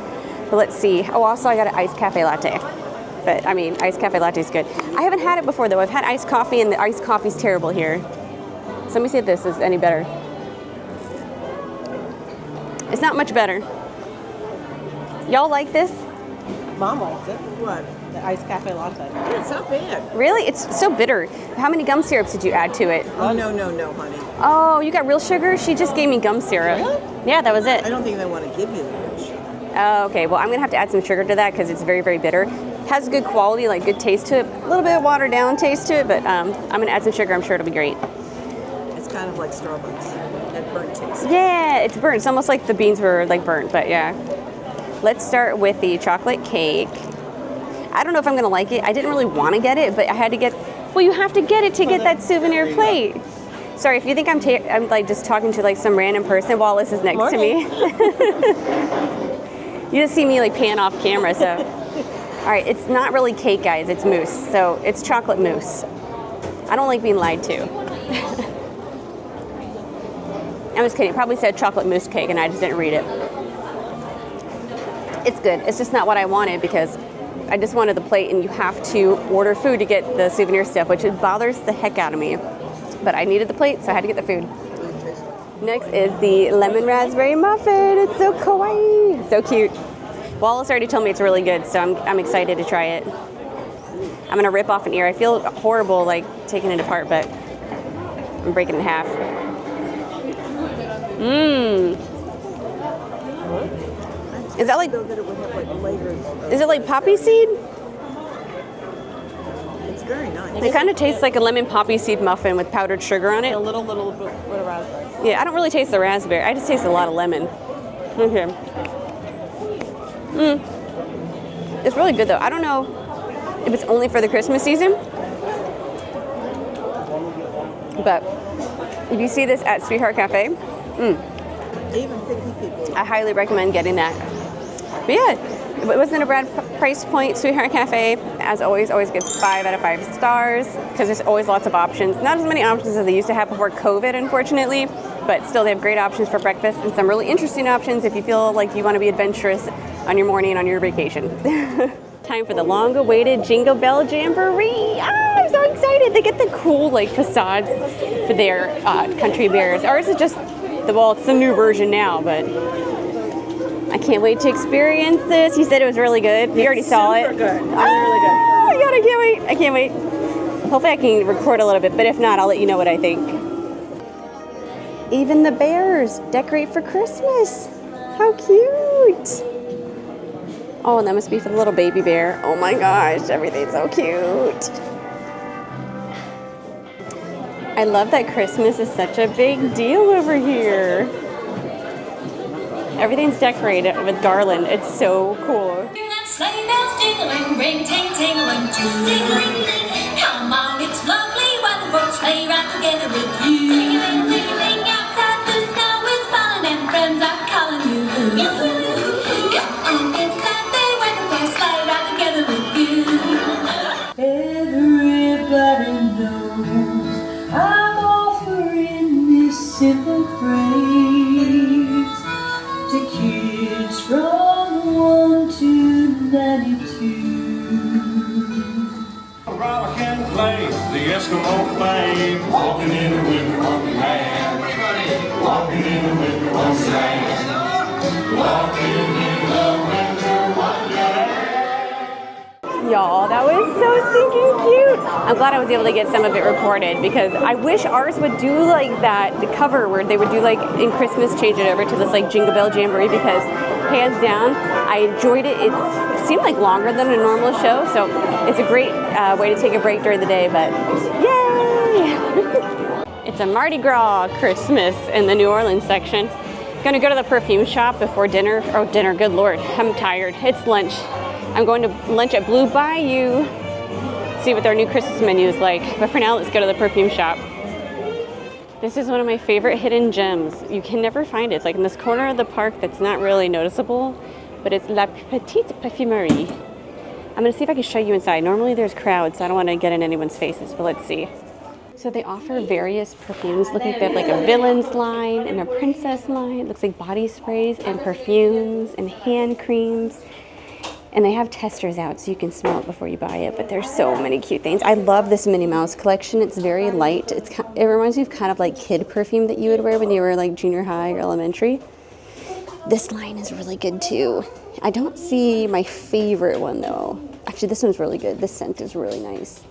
But let's see. Oh, also I got an iced cafe latte. But I mean, iced cafe latte is good. I haven't had it before though. I've had iced coffee, and the iced coffee's terrible here. So let me see if this is any better. It's not much better. Y'all like this? Mom likes it. What? The iced cafe latte. Yeah, it's not bad. Really? It's so bitter. How many gum syrups did you add to it? Oh, no, honey. Oh, you got real sugar? She just gave me gum syrup. Really? Yeah, that was it. I don't think they want to give you the real sugar. Oh, okay. Well, I'm gonna have to add some sugar to that because it's very, very bitter. Has good quality, like good taste to it. A little bit of watered down taste to it, but I'm gonna add some sugar. I'm sure it'll be great. It's kind of like Starbucks. That burnt taste. Yeah, it's burnt. It's almost like the beans were like burnt, but yeah. Let's start with the chocolate cake. I don't know if I'm gonna like it. I didn't really want to get it, but I had to get. Well, you have to get it to get that souvenir plate. Sorry if you think I'm like just talking to like some random person. Wallace is next to me. You just see me like pan off camera, so. All right, it's not really cake, guys. It's mousse, so it's chocolate mousse. I don't like being lied to. I'm just kidding. It probably said chocolate mousse cake, and I just didn't read it. It's good. It's just not what I wanted because I just wanted the plate, and you have to order food to get the souvenir stuff, which it bothers the heck out of me. But I needed the plate, so I had to get the food. Next is the lemon raspberry muffin. It's so kawaii, so cute. Wallace already told me it's really good, so I'm excited to try it. I'm gonna rip off an ear. I feel horrible like taking it apart, but I'm breaking it in half. Mmm. Is that like? Is it like poppy seed? It's very nice. It kind of tastes like a lemon poppy seed muffin with powdered sugar on it. A little bit of raspberry. Yeah, I don't really taste the raspberry. I just taste a lot of lemon. Okay. It's really good though. I don't know if it's only for the Christmas season, but if you see this at Sweetheart Cafe, Even picky people. I highly recommend getting that. But yeah, it wasn't a bad price point. Sweetheart Cafe, as always gets 5 out of 5 stars because there's always lots of options. Not as many options as they used to have before COVID, unfortunately, but still they have great options for breakfast and some really interesting options if you feel like you want to be adventurous on your morning on your vacation. Time for the long-awaited Jingle Bell Jamboree. I'm so excited. They get the cool like facades for their country bears. Ours is just it's the new version now, but I can't wait to experience this. You said it was really good. You already saw it. Super good. It's really good. Oh my god, I can't wait. I can't wait. Hopefully I can record a little bit, but if not, I'll let you know what I think. Even the bears decorate for Christmas. How cute. Oh, and that must be for the little baby bear. Oh my gosh, everything's so cute. I love that Christmas is such a big deal over here. Everything's decorated with garland. It's so cool. Sleigh bells jingling, ring ting tingling too. Come on, it's lovely when the folks sleigh ride together with you. Ring ring ring outside the snow is fun and friends are calling you. Come on, it's that day when the folks sleigh ride together with you. Everybody knows I'm offering this simple phrase to kids from 1 to 92. Rock and play the Eskimo flame, walking in the winter wonderland. Everybody, walking in the winter wonderland. Walking in the winter wonderland. Y'all, that was so stinking cute. I'm glad I was able to get some of it recorded because I wish ours would do like that, the cover where they would do like in Christmas, change it over to this like Jingle Bell Jamboree because hands down, I enjoyed it. It seemed like longer than a normal show, so it's a great way to take a break during the day, but yay! It's a Mardi Gras Christmas in the New Orleans section. Gonna go to the perfume shop before dinner. Oh, dinner, good Lord, I'm tired. It's lunch. I'm going to lunch at Blue Bayou, see what their new Christmas menu is like. But for now, let's go to the perfume shop. This is one of my favorite hidden gems. You can never find it. It's like in this corner of the park that's not really noticeable, but it's La Petite Parfumerie. I'm gonna see if I can show you inside. Normally there's crowds, so I don't wanna get in anyone's faces, but let's see. So they offer various perfumes. Look like they have like a villain's line and a princess line. It looks like body sprays and perfumes and hand creams. And they have testers out so you can smell it before you buy it, but there's so many cute things. I love this Minnie Mouse collection. It's very light. It reminds me of kind of like kid perfume that you would wear when you were like junior high or elementary. This line is really good too. I don't see my favorite one though. Actually, this one's really good. This scent is really nice.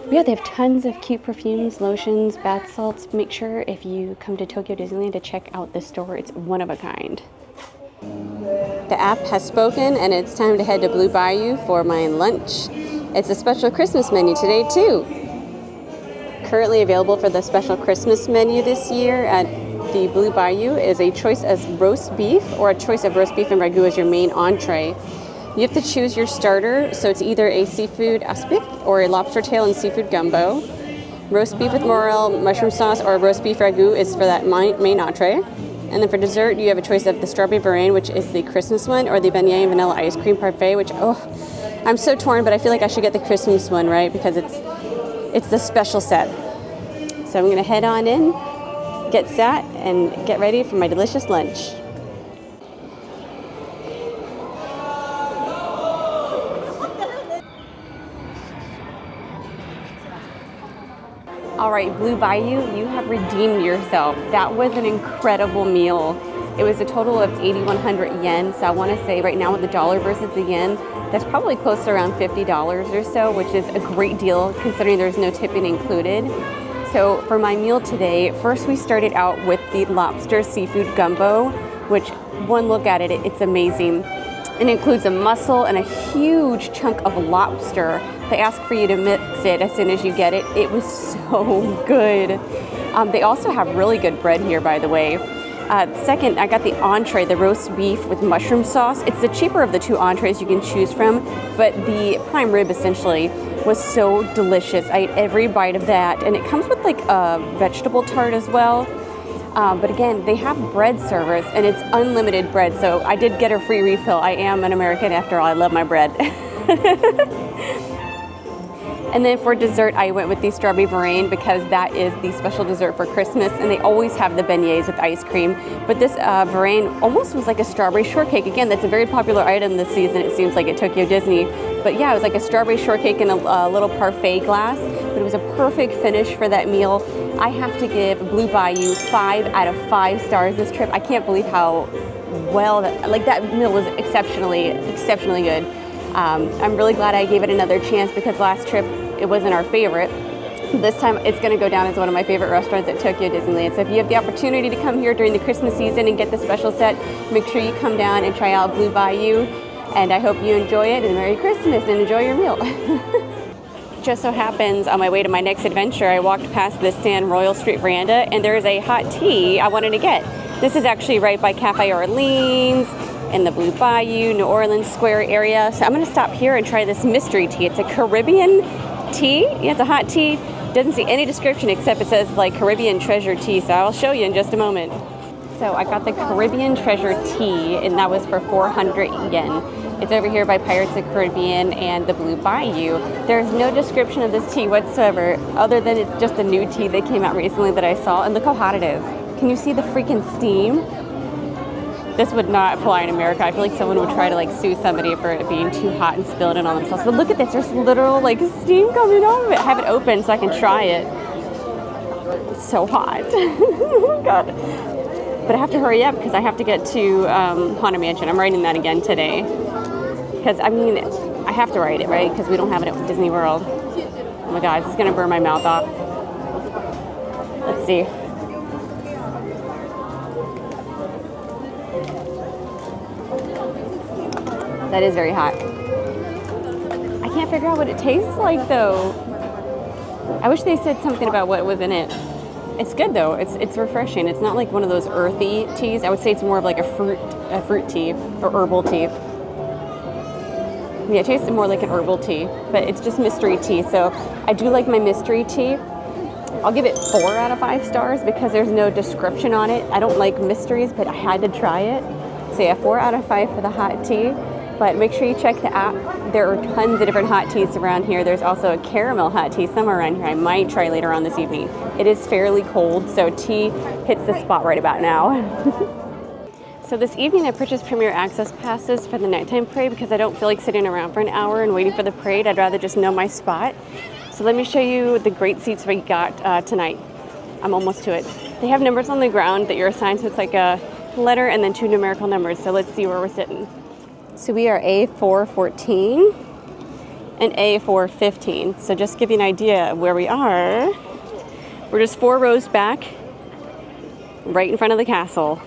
But yeah, they have tons of cute perfumes, lotions, bath salts. Make sure if you come to Tokyo Disneyland to check out this store. It's one of a kind. The app has spoken and it's time to head to Blue Bayou for my lunch. It's a special Christmas menu today too. Currently available for the special Christmas menu this year at the Blue Bayou is a choice of roast beef or a choice of roast beef and ragu as your main entree. You have to choose your starter, so it's either a seafood aspic or a lobster tail and seafood gumbo. Roast beef with morel, mushroom sauce, or roast beef ragu is for that main entree. And then for dessert, you have a choice of the strawberry meringue, which is the Christmas one, or the beignet and vanilla ice cream parfait, which, oh, I'm so torn, but I feel like I should get the Christmas one, right? Because it's the special set. So I'm gonna head on in, get sat, and get ready for my delicious lunch. All right, Blue Bayou, you have redeemed yourself. That was an incredible meal. It was a total of 8,100 yen. So I want to say right now with the dollar versus the yen, that's probably close to around $50 or so, which is a great deal considering there's no tipping included. So for my meal today, first we started out with the lobster seafood gumbo, which one look at it, it's amazing. It includes a mussel and a huge chunk of lobster. They ask for you to mix it as soon as you get it. It was so good. They also have really good bread here, by the way. Second, I got the entree, the roast beef with mushroom sauce. It's the cheaper of the two entrees you can choose from, but the prime rib essentially was so delicious. I ate every bite of that, and it comes with like a vegetable tart as well. But again, they have bread service, and it's unlimited bread, so I did get a free refill. I am an American after all, I love my bread. And then for dessert, I went with the strawberry meringue because that is the special dessert for Christmas, and they always have the beignets with ice cream. But this meringue almost was like a strawberry shortcake. Again, that's a very popular item this season, it seems like, at Tokyo Disney. But yeah, it was like a strawberry shortcake in a little parfait glass, but it was a perfect finish for that meal. I have to give Blue Bayou 5 out of 5 stars this trip. I can't believe how well, that meal was exceptionally good. I'm really glad I gave it another chance because last trip it wasn't our favorite. This time it's going to go down as one of my favorite restaurants at Tokyo Disneyland. So if you have the opportunity to come here during the Christmas season and get the special set, make sure you come down and try out Blue Bayou. And I hope you enjoy it, and Merry Christmas and enjoy your meal. Just so happens on my way to my next adventure, I walked past this stand, Royal Street Veranda, and there's a hot tea I wanted to get. This is actually right by Cafe Orleans in the Blue Bayou, New Orleans Square area. So I'm gonna stop here and try this mystery tea. It's a Caribbean tea. Yeah, it's a hot tea. Doesn't see any description except it says like Caribbean treasure tea. So I'll show you in just a moment. So I got the Caribbean treasure tea, and that was for 400 yen. It's over here by Pirates of the Caribbean and the Blue Bayou. There's no description of this tea whatsoever, other than it's just a new tea that came out recently that I saw. And look how hot it is. Can you see the freaking steam? This would not fly in America. I feel like someone would try to like sue somebody for it being too hot and spilled it on themselves. But look at this, there's literal like steam coming off of it. I have it open so I can try it. It's so hot. Oh God. But I have to hurry up because I have to get to Haunted Mansion. I'm writing that again today. Because, I mean, I have to write it, right? Because we don't have it at Disney World. Oh my God, this is going to burn my mouth off. Let's see. That is very hot. I can't figure out what it tastes like, though. I wish they said something about what was in it. It's good though. It's refreshing. It's not like one of those earthy teas. I would say it's more of like a fruit tea or herbal tea. Yeah, it tastes more like an herbal tea, but it's just mystery tea. So I do like my mystery tea. I'll give it 4 out of 5 stars because there's no description on it. I don't like mysteries, but I had to try it. So yeah, 4 out of 5 for the hot tea. But make sure you check the app. There are tons of different hot teas around here. There's also a caramel hot tea somewhere around here I might try later on this evening. It is fairly cold, so tea hits the spot right about now. So this evening I purchased Premier Access passes for the nighttime parade because I don't feel like sitting around for an hour and waiting for the parade. I'd rather just know my spot. So let me show you the great seats we got tonight. I'm almost to it. They have numbers on the ground that you're assigned, so it's like a letter and then 2 numerical numbers. So let's see where we're sitting. So we are A414 and A415. So just to give you an idea of where we are, we're just 4 rows back, right in front of the castle.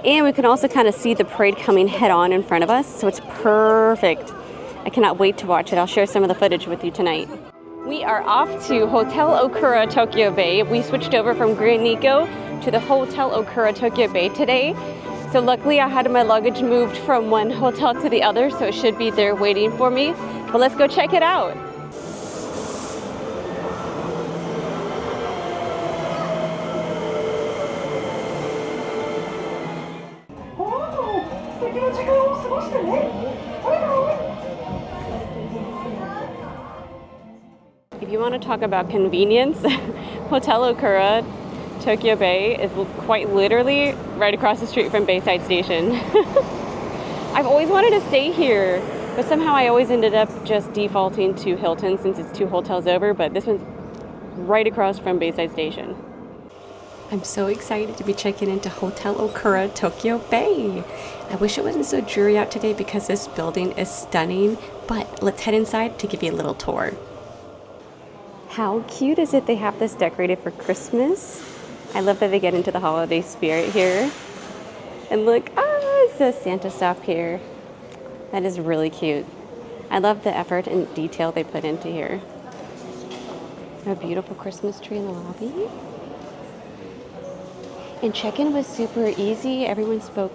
And we can also kind of see the parade coming head on in front of us, so it's perfect. I cannot wait to watch it. I'll share some of the footage with you tonight. We are off to Hotel Okura Tokyo Bay. We switched over from Grand Nikko to the Hotel Okura Tokyo Bay today. So luckily I had my luggage moved from one hotel to the other, so it should be there waiting for me. But let's go check it out. If you want to talk about convenience, Hotel Okura Tokyo Bay is quite literally right across the street from Bayside Station. I've always wanted to stay here, but somehow I always ended up just defaulting to Hilton since it's 2 hotels over, but this one's right across from Bayside Station. I'm so excited to be checking into Hotel Okura Tokyo Bay. I wish it wasn't so dreary out today because this building is stunning, but let's head inside to give you a little tour. How cute is it they have this decorated for Christmas? I love that they get into the holiday spirit here. And look, it's the Santa stuff here. That is really cute. I love the effort and detail they put into here. A beautiful Christmas tree in the lobby. And check-in was super easy. Everyone spoke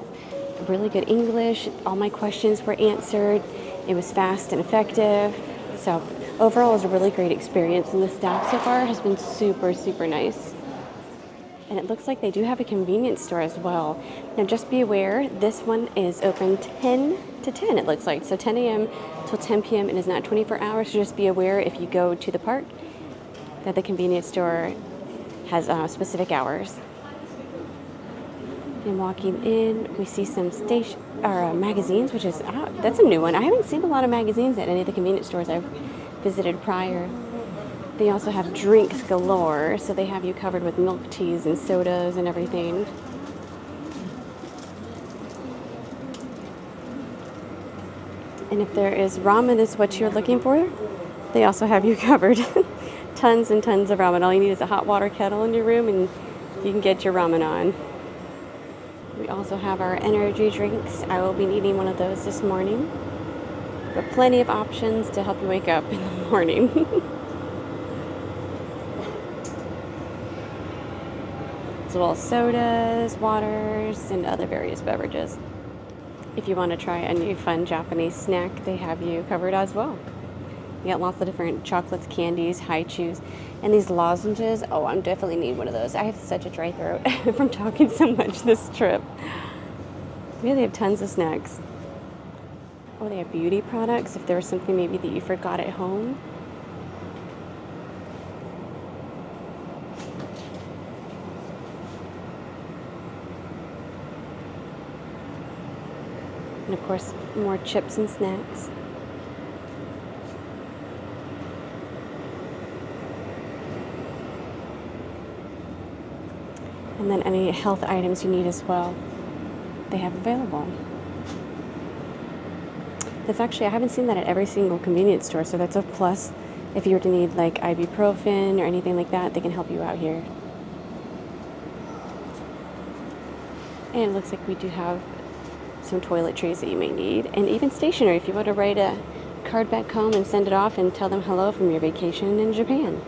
really good English. All my questions were answered. It was fast and effective. So overall, it was a really great experience. And the staff so far has been super, super nice. And it looks like they do have a convenience store as well. Now just be aware, this one is open 10 to 10 it looks like. So 10 a.m. till 10 p.m. and is not 24 hours. So just be aware if you go to the park that the convenience store has specific hours. And walking in, we see some magazines, which is, that's a new one. I haven't seen a lot of magazines at any of the convenience stores I've visited prior. They also have drinks galore, so they have you covered with milk teas and sodas and everything. And if there is ramen is what you're looking for, they also have you covered. Tons and tons of ramen. All you need is a hot water kettle in your room and you can get your ramen on. We also have our energy drinks. I will be needing one of those this morning. But plenty of options to help you wake up in the morning. As well as sodas, waters, and other various beverages. If you want to try a new fun Japanese snack, they have you covered as well. You got lots of different chocolates, candies, haichus, and these lozenges. Oh, I'm definitely need one of those. I have such a dry throat from talking so much this trip. Yeah, they have tons of snacks. Oh, they have beauty products if there was something maybe that you forgot at home. And of course, more chips and snacks. And then any health items you need as well, they have available. That's actually, I haven't seen that at every single convenience store, so that's a plus. If you were to need like ibuprofen or anything like that, they can help you out here. And it looks like we do have some toiletries that you may need, and even stationery if you want to write a card back home and send it off and tell them hello from your vacation in Japan.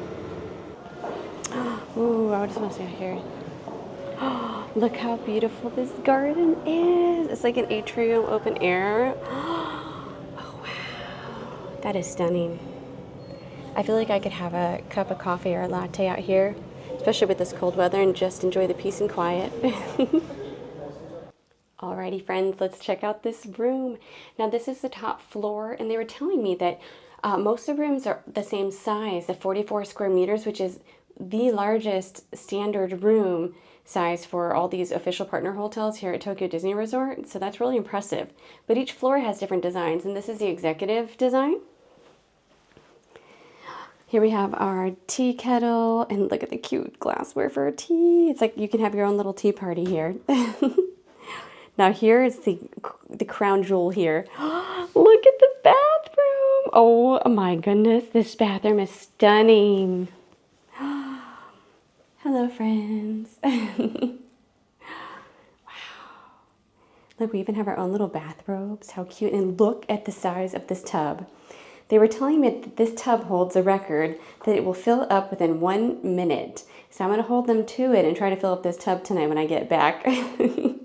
Ooh, I just want to stay out here. Look how beautiful this garden is. It's like an atrium open air. Oh wow, that is stunning. I feel like I could have a cup of coffee or a latte out here, especially with this cold weather, and just enjoy the peace and quiet. Alrighty friends, let's check out this room. Now this is the top floor, and they were telling me that most of the rooms are the same size, the 44 square meters, which is the largest standard room size for all these official partner hotels here at Tokyo Disney Resort. So that's really impressive. But each floor has different designs, and this is the executive design. Here we have our tea kettle, and look at the cute glassware for our tea. It's like you can have your own little tea party here. Now here is the crown jewel here. Look at the bathroom. Oh my goodness, this bathroom is stunning. Hello friends. Wow. Look, we even have our own little bathrobes. How cute. And look at the size of this tub. They were telling me that this tub holds a record that it will fill up within 1 minute. So I'm going to hold them to it and try to fill up this tub tonight when I get back. I'm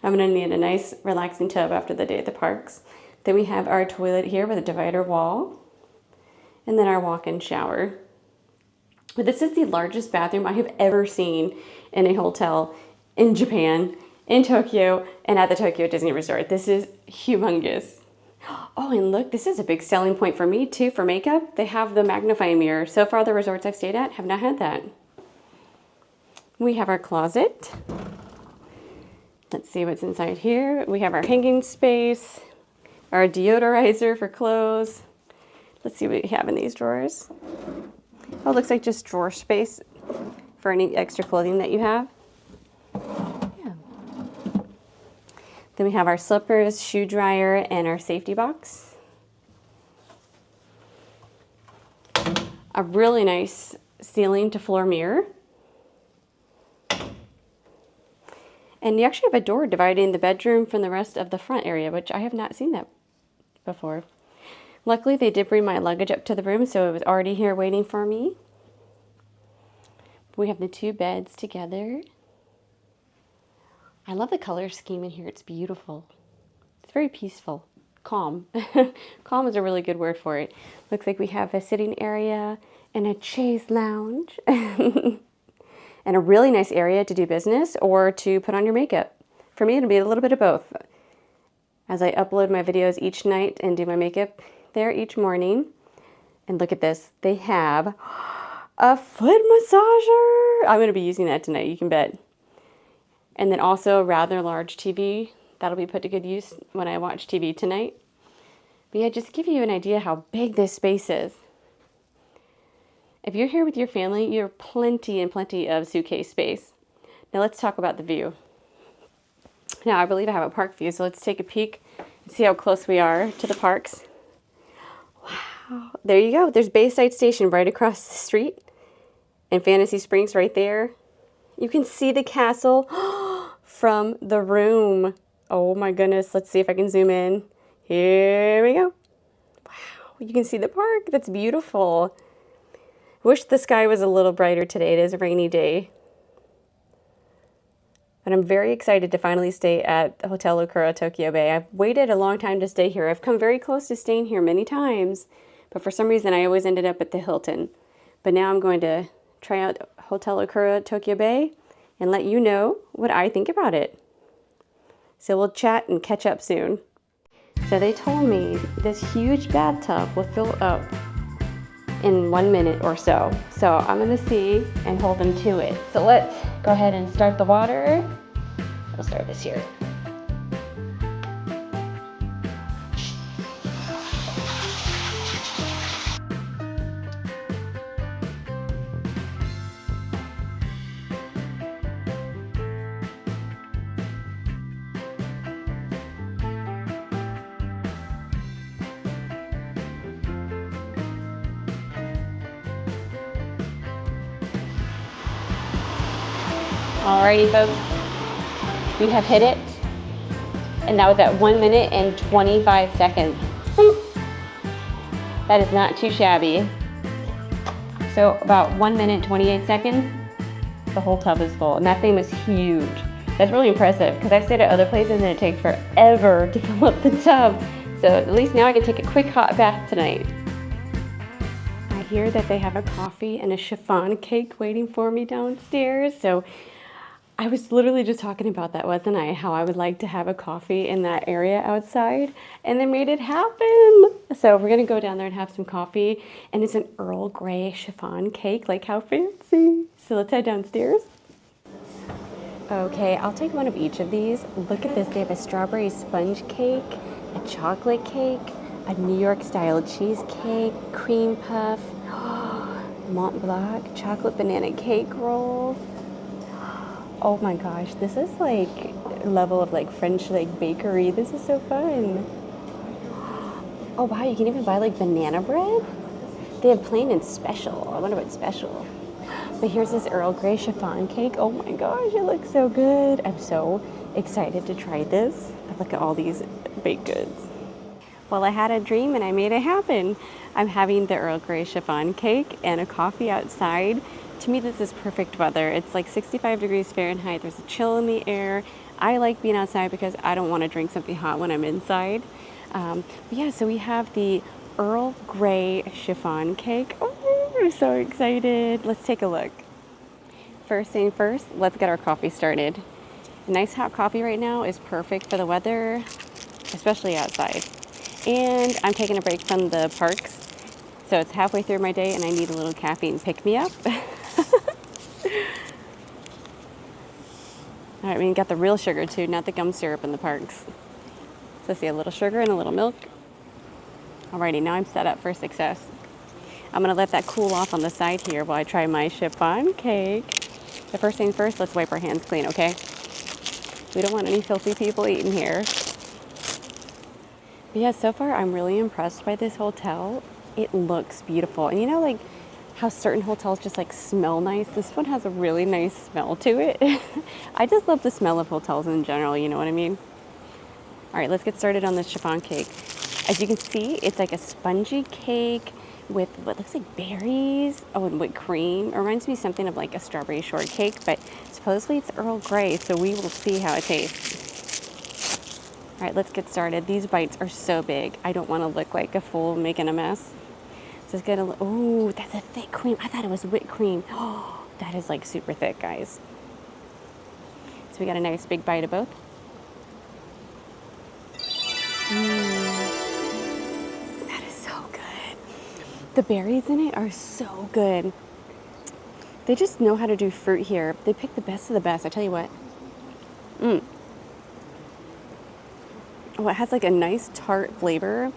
going to need a nice relaxing tub after the day at the parks. Then we have our toilet here with a divider wall. And then our walk-in shower. But this is the largest bathroom I have ever seen in a hotel in Japan, in Tokyo, and at the Tokyo Disney Resort. This is humongous. Oh, and look, this is a big selling point for me too, for makeup. They have the magnifying mirror. So far, the resorts I've stayed at have not had that. We have our closet. Let's see what's inside here. We have our hanging space, our deodorizer for clothes. Let's see what we have in these drawers. Oh, it looks like just drawer space for any extra clothing that you have. Yeah. Then we have our slippers, shoe dryer, and our safety box. A really nice ceiling to floor mirror. And you actually have a door dividing the bedroom from the rest of the front area, which I have not seen that before. Luckily, they did bring my luggage up to the room, so it was already here waiting for me. We have the two beds together. I love the color scheme in here. It's beautiful. It's very peaceful. Calm. Calm is a really good word for it. Looks like we have a sitting area and a chaise lounge. And a really nice area to do business or to put on your makeup. For me, it'll be a little bit of both. As I upload my videos each night and do my makeup there each morning. And look at this. They have a foot massager. I'm going to be using that tonight, you can bet. And then also a rather large TV. That'll be put to good use when I watch TV tonight. But yeah, just to give you an idea how big this space is. If you're here with your family, you have plenty and plenty of suitcase space. Now let's talk about the view. Now I believe I have a park view, so let's take a peek and see how close we are to the parks. Wow, there you go. There's Bayside Station right across the street and Fantasy Springs right there. You can see the castle from the room. Oh my goodness, let's see if I can zoom in. Here we go. Wow, you can see the park. That's beautiful. Wish the sky was a little brighter today. It is a rainy day. But I'm very excited to finally stay at Hotel Okura, Tokyo Bay. I've waited a long time to stay here. I've come very close to staying here many times, but for some reason I always ended up at the Hilton. But now I'm going to try out Hotel Okura, Tokyo Bay and let you know what I think about it. So we'll chat and catch up soon. So they told me this huge bathtub will fill up in 1 minute or so. So I'm gonna see and hold them to it. So let's go ahead and start the water. We'll start this here. Alrighty folks, we have hit it, and that was at 1 minute and 25 seconds. That is not too shabby. So about 1 minute 28 seconds, the whole tub is full, and that thing was huge. That's really impressive because I've stayed at other places and it takes forever to fill up the tub. So at least now I can take a quick hot bath tonight. I hear that they have a coffee and a chiffon cake waiting for me downstairs. So I was literally just talking about that, wasn't I? How I would like to have a coffee in that area outside, and they made it happen. So we're gonna go down there and have some coffee, and it's an Earl Grey chiffon cake. Like, how fancy. So let's head downstairs. Okay, I'll take one of each of these. Look at this, they have a strawberry sponge cake, a chocolate cake, a New York style cheesecake, cream puff, Mont Blanc, chocolate banana cake roll. Oh my gosh, this is like level of like French like bakery. This is so fun. Oh wow, you can even buy like banana bread. They have plain and special. I wonder what's special. But here's this Earl Grey chiffon cake. Oh my gosh, it looks so good. I'm so excited to try this. But look at all these baked goods. Well, I had a dream and I made it happen. I'm having the Earl Grey chiffon cake and a coffee outside. To me, this is perfect weather. It's like 65 degrees Fahrenheit. There's a chill in the air. I like being outside because I don't want to drink something hot when I'm inside. But yeah, so we have the Earl Grey chiffon cake. Oh, I'm so excited. Let's take a look. First thing first, let's get our coffee started. A nice hot coffee right now is perfect for the weather, especially outside. And I'm taking a break from the parks. So it's halfway through my day and I need a little caffeine pick-me-up. All right, we got the real sugar too, not the gum syrup in the parks. So see, a little sugar and a little milk. Alrighty, now I'm set up for success. I'm gonna let that cool off on the side here while I try my chiffon cake. The first thing first, let's wipe our hands clean, okay? We don't want any filthy people eating here. But yeah, so far I'm really impressed by this hotel. It looks beautiful. And you know, like how certain hotels just like smell nice? This one has a really nice smell to it. I just love the smell of hotels in general, you know what I mean? All right, let's get started on this chiffon cake. As you can see, it's like a spongy cake with what looks like berries. Oh, and whipped cream. It reminds me something of like a strawberry shortcake, but supposedly it's Earl Grey, so we will see how it tastes. All right, let's get started. These bites are so big. I don't want to look like a fool making a mess. So let's get a, oh, that's a thick cream. I thought it was whipped cream. Oh, that is like super thick, guys. So we got a nice big bite of both. That is so good. The berries in it are so good. They just know how to do fruit here. They pick the best of the best, I tell you what. Oh, it has like a nice tart flavor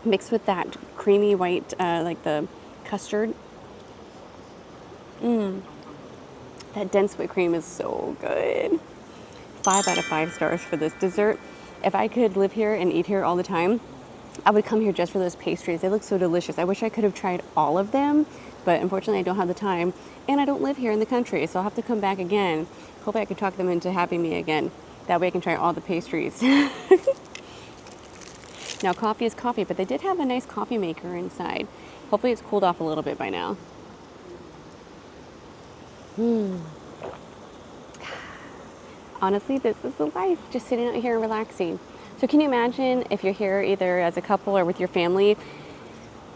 mixed with that creamy white, like the custard. That dense whipped cream is so good. 5 out of 5 stars for this dessert. If I could live here and eat here all the time, I would come here just for those pastries. They look so delicious. I wish I could have tried all of them, but unfortunately I don't have the time. And I don't live here in the country, so I'll have to come back again. Hopefully I can talk them into having me again. That way I can try all the pastries. Now coffee is coffee, but they did have a nice coffee maker inside. Hopefully it's cooled off a little bit by now. Honestly, this is the life, just sitting out here and relaxing. So can you imagine if you're here either as a couple or with your family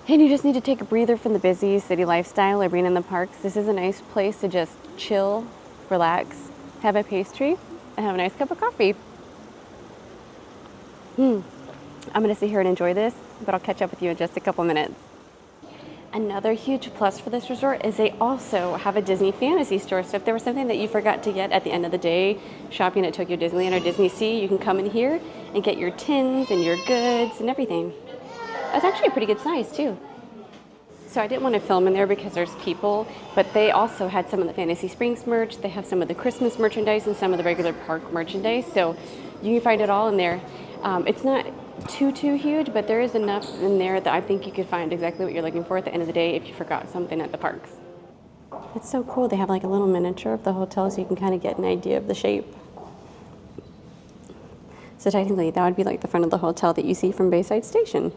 and you just need to take a breather from the busy city lifestyle or being in the parks? This is a nice place to just chill, relax, have a pastry, and have a nice cup of coffee. I'm gonna sit here and enjoy this, but I'll catch up with you in just a couple minutes. Another huge plus for this resort is they also have a Disney fantasy store. So if there was something that you forgot to get at the end of the day, shopping at Tokyo Disneyland or Disneysea, you can come in here and get your tins and your goods and everything. That's actually a pretty good size too. So I didn't want to film in there because there's people, but they also had some of the Fantasy Springs merch. They have some of the Christmas merchandise and some of the regular park merchandise. So you can find it all in there. It's not too huge, but there is enough in there that I think you could find exactly what you're looking for at the end of the day if you forgot something at the parks. It's so cool. They have like a little miniature of the hotel so you can kind of get an idea of the shape. So technically that would be like the front of the hotel that you see from Bayside Station.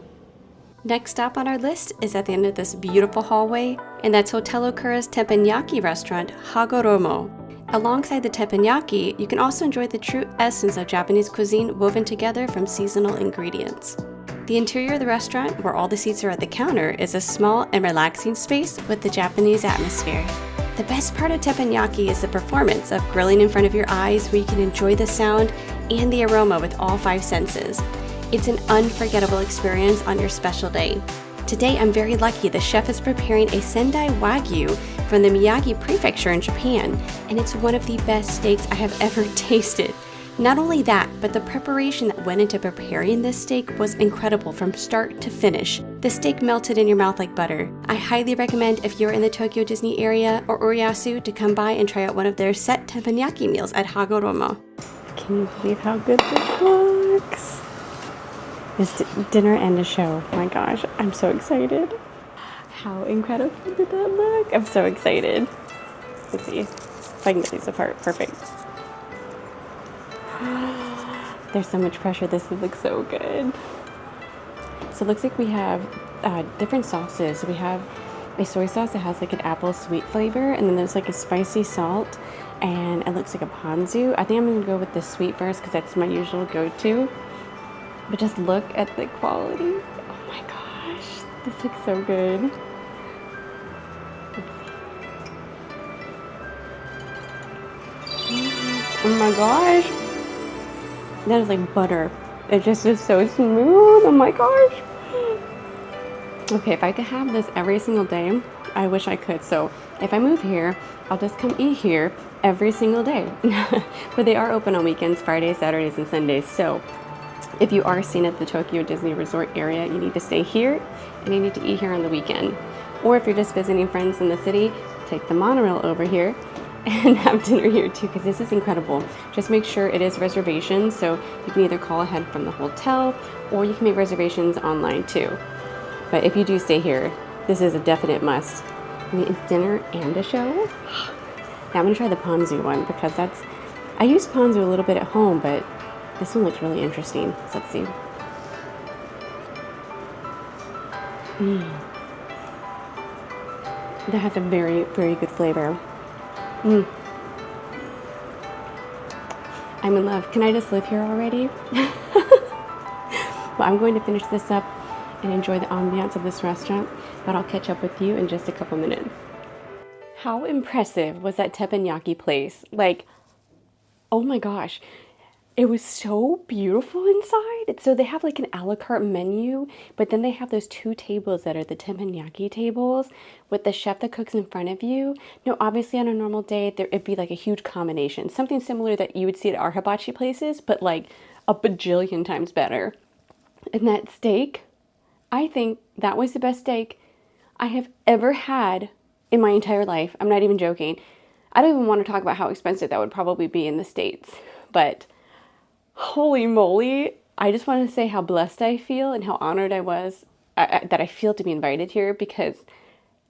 Next stop on our list is at the end of this beautiful hallway, and that's Hotel Okura's teppanyaki restaurant, Hagoromo. Alongside the teppanyaki, you can also enjoy the true essence of Japanese cuisine woven together from seasonal ingredients. The interior of the restaurant, where all the seats are at the counter, is a small and relaxing space with the Japanese atmosphere. The best part of teppanyaki is the performance of grilling in front of your eyes, where you can enjoy the sound and the aroma with all 5 senses. It's an unforgettable experience on your special day. Today, I'm very lucky the chef is preparing a Sendai Wagyu from the Miyagi Prefecture in Japan, and it's one of the best steaks I have ever tasted. Not only that, but the preparation that went into preparing this steak was incredible from start to finish. The steak melted in your mouth like butter. I highly recommend if you're in the Tokyo Disney area or Urayasu to come by and try out one of their set teppanyaki meals at Hagoromo. Can you believe how good this looks? It's dinner and a show. My gosh, I'm so excited. How incredible did that look? I'm so excited. Let's see if I can get these apart. Perfect. There's so much pressure. This looks so good. So it looks like we have different sauces. We have a soy sauce that has like an apple sweet flavor, and then there's like a spicy salt, and it looks like a ponzu. I think I'm gonna go with the sweet first because that's my usual go-to. But just look at the quality. Oh my gosh, this looks so good. Oh my gosh. That is like butter. It just is so smooth. Oh my gosh. Okay, if I could have this every single day, I wish I could. So if I move here, I'll just come eat here every single day. But they are open on weekends, Fridays, Saturdays, and Sundays. So if you are staying at the Tokyo Disney Resort area, you need to stay here and you need to eat here on the weekend. Or if you're just visiting friends in the city, take the monorail over here and have dinner here too, because this is incredible. Just make sure it is reservations, so you can either call ahead from the hotel or you can make reservations online too. But if you do stay here, this is a definite must. I mean, it's dinner and a show. Now I'm gonna try the ponzu one because I use ponzu a little bit at home, but this one looks really interesting. So let's see. That has a very, very good flavor. I'm in love. Can I just live here already? Well, I'm going to finish this up and enjoy the ambiance of this restaurant, but I'll catch up with you in just a couple minutes. How impressive was that teppanyaki place? Like, oh my gosh. It was so beautiful inside. So they have like an a la carte menu, but then they have those 2 tables that are the teppanyaki tables with the chef that cooks in front of you. Now, obviously on a normal day, it'd be like a huge combination. Something similar that you would see at our hibachi places, but like a bajillion times better. And that steak, I think that was the best steak I have ever had in my entire life. I'm not even joking. I don't even want to talk about how expensive that would probably be in the States, but holy moly, I just want to say how blessed I feel and how honored I was that I feel to be invited here, because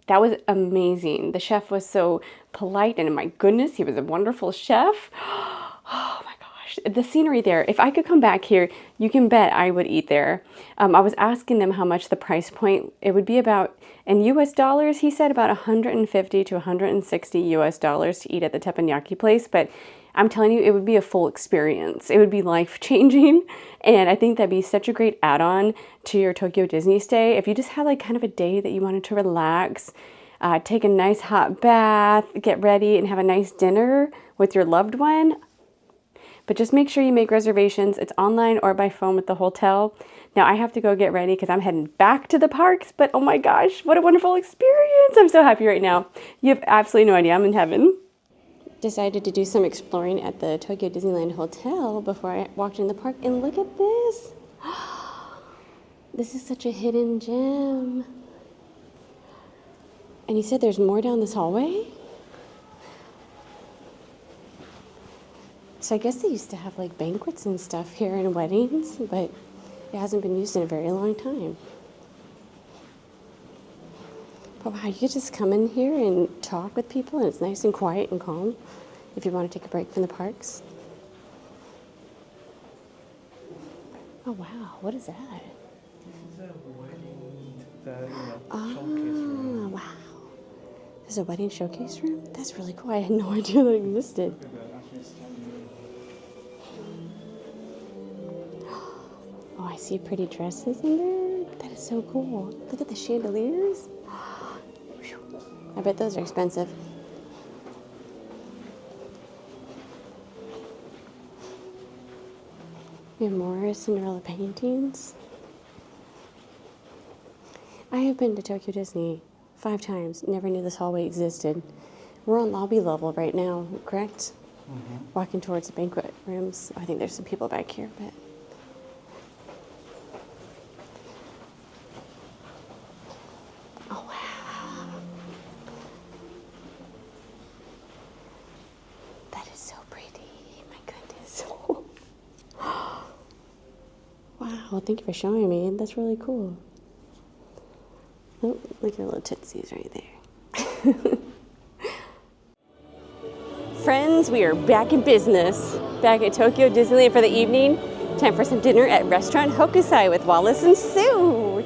that was amazing. The chef was so polite, and my goodness, he was a wonderful chef. Oh my gosh, the scenery there. If I could come back here, you can bet I would eat there. I was asking them how much the price point, it would be about, in US dollars, he said about 150 to 160 US dollars to eat at the teppanyaki place, but I'm telling you, it would be a full experience. It would be life-changing, and I think that'd be such a great add-on to your Tokyo Disney stay. If you just had like kind of a day that you wanted to relax, take a nice hot bath, get ready, and have a nice dinner with your loved one. But just make sure you make reservations. It's online or by phone with the hotel. Now I have to go get ready because I'm heading back to the parks, but oh my gosh, what a wonderful experience. I'm so happy right now. You have absolutely no idea. I'm in heaven. Decided to do some exploring at the Tokyo Disneyland Hotel before I walked in the park, and look at this. This is such a hidden gem. And you said there's more down this hallway? So I guess they used to have like banquets and stuff here and weddings, but it hasn't been used in a very long time. But wow, you could just come in here and talk with people, and it's nice and quiet and calm if you want to take a break from the parks. Oh wow, what is that? This is a wedding, Oh, showcase room. wow. There's a wedding showcase room? That's really cool. I had no idea that existed. Oh, I see pretty dresses in there. That is so cool. Look at the chandeliers. I bet those are expensive. We have more Cinderella paintings. I have been to Tokyo Disney 5 times. Never knew this hallway existed. We're on lobby level right now, correct? Walking towards the banquet rooms. I think there's some people back here, but. Oh, wow. That is so pretty. My goodness. Wow, thank you for showing me. That's really cool. Oh, look at your little tootsies right there. Friends, we are back in business. Back at Tokyo Disneyland for the evening. Time for some dinner at Restaurant Hokusai with Wallace and Sue.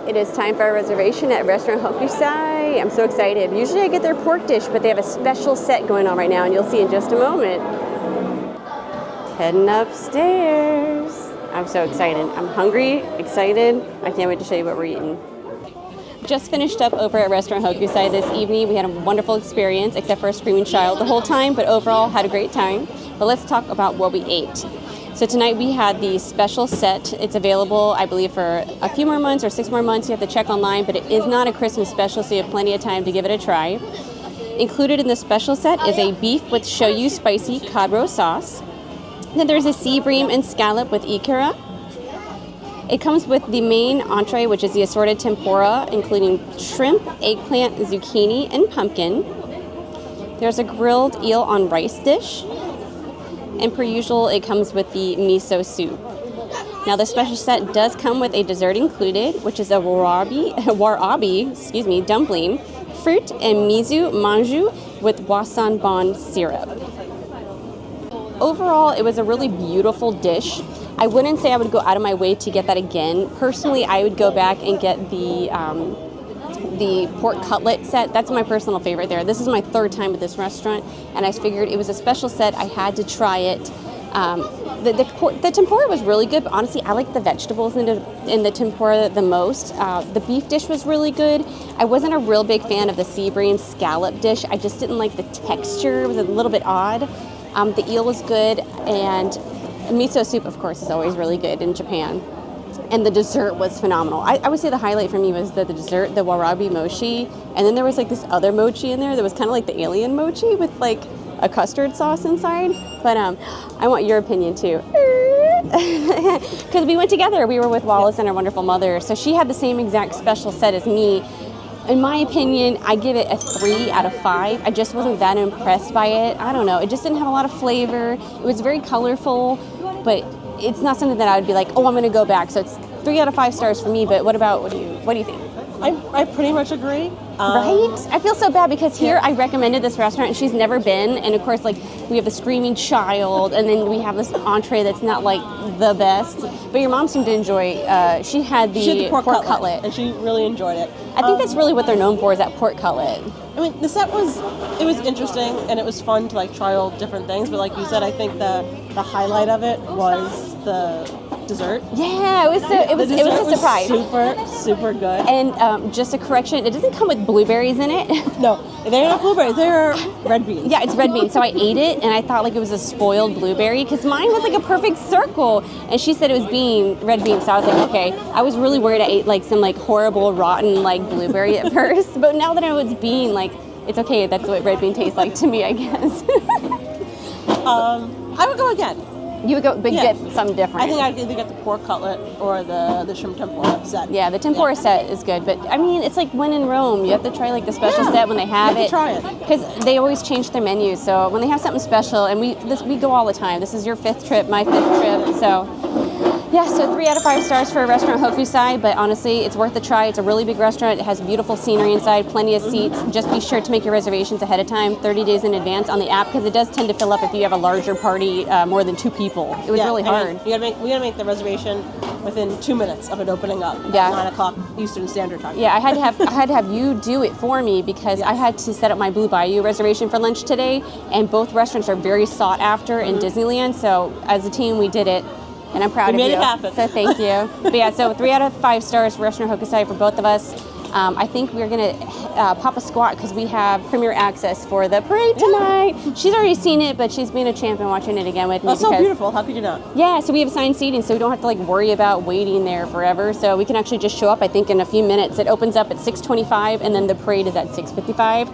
It is time for our reservation at Restaurant Hokusai. I'm so excited. Usually I get their pork dish, but they have a special set going on right now, and you'll see in just a moment. Heading upstairs. I'm so excited. I'm hungry, excited. I can't wait to show you what we're eating. Just finished up over at Restaurant Hokusai this evening. We had a wonderful experience, except for a screaming child the whole time, but overall had a great time. But let's talk about what we ate. So tonight we had the special set. It's available, I believe, for a few more months or 6 more months. You have to check online, but it is not a Christmas special, so you have plenty of time to give it a try. Included in the special set is a beef with shoyu spicy cod roe sauce. Then there's a sea bream and scallop with Okura. It comes with the main entree, which is the assorted tempura, including shrimp, eggplant, zucchini, and pumpkin. There's a grilled eel on rice dish. And per usual, it comes with the miso soup. Now, the special set does come with a dessert included, which is a warabi dumpling, fruit, and mizu manju with wasanbon syrup. Overall, it was a really beautiful dish. I wouldn't say I would go out of my way to get that again. Personally, I would go back and get the pork cutlet set. That's my personal favorite there. This is my 3rd time at this restaurant, and I figured it was a special set. I had to try it. The tempura was really good, but honestly, I like the vegetables in the tempura the most. The beef dish was really good. I wasn't a real big fan of the sea bream scallop dish. I just didn't like the texture. It was a little bit odd. The eel was good, and miso soup, of course, is always really good in Japan. And the dessert was phenomenal. I would say the highlight for me was the dessert, the warabi mochi. And then there was like this other mochi in there that was kind of like the alien mochi with like a custard sauce inside. But I want your opinion too. Because we went together. We were with Wallace and our wonderful mother. So she had the same exact special set as me. In my opinion, I give it a 3 out of 5. I just wasn't that impressed by it. I don't know. It just didn't have a lot of flavor. It was very colorful, but it's not something that I would be like, oh, I'm going to go back. So it's 3 out of 5 stars for me. But what do you think? I pretty much agree. Right? I feel so bad because here I recommended this restaurant and she's never been. And of course, like, we have the screaming child and then we have this entree that's not like the best. But your mom seemed to enjoy, she had the pork cutlet. And she really enjoyed it. I think that's really what they're known for, is that pork cutlet. I mean, the set was interesting and it was fun to like try all different things. But like you said, I think the highlight of it was the dessert. Yeah, it was a surprise. Super good. And just a correction, it doesn't come with blueberries in it. No, they're not blueberries, they're red beans. Yeah, it's red beans. So I ate it and I thought like it was a spoiled blueberry because mine was like a perfect circle. And she said it was red beans. So I was like, okay. I was really worried I ate like some like horrible rotten like blueberry at first. But now that I know it's bean, like it's okay. That's what red bean tastes like to me, I guess. I would go again. You would go, but get something different. I think I'd either get the pork cutlet or the shrimp tempura set. Yeah, the tempura set is good, but I mean, it's like when in Rome, you have to try like the special set when they have it. You have to try it. Because they always change their menus, so when they have something special, and we go all the time. This is your 5th trip, my 5th trip, so. Yeah, so 3 out of 5 stars for Restaurant Hokusai, but honestly, it's worth a try. It's a really big restaurant. It has beautiful scenery inside, plenty of seats. Just be sure to make your reservations ahead of time, 30 days in advance on the app, because it does tend to fill up if you have a larger party, more than 2 people. It was really hard. We gotta make the reservation within 2 minutes of it opening up. Yeah. At 9 o'clock Eastern Standard Time. Yeah, I had to have you do it for me because I had to set up my Blue Bayou reservation for lunch today, and both restaurants are very sought after in Disneyland. So as a team, we did it. And I'm proud We of made you. it happen. So thank you. But yeah, so 3 out of 5 stars for Restaurant Hokusai for both of us. I think we're gonna pop a squat because we have premier access for the parade tonight. She's already seen it, but she's been a champion watching it again with me. Oh, so beautiful. How could you not? Yeah, so we have assigned seating, so we don't have to like worry about waiting there forever. So we can actually just show up, I think, in a few minutes. It opens up at 6:25, and then the parade is at 6:55.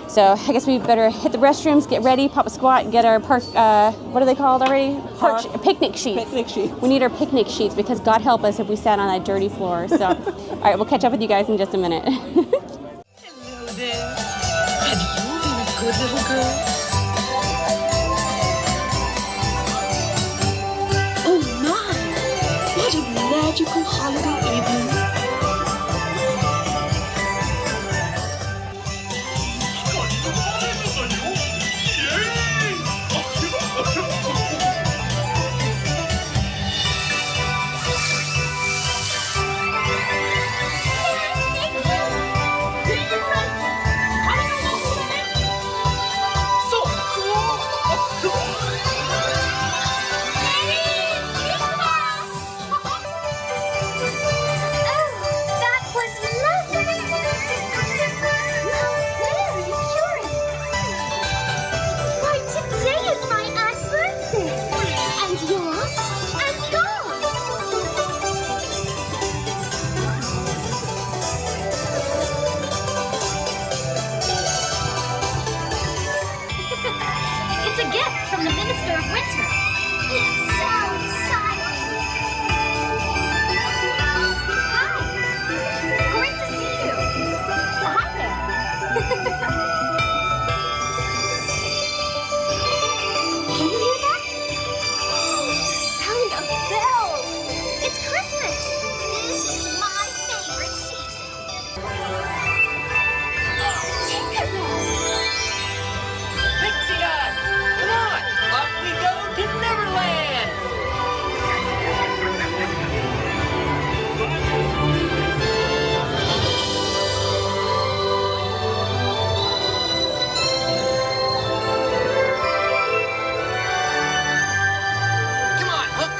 So I guess we better hit the restrooms, get ready, pop a squat, and get our park, what are they called already? Picnic sheets. Picnic sheets. We need our picnic sheets because God help us if we sat on that dirty floor. So, all right, we'll catch up with you guys in just a minute. Hello there. Have you been a good little girl? Oh my! What a magical holiday evening! It's a gift from the Minister of Winter. It's so exciting. Hi. Great to see you. Hi there. Can you hear that? Sound of bells. It's Christmas. This is my favorite season. Pixie-Dot! Come on! Off we go to Neverland! Come on, Hook!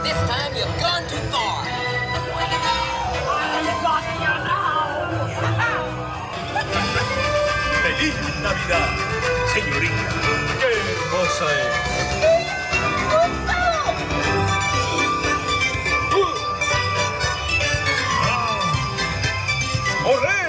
This time you've gone too far! ¡Feliz Navidad, señorita! ¡Qué hermosa es! ¡Olé!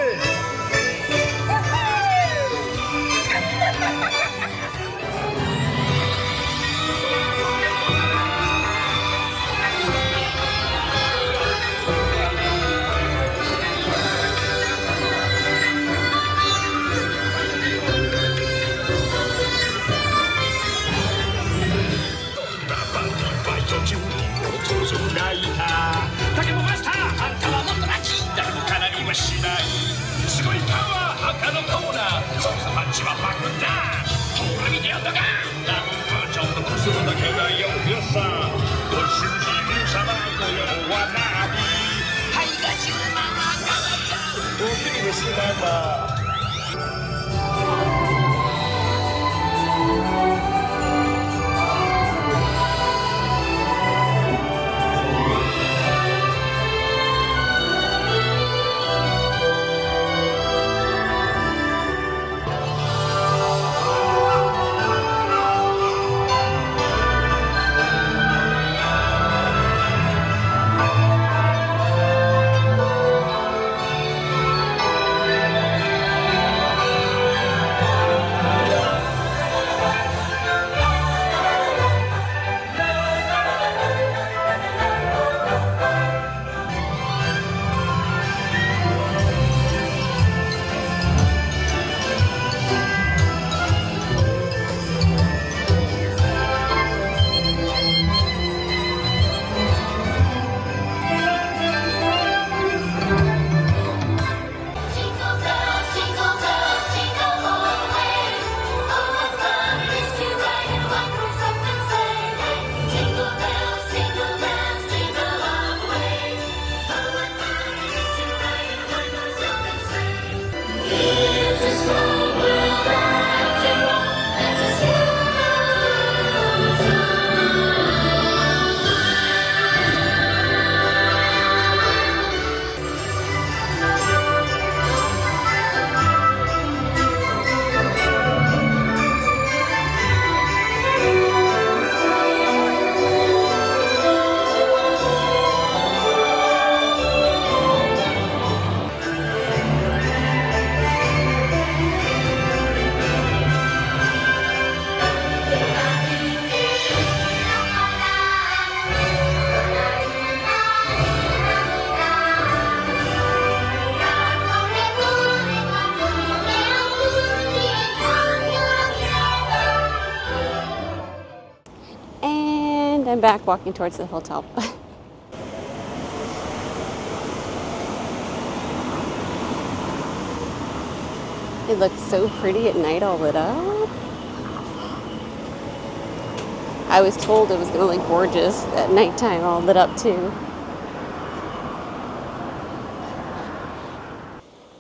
back, walking towards the hotel. It looks so pretty at night, all lit up. I was told it was going to look gorgeous at nighttime, all lit up too.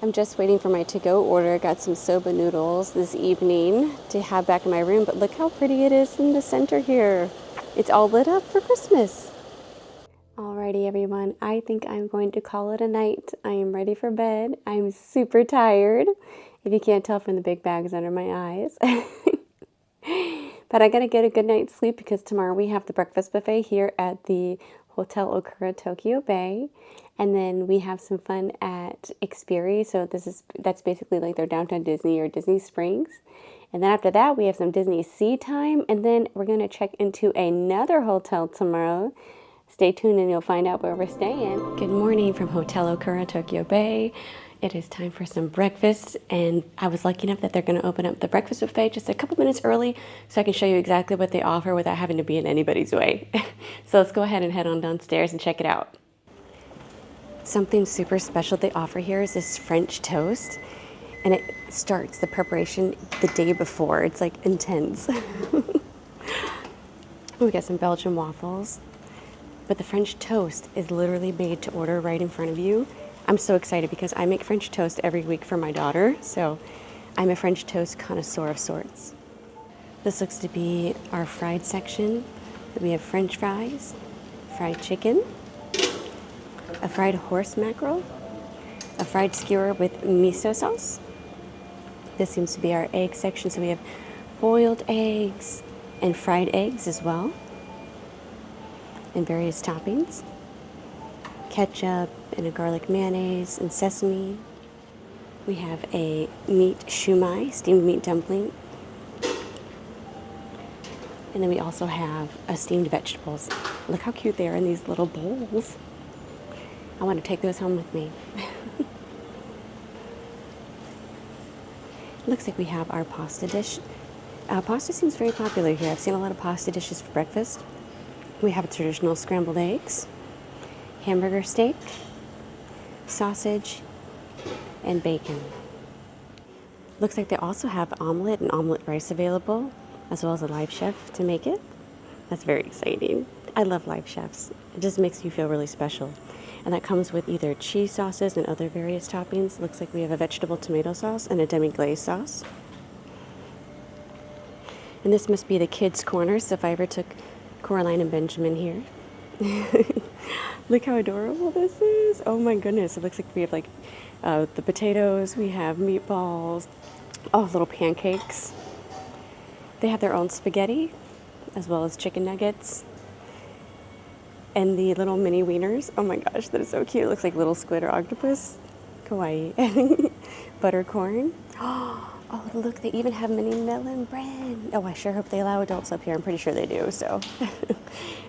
I'm just waiting for my to-go order. Got some soba noodles this evening to have back in my room, but look how pretty it is in the center here. It's all lit up for Christmas. Alrighty everyone, I think I'm going to call it a night. I am ready for bed. I'm super tired, if you can't tell from the big bags under my eyes. But I gotta get a good night's sleep because tomorrow we have the breakfast buffet here at the Hotel Okura Tokyo Bay. And then we have some fun at Ikspiari. So that's basically like their downtown Disney or Disney Springs. And then after that, we have some Disney Sea time. And then we're gonna check into another hotel tomorrow. Stay tuned and you'll find out where we're staying. Good morning from Hotel Okura Tokyo Bay. It is time for some breakfast, and I was lucky enough that they're going to open up the breakfast buffet just a couple minutes early so I can show you exactly what they offer without having to be in anybody's way. So let's go ahead and head on downstairs and check it out. Something super special they offer here is this French toast, and it starts the preparation the day before. It's like intense. We got some Belgian waffles, but the French toast is literally made to order right in front of you. I'm so excited because I make French toast every week for my daughter, so I'm a French toast connoisseur of sorts. This looks to be our fried section. We have French fries, fried chicken, a fried horse mackerel, a fried skewer with miso sauce. This seems to be our egg section, so we have boiled eggs and fried eggs as well, and various toppings. Ketchup and a garlic mayonnaise and sesame. We have a meat shumai, steamed meat dumpling. And then we also have steamed vegetables. Look how cute they are in these little bowls. I want to take those home with me. Looks like we have our pasta dish. Pasta seems very popular here. I've seen a lot of pasta dishes for breakfast. We have traditional scrambled eggs, hamburger steak, sausage, and bacon. Looks like they also have omelet and omelet rice available, as well as a live chef to make it. That's very exciting. I love live chefs. It just makes you feel really special. And that comes with either cheese sauces and other various toppings. Looks like we have a vegetable tomato sauce and a demi-glaze sauce. And this must be the kids' corner, so if I ever took Coraline and Benjamin here. Look how adorable this is. Oh my goodness. It looks like we have like the potatoes, we have meatballs, oh, little pancakes. They have their own spaghetti, as well as chicken nuggets. And the little mini wieners. Oh my gosh, that is so cute. It looks like little squid or octopus. Kawaii. Buttercorn. Oh, look, they even have mini melon bread. Oh, I sure hope they allow adults up here. I'm pretty sure they do, so.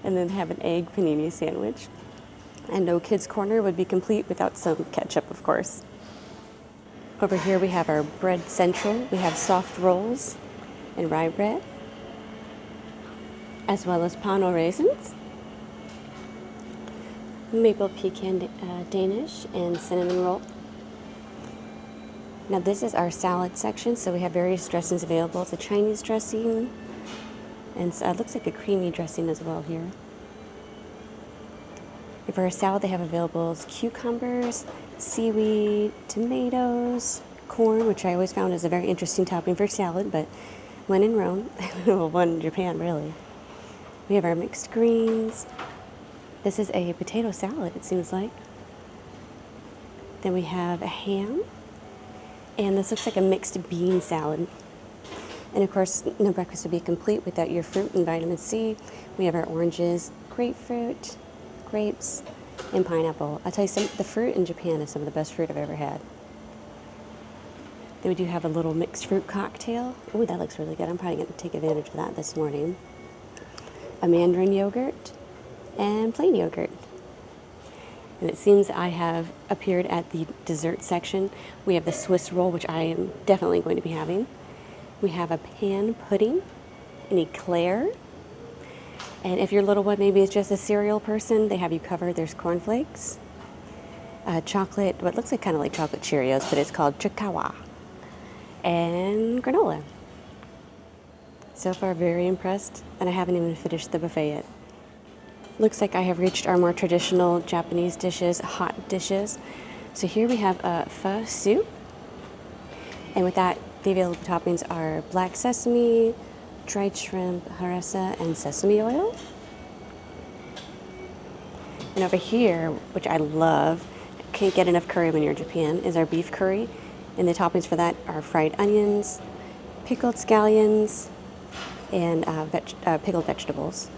And then have an egg panini sandwich. And no kids' corner would be complete without some ketchup, of course. Over here we have our bread central. We have soft rolls and rye bread, as well as pan au raisins, maple pecan Danish, and cinnamon roll. Now this is our salad section, so we have various dressings available. It's a Chinese dressing, and it looks like a creamy dressing as well here. For our salad, they have available cucumbers, seaweed, tomatoes, corn, which I always found is a very interesting topping for salad, but when in Rome, well, when in Japan, really. We have our mixed greens. This is a potato salad, it seems like. Then we have a ham, and this looks like a mixed bean salad. And of course, no breakfast would be complete without your fruit and vitamin C. We have our oranges, grapefruit, grapes, and pineapple. I'll tell you, the fruit in Japan is some of the best fruit I've ever had. Then we do have a little mixed fruit cocktail. Oh, that looks really good. I'm probably going to take advantage of that this morning. A mandarin yogurt and plain yogurt. And it seems I have appeared at the dessert section. We have the Swiss roll, which I am definitely going to be having. We have a pan pudding, an eclair, And if your little one maybe is just a cereal person, they have you covered. There's cornflakes, chocolate, what looks like kind of like chocolate Cheerios, but it's called chikawa, and granola. So far, very impressed, and I haven't even finished the buffet yet. Looks like I have reached our more traditional Japanese dishes, hot dishes. So here we have a pho soup, and with that, the available toppings are black sesame, dried shrimp, harissa, and sesame oil. And over here, which I love, can't get enough curry when you're in Japan, is our beef curry. And the toppings for that are fried onions, pickled scallions, and pickled vegetables.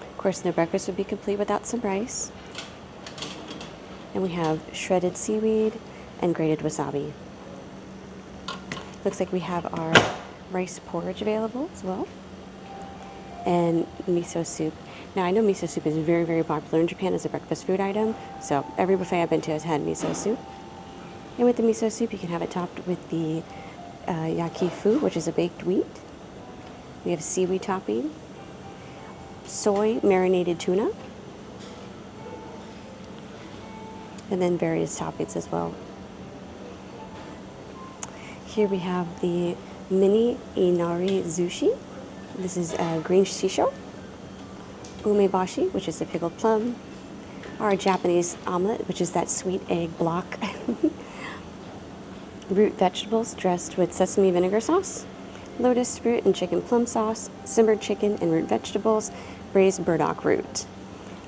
Of course, no breakfast would be complete without some rice. And we have shredded seaweed and grated wasabi. Looks like we have our rice porridge available as well, and miso soup. Now, I know miso soup is very, very popular in Japan as a breakfast food item, so every buffet I've been to has had miso soup. And with the miso soup, you can have it topped with the yakifu, which is a baked wheat. We have seaweed topping, soy marinated tuna, and then various toppings as well. Here we have the mini inari sushi. This is green shisho, umebashi, which is the pickled plum, our Japanese omelet, which is that sweet egg block, root vegetables dressed with sesame vinegar sauce, lotus root and chicken plum sauce, simmered chicken and root vegetables, braised burdock root.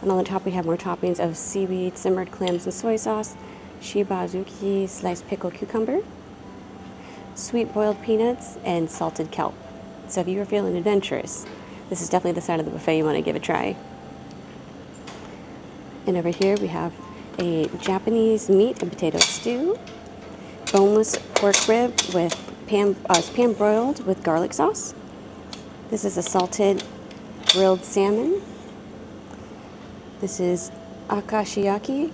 And on the top we have more toppings of seaweed, simmered clams and soy sauce, shibazuki, sliced pickled cucumber, sweet boiled peanuts, and salted kelp. So if you are feeling adventurous, this is definitely the side of the buffet you want to give a try. And over here we have a Japanese meat and potato stew, boneless pork rib with pan broiled with garlic sauce. This is a salted grilled salmon. This is akashiyaki.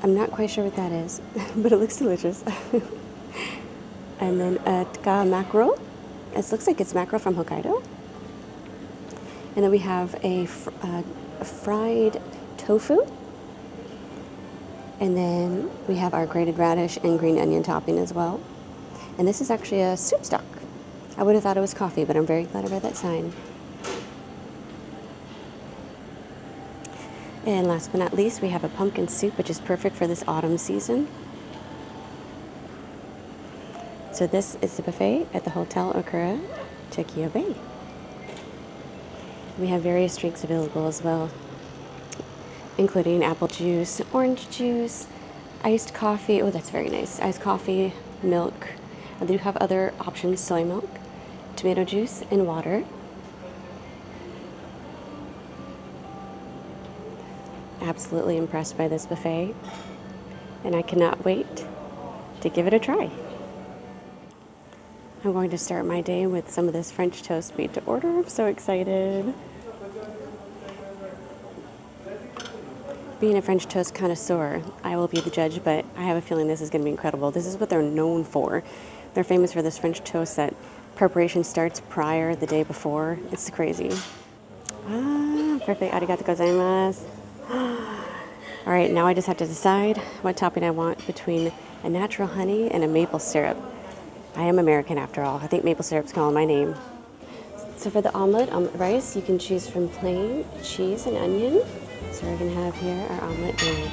I'm not quite sure what that is, but it looks delicious. And then tka mackerel. It looks like it's mackerel from Hokkaido. And then we have a fried tofu. And then we have our grated radish and green onion topping as well. And this is actually a soup stock. I would have thought it was coffee, but I'm very glad I read that sign. And last but not least, we have a pumpkin soup, which is perfect for this autumn season. So this is the buffet at the Hotel Okura, Tokyo Bay. We have various drinks available as well, including apple juice, orange juice, iced coffee. Oh, that's very nice. Iced coffee, milk. They do have other options, soy milk, tomato juice, and water. Absolutely impressed by this buffet, and I cannot wait to give it a try. I'm going to start my day with some of this French toast made to order. I'm so excited. Being a French toast connoisseur, I will be the judge, but I have a feeling this is going to be incredible. This is what they're known for. They're famous for this French toast that preparation starts prior the day before. It's crazy. Ah, perfect. Arigatou gozaimasu. All right, now I just have to decide what topping I want between a natural honey and a maple syrup. I am American after all. I think maple syrup's calling my name. So for the omelet rice, you can choose from plain, cheese, and onion. So we're gonna have here our omelet made.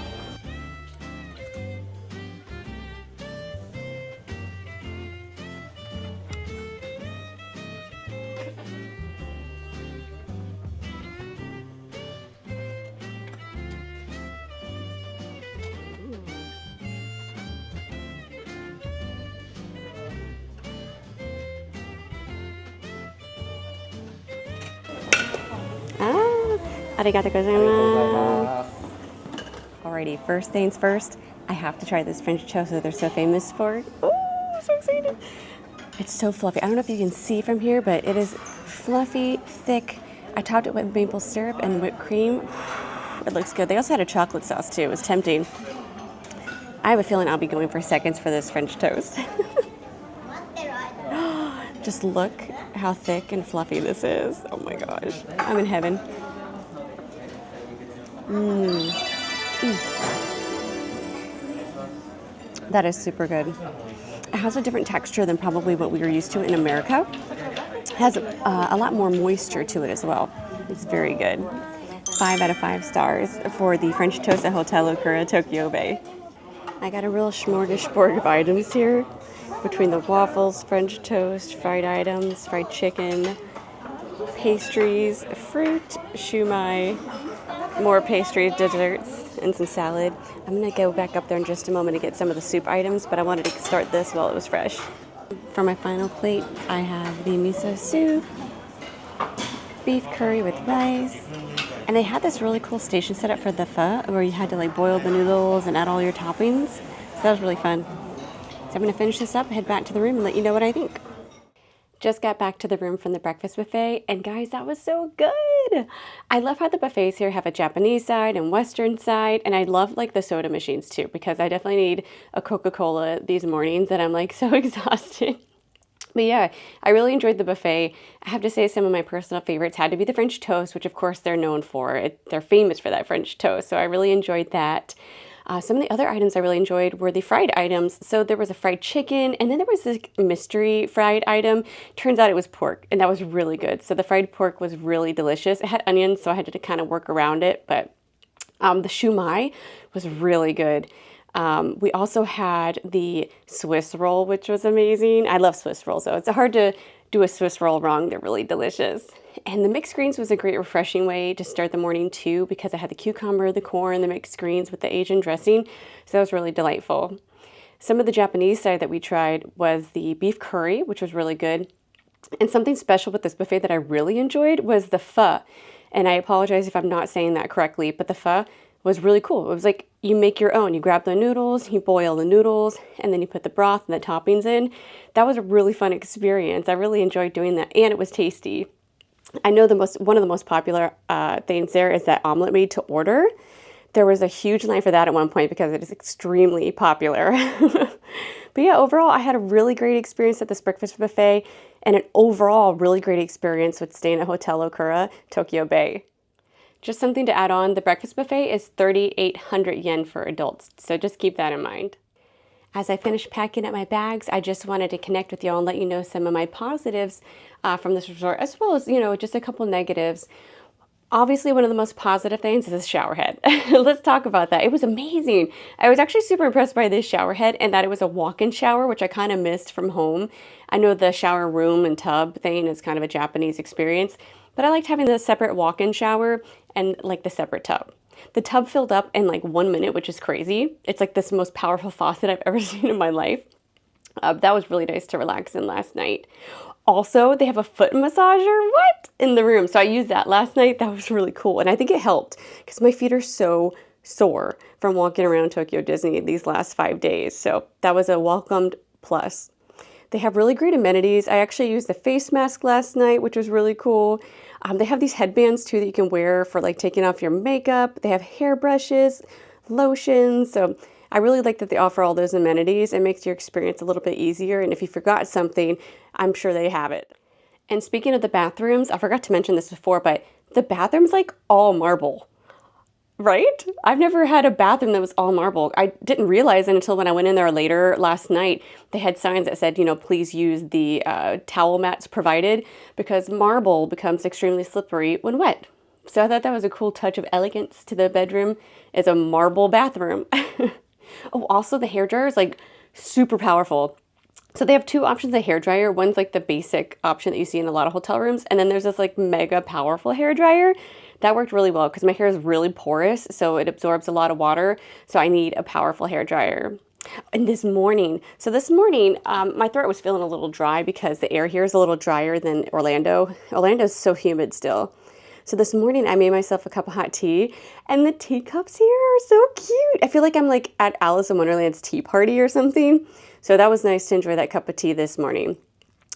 Arigatou gozaimasu. Alrighty, first things first, I have to try this French toast that they're so famous for. Oh, so excited. It's so fluffy. I don't know if you can see from here, but it is fluffy, thick. I topped it with maple syrup and whipped cream. It looks good. They also had a chocolate sauce too. It was tempting. I have a feeling I'll be going for seconds for this French toast. Just look how thick and fluffy this is. Oh my gosh, I'm in heaven. That is super good. It has a different texture than probably what we were used to in America. It has a lot more moisture to it as well. It's very good. 5 out of 5 stars for the French toast at Hotel Okura, Tokyo Bay. I got a real smorgasbord of items here between the waffles, French toast, fried items, fried chicken, pastries, fruit, shumai, more pastries, desserts, and some salad. I'm gonna go back up there in just a moment to get some of the soup items, but I wanted to start this while it was fresh. For my final plate, I have the miso soup, beef curry with rice, and they had this really cool station set up for the pho where you had to like boil the noodles and add all your toppings. So that was really fun. So I'm gonna finish this up, head back to the room, and let you know what I think. Just got back to the room from the breakfast buffet, and guys, that was so good. I love how the buffets here have a Japanese side and Western side, and I love like the soda machines too, because I definitely need a Coca-Cola these mornings and I'm like so exhausted. But yeah, I really enjoyed the buffet. I have to say some of my personal favorites had to be the French toast, which of course they're known for. They're famous for that French toast, so I really enjoyed that. Some of the other items I really enjoyed were the fried items. So there was a fried chicken, and then there was this mystery fried item. Turns out it was pork, and that was really good. So the fried pork was really delicious. It had onions, so I had to kind of work around it, but the shumai was really good. We also had the Swiss roll, which was amazing. I love Swiss rolls, so it's hard to do a Swiss roll wrong. They're really delicious. And the mixed greens was a great refreshing way to start the morning too, because I had the cucumber, the corn, the mixed greens with the Asian dressing. So that was really delightful. Some of the Japanese side that we tried was the beef curry, which was really good. And something special with this buffet that I really enjoyed was the pho. And I apologize if I'm not saying that correctly, but the pho was really cool. It was like you make your own. You grab the noodles, you boil the noodles, and then you put the broth and the toppings in. That was a really fun experience. I really enjoyed doing that, and it was tasty. I know one of the most popular things there is that omelet made to order. There was a huge line for that at one point because it is extremely popular. But yeah, overall, I had a really great experience at this breakfast buffet and an overall really great experience with staying at Hotel Okura, Tokyo Bay. Just something to add on, the breakfast buffet is 3,800 yen for adults, so just keep that in mind. As I finished packing up my bags, I just wanted to connect with y'all and let you know some of my positives from this resort, as well as, just a couple negatives. Obviously, one of the most positive things is this shower head. Let's talk about that. It was amazing. I was actually super impressed by this shower head and that it was a walk-in shower, which I kind of missed from home. I know the shower room and tub thing is kind of a Japanese experience, but I liked having the separate walk-in shower and like the separate tub. The tub filled up in like 1 minute, which is crazy. It's like this most powerful faucet I've ever seen in my life. That was really nice to relax in last night. Also, they have a foot massager, in the room. So I used that last night. That was really cool. And I think it helped because my feet are so sore from walking around Tokyo Disney these last 5 days. So that was a welcomed plus. They have really great amenities. I actually used the face mask last night, which was really cool. They have these headbands too that you can wear for like taking off your makeup. They have hairbrushes, lotions. So I really like that they offer all those amenities. It makes your experience a little bit easier. And if you forgot something, I'm sure they have it. And speaking of the bathrooms, I forgot to mention this before, but the bathroom's like all marble, right? I've never had a bathroom that was all marble. I didn't realize it until when I went in there later last night. They had signs that said, please use the towel mats provided because marble becomes extremely slippery when wet. So I thought that was a cool touch of elegance to the bedroom, is a marble bathroom. Oh, also the hairdryer is like super powerful. So they have two options of hairdryer. One's like the basic option that you see in a lot of hotel rooms. And then there's this like mega powerful hairdryer. That worked really well because my hair is really porous, so it absorbs a lot of water. So I need a powerful hairdryer. And this morning, my throat was feeling a little dry because the air here is a little drier than Orlando. Orlando's so humid still. So this morning I made myself a cup of hot tea, and the teacups here are so cute. I feel like I'm like at Alice in Wonderland's tea party or something. So that was nice to enjoy that cup of tea this morning.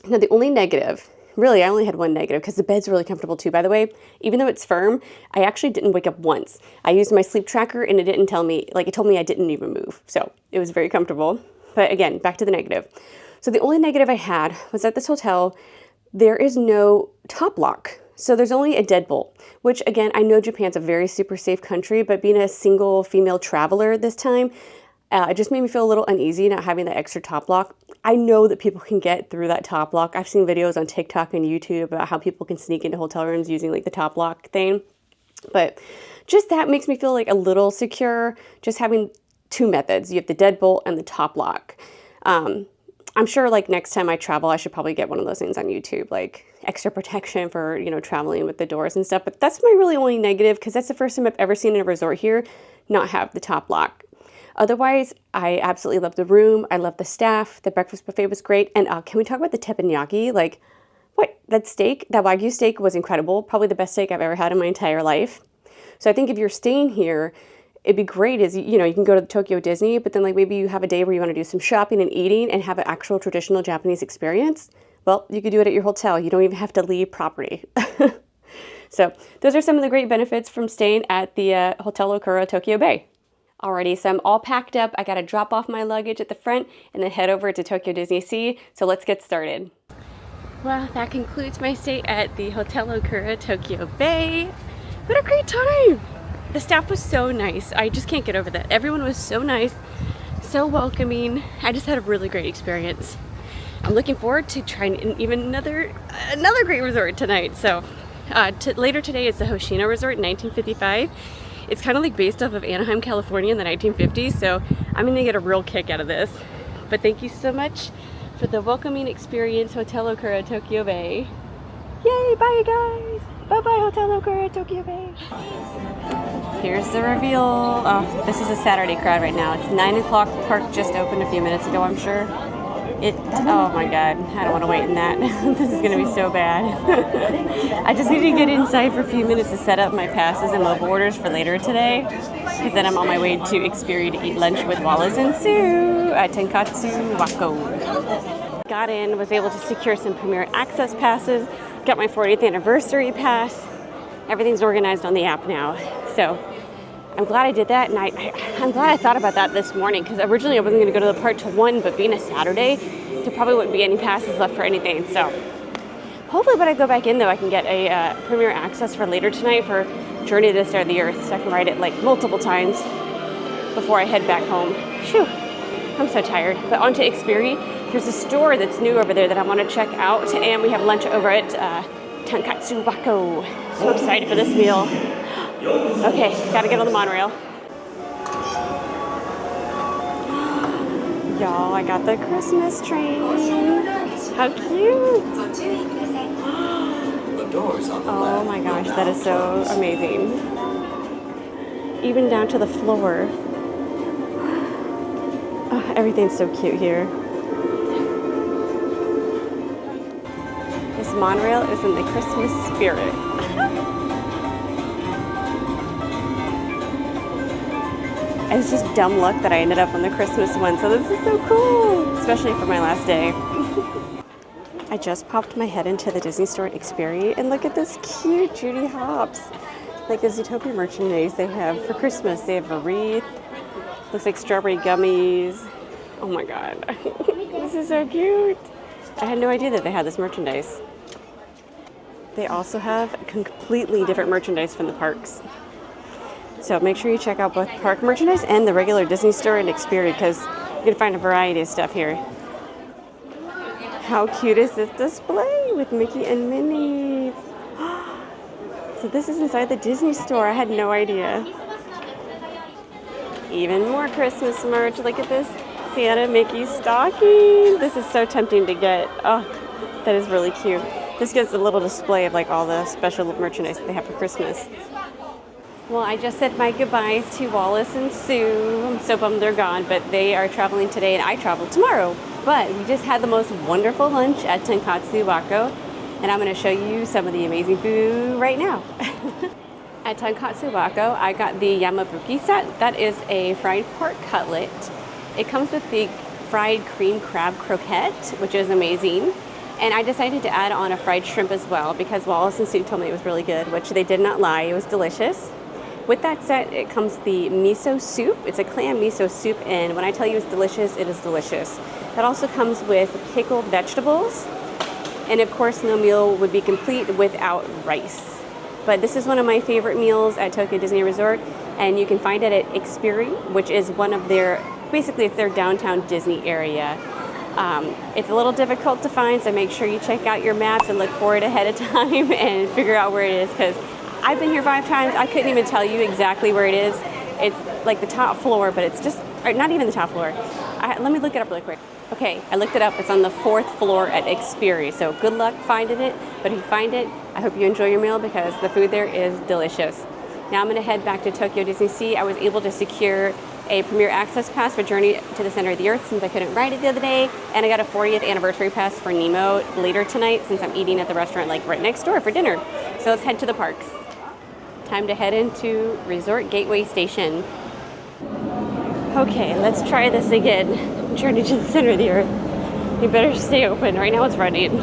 Now the only negative, really I only had one negative because the bed's really comfortable too, by the way. Even though it's firm, I actually didn't wake up once. I used my sleep tracker and it didn't tell me, it told me I didn't even move. So it was very comfortable. But again, back to the negative. So the only negative I had was at this hotel, there is no top lock. So there's only a deadbolt, which again, I know Japan's a very super safe country, but being a single female traveler this time, it just made me feel a little uneasy not having that extra top lock. I know that people can get through that top lock. I've seen videos on TikTok and YouTube about how people can sneak into hotel rooms using like the top lock thing. But just that makes me feel like a little secure, just having two methods. You have the deadbolt and the top lock. I'm sure like next time I travel, I should probably get one of those things on YouTube, like extra protection for, you know, traveling with the doors and stuff. But that's my really only negative, because that's the first time I've ever seen in a resort here not have the top lock. Otherwise, I absolutely love the room. I love the staff. The breakfast buffet was great. And can we talk about the teppanyaki? Like, what? That steak, that Wagyu steak was incredible. Probably the best steak I've ever had in my entire life. So I think if you're staying here, it'd be great is, you know, you can go to the Tokyo Disney, but then like maybe you have a day where you want to do some shopping and eating and have an actual traditional Japanese experience. Well, you could do it at your hotel. You don't even have to leave property. So those are some of the great benefits from staying at the Hotel Okura Tokyo Bay. Alrighty, so I'm all packed up. I got to drop off my luggage at the front and then head over to Tokyo Disneysea. So let's get started. Well, that concludes my stay at the Hotel Okura Tokyo Bay. What a great time! The staff was so nice. I just can't get over that. Everyone was so nice, so welcoming. I just had a really great experience. I'm looking forward to trying even another great resort tonight. So later today is the Hoshino Resort in 1955. It's kind of like based off of Anaheim, California in the 1950s. So I'm gonna get a real kick out of this. But thank you so much for the welcoming experience, Hotel Okura Tokyo Bay. Yay, bye guys. Bye-bye, Hotel Okura Tokyo Bay. Here's the reveal. Oh, this is a Saturday crowd right now. It's 9 o'clock. The park just opened a few minutes ago, I'm sure. Oh my God, I don't want to wait in that. This is going to be so bad. I just need to get inside for a few minutes to set up my passes and mobile orders for later today, because then I'm on my way to Ikspiari to eat lunch with Wallace and Sue at Tenkatsu Wako. Got in, was able to secure some Premier Access passes, got my 40th anniversary pass. Everything's organized on the app now. So I'm glad I did that, and I'm glad I thought about that this morning, because originally I wasn't going to go to the park till 1, but being a Saturday, there probably wouldn't be any passes left for anything. So hopefully when I go back in, though, I can get a Premier Access for later tonight for Journey to the Center of the Earth, so I can ride it like multiple times before I head back home. Phew, I'm so tired. But on to Ikspiari. There's a store that's new over there that I want to check out, and we have lunch over at Tenkatsu Wako. So excited for this meal. Okay, gotta get on the monorail. Y'all, I got the Christmas train. How cute! Oh my gosh, that is so amazing. Even down to the floor. Oh, everything's so cute here. This monorail is in the Christmas spirit. It was just dumb luck that I ended up on the Christmas one, so this is so cool, especially for my last day. I just popped my head into the Disney store at Ikspiari, and look at this cute Judy Hopps. Like the Zootopia merchandise they have for Christmas. They have a wreath, looks like strawberry gummies. Oh my God, this is so cute. I had no idea that they had this merchandise. They also have completely different merchandise from the parks. So make sure you check out both park merchandise and the regular Disney store in Ikspiari, because you can find a variety of stuff here. How cute is this display with Mickey and Minnie? So this is inside the Disney store. I had no idea. Even more Christmas merch. Look at this Santa Mickey stocking. This is so tempting to get. Oh, that is really cute. This gets a little display of like all the special merchandise that they have for Christmas. Well, I just said my goodbyes to Wallace and Sue. I'm so bummed they're gone, but they are traveling today and I travel tomorrow. But we just had the most wonderful lunch at Tenkatsu Wako, and I'm going to show you some of the amazing food right now. At Tenkatsu Wako, I got the Yamabuki set. That is a fried pork cutlet. It comes with the fried cream crab croquette, which is amazing. And I decided to add on a fried shrimp as well, because Wallace and Sue told me it was really good, which they did not lie. It was delicious. With that set, it comes the miso soup. It's a clam miso soup, and when I tell you it's delicious, it is delicious. That also comes with pickled vegetables, and of course, no meal would be complete without rice. But this is one of my favorite meals at Tokyo Disney Resort, and you can find it at Ikspiari, which is one of their, basically it's their downtown Disney area. It's a little difficult to find, so make sure you check out your maps and look for it ahead of time and figure out where it is, because I've been here 5 times. I couldn't even tell you exactly where it is. It's like the top floor, but it's just, or not even the top floor. Let me look it up really quick. Okay, I looked it up. It's on the 4th floor at Ikspiari, so good luck finding it. But if you find it, I hope you enjoy your meal because the food there is delicious. Now I'm going to head back to Tokyo Disneysea. I was able to secure a Premier Access Pass for Journey to the Center of the Earth since I couldn't ride it the other day, and I got a 40th anniversary pass for Nemo later tonight since I'm eating at the restaurant like right next door for dinner. So let's head to the parks. Time to head into Resort Gateway Station. Okay, let's try this again. Journey to the Center of the Earth. You better stay open. Right now it's running.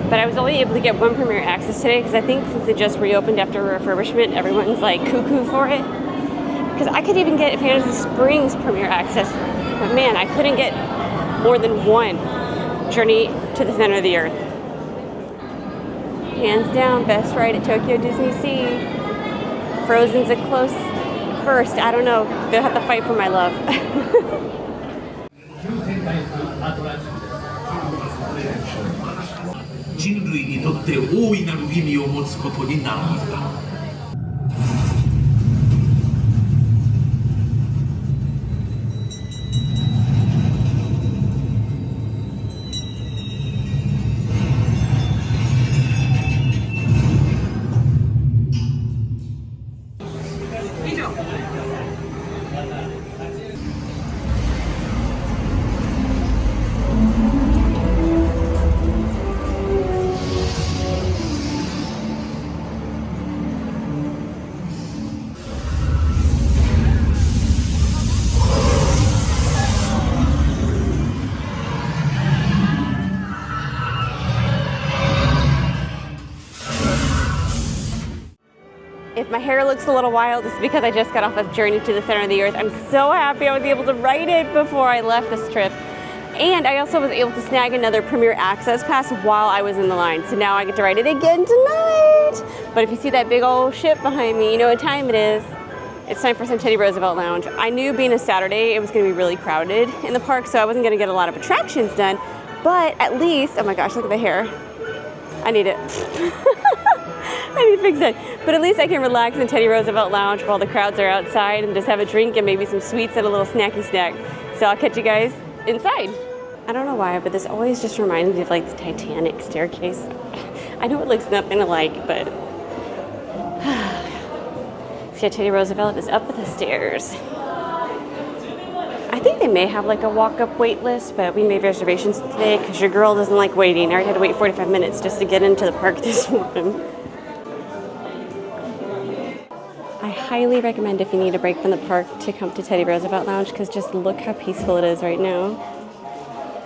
But I was only able to get 1 Premier Access today because I think since it just reopened after refurbishment, everyone's like cuckoo for it. Because I could even get Fantasy Springs Premier Access, but man, I couldn't get more than 1 Journey to the Center of the Earth. Hands down, best ride at Tokyo Disneysea. Frozen's a close first. I don't know. They'll have to fight for my love. 人類にとって大いなる意味を持つことになるのだ。If my hair looks a little wild, it's because I just got off of Journey to the Center of the Earth. I'm so happy I was able to ride it before I left this trip. And I also was able to snag another Premier Access Pass while I was in the line. So now I get to ride it again tonight. But if you see that big old ship behind me, you know what time it is. It's time for some Teddy Roosevelt Lounge. I knew being a Saturday, it was gonna be really crowded in the park, so I wasn't gonna get a lot of attractions done. But at least, oh my gosh, look at the hair. I need it. I need to fix it. But at least I can relax in Teddy Roosevelt Lounge while the crowds are outside and just have a drink and maybe some sweets and a little snacky snack. So I'll catch you guys inside. I don't know why, but this always just reminds me of like the Titanic staircase. I know it looks nothing alike, but see, Teddy Roosevelt is up the stairs. I think they may have like a walk-up wait list, but we made reservations today because your girl doesn't like waiting. I already had to wait 45 minutes just to get into the park this morning. I highly recommend if you need a break from the park to come to Teddy Roosevelt Lounge because just look how peaceful it is right now.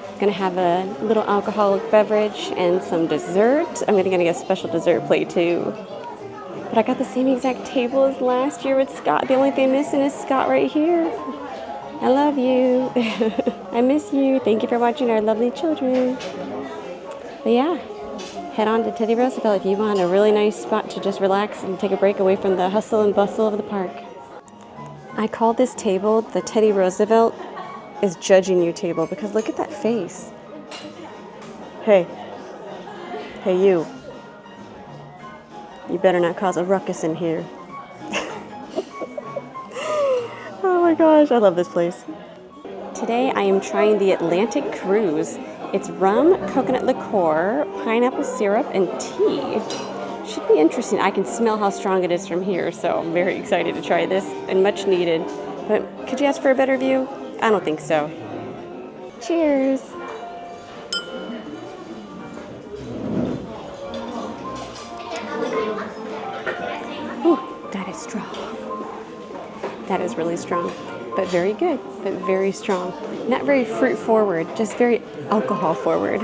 I'm gonna have a little alcoholic beverage and some dessert. I'm gonna get a special dessert plate too. But I got the same exact table as last year with Scott. The only thing missing is Scott right here. I love you. I miss you. Thank you for watching our lovely children. But yeah, head on to Teddy Roosevelt if you want a really nice spot to just relax and take a break away from the hustle and bustle of the park. I call this table the Teddy Roosevelt is judging you table because look at that face. Hey. Hey you. You better not cause a ruckus in here. Oh my gosh, I love this place. Today I am trying the Atlantic Cruise. It's rum, coconut liqueur, pineapple syrup, and tea. Should be interesting. I can smell how strong it is from here, so I'm very excited to try this and much needed. But could you ask for a better view? I don't think so. Cheers. Ooh, that is strong. That is really strong, but very good, but very strong. Not very fruit forward, just very alcohol forward.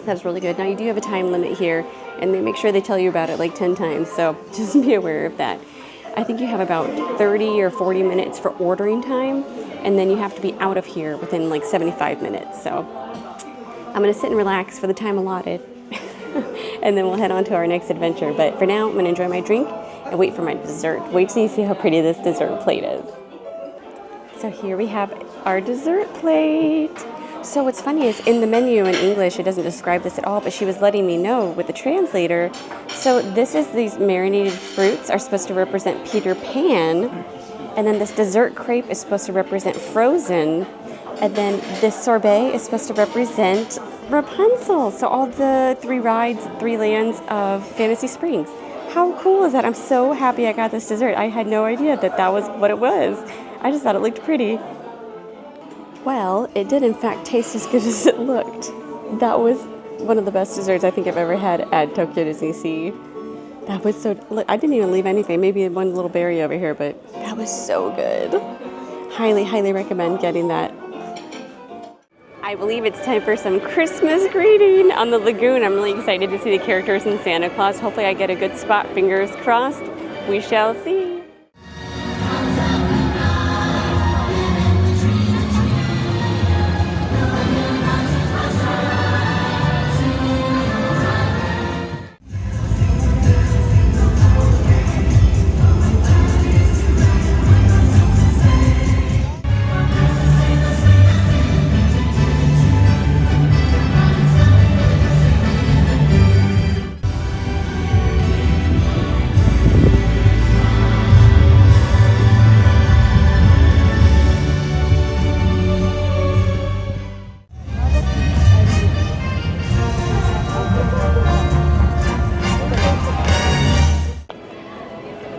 That's really good. Now you do have a time limit here, and they make sure they tell you about it like 10 times, so just be aware of that. I think you have about 30 or 40 minutes for ordering time, and then you have to be out of here within like 75 minutes. So I'm gonna sit and relax for the time allotted, and then we'll head on to our next adventure. But for now, I'm gonna enjoy my drink and wait for my dessert. Wait till you see how pretty this dessert plate is. So here we have our dessert plate. So what's funny is in the menu in English, it doesn't describe this at all, but she was letting me know with the translator. So these marinated fruits are supposed to represent Peter Pan, and then this dessert crepe is supposed to represent Frozen, and then this sorbet is supposed to represent Rapunzel. So all the 3 rides, 3 lands of Fantasy Springs. How cool is that? I'm so happy I got this dessert. I had no idea that that was what it was. I just thought it looked pretty. Well, it did in fact taste as good as it looked. That was one of the best desserts I think I've ever had at Tokyo Disneysea. That was so, look, I didn't even leave anything, maybe one little berry over here, but that was so good. Highly, highly recommend getting that. I believe it's time for some Christmas greeting on the lagoon. I'm really excited to see the characters and Santa Claus. Hopefully I get a good spot, fingers crossed. We shall see.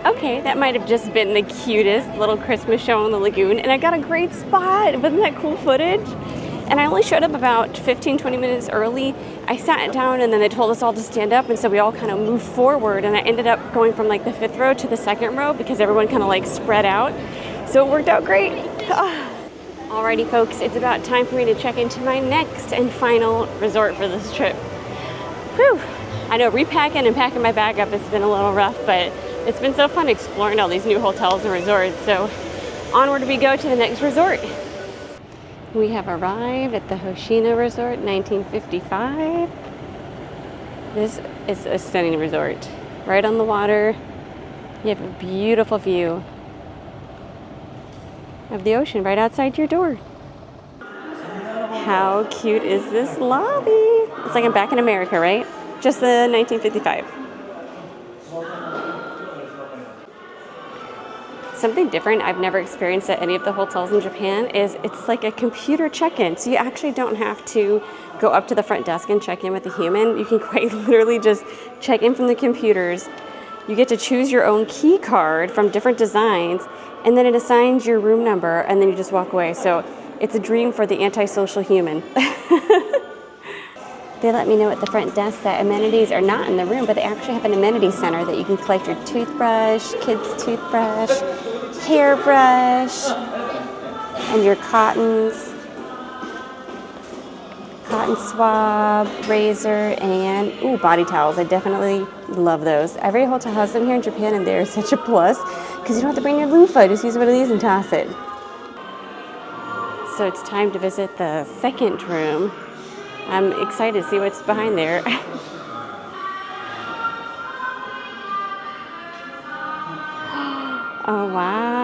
Okay, that might have just been the cutest little Christmas show on the lagoon, and I got a great spot. Wasn't that cool footage? And I only showed up about 15-20 minutes early. I sat down and then they told us all to stand up, and so we all kind of moved forward, and I ended up going from like the 5th row to the 2nd row because everyone kind of like spread out. So it worked out great. Alrighty folks, it's about time for me to check into my next and final resort for this trip. Whew. I know repacking and packing my bag up has been a little rough, but it's been so fun exploring all these new hotels and resorts. So onward we go to the next resort. We have arrived at the Hoshino Resort, 1955. This is a stunning resort. Right on the water. You have a beautiful view of the ocean right outside your door. How cute is this lobby? It's like I'm back in America, right? Just the 1955. Something different I've never experienced at any of the hotels in Japan is it's like a computer check-in. So you actually don't have to go up to the front desk and check in with a human. You can quite literally just check in from the computers. You get to choose your own key card from different designs, and then it assigns your room number, and then you just walk away. So it's a dream for the antisocial human. They let me know at the front desk that amenities are not in the room, but they actually have an amenity center that you can collect your toothbrush, kids' toothbrush, hairbrush, and your cotton swab, razor, and body towels. I definitely love those. Every hotel has them here in Japan, and they're such a plus because you don't have to bring your loofah. Just use one of these and toss it. So it's time to visit the second room. I'm excited to see what's behind there. Oh, wow.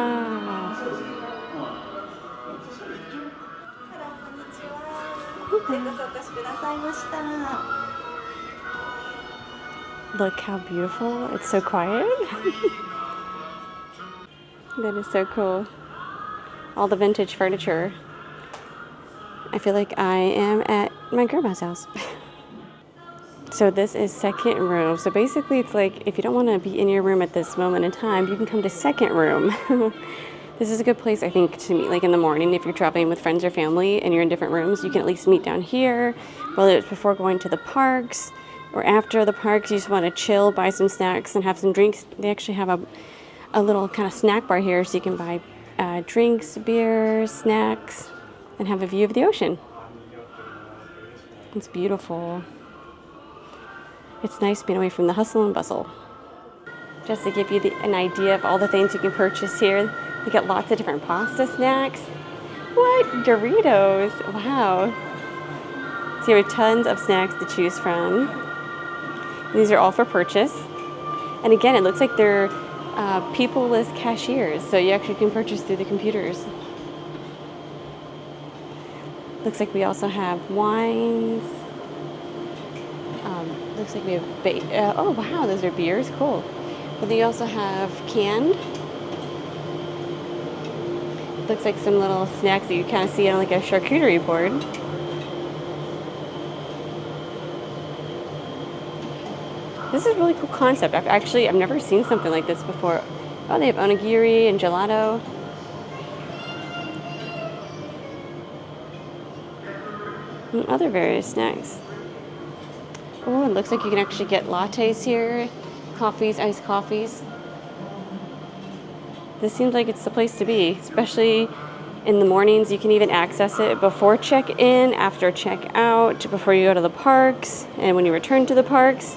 Look how beautiful. It's so quiet. That is so cool. All the vintage furniture. I feel like I am at my grandma's house. So this is second room. So basically it's like if you don't want to be in your room at this moment in time, you can come to second room. This is a good place, I think, to meet like in the morning if you're traveling with friends or family and you're in different rooms. You can at least meet down here, whether it's before going to the parks or after the parks. You just want to chill, buy some snacks and have some drinks. They actually have a little kind of snack bar here so you can buy drinks, beer, snacks, and have a view of the ocean. It's beautiful. It's nice being away from the hustle and bustle. Just to give you an idea of all the things you can purchase here, you get lots of different pasta snacks. What? Doritos. Wow. So you have tons of snacks to choose from. These are all for purchase. And again, it looks like they're people-less cashiers, so you actually can purchase through the computers. Looks like we also have wines. Looks like we have, oh wow, those are beers, cool. But then you also have canned. Looks like some little snacks that you kind of see on like a charcuterie board. This is a really cool concept. I've never seen something like this before. Oh, they have onigiri and gelato. And other various snacks. Oh, it looks like you can actually get lattes here. Coffees, iced coffees. This seems like it's the place to be, especially in the mornings. You can even access it before check-in, after check-out, before you go to the parks, and when you return to the parks.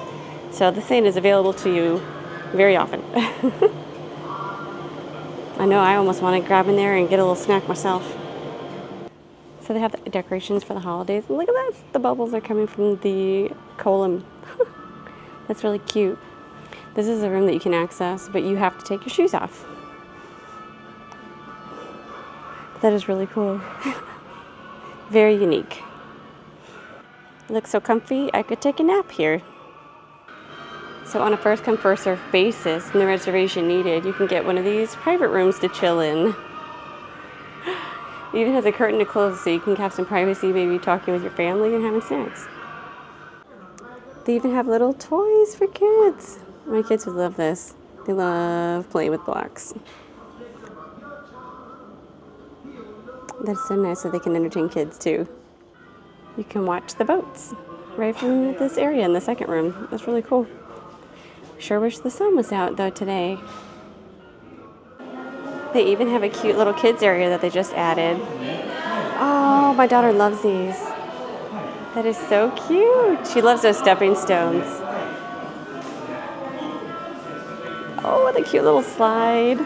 So the thing is available to you very often. I know I almost want to grab in there and get a little snack myself. So they have the decorations for the holidays. And look at that, the bubbles are coming from the column. That's really cute. This is a room that you can access, but you have to take your shoes off. That is really cool. Very unique. It looks so comfy, I could take a nap here. So on a first come first served basis, no reservation needed, you can get one of these private rooms to chill in. It even has a curtain to close so you can have some privacy, maybe talking with your family and having snacks. They even have little toys for kids. My kids would love this. They love playing with blocks. That's so nice, so they can entertain kids too. You can watch the boats right from this area in the second room. That's really cool. Sure wish the sun was out though today. They even have a cute little kids area that they just added. Oh, my daughter loves these. That is so cute. She loves those stepping stones. Oh, the cute little slide.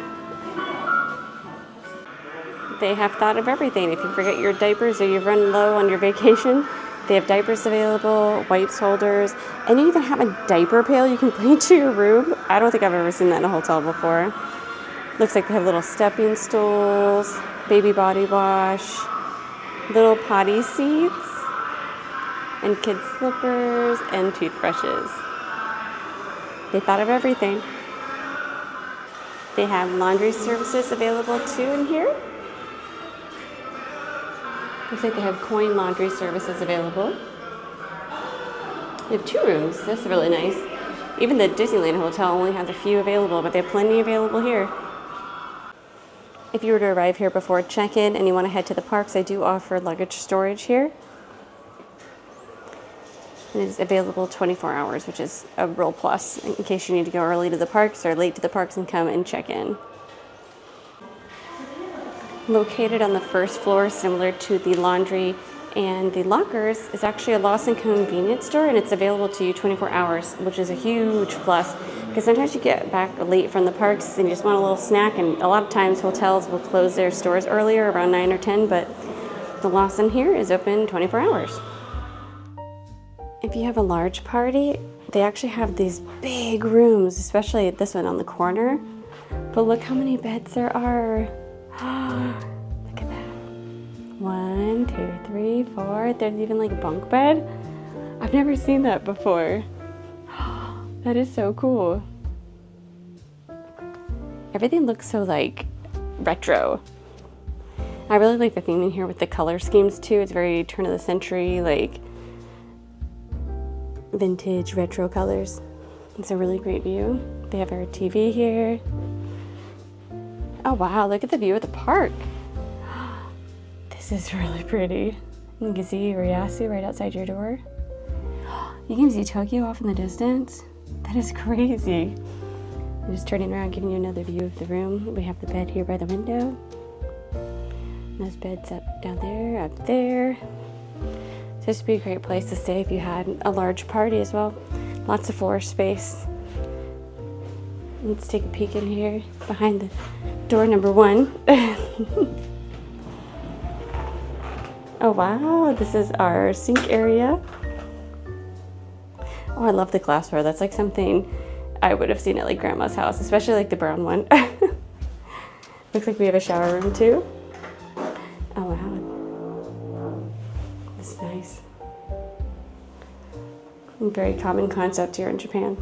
They have thought of everything. If you forget your diapers or you've run low on your vacation, they have diapers available, wipes holders, and you even have a diaper pail you can bring to your room. I don't think I've ever seen that in a hotel before. Looks like they have little stepping stools, baby body wash, little potty seats, and kids' slippers and toothbrushes. They thought of everything. They have laundry services available too in here. Looks like they have coin laundry services available. They have 2 rooms. That's really nice. Even the Disneyland hotel only has a few available, but they have plenty available here. If you were to arrive here before check-in and you want to head to the parks, I do offer luggage storage here. And it is available 24 hours, which is a real plus in case you need to go early to the parks or late to the parks and come and check in. Located on the first floor, similar to the laundry and the lockers, is actually a Lawson convenience store, and it's available to you 24 hours, which is a huge plus. Because sometimes you get back late from the parks and you just want a little snack, and a lot of times hotels will close their stores earlier, around 9 or 10, but the Lawson here is open 24 hours. If you have a large party, they actually have these big rooms, especially this one on the corner. But look how many beds there are. Look at that. 1, 2, 3, 4. There's even like a bunk bed. I've never seen that before. That is so cool. Everything looks so like retro. I really like the theme in here with the color schemes too. It's very turn of the century, like vintage retro colors. It's a really great view. They have our TV here. Oh wow, look at the view of the park. This is really pretty. You can see Ryasui right outside your door. You can see Tokyo off in the distance. That is crazy. I'm just turning around, giving you another view of the room. We have the bed here by the window. And those beds down there, up there. So this would be a great place to stay if you had a large party as well. Lots of floor space. Let's take a peek in here behind the door number 1. Oh wow, this is our sink area. Oh, I love the glassware. That's like something I would have seen at like grandma's house, especially like the brown one. Looks like we have a shower room too. Oh wow, that's nice. Very common concept here in Japan.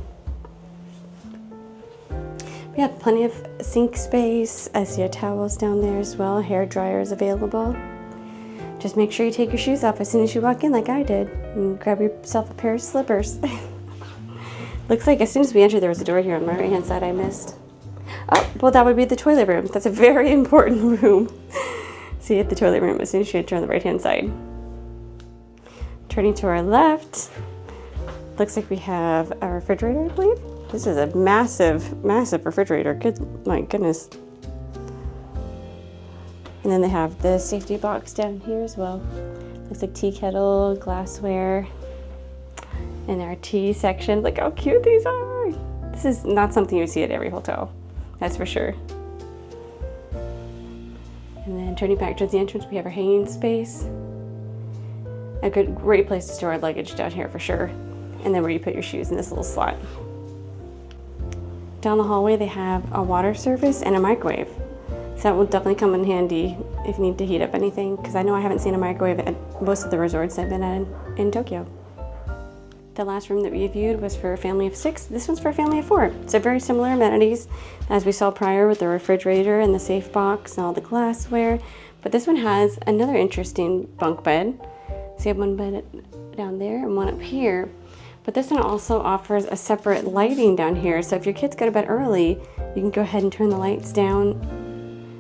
We have plenty of sink space. I see towels down there as well. Hair dryer is available. Just make sure you take your shoes off as soon as you walk in, like I did, and grab yourself a pair of slippers. Looks like as soon as we entered, there was a door here on my right-hand side I missed. Oh, well, that would be the toilet room. That's a very important room. See at the toilet room as soon as you enter on the right-hand side. Turning to our left, looks like we have a refrigerator, I believe. This is a massive, massive refrigerator. Good, my goodness. And then they have the safety box down here as well. Looks like tea kettle, glassware, and our tea section. Look how cute these are. This is not something you see at every hotel, that's for sure. And then turning back towards the entrance, we have our hanging space. A great place to store our luggage down here for sure. And then where you put your shoes in this little slot. Down the hallway, they have a water service and a microwave. So that will definitely come in handy if you need to heat up anything, because I know I haven't seen a microwave at most of the resorts I've been at in Tokyo. The last room that we viewed was for a family of 6. This one's for a family of 4. So very similar amenities as we saw prior with the refrigerator and the safe box and all the glassware. But this one has another interesting bunk bed. So you have one bed down there and one up here. But this one also offers a separate lighting down here. So if your kids go to bed early, you can go ahead and turn the lights down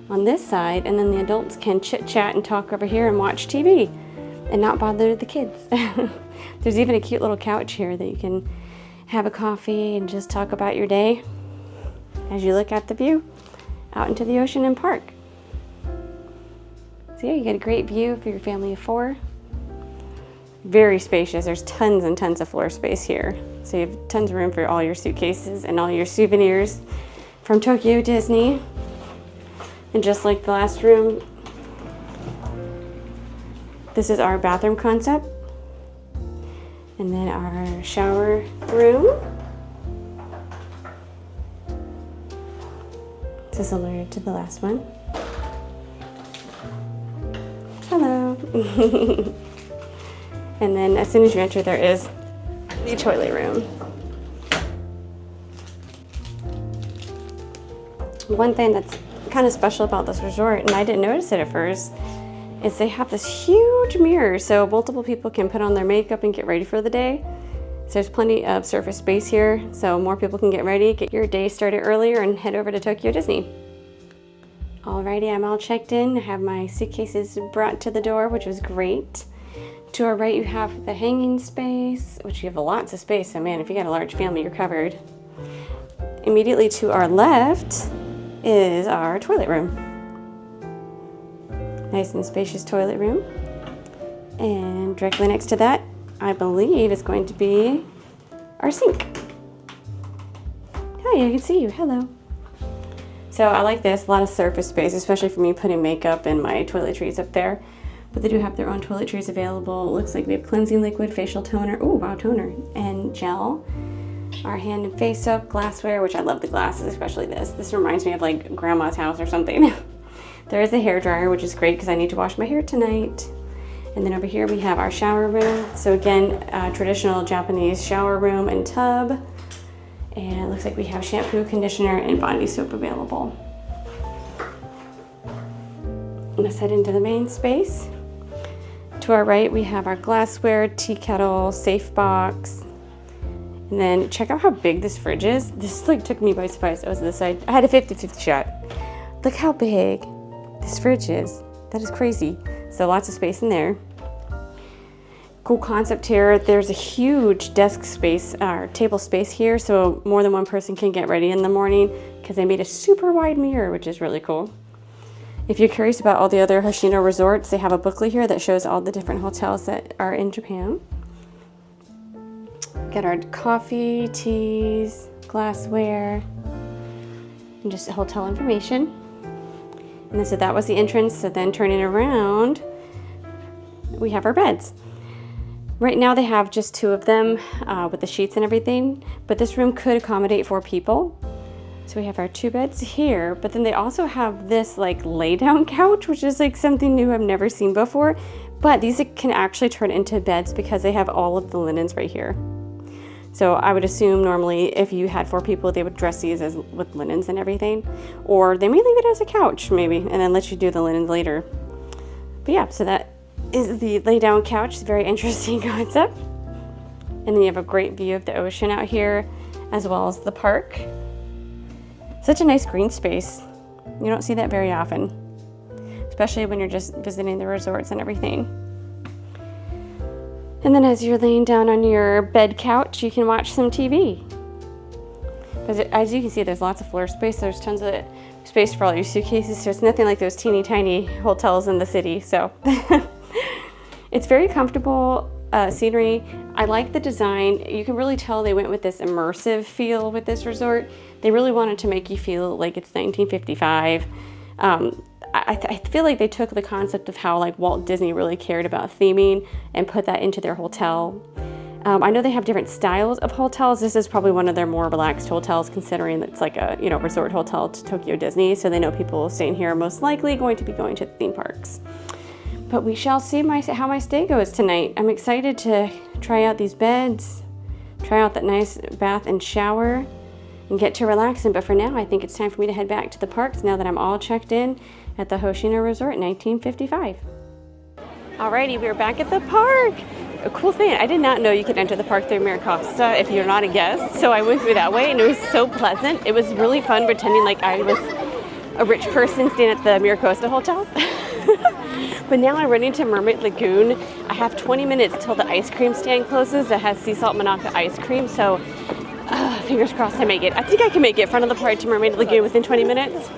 on this side, and then the adults can chit chat and talk over here and watch TV and not bother the kids. There's even a cute little couch here that you can have a coffee and just talk about your day as you look at the view out into the ocean and park. So yeah, you get a great view for your family of 4. Very spacious. There's tons and tons of floor space here. So you have tons of room for all your suitcases and all your souvenirs from Tokyo Disney. And just like the last room, this is our bathroom concept. And then our shower room. This is similar to the last one. Hello. And then as soon as you enter, there is the toilet room. One thing that's kind of special about this resort, and I didn't notice it at first, is they have this huge mirror so multiple people can put on their makeup and get ready for the day. So there's plenty of surface space here so more people can get ready, get your day started earlier, and head over to Tokyo Disney. Alrighty, I'm all checked in. I have my suitcases brought to the door, which was great. To our right, you have the hanging space, which you have lots of space. So man, if you got a large family, you're covered. Immediately to our left is our toilet room. Nice and spacious toilet room. And directly next to that, I believe, is going to be our sink. Hi, I can see you. Hello. So I like this, a lot of surface space, especially for me putting makeup and my toiletries up there. But they do have their own toiletries available. It looks like we have cleansing liquid, facial toner, oh wow, toner, and gel. Our hand and face soap, glassware, which I love the glasses, especially this. This reminds me of like grandma's house or something. There is a hair dryer, which is great because I need to wash my hair tonight. And then over here we have our shower room. So again, traditional Japanese shower room and tub. And it looks like we have shampoo, conditioner, and body soap available. Let's head into the main space. To our right, we have our glassware, tea kettle, safe box. And then check out how big this fridge is. This like took me by surprise. I was this side. I had a 50-50 shot. Look how big this fridge is. That is crazy. So lots of space in there. Cool concept here. There's a huge desk space, or table space here, so more than one person can get ready in the morning because they made a super wide mirror, which is really cool. If you're curious about all the other Hoshino resorts, they have a booklet here that shows all the different hotels that are in Japan. Got Got our coffee, teas, glassware, and just hotel information. And then, so that was the entrance. So then turning around, we have our beds. Right now they have just 2 of them with the sheets and everything, but this room could accommodate 4 people. So we have our 2 beds here, but then they also have this like lay down couch, which is like something new I've never seen before. But these can actually turn into beds because they have all of the linens right here. So I would assume normally if you had 4 people, they would dress these as with linens and everything. Or they may leave it as a couch maybe, and then let you do the linens later. But yeah, so that is the lay down couch. Very interesting concept. And then you have a great view of the ocean out here, as well as the park. Such a nice green space. You don't see that very often, especially when you're just visiting the resorts and everything. And then as you're laying down on your bed couch, you can watch some TV. As you can see, there's lots of floor space. There's tons of space for all your suitcases. So it's nothing like those teeny tiny hotels in the city. So it's very comfortable scenery. I like the design. You can really tell they went with this immersive feel with this resort. They really wanted to make you feel like it's 1955. I feel like they took the concept of how like Walt Disney really cared about theming and put that into their hotel. I know they have different styles of hotels. This is probably one of their more relaxed hotels, considering it's like a resort hotel to Tokyo Disney. So they know people staying here are most likely going to be going to the theme parks. But we shall see how my stay goes tonight. I'm excited to try out these beds, try out that nice bath and shower, and get to relaxing. But for now, I think it's time for me to head back to the parks now that I'm all checked in at the Hoshino Resort 1955. Alrighty, we're back at the park. A cool thing, I did not know you could enter the park through Miracosta if you're not a guest, so I went through that way and it was so pleasant. It was really fun pretending like I was a rich person staying at the Miracosta Hotel. But now I'm running to Mermaid Lagoon. I have 20 minutes till the ice cream stand closes that has sea salt Monaco ice cream, so fingers crossed I make it. I think I can make it front of the park to Mermaid Lagoon within 20 minutes.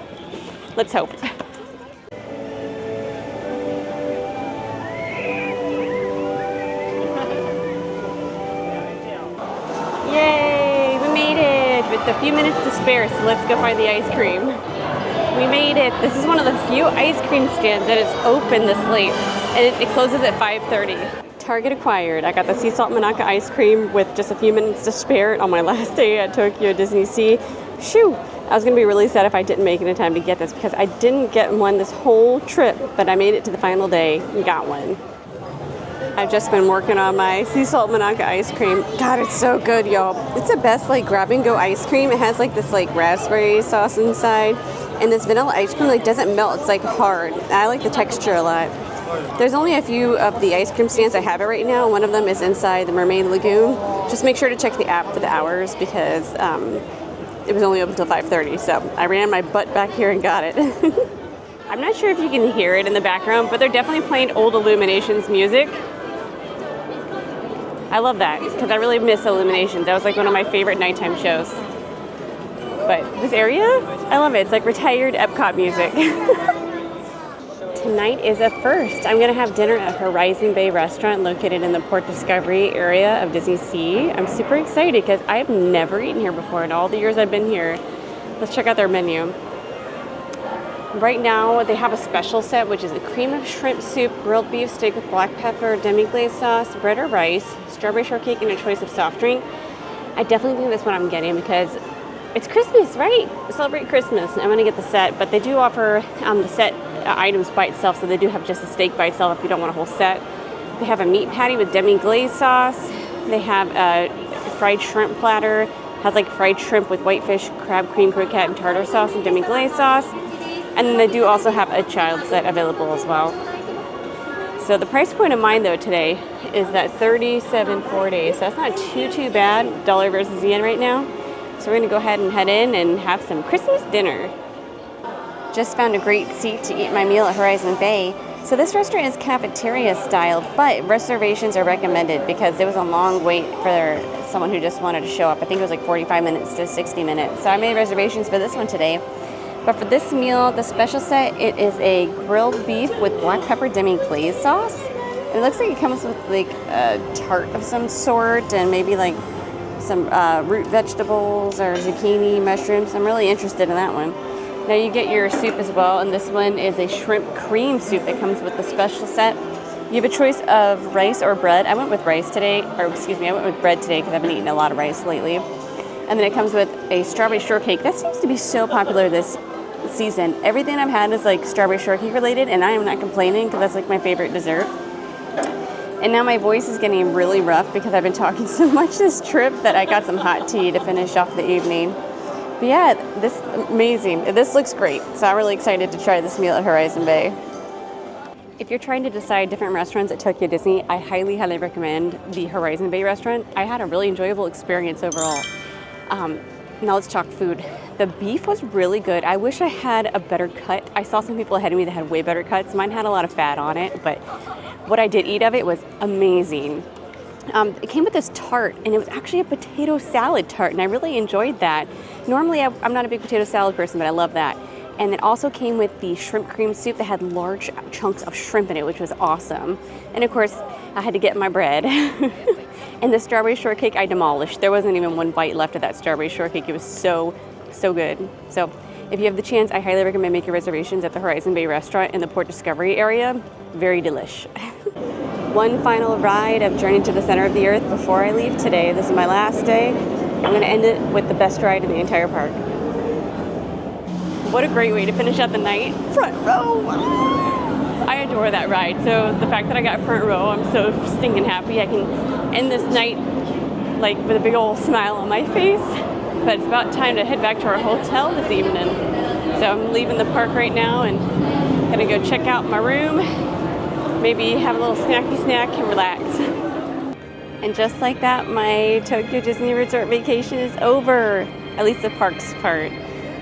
Let's hope. Yay, we made it with a few minutes to spare, so let's go find the ice cream. We made it. This is one of the few ice cream stands that is open this late, and it closes at 5:30. Target acquired. I got the sea salt Monaco ice cream with just a few minutes to spare on my last day at Tokyo Disneysea. Shoo! I was going to be really sad if I didn't make it in time to get this because I didn't get one this whole trip, but I made it to the final day and got one. I've just been working on my sea salt Monaco ice cream. God, it's so good, y'all. It's the best like grab and go ice cream. It has like this like raspberry sauce inside, and this vanilla ice cream like doesn't melt. It's like hard. I like the texture a lot. There's only a few of the ice cream stands I have it right now. One of them is inside the Mermaid Lagoon. Just make sure to check the app for the hours because it was only open until 5:30. So I ran my butt back here and got it. I'm not sure if you can hear it in the background, but they're definitely playing old Illuminations music. I love that because I really miss Illuminations. That was like one of my favorite nighttime shows. But this area, I love it. It's like retired Epcot music. Tonight is a first. I'm going to have dinner at Horizon Bay Restaurant located in the Port Discovery area of Disney Sea. I'm super excited because I've never eaten here before in all the years I've been here. Let's check out their menu. Right now, they have a special set, which is a cream of shrimp soup, grilled beef steak with black pepper, demi-glaze sauce, bread or rice, strawberry shortcake, and a choice of soft drink. I definitely think that's what I'm getting because it's Christmas, right? Celebrate Christmas. I'm going to get the set, but they do offer the set items by itself, so they do have just a steak by itself if you don't want a whole set. They have a meat patty with demi-glaze sauce. They have a fried shrimp platter. Has like fried shrimp with whitefish, crab cream croquette, and tartar sauce and demi-glaze sauce. And then they do also have a child set available as well. So the price point of mine though today is that $37.40. So that's not too bad, dollar versus yen right now. So we're gonna go ahead and head in and have some Christmas dinner. Just found a great seat to eat my meal at Horizon Bay. So this restaurant is cafeteria style, but reservations are recommended because there was a long wait for someone who just wanted to show up. I think it was like 45 minutes to 60 minutes. So I made reservations for this one today. But for this meal, the special set, it is a grilled beef with black pepper demi-glaze sauce. It looks like it comes with like a tart of some sort and maybe like some root vegetables or zucchini, mushrooms. I'm really interested in that one. Now you get your soup as well, and this one is a shrimp cream soup that comes with the special set. You have a choice of rice or bread. I went with rice today, or excuse me, I went with bread today because I've been eating a lot of rice lately. And then it comes with a strawberry shortcake. That seems to be so popular this season. Everything I've had is like strawberry shortcake related, and I am not complaining because that's like my favorite dessert. And now my voice is getting really rough because I've been talking so much this trip that I got some hot tea to finish off the evening. But yeah, this is amazing. This looks great. So I'm really excited to try this meal at Horizon Bay. If you're trying to decide different restaurants at Tokyo Disney, I highly, highly recommend the Horizon Bay restaurant. I had a really enjoyable experience overall. Now let's talk food. The beef was really good. I wish I had a better cut. I saw some people ahead of me that had way better cuts. Mine had a lot of fat on it, but what I did eat of it was amazing. It came with this tart, and it was actually a potato salad tart, and I really enjoyed that. Normally, I'm not a big potato salad person, but I love that. And it also came with the shrimp cream soup that had large chunks of shrimp in it, which was awesome. And of course, I had to get my bread. And the strawberry shortcake I demolished. There wasn't even one bite left of that strawberry shortcake. It was so, so good. So if you have the chance, I highly recommend making reservations at the Horizon Bay restaurant in the Port Discovery area. Very delish. One final ride of Journey to the Center of the Earth before I leave today. This is my last day. I'm going to end it with the best ride in the entire park. What a great way to finish out the night. Front row. I adore that ride. So the fact that I got front row, I'm so stinking happy. I can end this night like with a big old smile on my face. But it's about time to head back to our hotel this evening. So I'm leaving the park right now and gonna go check out my room. Maybe have a little snacky snack and relax. And just like that, my Tokyo Disney Resort vacation is over. At least the parks part.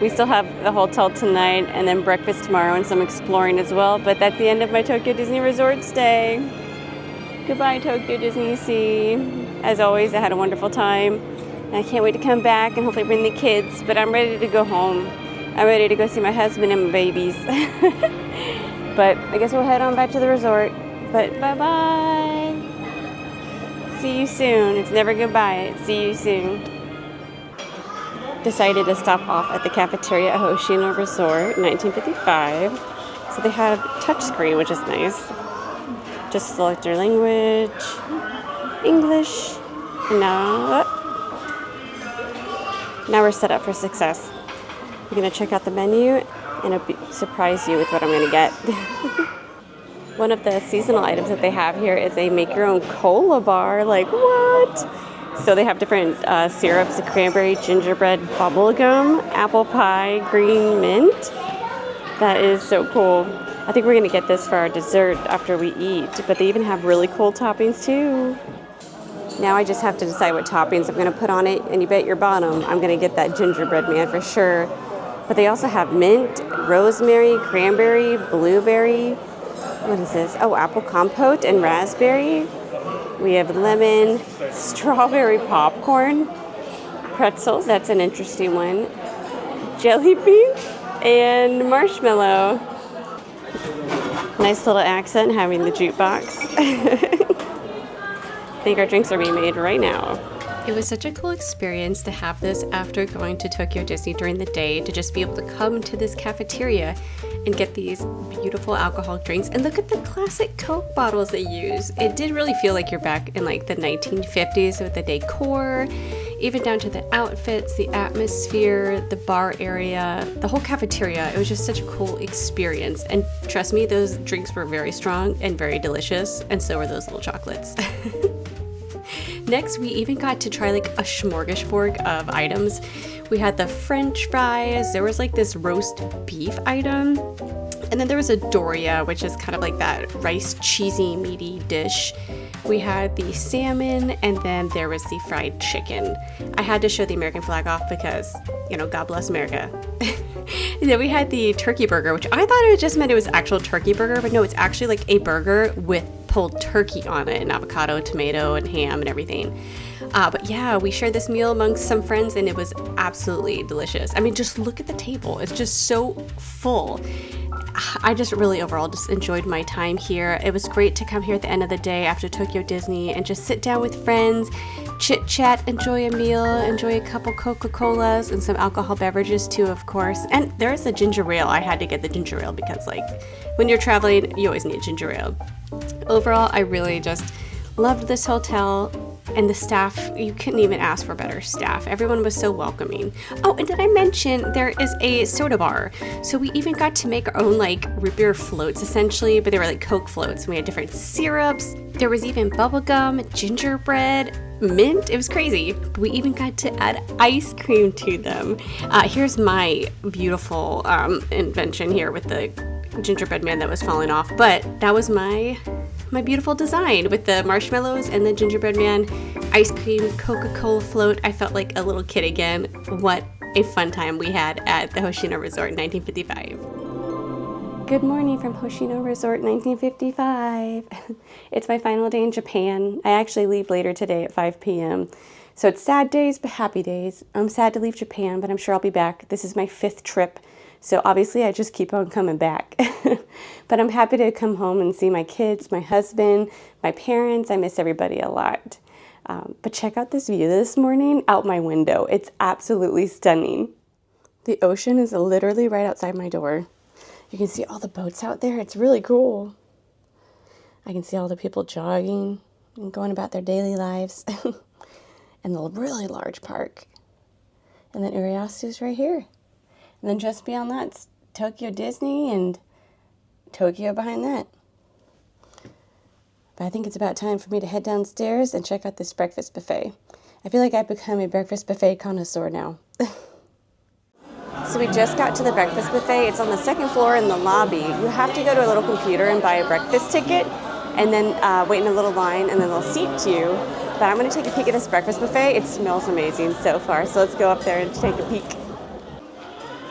We still have the hotel tonight and then breakfast tomorrow and some exploring as well, but that's the end of my Tokyo Disney Resort stay. Goodbye, Tokyo Disneysea. As always, I had a wonderful time. And I can't wait to come back and hopefully bring the kids, but I'm ready to go home. I'm ready to go see my husband and my babies. But I guess we'll head on back to the resort. But bye-bye. See you soon. It's never goodbye. It's see you soon. Decided to stop off at the cafeteria at Hoshino Resort in 1955. So they had a touchscreen, which is nice. Just select your language, English, and now we're set up for success. I'm gonna check out the menu and I'll surprise you with what I'm gonna get. One of the seasonal items that they have here is a make your own cola bar. Like what? So they have different syrups, cranberry, gingerbread, bubblegum, apple pie, green mint. That is so cool. I think we're gonna get this for our dessert after we eat, but they even have really cool toppings too. Now I just have to decide what toppings I'm gonna put on it, and you bet your bottom I'm gonna get that gingerbread man for sure. But they also have mint, rosemary, cranberry, blueberry. What is this? Oh, apple compote and raspberry. We have lemon, strawberry popcorn, pretzels, that's an interesting one, jelly bean, and marshmallow. Nice little accent having the jukebox. I think our drinks are being made right now. It was such a cool experience to have this after going to Tokyo Disney during the day, to just be able to come to this cafeteria and get these beautiful alcoholic drinks. And look at the classic Coke bottles they use. It did really feel like you're back in like the 1950s with the decor, even down to the outfits, the atmosphere, the bar area, the whole cafeteria. It was just such a cool experience. And trust me, those drinks were very strong and very delicious, and so were those little chocolates. Next, we even got to try like a smorgasbord of items. We had the French fries, there was like this roast beef item, and then there was a Doria, which is kind of like that rice cheesy meaty dish. We had the salmon, and then there was the fried chicken. I had to show the American flag off because, you know, God bless America. And then we had the turkey burger, which I thought it just meant it was actual turkey burger, but no, it's actually like a burger with pulled turkey on it, and avocado, tomato, and ham and everything. But yeah, we shared this meal amongst some friends and it was absolutely delicious. I mean, just look at the table. It's just so full. I just really overall just enjoyed my time here. It was great to come here at the end of the day after Tokyo Disney and just sit down with friends, chit chat, enjoy a meal, enjoy a couple Coca-Colas and some alcohol beverages too, of course. And there's a ginger ale. I had to get the ginger ale because like when you're traveling, you always need ginger ale. Overall, I really just loved this hotel. And the staff, you couldn't even ask for better staff. Everyone was so welcoming. Oh, and did I mention there is a soda bar? So we even got to make our own like root beer floats essentially, but they were like Coke floats. And we had different syrups. There was even bubblegum, gingerbread, mint. It was crazy. We even got to add ice cream to them. Here's my beautiful invention here with the gingerbread man that was falling off. But that was my beautiful design with the marshmallows and the gingerbread man, ice cream, Coca-Cola float. I felt like a little kid again. What a fun time we had at the Hoshino Resort in 1955. Good morning from Hoshino Resort 1955. It's my final day in Japan. I actually leave later today at 5 p.m. So it's sad days, but happy days. I'm sad to leave Japan, but I'm sure I'll be back. This is my 5th trip. So obviously I just keep on coming back. But I'm happy to come home and see my kids, my husband, my parents. I miss everybody a lot. But check out this view this morning out my window. It's absolutely stunning. The ocean is literally right outside my door. You can see all the boats out there. It's really cool. I can see all the people jogging and going about their daily lives. And the really large park. And then Uriasu's right here. And then just beyond that, it's Tokyo Disney and Tokyo behind that. But I think it's about time for me to head downstairs and check out this breakfast buffet. I feel like I've become a breakfast buffet connoisseur now. So we just got to the breakfast buffet. It's on the 2nd floor in the lobby. You have to go to a little computer and buy a breakfast ticket and then wait in a little line and then they'll seat you. But I'm going to take a peek at this breakfast buffet. It smells amazing so far. So let's go up there and take a peek.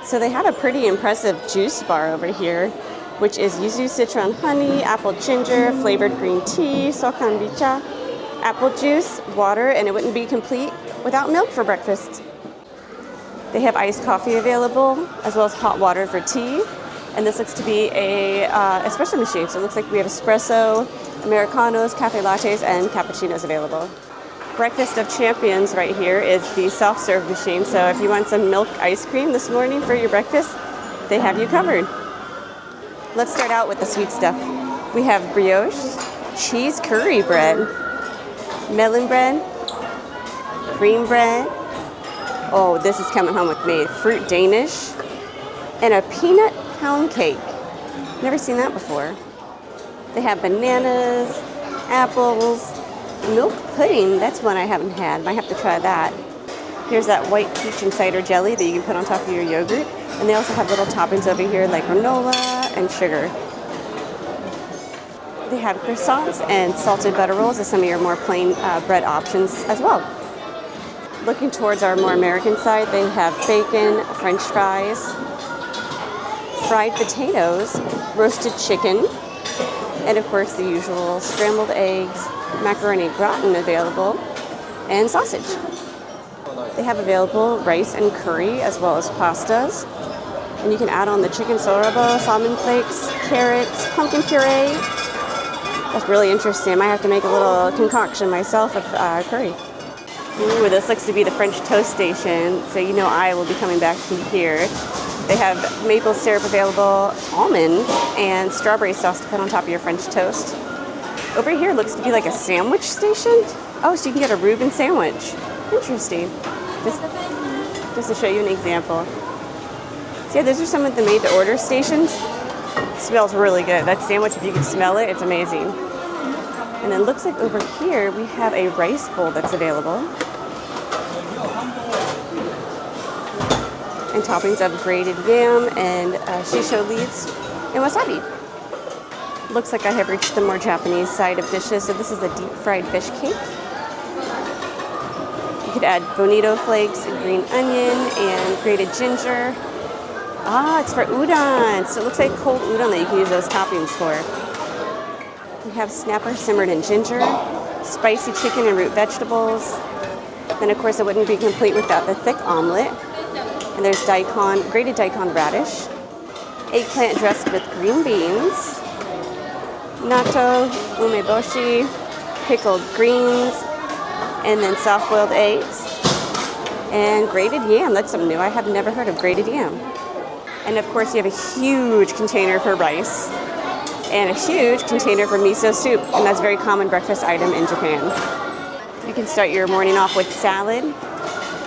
So they have a pretty impressive juice bar over here, which is yuzu citron honey, apple ginger, flavored green tea, sokanbicha, apple juice, water, and it wouldn't be complete without milk for breakfast. They have iced coffee available, as well as hot water for tea. And this looks to be a espresso machine. So it looks like we have espresso, Americanos, cafe lattes, and cappuccinos available. Breakfast of Champions right here is the self-serve machine. So if you want some milk ice cream this morning for your breakfast, they have you covered. Let's start out with the sweet stuff. We have brioche, cheese curry bread, melon bread, cream bread. Oh, this is coming home with me. Fruit Danish, and a peanut pound cake. Never seen that before. They have bananas, apples, milk pudding. That's one I haven't had. Might have to try that. Here's that white peach and cider jelly that you can put on top of your yogurt. And they also have little toppings over here like granola and sugar. They have croissants and salted butter rolls as some of your more plain bread options as well. Looking towards our more American side, they have bacon, French fries, fried potatoes, roasted chicken, and of course the usual scrambled eggs, macaroni gratin available, and sausage. They have available rice and curry as well as pastas. And you can add on the chicken sorobo, salmon flakes, carrots, pumpkin puree. That's really interesting. I might have to make a little concoction myself of curry. Ooh, this looks to be the French toast station, so you know I will be coming back to here. They have maple syrup available, almond, and strawberry sauce to put on top of your French toast. Over here looks to be like a sandwich station. Oh, so you can get a Reuben sandwich. Interesting. Just to show you an example. So yeah, those are some of the made-to-order stations. It smells really good. That sandwich, if you can smell it, it's amazing. And then looks like over here we have a rice bowl that's available. And toppings of grated yam and shisho leaves and wasabi. Looks like I have reached the more Japanese side of dishes. So this is a deep fried fish cake. You could add bonito flakes, green onion, and grated ginger. Ah, it's for udon. So it looks like cold udon that you can use those toppings for. We have snapper simmered in ginger, spicy chicken and root vegetables, Then of course it wouldn't be complete without the thick omelet. And there's daikon, grated daikon radish, eggplant dressed with green beans, natto, umeboshi, pickled greens, and then soft-boiled eggs, and grated yam. That's something new. I have never heard of grated yam. And of course you have a huge container for rice and a huge container for miso soup, and that's a very common breakfast item in Japan. You can start your morning off with salad.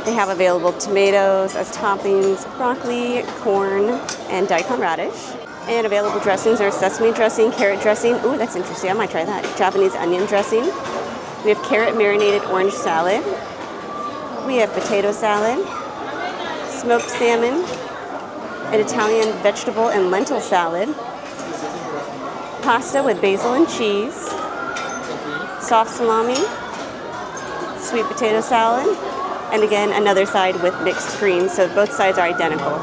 They have available tomatoes as toppings, broccoli, corn, and daikon radish. And available dressings are sesame dressing, carrot dressing. Ooh, that's interesting. I might try that. Japanese onion dressing. We have carrot marinated orange salad. We have potato salad, smoked salmon, an Italian vegetable and lentil salad, pasta with basil and cheese, soft salami, sweet potato salad, and again another side with mixed greens, so both sides are identical.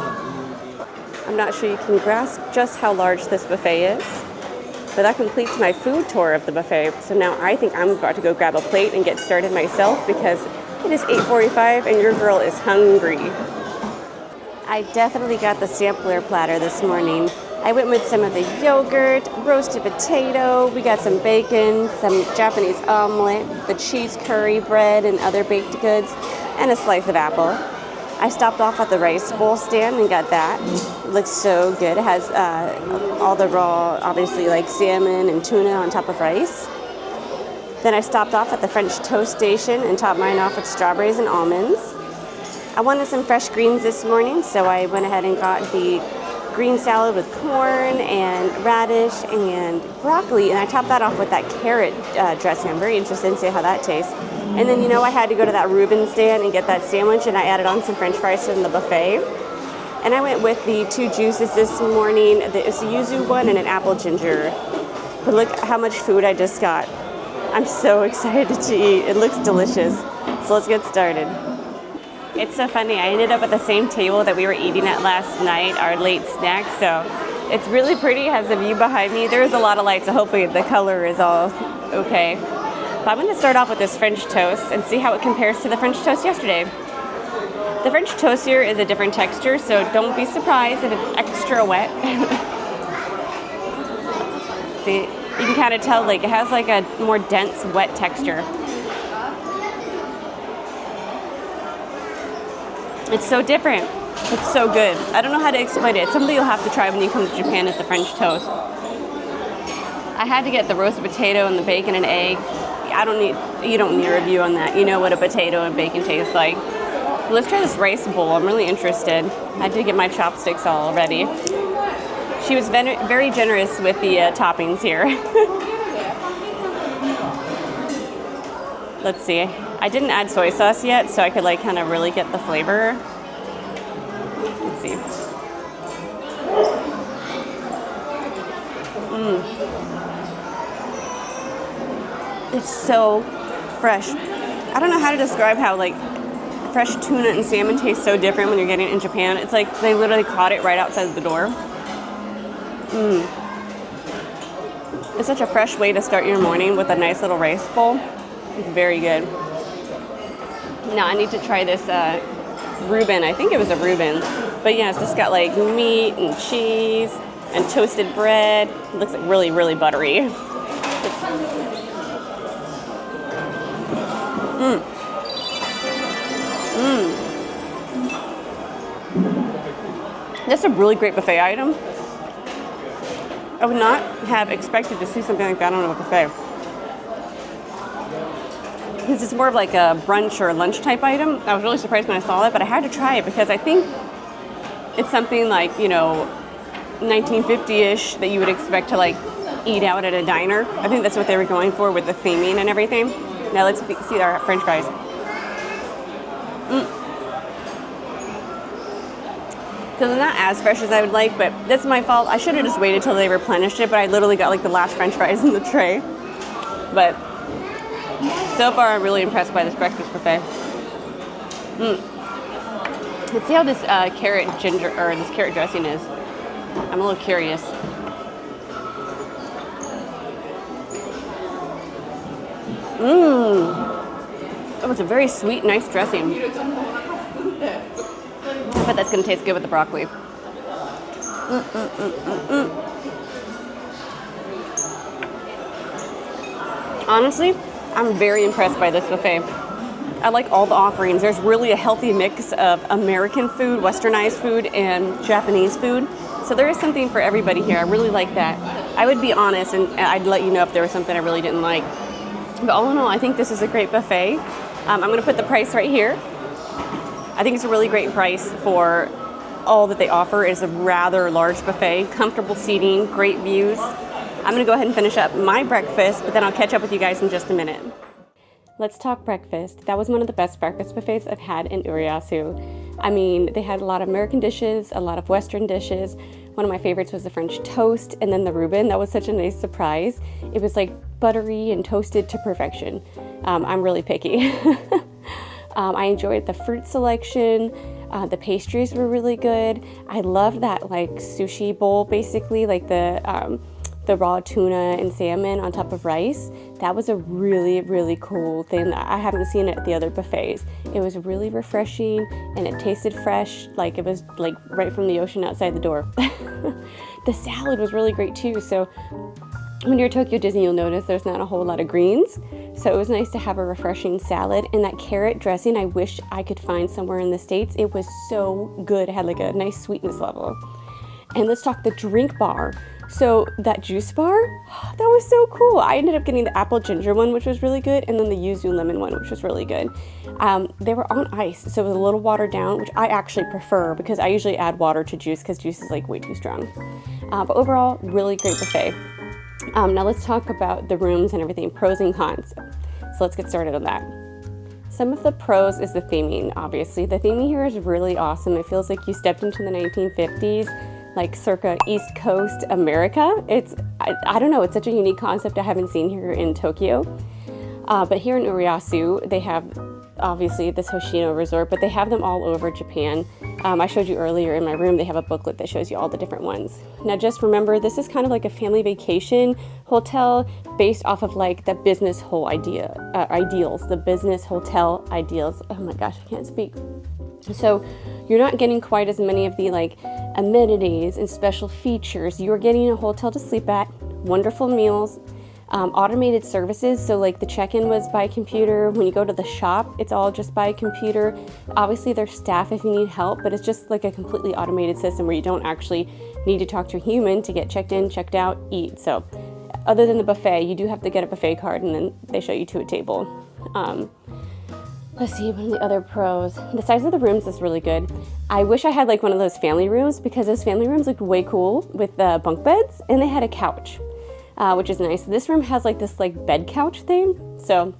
I'm not sure you can grasp just how large this buffet is, but that completes my food tour of the buffet. So now I think I'm about to go grab a plate and get started myself because it is 8:45 and your girl is hungry. I definitely got the sampler platter this morning. I went with some of the yogurt, roasted potato, we got some bacon, some Japanese omelet, the cheese curry bread and other baked goods, and a slice of apple. I stopped off at the rice bowl stand and got that. It looks so good. It has all the raw, obviously like salmon and tuna on top of rice. Then I stopped off at the French toast station and topped mine off with strawberries and almonds. I wanted some fresh greens this morning, so I went ahead and got the green salad with corn and radish and broccoli, and I topped that off with that carrot dressing. I'm very interested in seeing how that tastes. And then, you know, I had to go to that Reuben stand and get that sandwich, and I added on some french fries from the buffet. And I went with the two juices this morning. It's a yuzu one and an apple ginger. But look how much food I just got. I'm so excited to eat. It looks delicious. So let's get started. It's so funny. I ended up at the same table that we were eating at last night, our late snack. So it's really pretty. It has a view behind me. There's a lot of light, so hopefully the color is all okay. But I'm going to start off with this French toast and see how it compares to the French toast yesterday. The French toast here is a different texture, so don't be surprised if it's extra wet. See, you can kind of tell like it has like a more dense, wet texture. It's so different. It's so good. I don't know how to explain it. It's something you'll have to try when you come to Japan is the French toast. I had to get the roasted potato and the bacon and egg. You don't need a review on that. You know what a potato and bacon tastes like. But let's try this rice bowl. I'm really interested. I did get my chopsticks all ready. She was very generous with the toppings here. Let's see. I didn't add soy sauce yet, so I could like kind of really get the flavor. Let's see. It's so fresh. I don't know how to describe how like fresh tuna and salmon taste so different when you're getting it in Japan. It's like they literally caught it right outside the door. It's such a fresh way to start your morning with a nice little rice bowl. It's very good. Now I need to try this Reuben. I think it was a Reuben. But yeah, it's just got like meat and cheese and toasted bread. It looks like really, really buttery. That's a really great buffet item. I would not have expected to see something like that on a buffet. Because it's more of like a brunch or a lunch type item. I was really surprised when I saw it, but I had to try it because I think it's something like, you know, 1950-ish that you would expect to like eat out at a diner. I think that's what they were going for with the theming and everything. Now let's see our french fries. So they're not as fresh as I would like, but that's my fault. I should have just waited till they replenished it, but I literally got like the last french fries in the tray. But so far, I'm really impressed by this breakfast buffet. Let's see how this carrot dressing is. I'm a little curious. Oh, it's a very sweet, nice dressing. I bet that's gonna taste good with the broccoli. Honestly, I'm very impressed by this buffet. I like all the offerings. There's really a healthy mix of American food, westernized food, and Japanese food. So there is something for everybody here. I really like that. I would be honest and I'd let you know if there was something I really didn't like. But all in all, I think this is a great buffet. I'm gonna put the price right here. I think it's a really great price for all that they offer. It's a rather large buffet, comfortable seating, great views. I'm gonna go ahead and finish up my breakfast, but then I'll catch up with you guys in just a minute. Let's talk breakfast. That was one of the best breakfast buffets I've had in Urayasu. I mean, they had a lot of American dishes, a lot of Western dishes. One of my favorites was the French toast and then the Reuben. That was such a nice surprise. It was like buttery and toasted to perfection. I'm really picky. I enjoyed the fruit selection. The pastries were really good. I loved that like sushi bowl, basically, like the raw tuna and salmon on top of rice. That was a really, really cool thing that I haven't seen at the other buffets. It was really refreshing and it tasted fresh, like it was like right from the ocean outside the door. The salad was really great too. So when you're at Tokyo Disney, you'll notice there's not a whole lot of greens. So it was nice to have a refreshing salad, and that carrot dressing I wish I could find somewhere in the States. It was so good. It had like a nice sweetness level. And let's talk the drink bar. So that juice bar, that was so cool. I ended up getting the apple ginger one, which was really good, and then the yuzu lemon one, which was really good. They were on ice, so it was a little watered down, which I actually prefer because I usually add water to juice because juice is like way too strong. But overall, really great buffet. Now let's talk about the rooms and everything, pros and cons. So let's get started on that. Some of the pros is the theming, obviously. The theming here is really awesome. It feels like you stepped into the 1950s. Like circa East Coast America. I don't know, it's such a unique concept I haven't seen here in Tokyo. But here in Urayasu, they have obviously this Hoshino resort, but they have them all over Japan. I showed you earlier in my room, they have a booklet that shows you all the different ones. Now just remember, this is kind of like a family vacation hotel based off of like the business ideals, the business hotel ideals. Oh my gosh, I can't speak. So you're not getting quite as many of the like amenities and special features. You're getting a hotel to sleep at, wonderful meals, automated services. So like the check-in was by computer. When you go to the shop, it's all just by computer. Obviously there's staff if you need help, but it's just like a completely automated system where you don't actually need to talk to a human to get checked in, checked out, eat. So other than the buffet, you do have to get a buffet card and then they show you to a table. Let's see, one of the other pros. The size of the rooms is really good. I wish I had like one of those family rooms because those family rooms looked way cool with the bunk beds, and they had a couch, which is nice. This room has like this like bed couch thing. So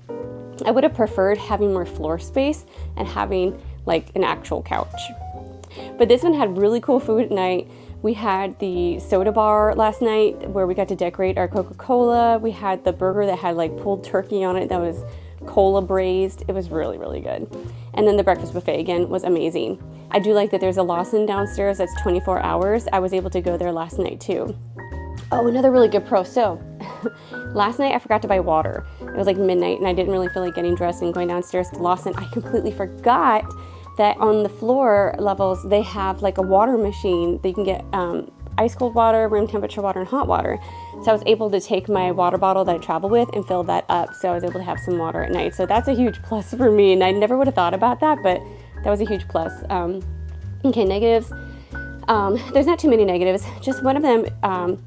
I would have preferred having more floor space and having like an actual couch. But this one had really cool food at night. We had the soda bar last night where we got to decorate our Coca-Cola. We had the burger that had like pulled turkey on it that was cola braised. It was really, really good. And then the breakfast buffet again was amazing. I do like that there's a Lawson downstairs that's 24 hours. I was able to go there last night too. Oh, another really good pro. So last night I forgot to buy water. It was like midnight and I didn't really feel like getting dressed and going downstairs to Lawson. I completely forgot that on the floor levels they have like a water machine that you can get ice cold water, room temperature water, and hot water. So I was able to take my water bottle that I travel with and fill that up. So I was able to have some water at night. So that's a huge plus for me. And I never would have thought about that, but that was a huge plus. Okay, negatives. There's not too many negatives. Just one of them,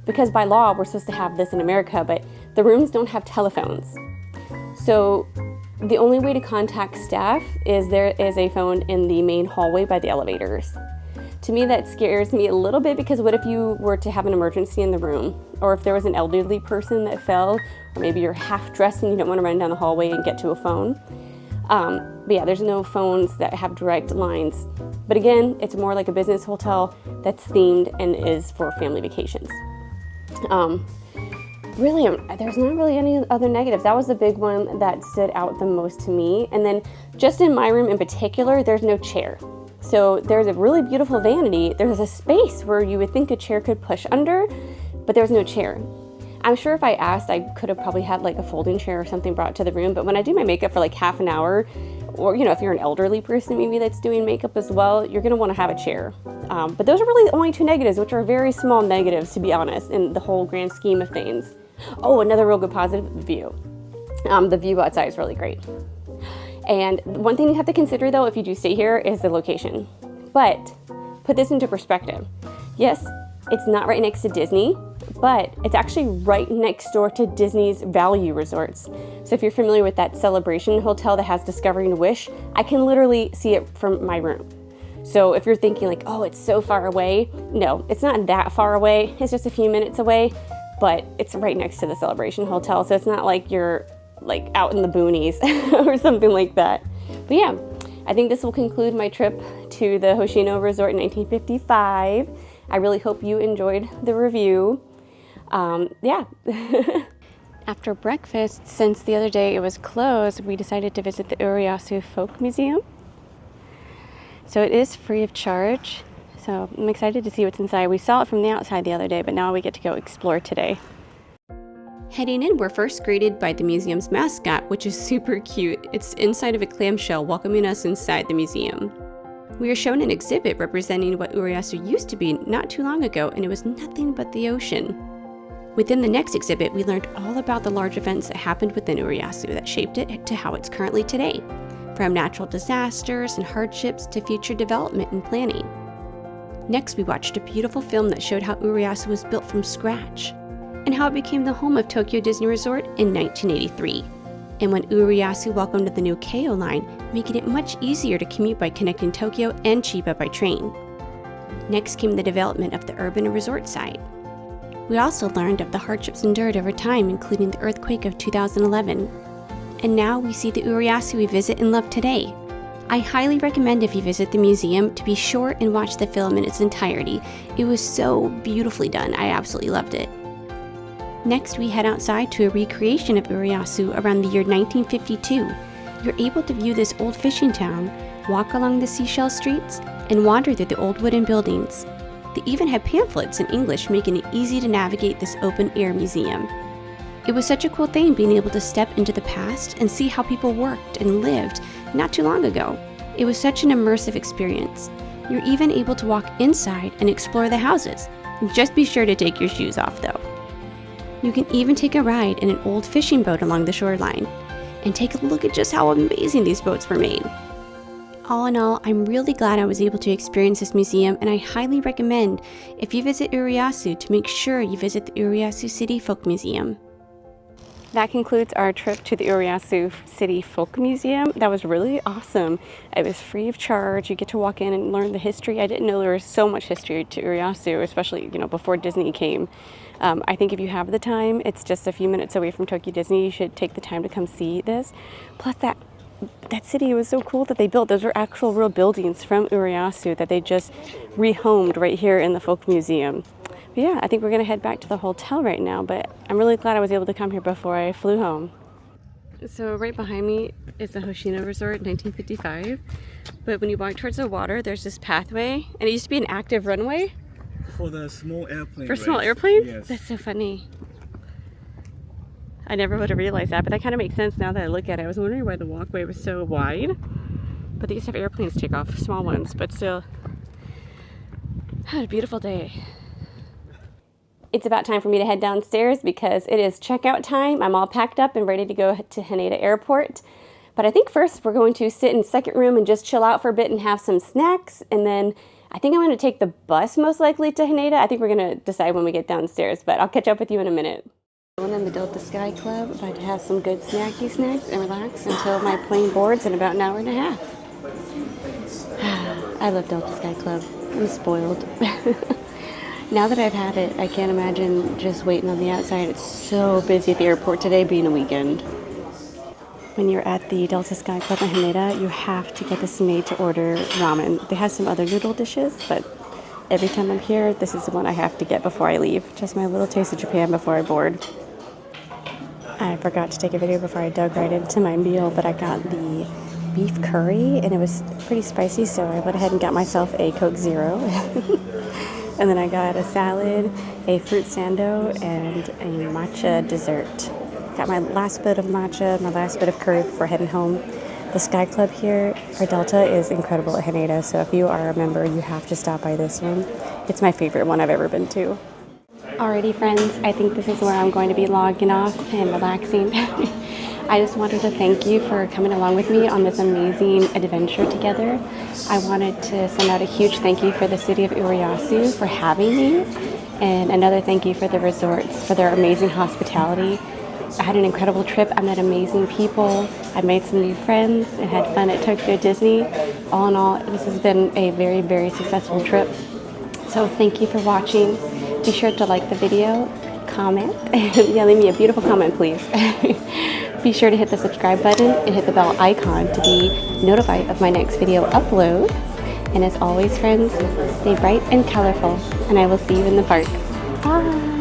because by law, we're supposed to have this in America, but the rooms don't have telephones. So the only way to contact staff is there is a phone in the main hallway by the elevators. To me, that scares me a little bit because what if you were to have an emergency in the room? Or if there was an elderly person that fell, or maybe you're half dressed and you don't want to run down the hallway and get to a phone. But yeah, there's no phones that have direct lines. But again, it's more like a business hotel that's themed and is for family vacations. Really, there's not really any other negatives. That was the big one that stood out the most to me. And then just in my room in particular, there's no chair. So there's a really beautiful vanity. There's a space where you would think a chair could push under, but there's no chair. I'm sure if I asked, I could have probably had like a folding chair or something brought to the room. But when I do my makeup for like half an hour, or you know, if you're an elderly person maybe that's doing makeup as well, you're gonna want to have a chair. But those are really the only two negatives, which are very small negatives, to be honest, in the whole grand scheme of things. Oh, another real good positive view. The view outside is really great. And one thing you have to consider though, if you do stay here, is the location. But put this into perspective. Yes, it's not right next to Disney, but it's actually right next door to Disney's Value Resorts. So if you're familiar with that Celebration hotel that has Discovery and Wish, I can literally see it from my room. So if you're thinking like, oh, it's so far away, no, it's not that far away. It's just a few minutes away, but it's right next to the Celebration hotel. So it's not like you're like out in the boonies or something like that. But yeah, I think this will conclude my trip to the Hoshino Resort in 1955. I really hope you enjoyed the review. Yeah. After breakfast, since the other day it was closed, we decided to visit the Urayasu Folk Museum. So it is free of charge. So I'm excited to see what's inside. We saw it from the outside the other day, but now we get to go explore today. Heading in, we're first greeted by the museum's mascot, which is super cute. It's inside of a clamshell welcoming us inside the museum. We are shown an exhibit representing what Urayasu used to be not too long ago, and it was nothing but the ocean. Within the next exhibit, we learned all about the large events that happened within Urayasu that shaped it to how it's currently today, from natural disasters and hardships to future development and planning. Next, we watched a beautiful film that showed how Urayasu was built from scratch, and how it became the home of Tokyo Disney Resort in 1983, and when Urayasu welcomed the new Keio line, making it much easier to commute by connecting Tokyo and Chiba by train. Next came the development of the urban and resort side. We also learned of the hardships endured over time, including the earthquake of 2011. And now we see the Urayasu we visit and love today. I highly recommend if you visit the museum to be sure and watch the film in its entirety. It was so beautifully done. I absolutely loved it. Next, we head outside to a recreation of Urayasu around the year 1952. You're able to view this old fishing town, walk along the seashell streets, and wander through the old wooden buildings. They even had pamphlets in English, making it easy to navigate this open-air museum. It was such a cool thing being able to step into the past and see how people worked and lived not too long ago. It was such an immersive experience. You're even able to walk inside and explore the houses. Just be sure to take your shoes off though. You can even take a ride in an old fishing boat along the shoreline, and take a look at just how amazing these boats were made. All in all, I'm really glad I was able to experience this museum, and I highly recommend if you visit Urayasu to make sure you visit the Urayasu City Folk Museum. That concludes our trip to the Urayasu City Folk Museum. That was really awesome. It was free of charge. You get to walk in and learn the history. I didn't know there was so much history to Urayasu, especially before Disney came. I think if you have the time, it's just a few minutes away from Tokyo Disney. You should take the time to come see this. Plus, that city was so cool that they built. Those were actual real buildings from Urayasu that they just rehomed right here in the Folk Museum. But yeah, I think we're gonna head back to the hotel right now, but I'm really glad I was able to come here before I flew home. So right behind me is the Hoshino Resort, 1955. But when you walk towards the water, there's this pathway, and it used to be an active runway. For the small airplane. For small airplanes? Yes. That's so funny. I never would have realized that, but that kind of makes sense now that I look at it. I was wondering why the walkway was so wide. But they used to have airplanes take off, small ones, but still. Had a beautiful day. It's about time for me to head downstairs because it is checkout time. I'm all packed up and ready to go to Haneda Airport. But I think first we're going to sit in second room and just chill out for a bit and have some snacks, and then I think I'm going to take the bus most likely to Haneda. I think we're going to decide when we get downstairs, but I'll catch up with you in a minute. I'm in the Delta Sky Club. About to have some good snacky snacks and relax until my plane boards in about an hour and a half. I love Delta Sky Club. I'm spoiled. Now that I've had it, I can't imagine just waiting on the outside. It's so busy at the airport today, being a weekend. When you're at the Delta Sky Club in Haneda, you have to get this made-to-order ramen. They have some other noodle dishes, but every time I'm here, this is the one I have to get before I leave. Just my little taste of Japan before I board. I forgot to take a video before I dug right into my meal, but I got the beef curry, and it was pretty spicy, so I went ahead and got myself a Coke Zero. And then I got a salad, a fruit sando, and a matcha dessert. Got my last bit of matcha, my last bit of curry before heading home. The Sky Club here, or Delta, is incredible at Haneda, so if you are a member, you have to stop by this one. It's my favorite one I've ever been to. Alrighty friends, I think this is where I'm going to be logging off and relaxing. I just wanted to thank you for coming along with me on this amazing adventure together. I wanted to send out a huge thank you for the city of Urayasu for having me, and another thank you for the resorts for their amazing hospitality. I had an incredible trip. I met amazing people. I made some new friends and had fun at Tokyo Disney. All in all, this has been a very, very successful trip. So thank you for watching. Be sure to like the video, comment. Yeah, leave me a beautiful comment, please. Be sure to hit the subscribe button and hit the bell icon to be notified of my next video upload. And as always, friends, stay bright and colorful, and I will see you in the parks. Bye!